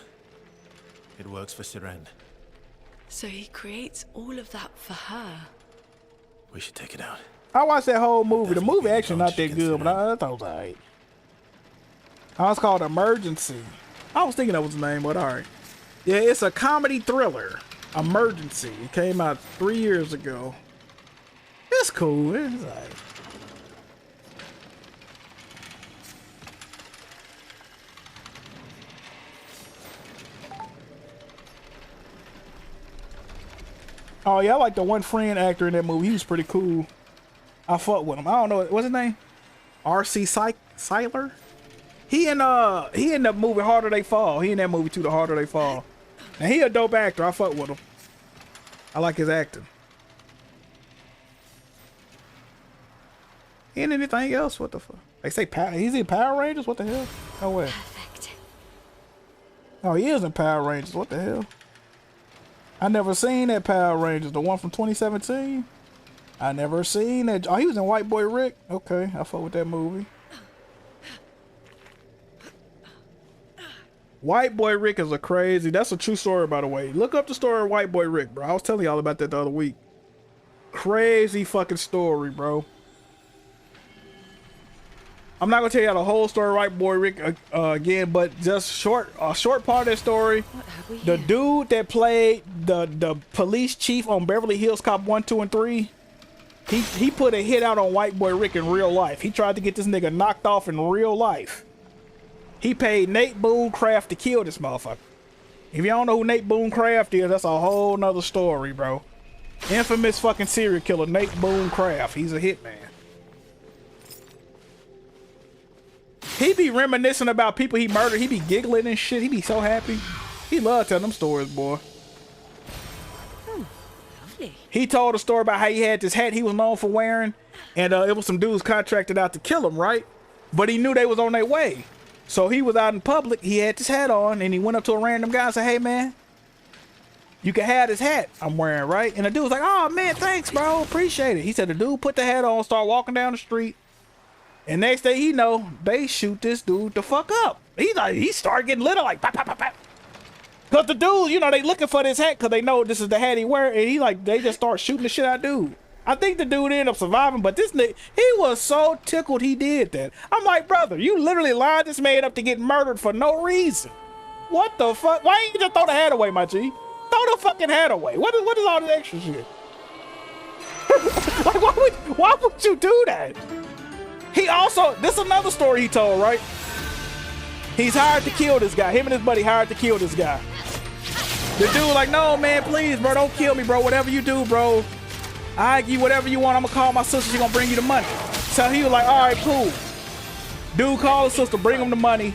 L: It works for Siren.
J: So he creates all of that for her.
L: We should take it out.
B: I watched that whole movie. The movie actually not that good, but I thought it was alright. I was called Emergency. I was thinking that was the name, but alright. Yeah, it's a comedy thriller. Emergency. It came out 3 years ago. It's cool. It's alright. Oh yeah, I like the one friend actor in that movie. He was pretty cool. I fuck with him. I don't know what's his name. R.C. Seiler. He in the movie Harder They Fall. He in that movie too. The Harder They Fall. And he a dope actor. I fuck with him. I like his acting. He in anything else? What the fuck? They say he's in Power Rangers. What the hell? No way.
J: Perfect.
B: Oh, he is in Power Rangers. What the hell? I never seen that Power Rangers, the one from 2017. I never seen that. Oh, he was in White Boy Rick. Okay, I fuck with that movie. White Boy Rick is a crazy. That's a true story, by the way. Look up the story of White Boy Rick, bro. I was telling y'all about that the other week. Crazy fucking story, bro. I'm not gonna tell y'all the whole story of White Boy Rick again, but just a short part of that story. The dude that played the police chief on Beverly Hills Cop 1, 2, and 3, he put a hit out on White Boy Rick in real life. He tried to get this nigga knocked off in real life. He paid Nate Boone Craft to kill this motherfucker. If you don't know who Nate Boone Craft is, that's a whole nother story, bro. Infamous fucking serial killer, Nate Boone Craft. He's a hitman. He be reminiscing about people he murdered. He be giggling and shit. He be so happy. He love telling them stories, boy.
J: Lovely.
B: He told a story about how he had this hat he was known for wearing, and it was some dudes contracted out to kill him, right? But he knew they was on their way. So he was out in public, he had this hat on, and he went up to a random guy and said, "Hey man, you can have this hat I'm wearing, right?" And the dude was like, "Oh man, thanks bro, appreciate it." He said the dude put the hat on, start walking down the street, and next thing he know, they shoot this dude the fuck up. He started getting lit up like pop, pop, pop, pop. Cause the dudes, you know, they looking for this hat cause they know this is the hat he wear, and they just start shooting the shit out of dude. I think the dude ended up surviving, but this nigga, he was so tickled he did that. I'm like, brother, you literally lined this man up to get murdered for no reason. What the fuck? Why ain't you just throw the hat away, my G? Throw the fucking hat away. What is all this extra shit? Like, why would you do that? He also, this is another story he told, right? He's hired to kill this guy. Him and his buddy hired to kill this guy. The dude like, "No, man, please, bro, don't kill me, bro. Whatever you do, bro, I give you whatever you want. I'm gonna call my sister. She gonna bring you the money." So he was like, "All right, cool." Dude called his sister, bring him the money.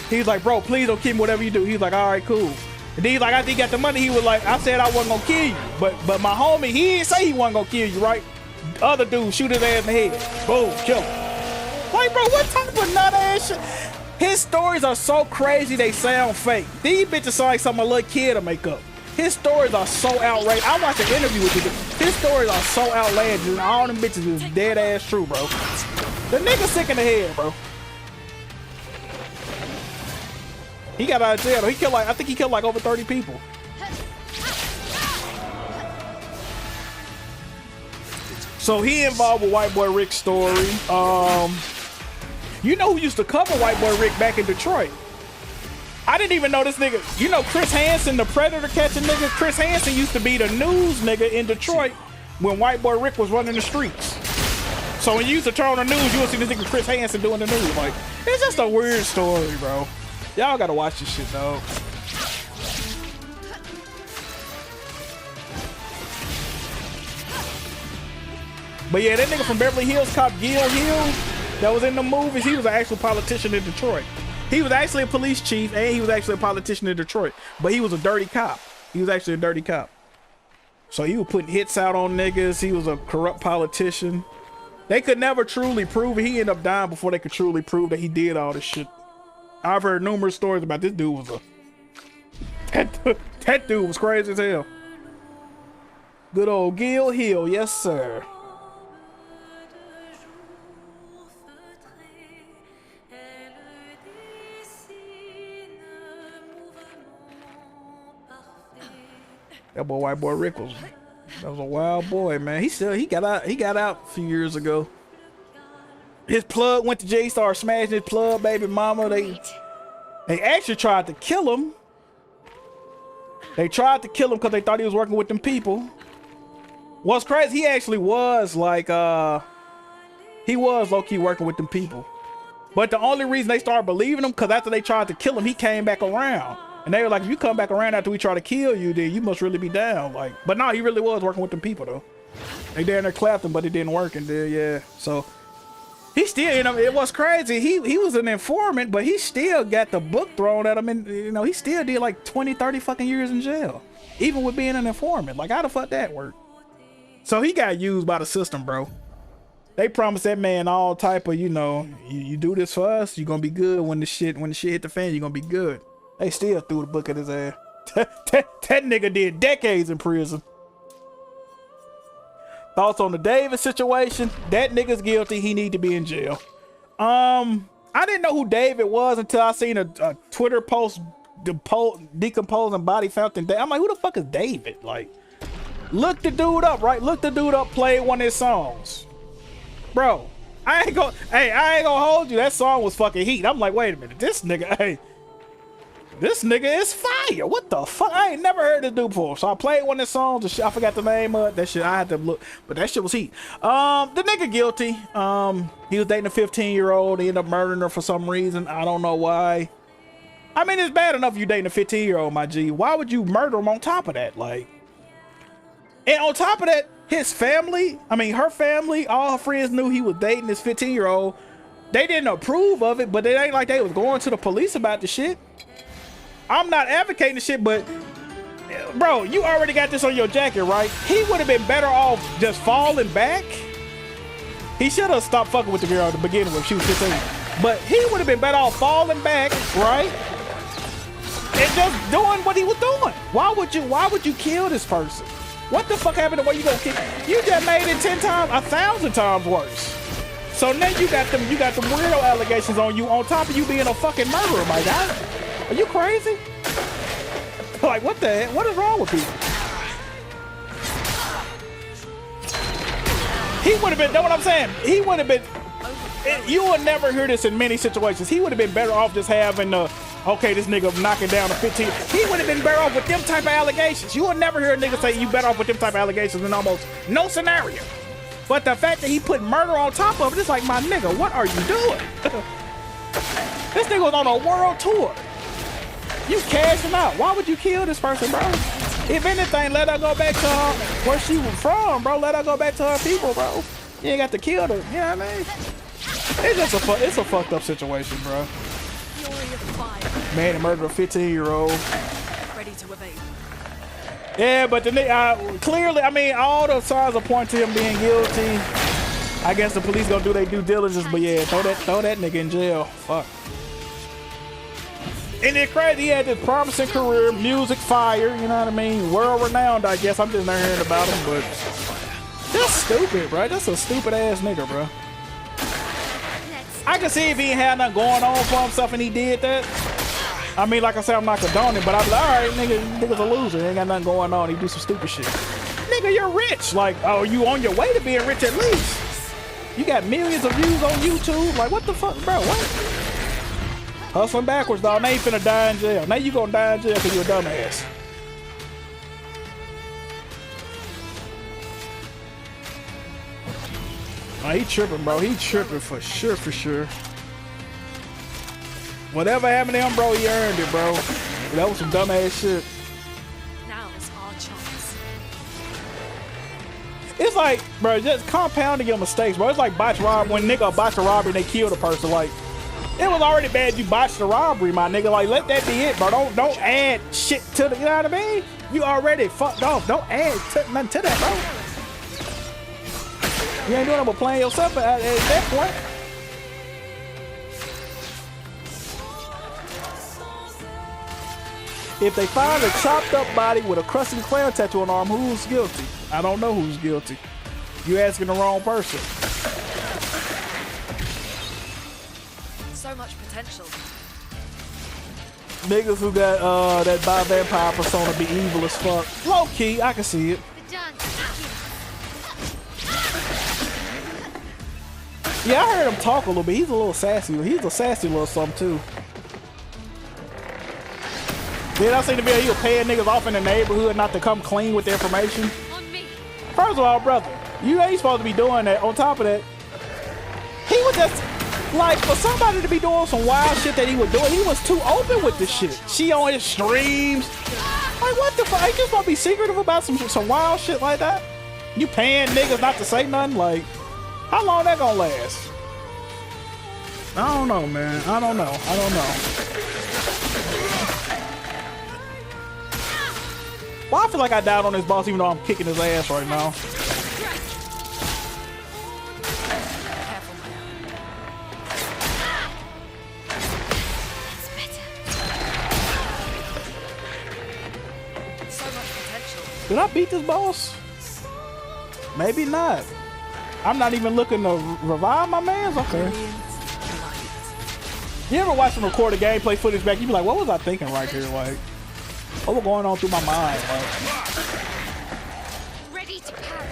B: He's like, "Bro, please don't kill me. Whatever you do." He's like, "All right, cool." And then he's like, "After he got the money, he was like, I said I wasn't gonna kill you, but my homie, he didn't say he wasn't gonna kill you, right?" Other dude shoot his ass in the head. Boom, kill him. Like, bro, what type of nut ass shit? His stories are so crazy they sound fake. These bitches sound like something a little kid to make up. His stories are so outrageous. I watched an interview with you. His stories are so outlandish, and all them bitches is dead ass true, bro. The nigga sick in the head, bro. He got out of jail. He killed I think he killed like over 30 people. So he involved with White Boy Rick's story. You know who used to cover White Boy Rick back in Detroit? I didn't even know this nigga. You know Chris Hansen, the Predator catching nigga? Chris Hansen used to be the news nigga in Detroit when White Boy Rick was running the streets. So when you used to turn on the news, you would see this nigga Chris Hansen doing the news. Like, it's just a weird story, bro. Y'all gotta watch this shit, dog. But yeah, that nigga from Beverly Hills Cop, Gil Hill, that was in the movies, he was an actual politician in Detroit. He was actually a police chief, and he was actually a politician in Detroit. But he was a dirty cop. He was actually a dirty cop. So he was putting hits out on niggas. He was a corrupt politician. They could never truly prove it. He ended up dying before they could truly prove that he did all this shit. I've heard numerous stories about this dude was that dude was crazy as hell. Good old Gil Hill, yes sir. That boy, White Boy Rick was a wild boy, man. He got out a few years ago. His plug went to jail, started smashing his plug baby mama. They actually tried to kill him. They tried to kill him because they thought he was working with them people. What's crazy, he actually was like he was low-key working with them people. But the only reason they started believing him because after they tried to kill him, he came back around. And they were like, if you come back around after we try to kill you, then you must really be down. Like, but no, he really was working with them people though. They down there clapped him, but it didn't work. And then yeah, so he still, you know, it was crazy. He was an informant, but he still got the book thrown at him, and you know, he still did like 20, 30 fucking years in jail, even with being an informant. Like, how the fuck that work? So he got used by the system, bro. They promised that man all type of, you know, you do this for us, you're gonna be good. When the shit hit the fan, you're gonna be good. They still threw the book at his ass. That nigga did decades in prison. Thoughts on the David situation? That nigga's guilty. He need to be in jail. I didn't know who David was until I seen a Twitter post decomposing body fountain. I'm like, who the fuck is David? Like, look the dude up, right? Look the dude up, played one of his songs. Bro, I ain't gonna hold you. That song was fucking heat. I'm like, wait a minute. This nigga, hey. This nigga is fire. What the fuck? I ain't never heard this dude before. So I played one of his songs. I forgot the name of it. That shit, I had to look. But that shit was heat. The nigga guilty. He was dating a 15-year-old. He ended up murdering her for some reason. I don't know why. I mean, it's bad enough you dating a 15-year-old, my G. Why would you murder him on top of that? Like, and on top of that, his family, I mean, her family, all her friends knew he was dating this 15-year-old. They didn't approve of it, but it ain't like they was going to the police about the shit. I'm not advocating the shit, but bro, you already got this on your jacket, right? He would have been better off just falling back. He should have stopped fucking with the girl at the beginning when she was 15. But he would have been better off falling back, right? And just doing what he was doing. Why would you kill this person? What the fuck happened to where you gonna kill? You just made it 10 times, 1,000 times worse. So now you got them weirdo allegations on you on top of you being a fucking murderer, my guy. Are you crazy? Like, what the heck? What is wrong with people? He would have been, know what I'm saying? He would have been, you will never hear this in many situations. He would have been better off just having okay, this nigga knocking down a 15. He would have been better off with them type of allegations. You will never hear a nigga say you better off with them type of allegations in almost no scenario. But the fact that he put murder on top of it, it's like, my nigga, what are you doing? This nigga was on a world tour. You cashed him out. Why would you kill this person, bro? If anything, let her go back to her where she was from, bro. Let her go back to her people, bro. You ain't got to kill her. You know what I mean? It's just it's a fucked up situation, bro. Man, murdered a 15-year-old.
J: Ready to evade.
B: Yeah, but the clearly, I mean, all the signs are pointing to him being guilty. I guess the police gonna do their due diligence, but yeah, throw that nigga in jail. Fuck. And it's crazy, he had this promising career, music fire, you know what I mean? World renowned, I guess. I'm just not hearing about him, but that's stupid, bro. That's a stupid ass nigga, bro. I can see if he ain't had nothing going on for himself and he did that. I mean, like I said, I'm not condoning, but I'm like, all right, nigga's a loser. He ain't got nothing going on. He do some stupid shit. Nigga, you're rich. Like, oh, you on your way to being rich at least. You got millions of views on YouTube. Like, what the fuck, bro? What? Hustling backwards, dog. Now you finna die in jail. Now you gonna die in jail because you a dumbass. Oh, he tripping, bro. He tripping for sure, for sure. Whatever happened to him, bro, he earned it, bro. That was some dumbass shit.
J: Now is our chance.
B: It's like, bro, just compounding your mistakes, bro. It's like botch robbery. When nigga botched a robbery and they killed a person, like, it was already bad you botched the robbery, my nigga. Like, let that be it, bro. Don't add shit to the, you know what I mean? You already fucked off. Don't add nothing to that, bro. You ain't doing it but playing yourself at that point. If they find a chopped up body with a crusty clown tattoo on the arm, who's guilty? I don't know who's guilty. You asking the wrong person.
J: So much potential.
B: Niggas who got that bi-vampire persona be evil as fuck. Low key, I can see it. Yeah, I heard him talk a little bit. He's a little sassy. He's a sassy little something too. Then I seen the video he was paying niggas off in the neighborhood not to come clean with the information. First of all, brother, you ain't supposed to be doing that. On top of that, he was just like, for somebody to be doing some wild shit that he was doing, he was too open with this shit. She on his streams. Like, what the fuck? Ain't you supposed to be secretive about some wild shit like that? You paying niggas not to say nothing? Like, how long that gonna last? I don't know, man. I don't know. Well, I feel like I died on this boss even though I'm kicking his ass right now. Did I beat this boss? Maybe not. I'm not even looking to revive my mans? Okay. You ever watch him record a gameplay footage back? You be like, what was I thinking right here? Like, what was going on through my mind? Like,
E: Ready to parry.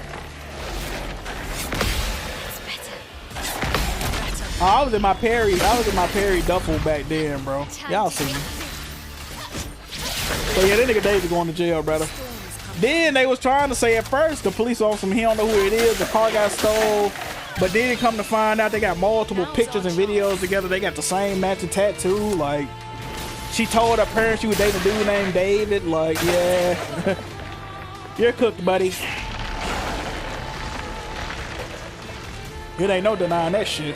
B: oh, I was in my parry duffel back then, bro. Y'all see me. So yeah, that nigga David going to jail, brother. Then they was trying to say at first the police officer, he don't know who it is, the car got stole, but then come to find out they got multiple pictures and videos together. They got the same matching tattoo. Like, she told her parents she was dating a dude named David. Like, yeah, you're cooked, buddy. It ain't no denying that shit.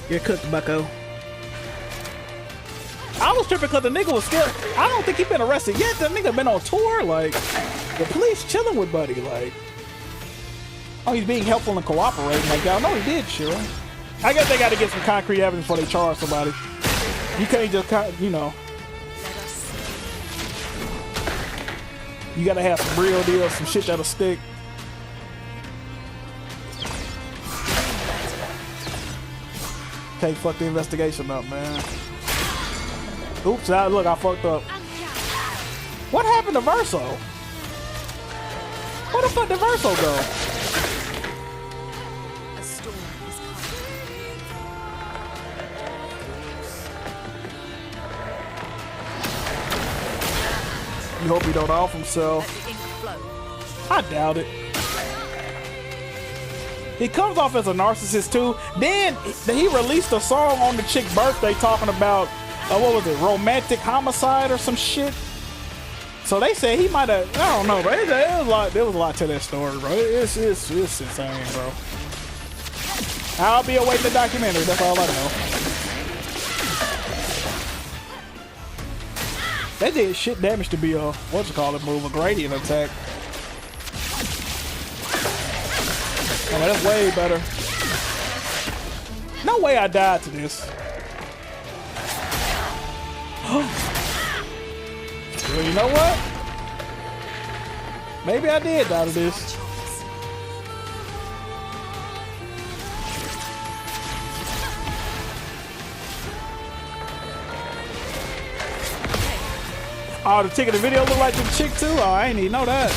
B: You're cooked, bucko. I was tripping because the nigga was scared. I don't think he been arrested yet. The nigga been on tour. Like, the police chilling with Buddy. Like, oh, he's being helpful and cooperating. Like, y'all know he did shit, right? I guess they got to get some concrete evidence before they charge somebody. You can't just, you know. You got to have some real deals, some shit that'll stick. Can't fuck the investigation up, man. Oops, look, I fucked up. What happened to Verso? Where the fuck did Verso go?
J: A storm is coming.
B: You hope he don't off himself. I doubt it. He comes off as a narcissist too. Then he released a song on the chick's birthday talking about what was it, romantic homicide or some shit. So they say he might have, I don't know, bro. There was a lot to that story, bro. It's insane, bro. I'll be awaiting the documentary. That's all I know. That did shit damage to be a move, a gradient attack. Oh, that's way better. No way I died to this. Well, you know what? Maybe I did die to this. Oh, the chick in the video look like the chick too? Oh, I ain't even know that.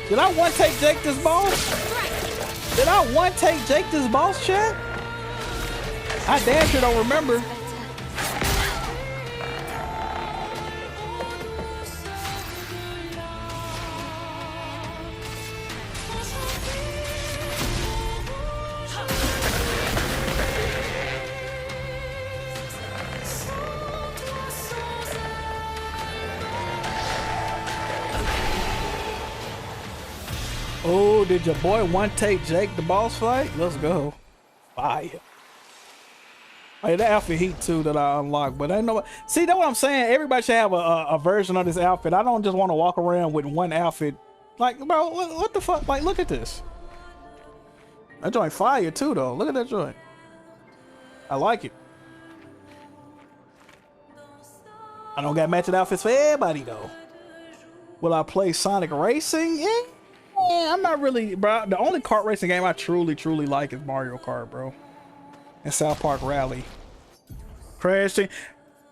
B: Did I one take Jake this boss? Did I one take Jake this boss, chat? I damn sure don't remember. Oh, did your boy one take Jake the boss fight? Let's go. Fire. Hey, the outfit heat too that I unlocked, but I don't know. See, that's what I'm saying. Everybody should have a version of this outfit. I don't just want to walk around with one outfit. Like, bro, what the fuck? Like, look at this. That joint fire too, though. Look at that joint. I like it. I don't got matching outfits for everybody though. Will I play Sonic Racing? Yeah. Yeah, I'm not really, bro. The only kart racing game I truly like is Mario Kart, bro. And South Park Rally. Crash Team.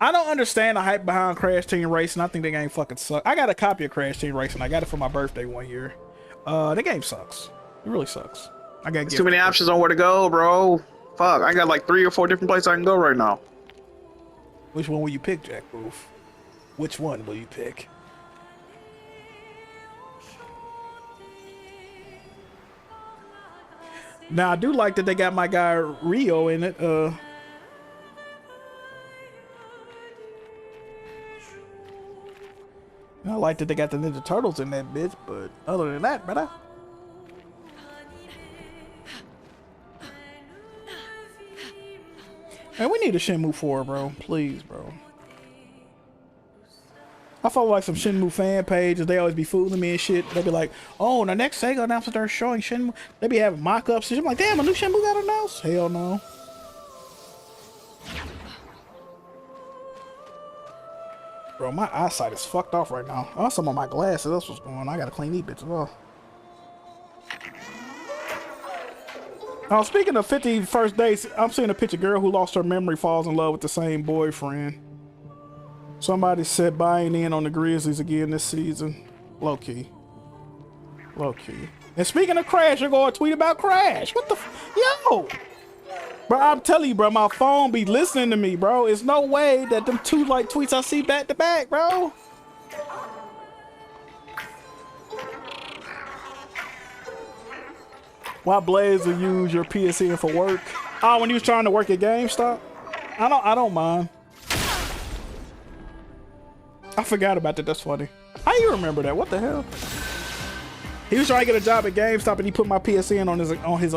B: I don't understand the hype behind Crash Team Racing. I think the game fucking sucks. I got a copy of Crash Team Racing. I got it for my birthday one year. The game sucks. It really sucks. I got
I: too many options on where to go, bro. Fuck, I got like 3 or 4 different places I can go right now.
B: Which one will you pick, Jackmove? Which one will you pick? Now, I do like that they got my guy Rio in it. I like that they got the Ninja Turtles in that bitch, but other than that, brother. Man, we need a Shenmue 4, bro. Please, bro. I follow like some Shenmue fan pages. They always be fooling me and shit. They be like, oh, the next Sega announcement they're showing Shenmue. They be having mock-ups. I'm like, damn, a new Shenmue got announced? Hell no. Bro, my eyesight is fucked off right now. Also, on my glasses. That's what's going on. I gotta clean these bitches off. Now, speaking of 50 first dates, I'm seeing a picture girl who lost her memory falls in love with the same boyfriend. Somebody said buying in on the Grizzlies again this season. Low key. Low key. And speaking of Crash, you're going to tweet about Crash. What the yo? Bro, I'm telling you, bro, my phone be listening to me, bro. It's no way that them two like tweets I see back to back, bro. Why Blazer use your PSN for work? Oh, when you was trying to work at GameStop? I don't mind. I forgot about that. That's funny. How you remember that? What the hell? He was trying to get a job at GameStop and he put my PSN on his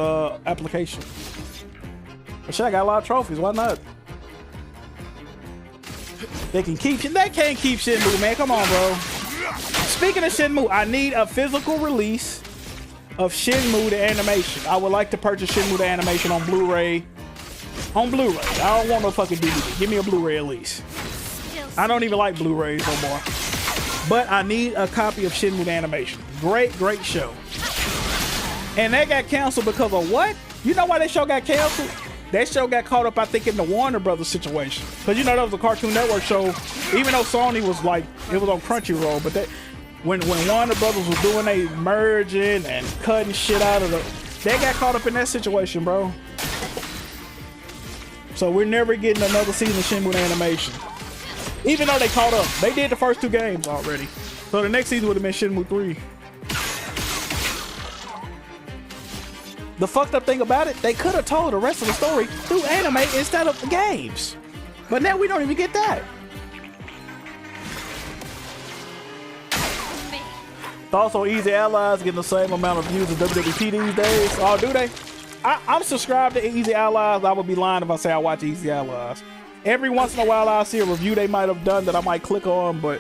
B: application. But shit, I got a lot of trophies. Why not? They can't keep Shenmue, man. Come on, bro. Speaking of Shenmue, I need a physical release of Shenmue the animation. I would like to purchase Shenmue the animation on Blu-ray. On Blu-ray. I don't want no fucking DVD. Give me a Blu-ray at least. I don't even like Blu-rays no more. But I need a copy of Shenmue the animation. Great show. And that got canceled because of what? You know why that show got canceled? That show got caught up, I think, in the Warner Brothers situation. Because, you know, that was a Cartoon Network show. Even though Sony was like, it was on Crunchyroll. But that, when Warner Brothers was doing a merging and cutting shit out of they got caught up in that situation, bro. So we're never getting another season of Shenmue the animation. Even though they caught up. They did the first 2 games already. So the next season would have been Shenmue 3. The fucked up thing about it, they could have told the rest of the story through anime instead of games. But now we don't even get that. Thoughts on Easy Allies getting the same amount of views as WWP these days? Oh, do they? I'm subscribed to Easy Allies. I would be lying if I say I watch Easy Allies. Every once in a while I'll see a review they might have done that I might click on, but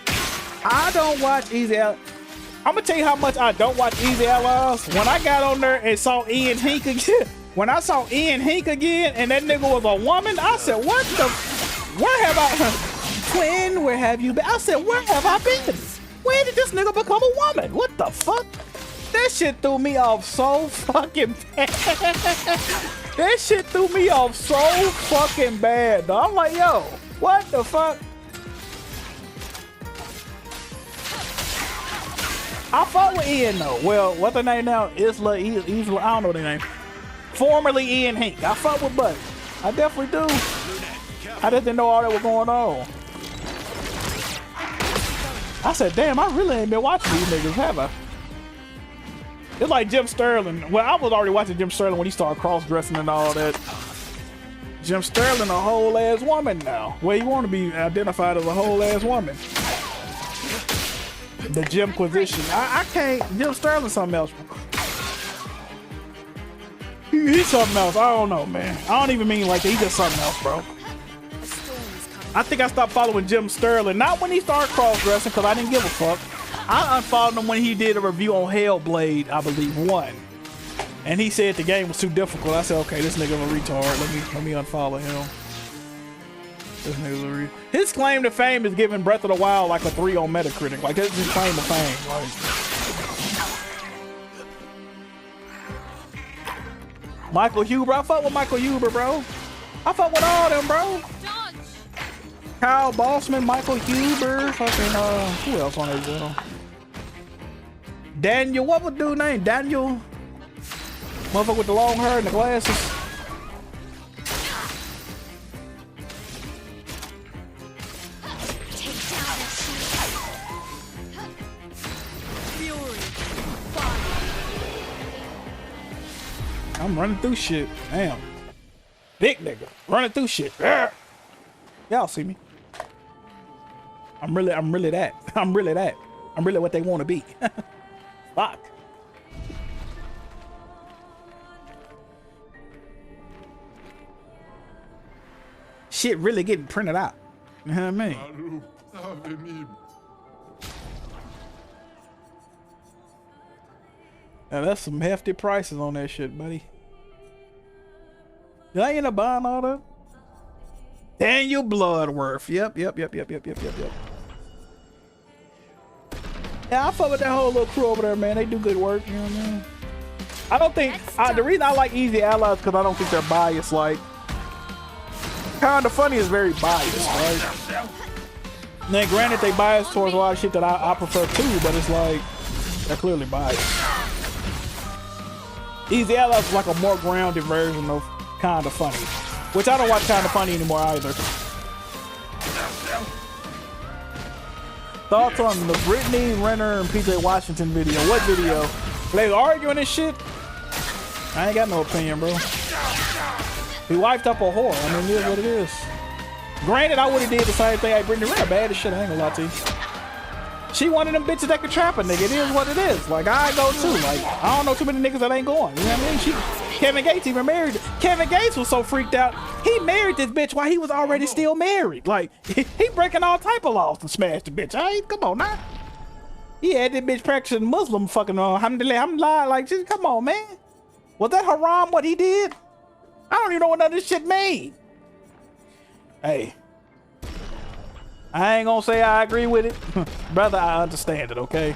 B: I don't watch Easy Allies. I'm gonna tell you how much I don't watch Easy Allies. When I got on there and saw Ian Hink again, when I saw Ian Hink again and that nigga was a woman, I said, what the, where have I, twin, where have you been? I said, where have I been? When did this nigga become a woman? What the fuck? That shit threw me off so fucking bad. That shit threw me off so fucking bad, though. I'm like, yo, What the fuck? I fought with Ian though. Well, what's their name now? Isla, I don't know their name. Formerly Ian Hink. I fought with Buddy. I definitely do. I didn't know all that was going on. I said, damn, I really ain't been watching these niggas, have I? It's like Jim Sterling. Well, I was already watching Jim Sterling when he started cross-dressing and all that. Jim Sterling a whole-ass woman now. Well, you want to be identified as a whole-ass woman. The Jimquisition. I can't. Jim Sterling something else. He's something else. I don't know, man. I don't even mean like that. He's just something else, bro. I think I stopped following Jim Sterling. Not when he started cross-dressing, because I didn't give a fuck. I unfollowed him when he did a review on Hellblade, I believe, 1. And he said the game was too difficult. I said, okay, this nigga's a retard. Let me unfollow him. This nigga's a retard. His claim to fame is giving Breath of the Wild like a 3 on Metacritic. Like, that's his claim to fame. Like, Michael Huber. I fuck with Michael Huber, bro. I fuck with all them, bro. Kyle Bossman, Michael Huber, fucking, who else on that channel? Daniel, what was dude's name? Daniel? Motherfucker with the long hair and the glasses. I'm running through shit. Damn. Big nigga. Running through shit. Y'all see me. I'm really that. I'm really that. I'm really what they want to be. Fuck. Shit really getting printed out. You know what I mean? Now that's some hefty prices on that shit, buddy. Did I end up buying all that? Daniel Bloodworth. Yep. Yeah, I fuck with that whole little crew over there, man. They do good work, you know what I mean? I don't think, the reason I like Easy Allies because I don't think they're biased. Like, Kinda Funny is very biased, right? Now, granted, they biased towards a lot of shit that I prefer too, but it's like, they're clearly biased. Easy Allies is like a more grounded version of Kinda Funny, which I don't watch Kinda Funny anymore either. Thoughts on the Brittany Renner and PJ Washington video? What video? They arguing this shit? I ain't got no opinion, bro. He wiped up a whore. I mean, it is what it is. Granted, I would have did the same thing. Hey, Brittany Renner bad as shit. I ain't gonna lie to you. She one of them bitches that could trap a nigga. It is what it is. Like, I go too. Like, I don't know too many niggas that ain't going. You know what I mean? Kevin Gates even married. Kevin Gates was so freaked out. He married this bitch while he was already still married. Like, he breaking all type of laws to smash the bitch. Hey, come on now. He had this bitch practicing Muslim fucking alhamdulillah. Like, just come on, man. Was that haram what he did? I don't even know what none of this shit mean. Hey. I ain't gonna say I agree with it. Brother, I understand it, okay?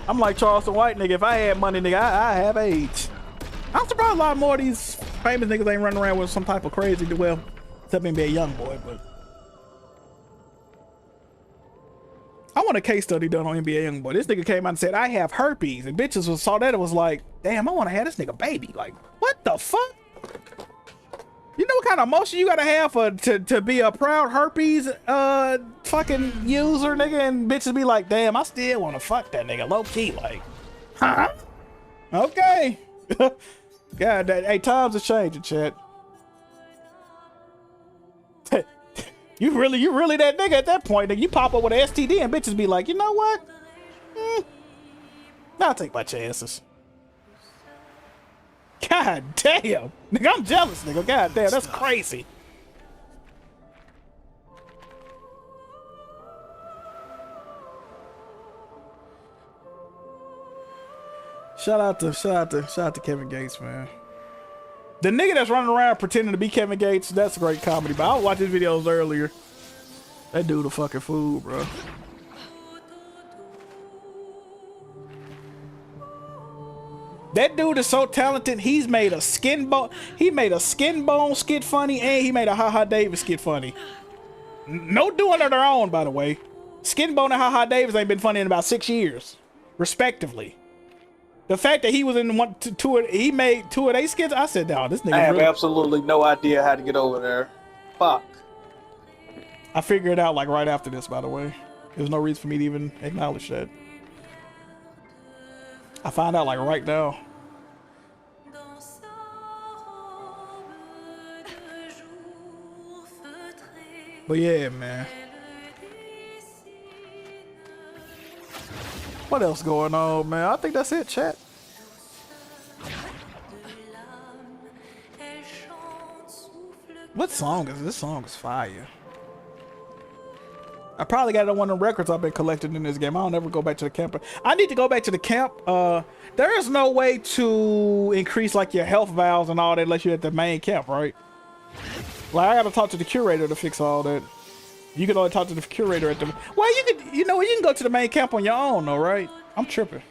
B: I'm like Charleston White, nigga. If I had money, nigga, I have AIDS. I'm surprised a lot more of these famous niggas ain't running around with some type of crazy, well, except maybe a young boy, but. I want a case study done on NBA Youngboy. This nigga came out and said, I have herpes. And bitches saw that and was like, damn, I want to have this nigga baby. Like, what the fuck? You know what kind of emotion you gotta have for to be a proud herpes fucking user, nigga? And bitches be like, damn, I still want to fuck that nigga low key. Like, huh? Okay. God, hey, times are changing, chat. You really that nigga at that point, nigga. You pop up with an STD and bitches be like, you know what? I'll take my chances. God damn. Nigga, I'm jealous, nigga. God damn, that's crazy. Shout out to Kevin Gates, man. The nigga that's running around pretending to be Kevin Gates, that's a great comedy. But I was watching his videos earlier. That dude a fucking fool, bro. That dude is so talented. He's made a skin bone. He made a skin bone skit funny, and he made a Ha Ha Davis skit funny. No doing of their own, by the way. Skin bone and Ha Ha Davis ain't been funny in about 6 years, respectively. The fact that he was in he made 2 of their skits. I said, "Dawg, this nigga."
N: I have
B: really...
N: absolutely no idea how to get over there. Fuck.
B: I figured it out like right after this, by the way. There's no reason for me to even acknowledge that. I found out like right now. But yeah, man. What else going on, man? I think that's it, chat. What song is this? This song is fire. I probably got one of the records I've been collecting in this game. I don't ever go back to the camp. I need to go back to the camp. There is no way to increase like your health vials and all that unless you're at the main camp, right? Like I gotta talk to the curator to fix all that. You can only talk to the curator at the. Well, you can. You know, you can go to the main camp on your own, though, right? I'm tripping.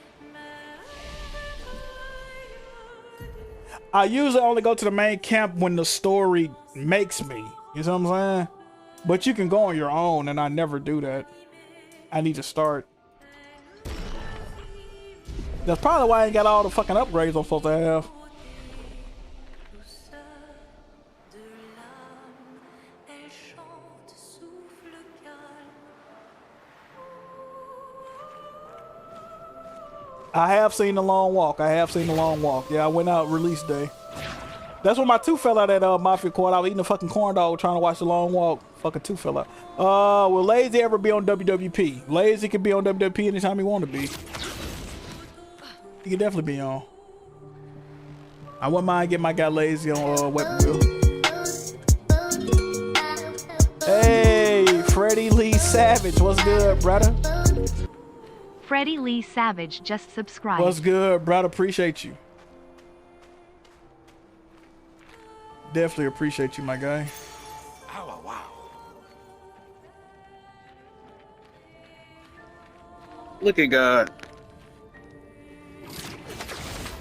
B: I usually only go to the main camp when the story makes me. You know what I'm saying? But you can go on your own, and I never do that. I need to start. That's probably why I ain't got all the fucking upgrades I'm supposed to have. I have seen The Long Walk. I have seen The Long Walk. Yeah, I went out release day. That's when my tooth fell out at Mafia Court. I was eating a fucking corn dog trying to watch The Long Walk. Fucking tooth fell out. Will Lazy ever be on WWP? Lazy can be on WWP anytime he want to be. He can definitely be on. I wouldn't mind getting my guy Lazy on Weaponville. Hey, Freddie Lee Savage. What's good, brother?
G: Freddie Lee Savage just subscribed.
B: What's good, brother? Appreciate you. Definitely appreciate you, my guy.
L: Oh, wow.
I: Look at God.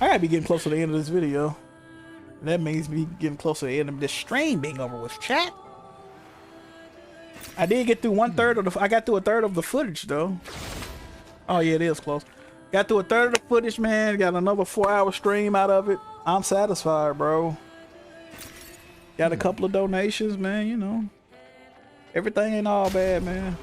B: I gotta be getting close to the end of this video. That means me getting close to the end of this stream being over with, chat. I did get through 1/3 of the. I got through 1/3 of the footage though. Oh yeah, it is close. Got through 1/3 of the footage, man. Got another 4-hour stream out of it. I'm satisfied, bro. Got a couple of donations, man. You know, everything ain't all bad, man.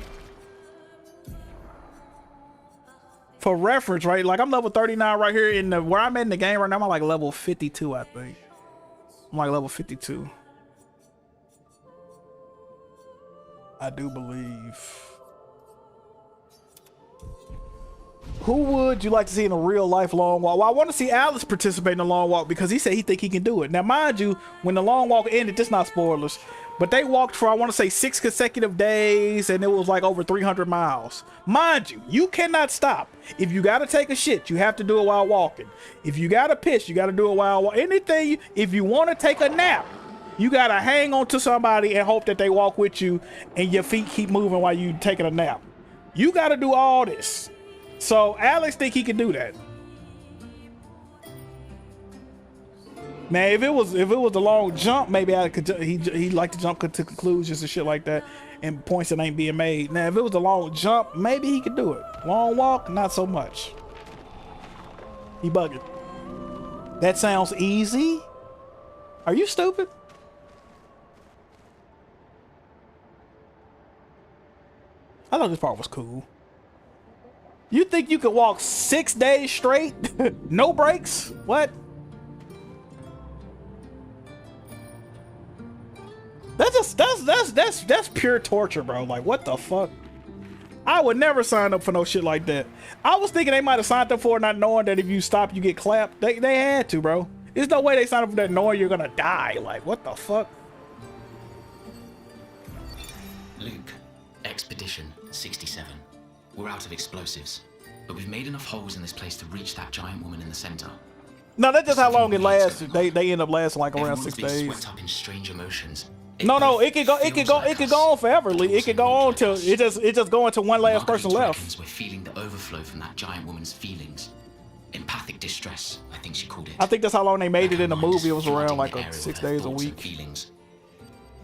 B: For reference, right? Like I'm level 39 right here in the where I'm at in the game right now. I'm like level 52, I think. I'm like level 52. I do believe. Who would you like to see in a real life long walk? Well, I want to see Alice participate in the long walk because he said he think he can do it. Now, mind you, when the long walk ended, this not spoilers, but they walked for, I want to say 6 consecutive days and it was like over 300 miles. Mind you, you cannot stop. If you got to take a shit, you have to do it while walking. If you got to piss, you got to do it while walking. Anything, if you want to take a nap, you got to hang on to somebody and hope that they walk with you and your feet keep moving while you taking a nap. You got to do all this. So Alex think he can do that. Man, if it was the long jump, maybe I could. He like to jump to conclusions and shit like that, and points that ain't being made. Now, if it was a long jump, maybe he could do it. Long walk, not so much. He bugging. That sounds easy. Are you stupid? I thought this part was cool. You think you could walk 6 days straight? No breaks? What? That's pure torture, bro. Like, what the fuck? I would never sign up for no shit like that. I was thinking they might have signed up for it not knowing that if you stop, you get clapped. They had to, bro. There's no way they signed up for that knowing you're gonna die. Like, what the fuck?
O: Luke, Expedition 67. We're out of explosives, but we've made enough holes in this place to reach that giant woman in the center.
B: No, that's just how long it lasts. They end up lasting like around 6 days.
O: Swept up in strange emotions.
B: No, it could go on forever, Lee. It could go on till it just go until one last person left.
O: We're feeling the overflow from that giant woman's feelings. Empathic distress, I think she called it.
B: I think that's how long they made
O: Like
B: it in the
O: her mind
B: movie. It was
O: flooding
B: around like
O: the area
B: 6
O: with her
B: days a
O: thoughts and
B: week.
O: feelings.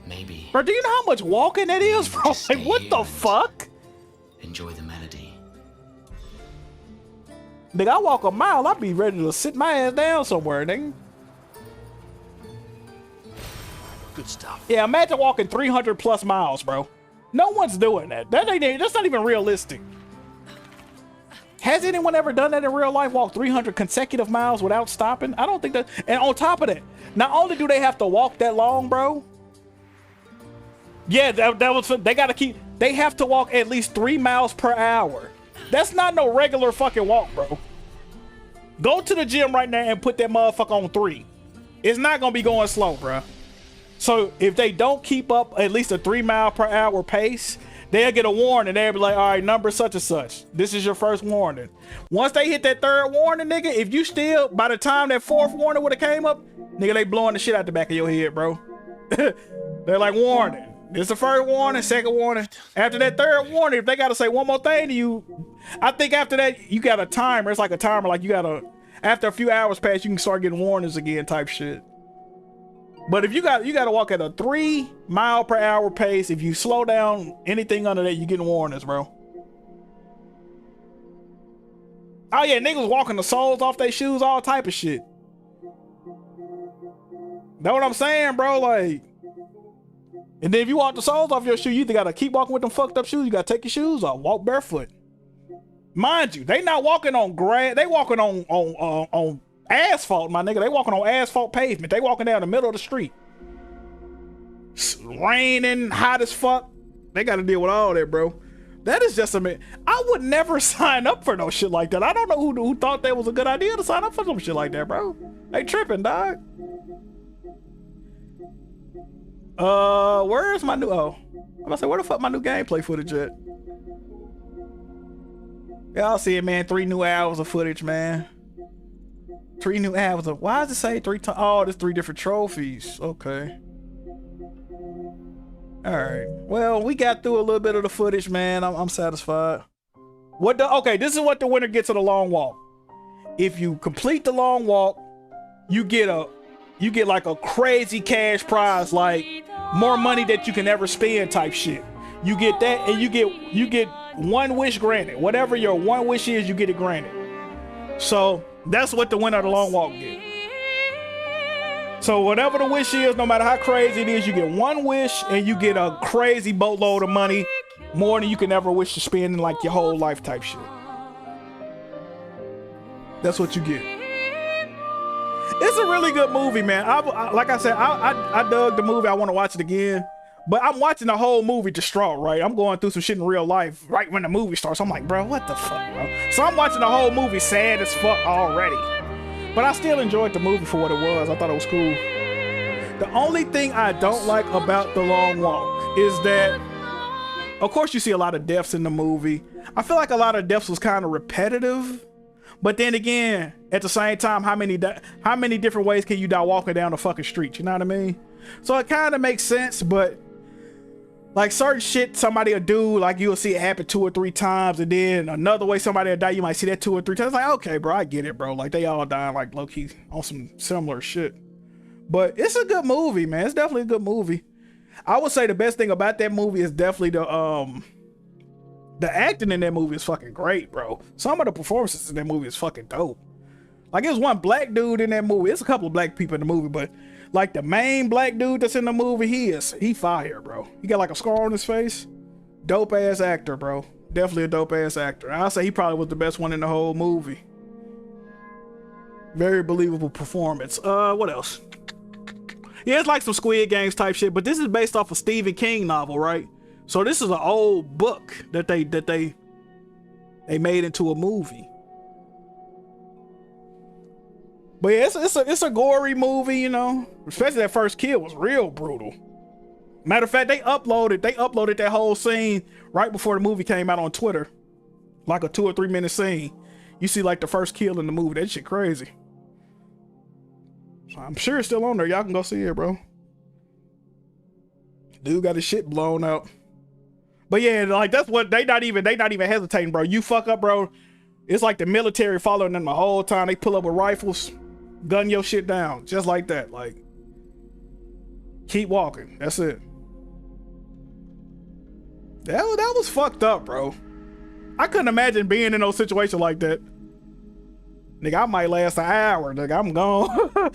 O: Maybe.
B: Bro, do you know how much walking that is, bro? Like, what the fuck?
O: Enjoy the melody.
B: Nigga, I walk a mile, I'd be ready to sit my ass down somewhere, nigga.
L: Good stuff.
B: Yeah, imagine walking 300 plus miles, bro. No one's doing that. That's not even realistic. Has anyone ever done that in real life? Walk 300 consecutive miles without stopping? I don't think that. And on top of that, not only do they have to walk that long, bro. Yeah, that was. They gotta keep. They have to walk at least 3 miles per hour. That's not no regular fucking walk, bro. Go to the gym right now and put that motherfucker on 3. It's not gonna be going slow, bro. So if they don't keep up at least a 3 mile per hour pace, they'll get a warning. They'll be like, all right, number such and such. This is your first warning. Once they hit that 3rd warning, nigga, if you still, by the time that 4th warning would have came up, nigga, they blowing the shit out the back of your head, bro. They're like, warning. This is the 1st warning, 2nd warning. After that 3rd warning, if they gotta say one more thing to you, I think after that, you got a timer. It's like a timer, like you gotta, after a few hours pass, you can start getting warnings again type shit. But if you gotta walk at a 3 mile per hour pace, if you slow down anything under that, you getting warnings, bro. Oh yeah, niggas walking the soles off their shoes, all type of shit. Know what I'm saying, bro? Like, and then if you walk the soles off your shoe, you either gotta keep walking with them fucked up shoes, you gotta take your shoes off, walk barefoot. Mind you, they not walking on grass, they walking on asphalt, my nigga. They walking on asphalt pavement. They walking down the middle of the street. It's raining, hot as fuck. They gotta deal with all that, bro. That is just I would never sign up for no shit like that. I don't know who thought that was a good idea to sign up for some shit like that, bro. They tripping, dog. Where's my new, I'm gonna say, where the fuck my new gameplay footage at? Y'all see it, man. 3 new hours of footage, man. 3 new hours of, why does it say 3 times? Oh, there's 3 different trophies. Okay. All right. Well, we got through a little bit of the footage, man. I'm satisfied. Okay, this is what the winner gets of the long walk. If you complete the long walk, you get like a crazy cash prize, like more money that you can ever spend type shit. You get that, and you get 1 wish granted. Whatever your 1 wish is, you get it granted. So that's what the winner of the long walk get. So whatever the wish is, no matter how crazy it is, you get 1 wish and you get a crazy boatload of money, more than you can ever wish to spend in like your whole life type shit. That's what you get. It's a really good movie, man. Like I said, I dug the movie. I want to watch it again. But I'm watching the whole movie distraught, right? I'm going through some shit in real life right when the movie starts. I'm like, bro, what the fuck, bro? So I'm watching the whole movie sad as fuck already. But I still enjoyed the movie for what it was. I thought it was cool. The only thing I don't like about The Long Walk is that, of course, you see a lot of deaths in the movie. I feel like a lot of deaths was kind of repetitive. But then again, at the same time, how many different ways can you die walking down the fucking street? You know what I mean? So it kind of makes sense, but like certain shit somebody will do, like you'll see it happen 2 or 3 times, and then another way somebody will die, you might see that 2 or 3 times. It's like, okay, bro, I get it, bro. Like they all dying like low-key on some similar shit. But it's a good movie, man. It's definitely a good movie. I would say the best thing about that movie is definitely the acting in that movie is fucking great, bro. Some of the performances in that movie is fucking dope. Like it was one black dude in that movie. It's a couple of black people in the movie, but like the main black dude that's in the movie, he fire, bro. He got like a scar on his face. Dope ass actor, bro. Definitely a dope ass actor. I'll say he probably was the best one in the whole movie. Very believable performance. What else? Yeah, it's like some Squid Games type shit, but this is based off a Stephen King novel, right? So this is an old book that they made into a movie. But yeah, it's a gory movie, you know. Especially that first kill was real brutal. Matter of fact, they uploaded that whole scene right before the movie came out on Twitter. Like a 2 or 3 minute scene. You see like the first kill in the movie. That shit crazy. So I'm sure it's still on there. Y'all can go see it, bro. Dude got his shit blown out. But yeah, like that's what they not even hesitating, bro. You fuck up, bro. It's like the military following them the whole time. They pull up with rifles, gun your shit down, just like that. Like, keep walking. That's it. That was fucked up, bro. I couldn't imagine being in those situations like that. Nigga, I might last an hour. Nigga, I'm gone.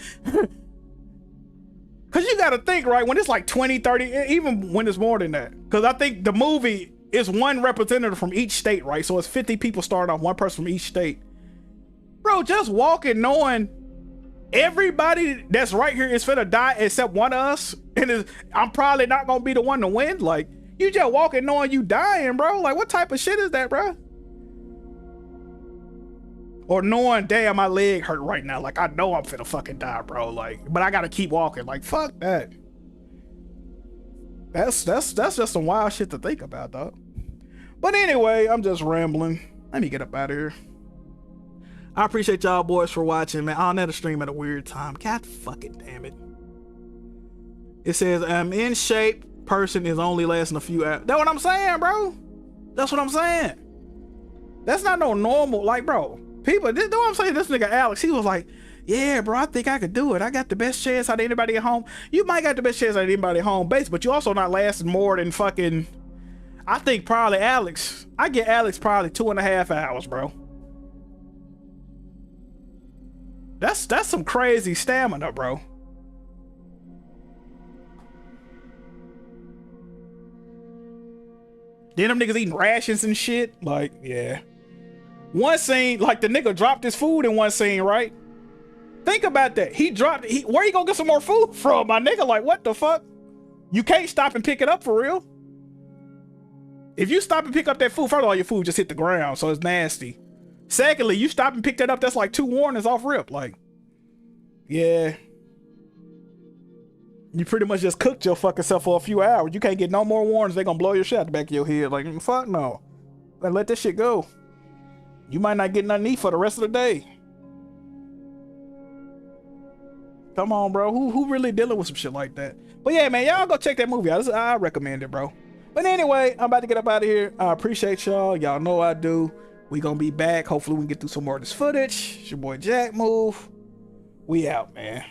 B: Cause you gotta think, right? When it's like 20, 30, even when it's more than that. Cause I think the movie is one representative from each state, right? So it's 50 people starting off, one person from each state. Bro, just walking knowing everybody that's right here is finna die except one of us. And I'm probably not gonna be the one to win. Like, you just walking knowing you dying, bro. Like, what type of shit is that, bro? Or knowing, damn, my leg hurt right now. Like, I know I'm finna fucking die, bro. Like, but I gotta keep walking. Like, fuck that. That's just some wild shit to think about, dog. But anyway, I'm just rambling. Let me get up out of here. I appreciate y'all boys for watching, man. I'll never stream at a weird time. God fucking damn it. It says, I'm in shape. Person is only lasting a few hours. That's what I'm saying, bro. That's what I'm saying. That's not no normal, like, bro. People, this, know what I'm saying? This nigga Alex, he was like, yeah, bro, I think I could do it. I got the best chance out of anybody at home. You might got the best chance out of anybody at home base, but you also not lasting more than fucking, I think probably Alex. I get Alex probably 2.5 hours, bro. That's some crazy stamina, bro. Then them niggas eating rations and shit. Like, yeah. One scene, like the nigga dropped his food in one scene, right? Think about that. He dropped, where you gonna get some more food from, my nigga? Like, what the fuck? You can't stop and pick it up for real. If you stop and pick up that food, first of all, your food just hit the ground, so it's nasty. Secondly, you stop and pick that up, that's like 2 warnings off rip. Like, yeah. You pretty much just cooked your fucking self for a few hours. You can't get no more warnings. They gonna blow your shit out the back of your head. Like, fuck no. Let this shit go. You might not get nothing to eat for the rest of the day. Come on, bro. Who really dealing with some shit like that? But yeah, man, y'all go check that movie out. I recommend it, bro. But anyway, I'm about to get up out of here. I appreciate y'all. Y'all know I do. We gonna be back. Hopefully we can get through some more of this footage. It's your boy Jackmove. We out, man.